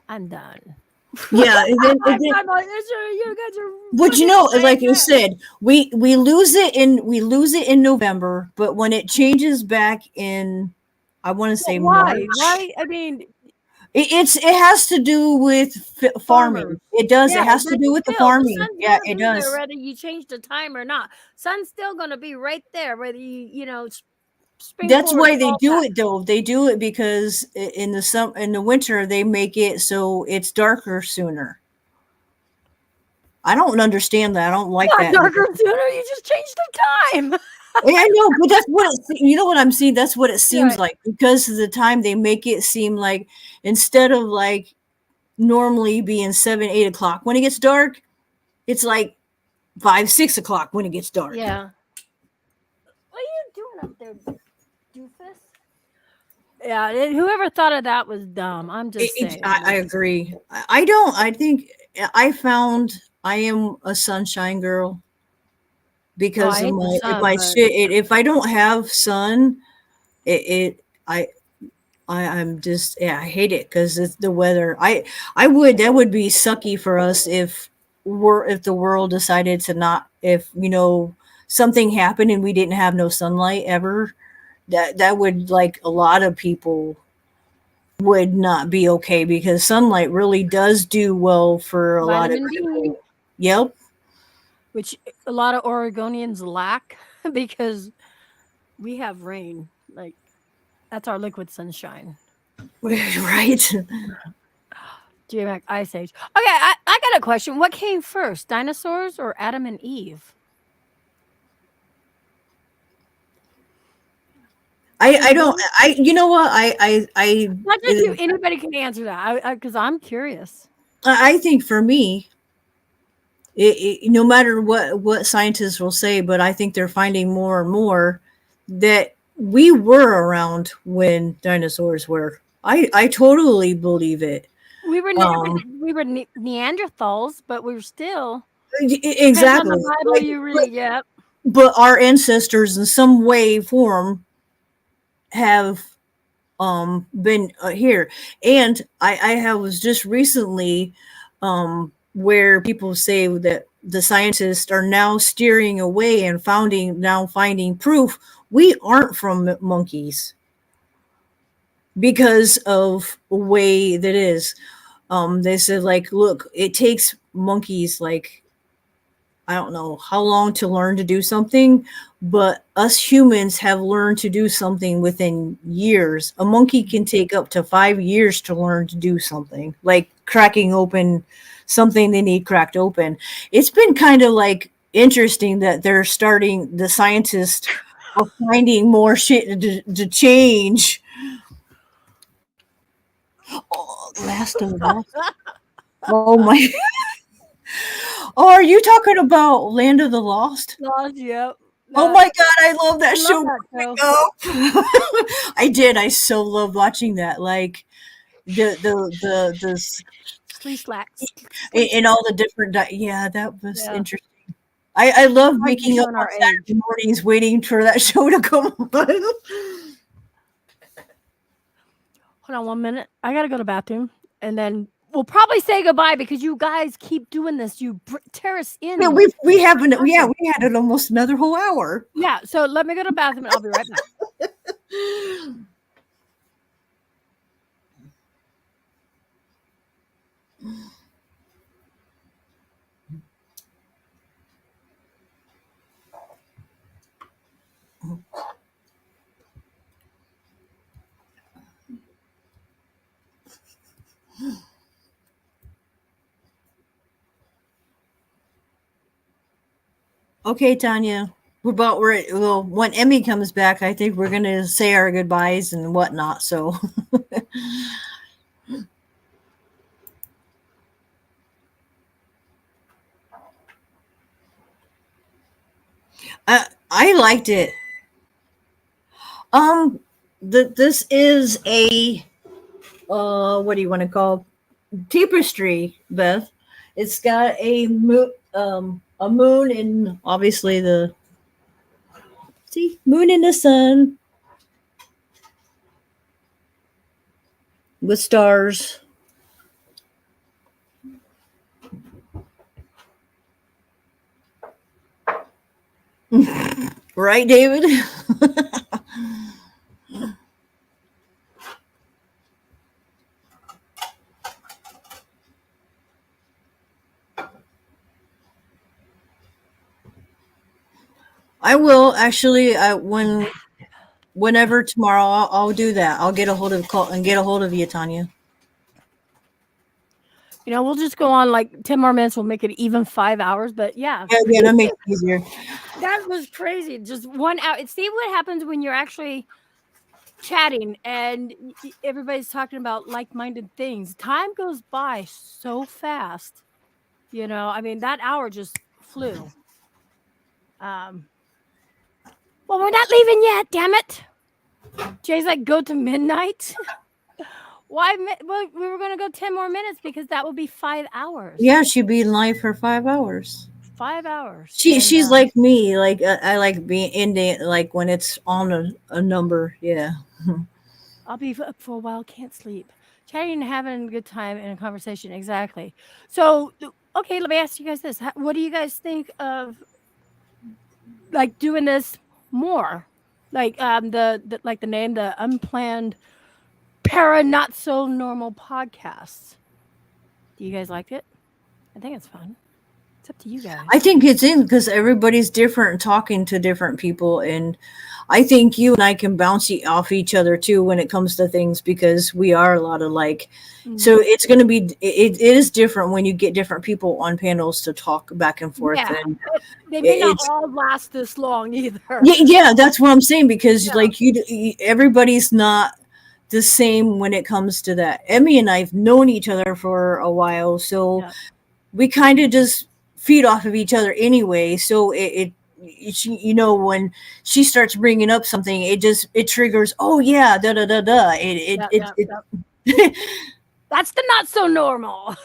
I'm done. Yeah, and then, you guys are. But like you said, we lose it in November, but when it changes back in, I want to say March. Why? I mean, it has to do with farming. It does. It has to do with the farming. Yeah, it does. Whether you change the time or not, sun's still going to be right there. Whether you spring That's forward why they fall do back. it though. They do it because in the winter they make it so it's darker sooner. I don't understand that. I don't like Not that. darker sooner. You just changed the time. Yeah, I know, but that's what you know what I'm seeing. That's what it seems Right. like because of the time they make it seem like instead of like normally being 7, 8 o'clock when it gets dark, it's like 5, 6 o'clock when it gets dark. Yeah. What are you doing up there, doofus? Yeah, whoever thought of that was dumb. I'm just saying. I agree. I don't. I think I found I am a sunshine girl No, I because of hate the my sun, my but shit. If I don't have sun, it I'm just yeah I hate it because it's the weather. I would that would be sucky for us if the world decided to not if something happened and we didn't have no sunlight ever. That would like a lot of people would not be okay because sunlight really does do well for a lot of vitamin D, people. Yep. which a lot of Oregonians lack because we have rain. Like that's our liquid sunshine. Right. Geomac Ice Age. Okay, I got a question. What came first, dinosaurs or Adam and Eve? I don't I you know what Not just you. Anybody can answer that. Because I'm curious. I think for me no matter what scientists will say, but I think they're finding more and more that we were around when dinosaurs were. I totally believe it. We were Neanderthals, but we were still depends on Exactly. the Bible Like, you read. Yep. but our ancestors in some way form have been here, and I have was just recently where people say that the scientists are now steering away and finding proof we aren't from monkeys because of the way that is. They said like look, it takes monkeys like I don't know how long to learn to do something, but us humans have learned to do something within years. A monkey can take up to 5 years to learn to do something, like cracking open something they need cracked open. It's been kind of like interesting that the scientists are finding more shit to change. Oh, Last of Us. Oh my. Oh, are you talking about Land of the Lost? Lost. Yep. Oh my god, I love that I show. love that show. Oh, I did. I so love watching that. Like the Slee slacks. and all the different. Yeah, that was Yeah. interesting. I love Might be waking up showing on our age. Saturday mornings waiting for that show to come on. Hold on 1 minute. I gotta go to the bathroom, and then we'll probably say goodbye because you guys keep doing this. You tear us in. Yeah, we haven't. Yeah, we had it almost another whole hour. Yeah. So let me go to the bathroom, and I'll be right back. Okay, Tanya. Well, when Emmy comes back, I think we're gonna say our goodbyes and whatnot. So. I liked it. This is a what do you want to call tapestry, Beth? It's got a moon and obviously the moon and the sun with stars. Right, David? I will actually when whenever tomorrow, I'll do that. I'll get a hold of you, Tanya. We'll just go on like 10 more minutes. We'll make it even 5 hours. But yeah, Yeah, that makes it easier. that was crazy. Just 1 hour. See what happens when you're actually chatting and everybody's talking about like-minded things. Time goes by so fast. I mean, that hour just flew. Well, we're not leaving yet, damn it. Jay's like, go to midnight. Why? Well, we were going to go 10 more minutes because that would be 5 hours. Yeah, she'd be live for 5 hours. 5 hours. She's like me. Like I like being ending like when it's on a number. Yeah. I'll be up for a while. Can't sleep. Chatting and having a good time in a conversation. Exactly. So, okay, let me ask you guys this. What do you guys think of like doing this more? Like the like the name, the Unplanned Not So Normal Podcast. Do you guys like it? I think it's fun. It's up to you guys. I think it's in because everybody's different, talking to different people, and I think you and I can bounce off each other too when it comes to things because we are a lot alike. So it's going to be it is different when you get different people on panels to talk back and forth. Yeah, And they may not all last this long either. Yeah, that's what I'm saying because like everybody's not the same when it comes to that. Emmy and I've known each other for a while, so we kind of just feed off of each other anyway. So it when she starts bringing up something, it triggers. Oh yeah, da da da da. That's the not so normal.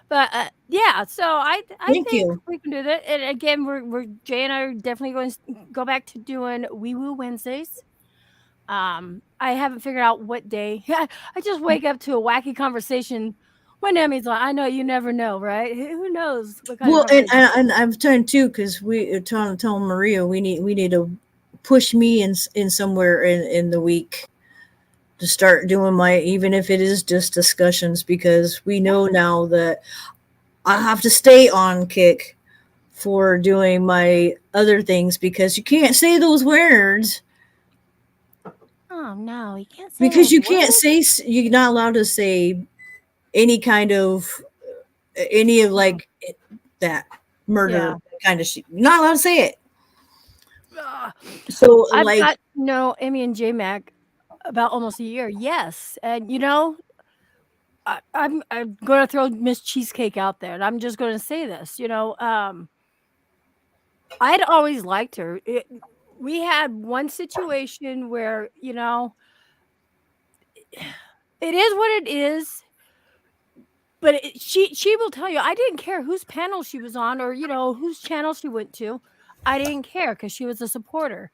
But yeah, so I think we can do that. And again, we're Jay and I are definitely going to go back to doing Wee Woo Wednesdays. I haven't figured out what day. I just wake up to a wacky conversation. When Emmy's like, I know you never know, right? Who knows? And I've turned too because we tell Maria we need to push me in somewhere in the week to start doing even if it is just discussions because we know now that I have to stay on Kick for doing my other things because you can't say those words. Oh no, you can't say because you can't say you're not allowed to say any of like that murder kind of shit. You're not allowed to say it. So I've got Emmy and J Mac about almost a year. Yes, and I'm going to throw Miss Cheesecake out there, and I'm just going to say this. I'd always liked her. We had one situation where it is what it is. But she will tell you, I didn't care whose panel she was on or, whose channel she went to. I didn't care because she was a supporter.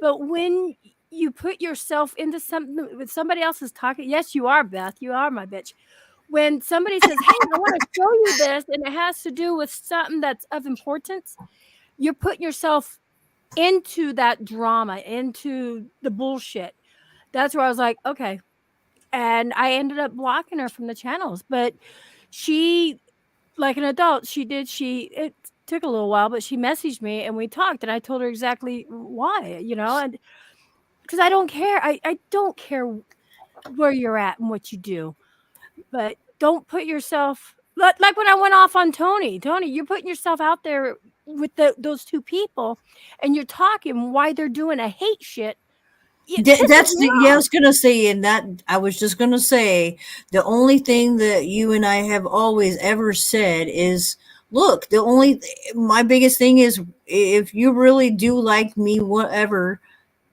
But when you put yourself into something with somebody else is talking, yes, you are, Beth. You are my bitch. When somebody says, hey, I want to show you this, and it has to do with something that's of importance, you're putting yourself into that drama, into the bullshit. That's where I was like, okay. And I ended up blocking her from the channels. But she, like an adult, it took a little while, but she messaged me and we talked and I told her exactly why, and because I don't care. I don't care where you're at and what you do, but don't put yourself like when I went off on Tony, you're putting yourself out there with those two people and you're talking why they're doing a hate shit. I was gonna say, and that I was just gonna say, the only thing that you and I have always ever said is, look, my biggest thing is, if you really do like me, whatever,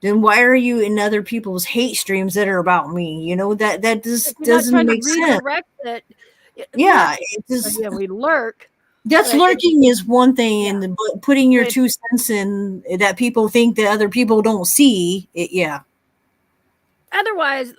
then why are you in other people's hate streams that are about me? That just doesn't make sense. Yeah, we lurk. That's lurking is one thing, and putting your 2 cents in that people think that other people don't see it. Yeah. Otherwise,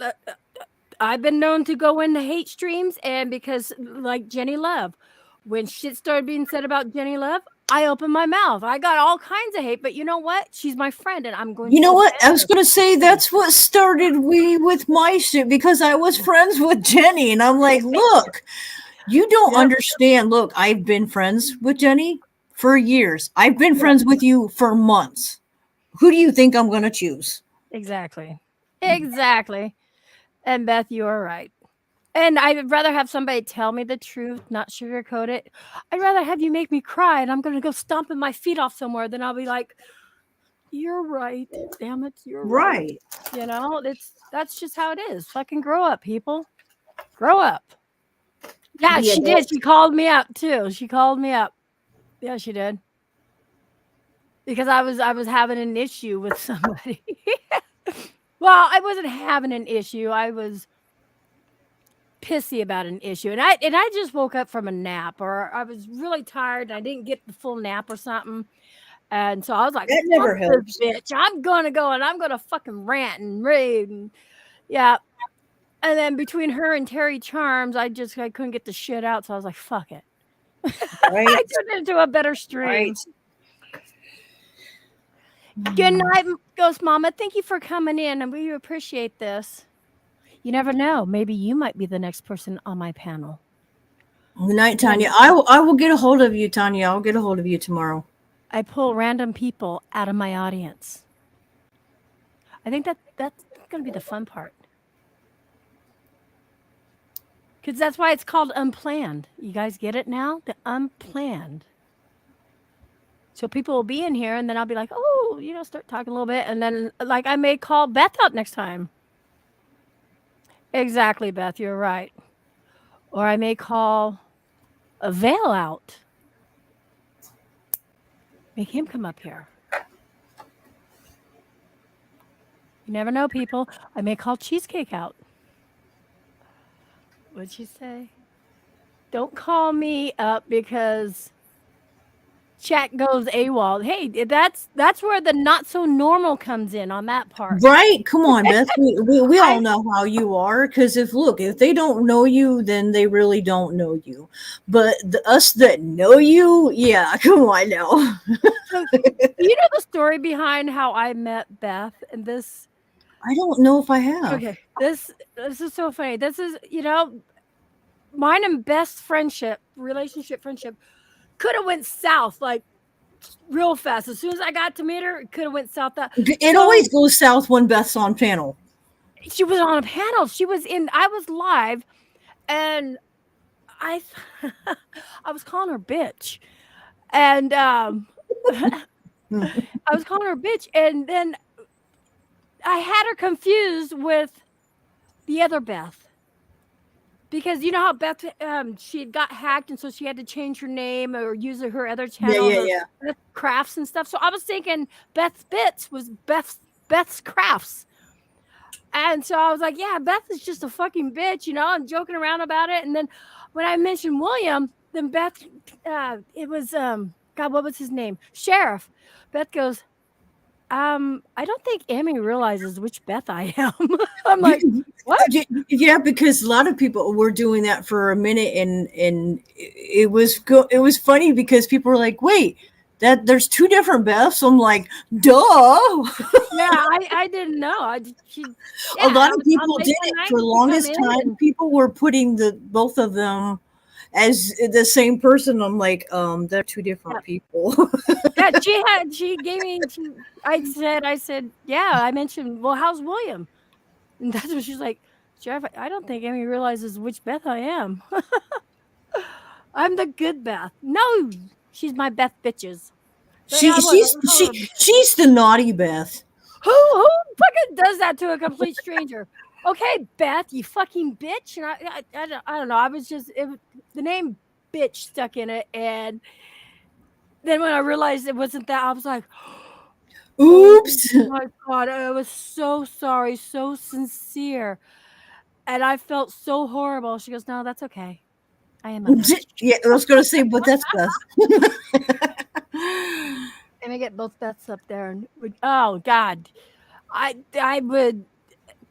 I've been known to go into hate streams, and because like Jenny Love, when shit started being said about Jenny Love, I opened my mouth. I got all kinds of hate, but you know what? She's my friend, and I'm going. You know what? I was going to say that's what started with my shit because I was friends with Jenny, and I'm like, look. You don't understand. Look, I've been friends with Jenny for years. I've been friends with you for months. Who do you think I'm going to choose? Exactly. Exactly. And Beth, you are right. And I would rather have somebody tell me the truth, not sugarcoat it. I'd rather have you make me cry and I'm going to go stomping my feet off somewhere than I'll be like, you're right. Damn it, you're right. Right. That's just how it is. Fucking grow up, people. Grow up. Yeah, Be she did. adults. She called me up too. She called me up. Yeah, she did. Because I was having an issue with somebody. Well, I wasn't having an issue. I was pissy about an issue. And I just woke up from a nap or I was really tired and I didn't get the full nap or something. And so I was like, That fuck never this helps. bitch. I'm gonna go and I'm gonna fucking rant and rave and yeah. And then between her and Terry Charms, I couldn't get the shit out. So I was like, fuck it. Right. I turned it into a better stream. Right. Good night, Ghost Mama. Thank you for coming in, and we appreciate this. You never know. Maybe you might be the next person on my panel. Good night, Tanya. I will get a hold of you, Tanya. I'll get a hold of you tomorrow. I pull random people out of my audience. I think that's going to be the fun part. Because that's why it's called unplanned. You guys get it now? The unplanned. So people will be in here, and then I'll be like, oh, start talking a little bit. And then, like, I may call Beth out next time. Exactly, Beth. You're right. Or I may call a Veil out. Make him come up here. You never know, people. I may call Cheesecake out. What'd she say? Don't call me up because chat goes AWOL. Hey, that's where the not so normal comes in on that part. Right? Come on, Beth. We all know how you are. Because if they don't know you, then they really don't know you. But us that know you, yeah, come on now. So, you know the story behind how I met Beth and this? I don't know if I have. Okay, this is so funny. This is mine and Beth's relationship could have went south like real fast. As soon as I got to meet her, it could have went south. It always goes south when Beth's on panel. She was on a panel. I was live, and I was calling her bitch, and I was calling her bitch, and then I had her confused with the other Beth. Because you know how Beth, she had got hacked, and so she had to change her name or use her other channel, Yeah. crafts and stuff. So I was thinking Beth's Bits was Beth's crafts, and so I was like, "Yeah, Beth is just a fucking bitch," and joking around about it. And then when I mentioned William, then Beth, it was God, what was his name? Sheriff. Beth goes, I don't think Amy realizes which Beth I am. I'm like, what? Yeah, because a lot of people were doing that for a minute, and it was funny because people were like, "Wait, there's two different Beths." I'm like, "Duh." Yeah, I didn't know. A lot of people did it for the longest time. People were putting both of them as the same person. I'm like, they're two different people. Yeah, she gave me. I said, yeah. I mentioned, well, how's William? And that's what she's like, Sheriff. I don't think Amy realizes which Beth I am. I'm the good Beth. No, she's my Beth bitches. She's the naughty Beth. Who fucking does that to a complete stranger? Okay, Beth, you fucking bitch. And I don't know. I was just the name bitch stuck in it, and then when I realized it wasn't that, I was like, oops. Oh my God, I was so sorry, so sincere. And I felt so horrible. She goes, no, that's okay. I am a bitch. Yeah, I was going to say, but that's Beth. And I get both Beths up there. And oh, God. I would,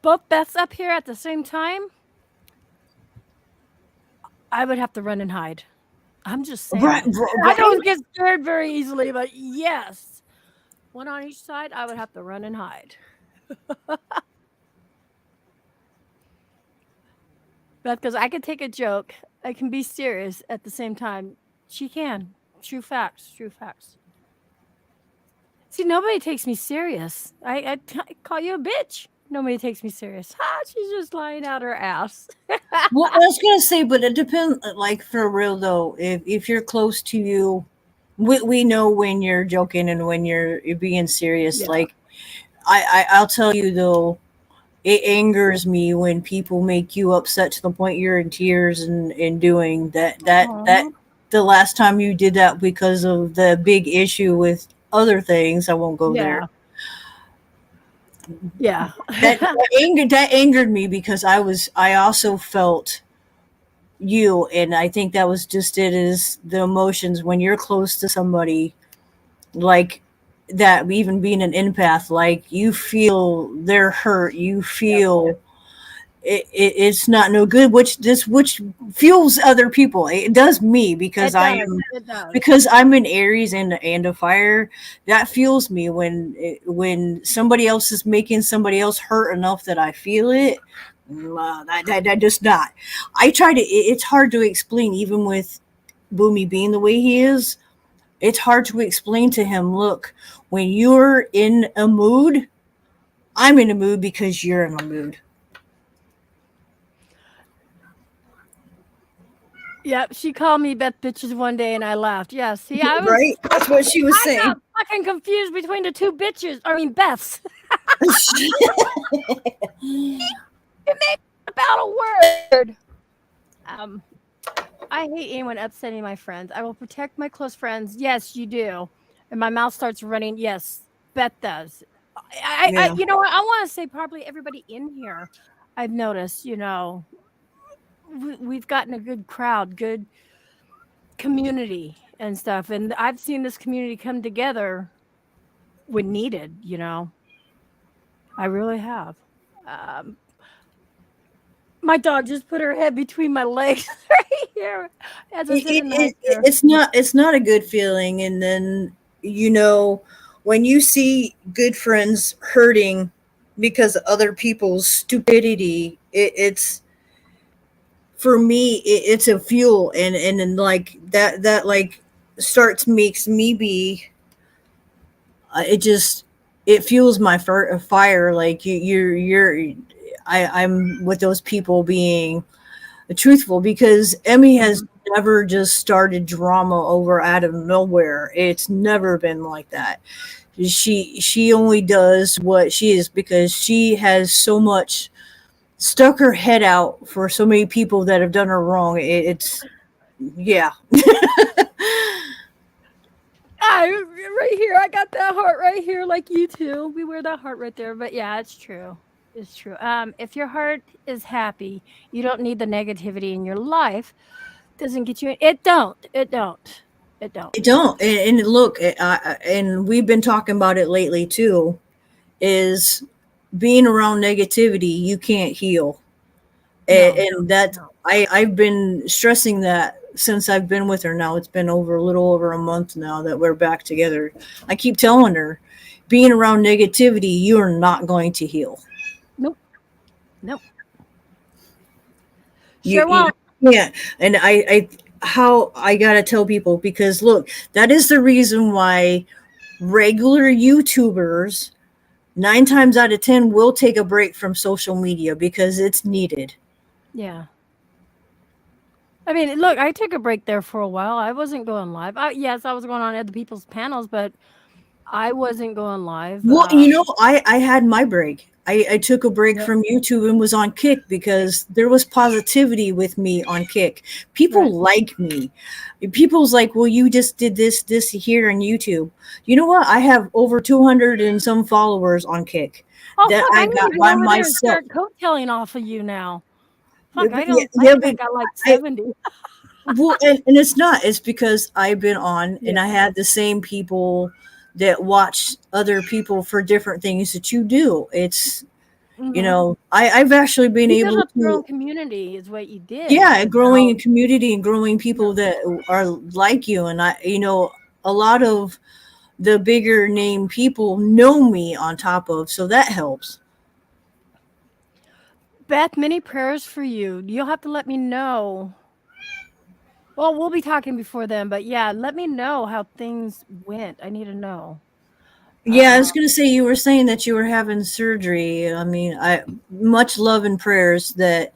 both Beths up here at the same time, I would have to run and hide. I'm just saying. Right. I don't get scared very easily, but yes. One on each side, I would have to run and hide. Beth goes, I can take a joke. I can be serious at the same time. She can. True facts. True facts. See, nobody takes me serious. I call you a bitch. Nobody takes me serious. Ha! She's just lying out her ass. Well, I was gonna say, but it depends. Like for real though, if you're close to you, we know when you're joking and when you're being serious. Yeah. Like I'll tell you though, it angers me when people make you upset to the point you're in tears and doing that. Aw. The last time you did that because of the big issue with other things, I won't go there. Yeah. Yeah. That angered me because I also felt you, and I think that was just it, is the emotions when you're close to somebody like that, even being an empath, like you feel their hurt, you feel it's not no good, which fuels other people. It does me because It I does. am, It does. because I'm an Aries and a fire. That fuels me when somebody else is making somebody else hurt enough that I feel it. That just not. I try to. It's hard to explain, even with Boomy being the way he is. It's hard to explain to him. Look, when you're in a mood, I'm in a mood because you're in a mood. Yep. She called me Beth bitches one day, and I laughed. Yeah. See, Right? That's what she was I saying. got fucking confused between the two bitches. I mean, Beths. It made about a word. Um, I hate anyone upsetting my friends. I will protect my close friends. Yes, you do. And my mouth starts running. Yes, Beth does. Yeah. You know what? I want to say probably everybody in here. I've noticed, we've gotten a good crowd, good community and stuff. And I've seen this community come together when needed. I really have. Um, my dog just put her head between my legs right here as I sit in the high chair. It's not a good feeling, and then you know when you see good friends hurting because of other people's stupidity, it's, for me it's a fuel, and then like that like starts makes me be, it just, it fuels my fire. Like you're I'm with those people being truthful, because Emmy has Mhm. never just started drama over out of nowhere. It's never been like that. She only does what she is because she has so much stuck her head out for so many people that have done her wrong. It's, yeah. Right here. I got that heart right here, like you too. We wear that heart right there. But yeah, it's true. It's true. If your heart is happy, you don't need the negativity in your life. Doesn't get you. It don't. It don't. It don't. I don't. And look, and we've been talking about it lately too, is being around negativity, you can't heal. No. And that, No. I've been stressing that since I've been with her now. It's been over a little over a month now that we're back together. I keep telling her, being around negativity, you are not going to heal. Nope. Nope. You, Sure you won't. can't. And how I gotta tell people, because look, that is the reason why regular YouTubers 9 times out of 10 will take a break from social media because it's needed. Yeah. I mean, look, I took a break there for a while. I wasn't going live. Yes, I was going on other people's panels, but I wasn't going live. Well, I had my break. I took a break Yep. from YouTube and was on Kick because there was positivity with me on Kick. People Right. like me. People's like, well, you just did this here on YouTube. You know what? I have over 200 and some followers on Kick Oh that fuck! I I need got to by go over there and myself. start coattailing off of you now. Yeah, Fuck! I yeah, don't. I yeah, think I but got like I, 70. well, and it's not. It's because I've been on and Yeah. I had the same people that watch other people for different things that you do. It's, Hmm. I've actually been You able built up your to, own community, is what you did. yeah, growing a community and growing people Yeah. that are like you. And a lot of the bigger name people know me on top of, so that helps. Beth, many prayers for you. You'll have to let me know. Well, we'll be talking before then, but yeah, let me know how things went. I need to know. Yeah, I was gonna say you were saying that you were having surgery. I mean, I much love and prayers that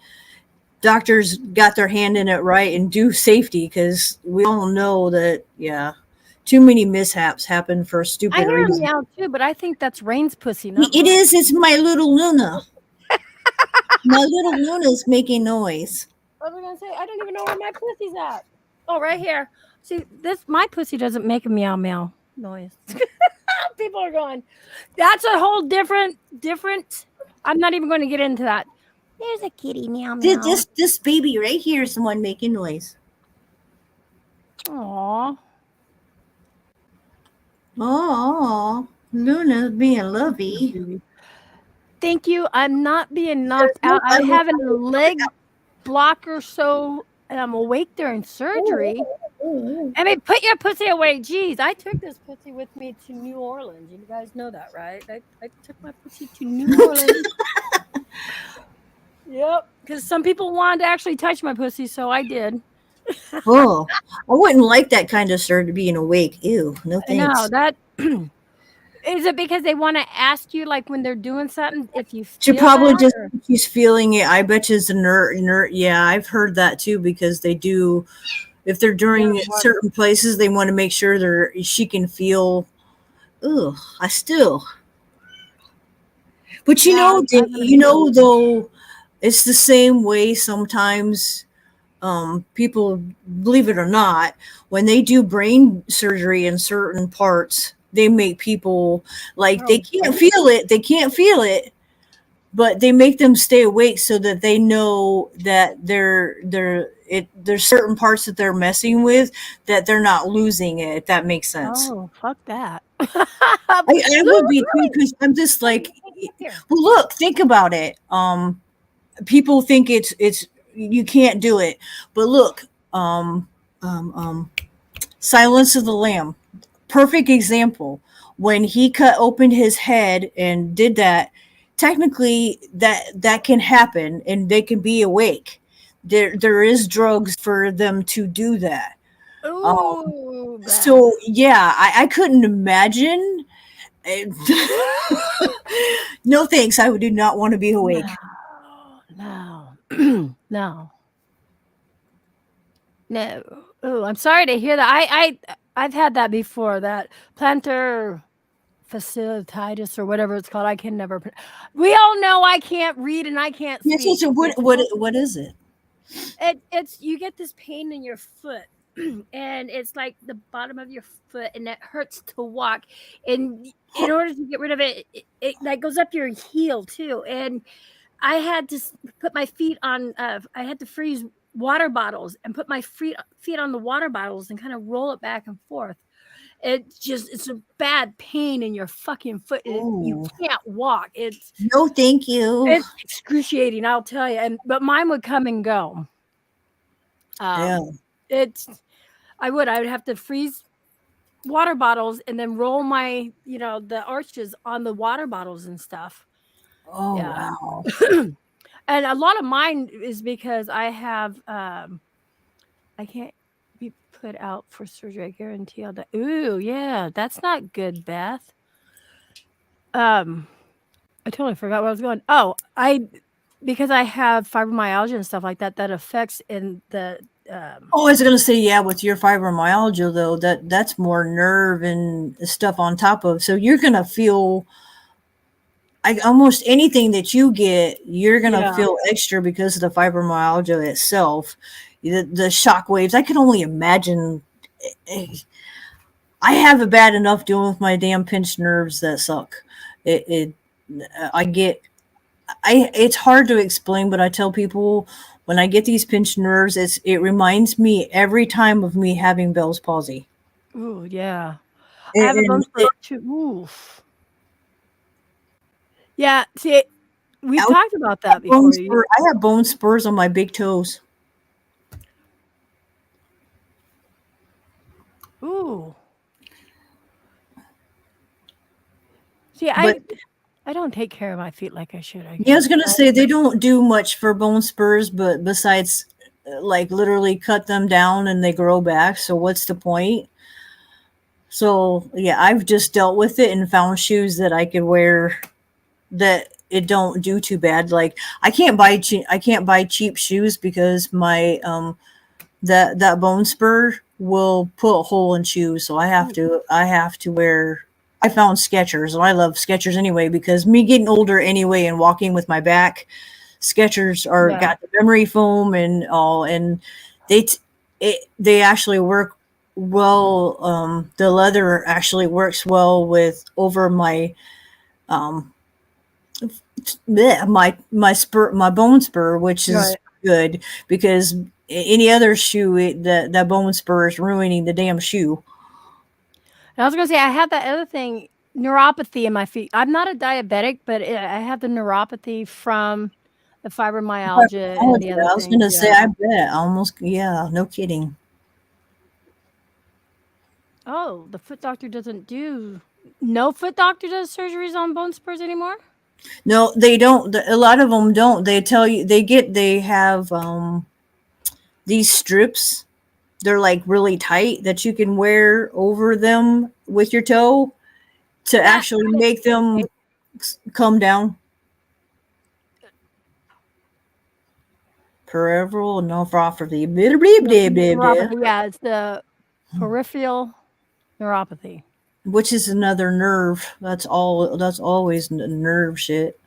doctors got their hand in it right and do safety, because we all know that too many mishaps happen for I stupid hear a reasons. meow too, but I think that's Rain's pussy, not It mine. is. It's my little Luna. My little Luna's making noise. I was gonna say I don't even know where my pussy's at. Oh, right here. See, my pussy doesn't make a meow meow noise. People are going. That's a whole different. I'm not even going to get into that. There's a kitty meow meow. This baby right here is the one making noise. Aww. Oh, Luna's being lovey. Thank you. I'm not being knocked out. I'm having a leg blocker, so I'm awake during surgery. I mean, put your pussy away. Jeez, I took this pussy with me to New Orleans. You guys know that, right? I took my pussy to New Orleans. Yep, because some people wanted to actually touch my pussy, so I did. Oh, I wouldn't like that kind of surgery being awake. Ew, no thanks. No, that is it because they want to ask you like when they're doing something if you She feel probably that, just or? she's feeling it. I bet you it's a nerd. Yeah, I've heard that too, because they do. If they're during certain places, they want to make sure she can feel. Ugh, I still. But you know, though, it's the same way sometimes. People, believe it or not, when they do brain surgery in certain parts, they make people like they can't feel it. They can't feel it, but they make them stay awake so that they know that there's certain parts that they're messing with that they're not losing it. If that makes sense. Oh, fuck that. I would be too, because I'm just like, well, look, think about it. People think it's you can't do it, but look, Silence of the Lamb, perfect example. When he opened his head and did that, technically that can happen, and they can be awake. There is drugs for them to do that. Ooh, So yeah, I couldn't imagine. No thanks. I do not want to be awake. No. No. Oh, I'm sorry to hear that. I've had that before. That plantar fasciitis or whatever it's called. I can never. We all know I can't read and I can't speak. Yes, so what is it? It's you get this pain in your foot. And it's like the bottom of your foot, and it hurts to walk. And in order to get rid of it, it like goes up your heel too. And I had to put my feet on. I had to freeze water bottles and put my feet on the water bottles and kind of roll it back and forth. It's a bad pain in your fucking foot. You can't walk. No, thank you. It's excruciating, I'll tell you. But mine would come and go. Yeah. I would have to freeze water bottles and then roll my, the arches on the water bottles and stuff. Oh, wow. And a lot of mine is because I have, I can't be put out for surgery. I guarantee I'll die. Ooh, yeah, that's not good, Beth. I totally forgot where I was going. Oh, because I have fibromyalgia and stuff like that, that affects in the. I was gonna say, yeah, with your fibromyalgia though, that's more nerve and stuff on top of. So you're gonna feel almost anything that you get, you're gonna feel extra because of the fibromyalgia itself. The shock waves. I can only imagine. I have it bad enough dealing with my damn pinched nerves that suck. It's hard to explain, but I tell people when I get these pinched nerves, it reminds me every time of me having Bell's palsy. Ooh, yeah. I have a bone spur too. Oof. Yeah, see, we've talked about that before. I have bone spurs on my big toes. Ooh. See, I don't take care of my feet like I should. I was gonna say they don't do much for bone spurs, but besides, like literally cut them down and they grow back. So what's the point? So yeah, I've just dealt with it and found shoes that I could wear that it don't do too bad. Like I can't buy cheap shoes because my that bone spur will put a hole in shoes. So I have to wear. I found Skechers, and I love Skechers anyway because me getting older anyway and walking with my back, Skechers are Yeah. got the memory foam and all, and they actually work well. The leather actually works well with over my um my bone spur, which is Right. good because any other shoe, that bone spur is ruining the damn shoe. And I was gonna say I have that other thing, neuropathy in my feet. I'm not a diabetic, but I have the neuropathy from the fibromyalgia Oh, and the other I was things. gonna say, Yeah. I bet almost, yeah, no kidding. Oh, the foot doctor doesn't do. No foot doctor does surgeries on bone spurs anymore. No, they don't. A lot of them don't. They tell you they have these strips. They're like really tight that you can wear over them with your toe to That actually I make them come down. Peripheral neuropathy. Blah, blah, blah, blah, blah. neuropathy. Yeah, it's the peripheral neuropathy. Which is another nerve. That's all. That's always nerve shit.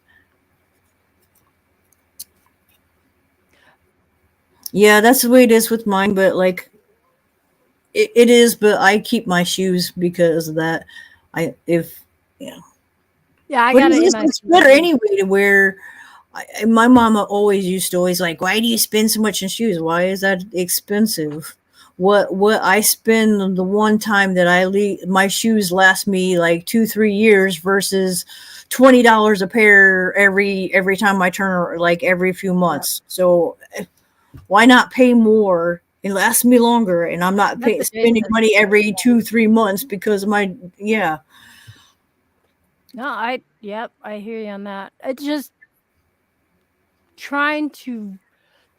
Yeah, that's the way it is with mine. But like, it is. But I keep my shoes because of that. Yeah. Yeah, I But got it in my it's better anyway to wear. My mama always used to always like, why do you spend so much in shoes? Why is that expensive? What I spend the one time that I leave, my shoes last me like 2-3 years versus $20 a pair every time I turn, like every few months. So why not pay more? It lasts me longer, and I'm not That's what spending Jason money said. every 2-3 months because of my yeah. No, I hear you on that. It's just trying to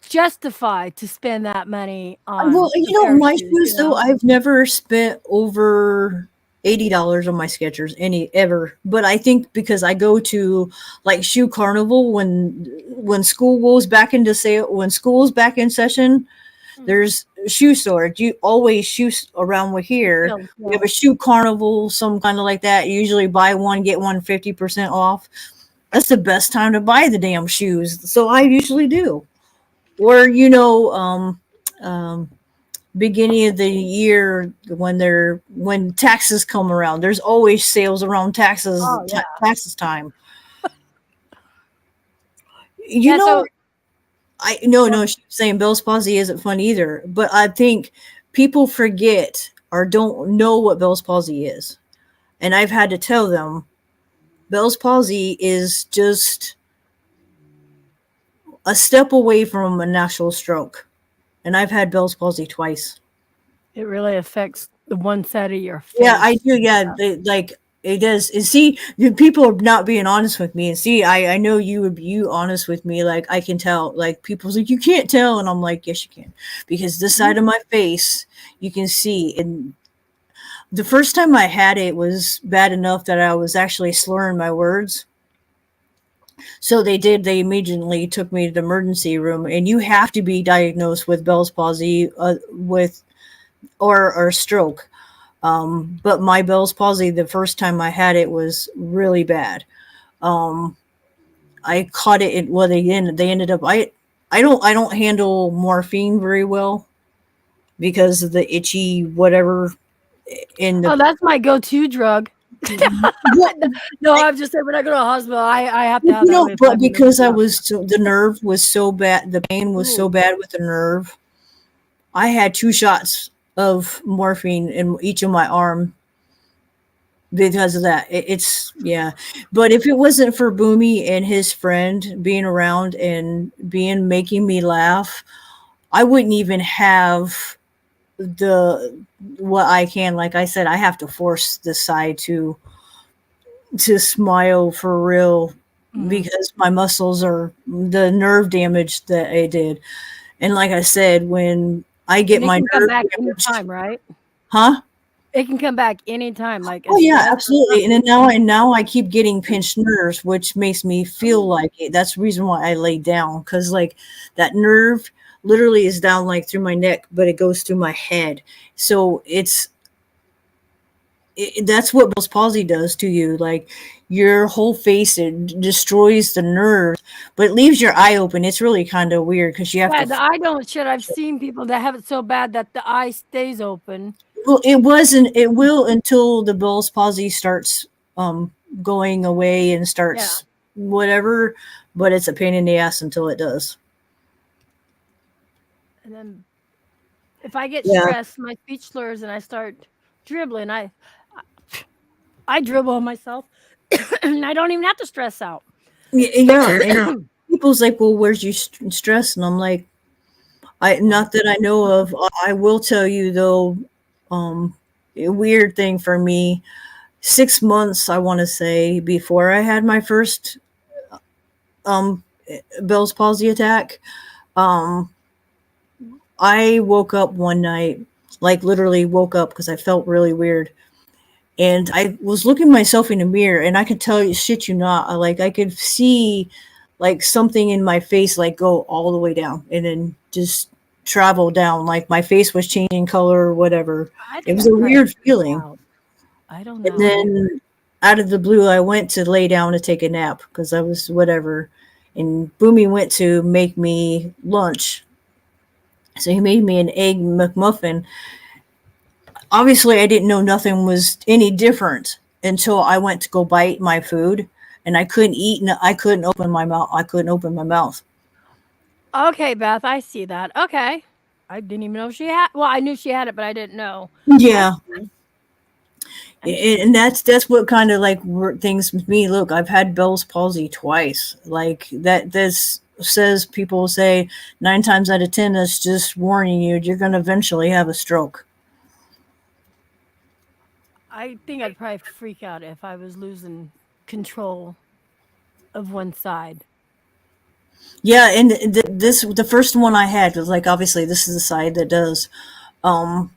justify to spend that money on Well, a pair of my shoes, shoes though, I've never spent over $80 on my Skechers any ever. But I think because I go to like shoe carnival when school goes back into sale, when school's back in session, there's shoe stores. You always around with here. Sales, We have a shoe carnival, some kind of like that. You usually buy one, get one 50% off. That's the best time to buy the damn shoes. So I usually do. Or beginning of the year when taxes come around, there's always sales around Oh, yeah. taxes time. Yeah, so I no she's saying Bell's palsy isn't fun either, but I think people forget or don't know what Bell's palsy is, and I've had to tell them Bell's palsy is just a step away from a natural stroke, and I've had Bell's palsy twice. it really affects the one side of your face. Yeah, I do. Yeah, like it does. And see, the people are not being honest with me. And see, I know you would be honest with me. Like I can tell. Like people's like, you can't tell, and I'm like, yes, you can, because this side of my face you can see. And the first time I had it was bad enough that I was actually slurring my words. So they did. They immediately took me to the emergency room, and you have to be diagnosed with Bell's palsy, with or stroke. But my Bell's palsy, the first time I had it, was really bad. I caught it. Well, they ended up. I don't handle morphine very well because of the itchy whatever in the. Oh, that's my go-to drug. No, I'm just saying when I go to a hospital, I have to have that. every But 5 minutes. because the nerve was so bad, the pain was so bad with the nerve. I had 2 shots of morphine in each of my arm because of that. It's yeah. But if it wasn't for Boomy and his friend being around and making me laugh, I wouldn't even have what I can. Like I said, I have to force this side to smile for real because my muscles are the nerve damage that I did. And like I said, when I get And it my can come nerve back damaged, anytime, right? huh? It can come back anytime. Like Oh a yeah, stress or absolutely. And something. then now I keep getting pinched nerves, which makes me feel like it. That's the reason why I lay down, because like that nerve literally is down like through my neck, but it goes through my head. So that's what Bell's palsy does to you. Like your whole face, it destroys the nerves, but it leaves your eye open. It's really kind of weird because you have Yeah, to. the eye don't shit. I've seen people that have it so bad that the eye stays open. Well, it wasn't. It will until the Bell's palsy starts going away and Yeah. starts whatever. But it's a pain in the ass until it does. And then if I get Yeah, stressed, my speech slurs and I start dribbling. I dribble on myself and I don't even have to stress out. yeah. And people's like, "Well, where's your stress?" And I'm like, "I not that I know of. I will tell you though. A weird thing for me. 6 months, I want to say, before I had my first um Bell's palsy attack. Um, I woke up one night, like literally woke up because I felt really weird. And I was looking myself in the mirror and I could tell you shit you not. I could see like something in my face like go all the way down and then just travel down. Like my face was changing color or whatever. I It think was I'd a probably weird freak feeling. out. I don't And know. then out of the blue I went to lay down to take a nap because I was whatever. And Boomy went to make me lunch. So he made me an egg McMuffin. Obviously I didn't know nothing was any different until I went to go bite my food and I couldn't eat and I couldn't open my mouth. I couldn't open my mouth. Okay, Beth, I see that. Okay. I didn't even know she had. Well, I knew she had it, but I didn't know. Yeah. I see. And that's what kind of like things with me. Look, I've had Bell's palsy twice. Like that this says people say 9 times out of 10 that's just warning you you're going to eventually have a stroke. I think I'd probably freak out if I was losing control of one side. Yeah, and the first one I had was like obviously this is the side that does. Um,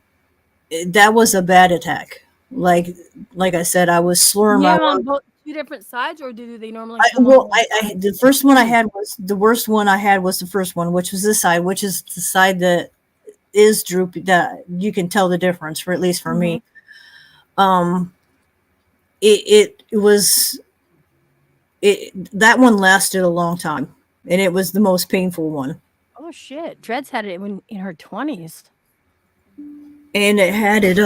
that was a bad attack. Like I said, I was slurring You my have 'em on words. both 2 different sides, or do they normally I, come on well, one I side? the first one I had was the worst one I had was the first one, which was this side, which is the side that is droopy. That you can tell the difference, for at least for Mhm. me. Um, it was it that one lasted a long time, and it was the most painful one. Oh, shit. Dred's had it when in her 20s. And it had it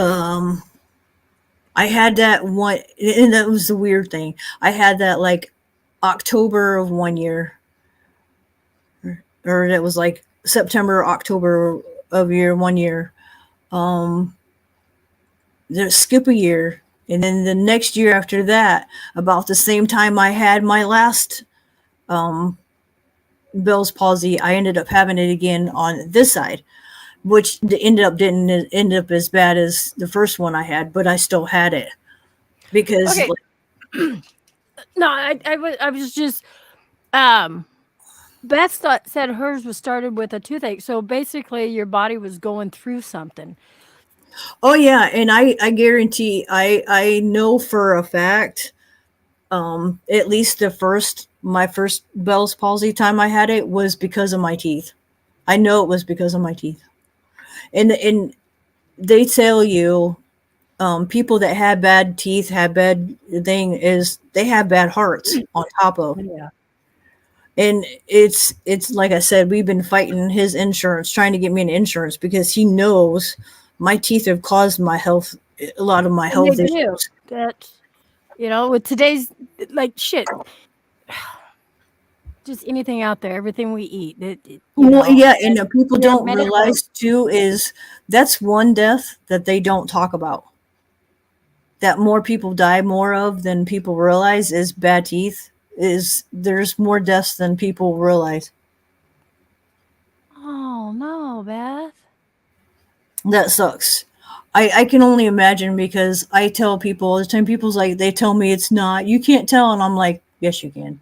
I had that one, and that was the weird thing. I had that like October of one year, or that was like September, October of year 1 year. Um, skip a year, and then the next year after that, about the same time I had my last um, Bell's palsy, I ended up having it again on this side, which didn't end up as bad as the first one I had, but I still had it because Okay. No, I was just Beth said hers was started with a toothache. So basically your body was going through something. oh yeah, and I guarantee I know for a fact at least my first Bell's palsy time I had it was because of my teeth. I know it was because of my teeth. And they tell you people that have bad teeth have bad thing is they have bad hearts on top of. Yeah. And it's like I said, we've been fighting his insurance, trying to get me an insurance because he knows my teeth have caused a lot of my And they health do. issues. That with today's like shit. Just anything out there, everything we eat. Well, yeah, and And people their don't medical. realize too is that's one death that they don't talk about. That more people die more of than people realize is bad teeth. Is there's more deaths than people realize. Oh no, Beth. That sucks. I can only imagine because I tell people all the time. People's like they tell me it's not. You can't tell, and I'm like, yes, you can.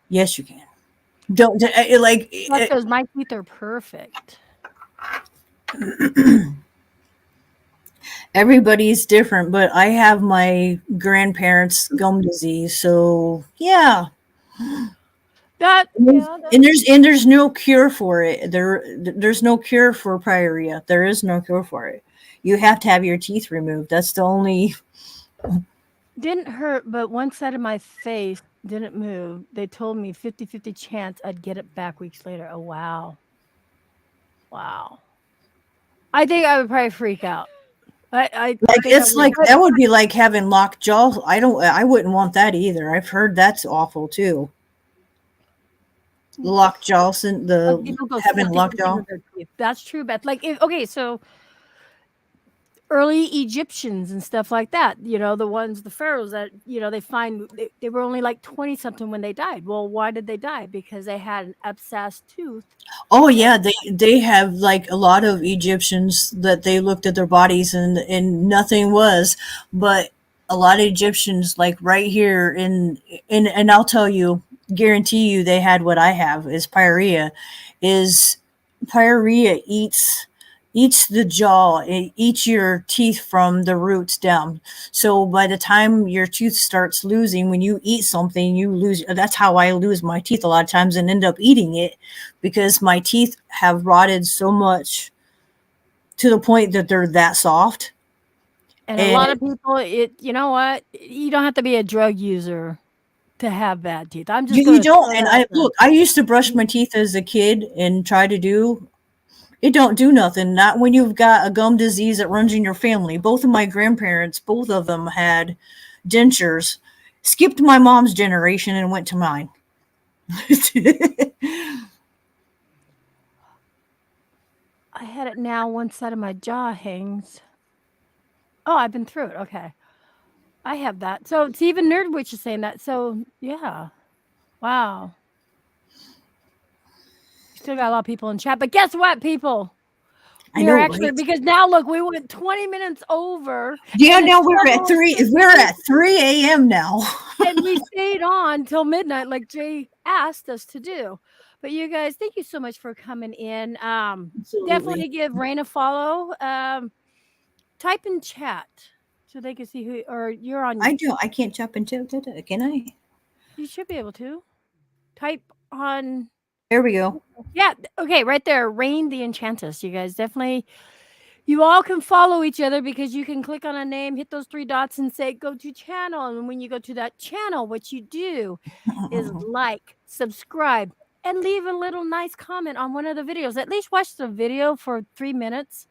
Yes, you can. Don't like. Beth goes, my teeth are perfect. Everybody's different, but I have my grandparents' gum disease, so yeah. That yeah, that, And there's no cure for it. There's no cure for /PRRIA. There is no cure for it. You have to have your teeth removed. That's the only. didn't hurt, but one side of my face didn't move. They told me 50-50 chance I'd get it back weeks later. Oh wow. Wow. I think I would probably freak out. I Like think I it's would. like that would be like having locked jaw. I wouldn't want that either. I've heard that's awful too. Locked jaw, Some the people go having sucking locked jaw. into their teeth. That's true, Beth. Like, okay, so early Egyptians and stuff like that, the pharaohs that, they find they were only like 20 something when they died. Well, why did they die? Because they had an abscessed tooth. Oh yeah, they have like a lot of Egyptians that they looked at their bodies and nothing was, but a lot of Egyptians like right here in and I'll tell you, guarantee you they had what I have is /PRRIA. Is /PRRIA eats the jaw, it eats your teeth from the roots down. So by the time your tooth starts losing, when you eat something, you lose. That's how I lose my teeth a lot of times and end up eating it because my teeth have rotted so much to the point that they're that soft. And a And lot of people, you know what? You don't have to be a drug user to have bad teeth. I'm just you going to don't. throw And that out I there. look, I used to brush my teeth as a kid and try to do. It don't do nothing. Not when you've got a gum disease that runs in your family. Both of my grandparents, both of them had dentures. Skipped my mom's generation and went to mine. I had it now. One side of my jaw hangs. Oh, I've been through it. Okay. I have that. So it's even Nerdwitch is saying that. So yeah. Wow. Still got a lot of people in chat. But guess what, people? I We are know, actually right? because now look, we went 20 minutes over. Yeah, And it's now we're at 3 a.m. now. and we stayed on till midnight, like Jay asked us to do. But you guys, thank you so much for coming in. Absolutely. Definitely give Rain a follow. Type in chat so they can see who or you're on. I can't jump into it, can I? You should be able to type on. There we go. Yeah, okay, right there, Rain the Enchantress. You guys definitely, you all can follow each other because you can click on a name, hit those three dots, and say go to channel. And when you go to that channel, what you do is like, subscribe, and leave a little nice comment on one of the videos. At least watch the video for 3 minutes.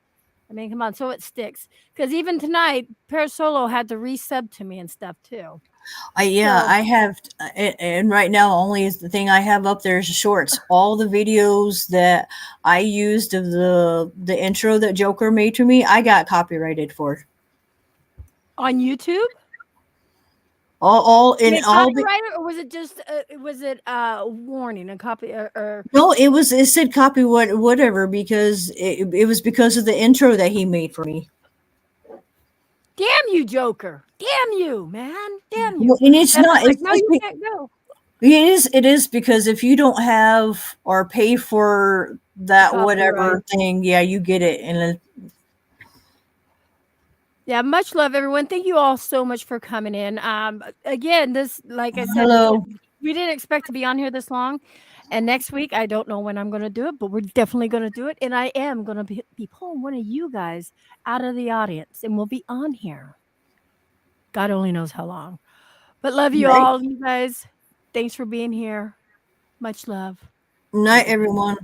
I mean, come on, so it sticks. Because even tonight, /PṟSolo had to resub to me and stuff too. So, I have, and right now only is the thing I have up there is shorts. All the videos that I used of the intro that Joker made to me, I got copyrighted for. on YouTube? All in Wait, all the copyrighted, or was it just was it warning a copy or no, it said copy whatever because it was because of the intro that he made for me. damn you, Joker, damn you, man, damn you. Well, and it's That's not. like It's no, just you can't go. it is because if you don't have or pay for that whatever Copyright. thing, yeah, you get it. And Yeah, much love, everyone. Thank you all so much for coming in. Again, this, like I said, hello. we didn't expect to be on here this long. And next week, I don't know when I'm going to do it, but we're definitely going to do it. And I am going to be pulling one of you guys out of the audience, and we'll be on here. God only knows how long. But love you Right. all, you guys. Thanks for being here. Much love. Night, everyone.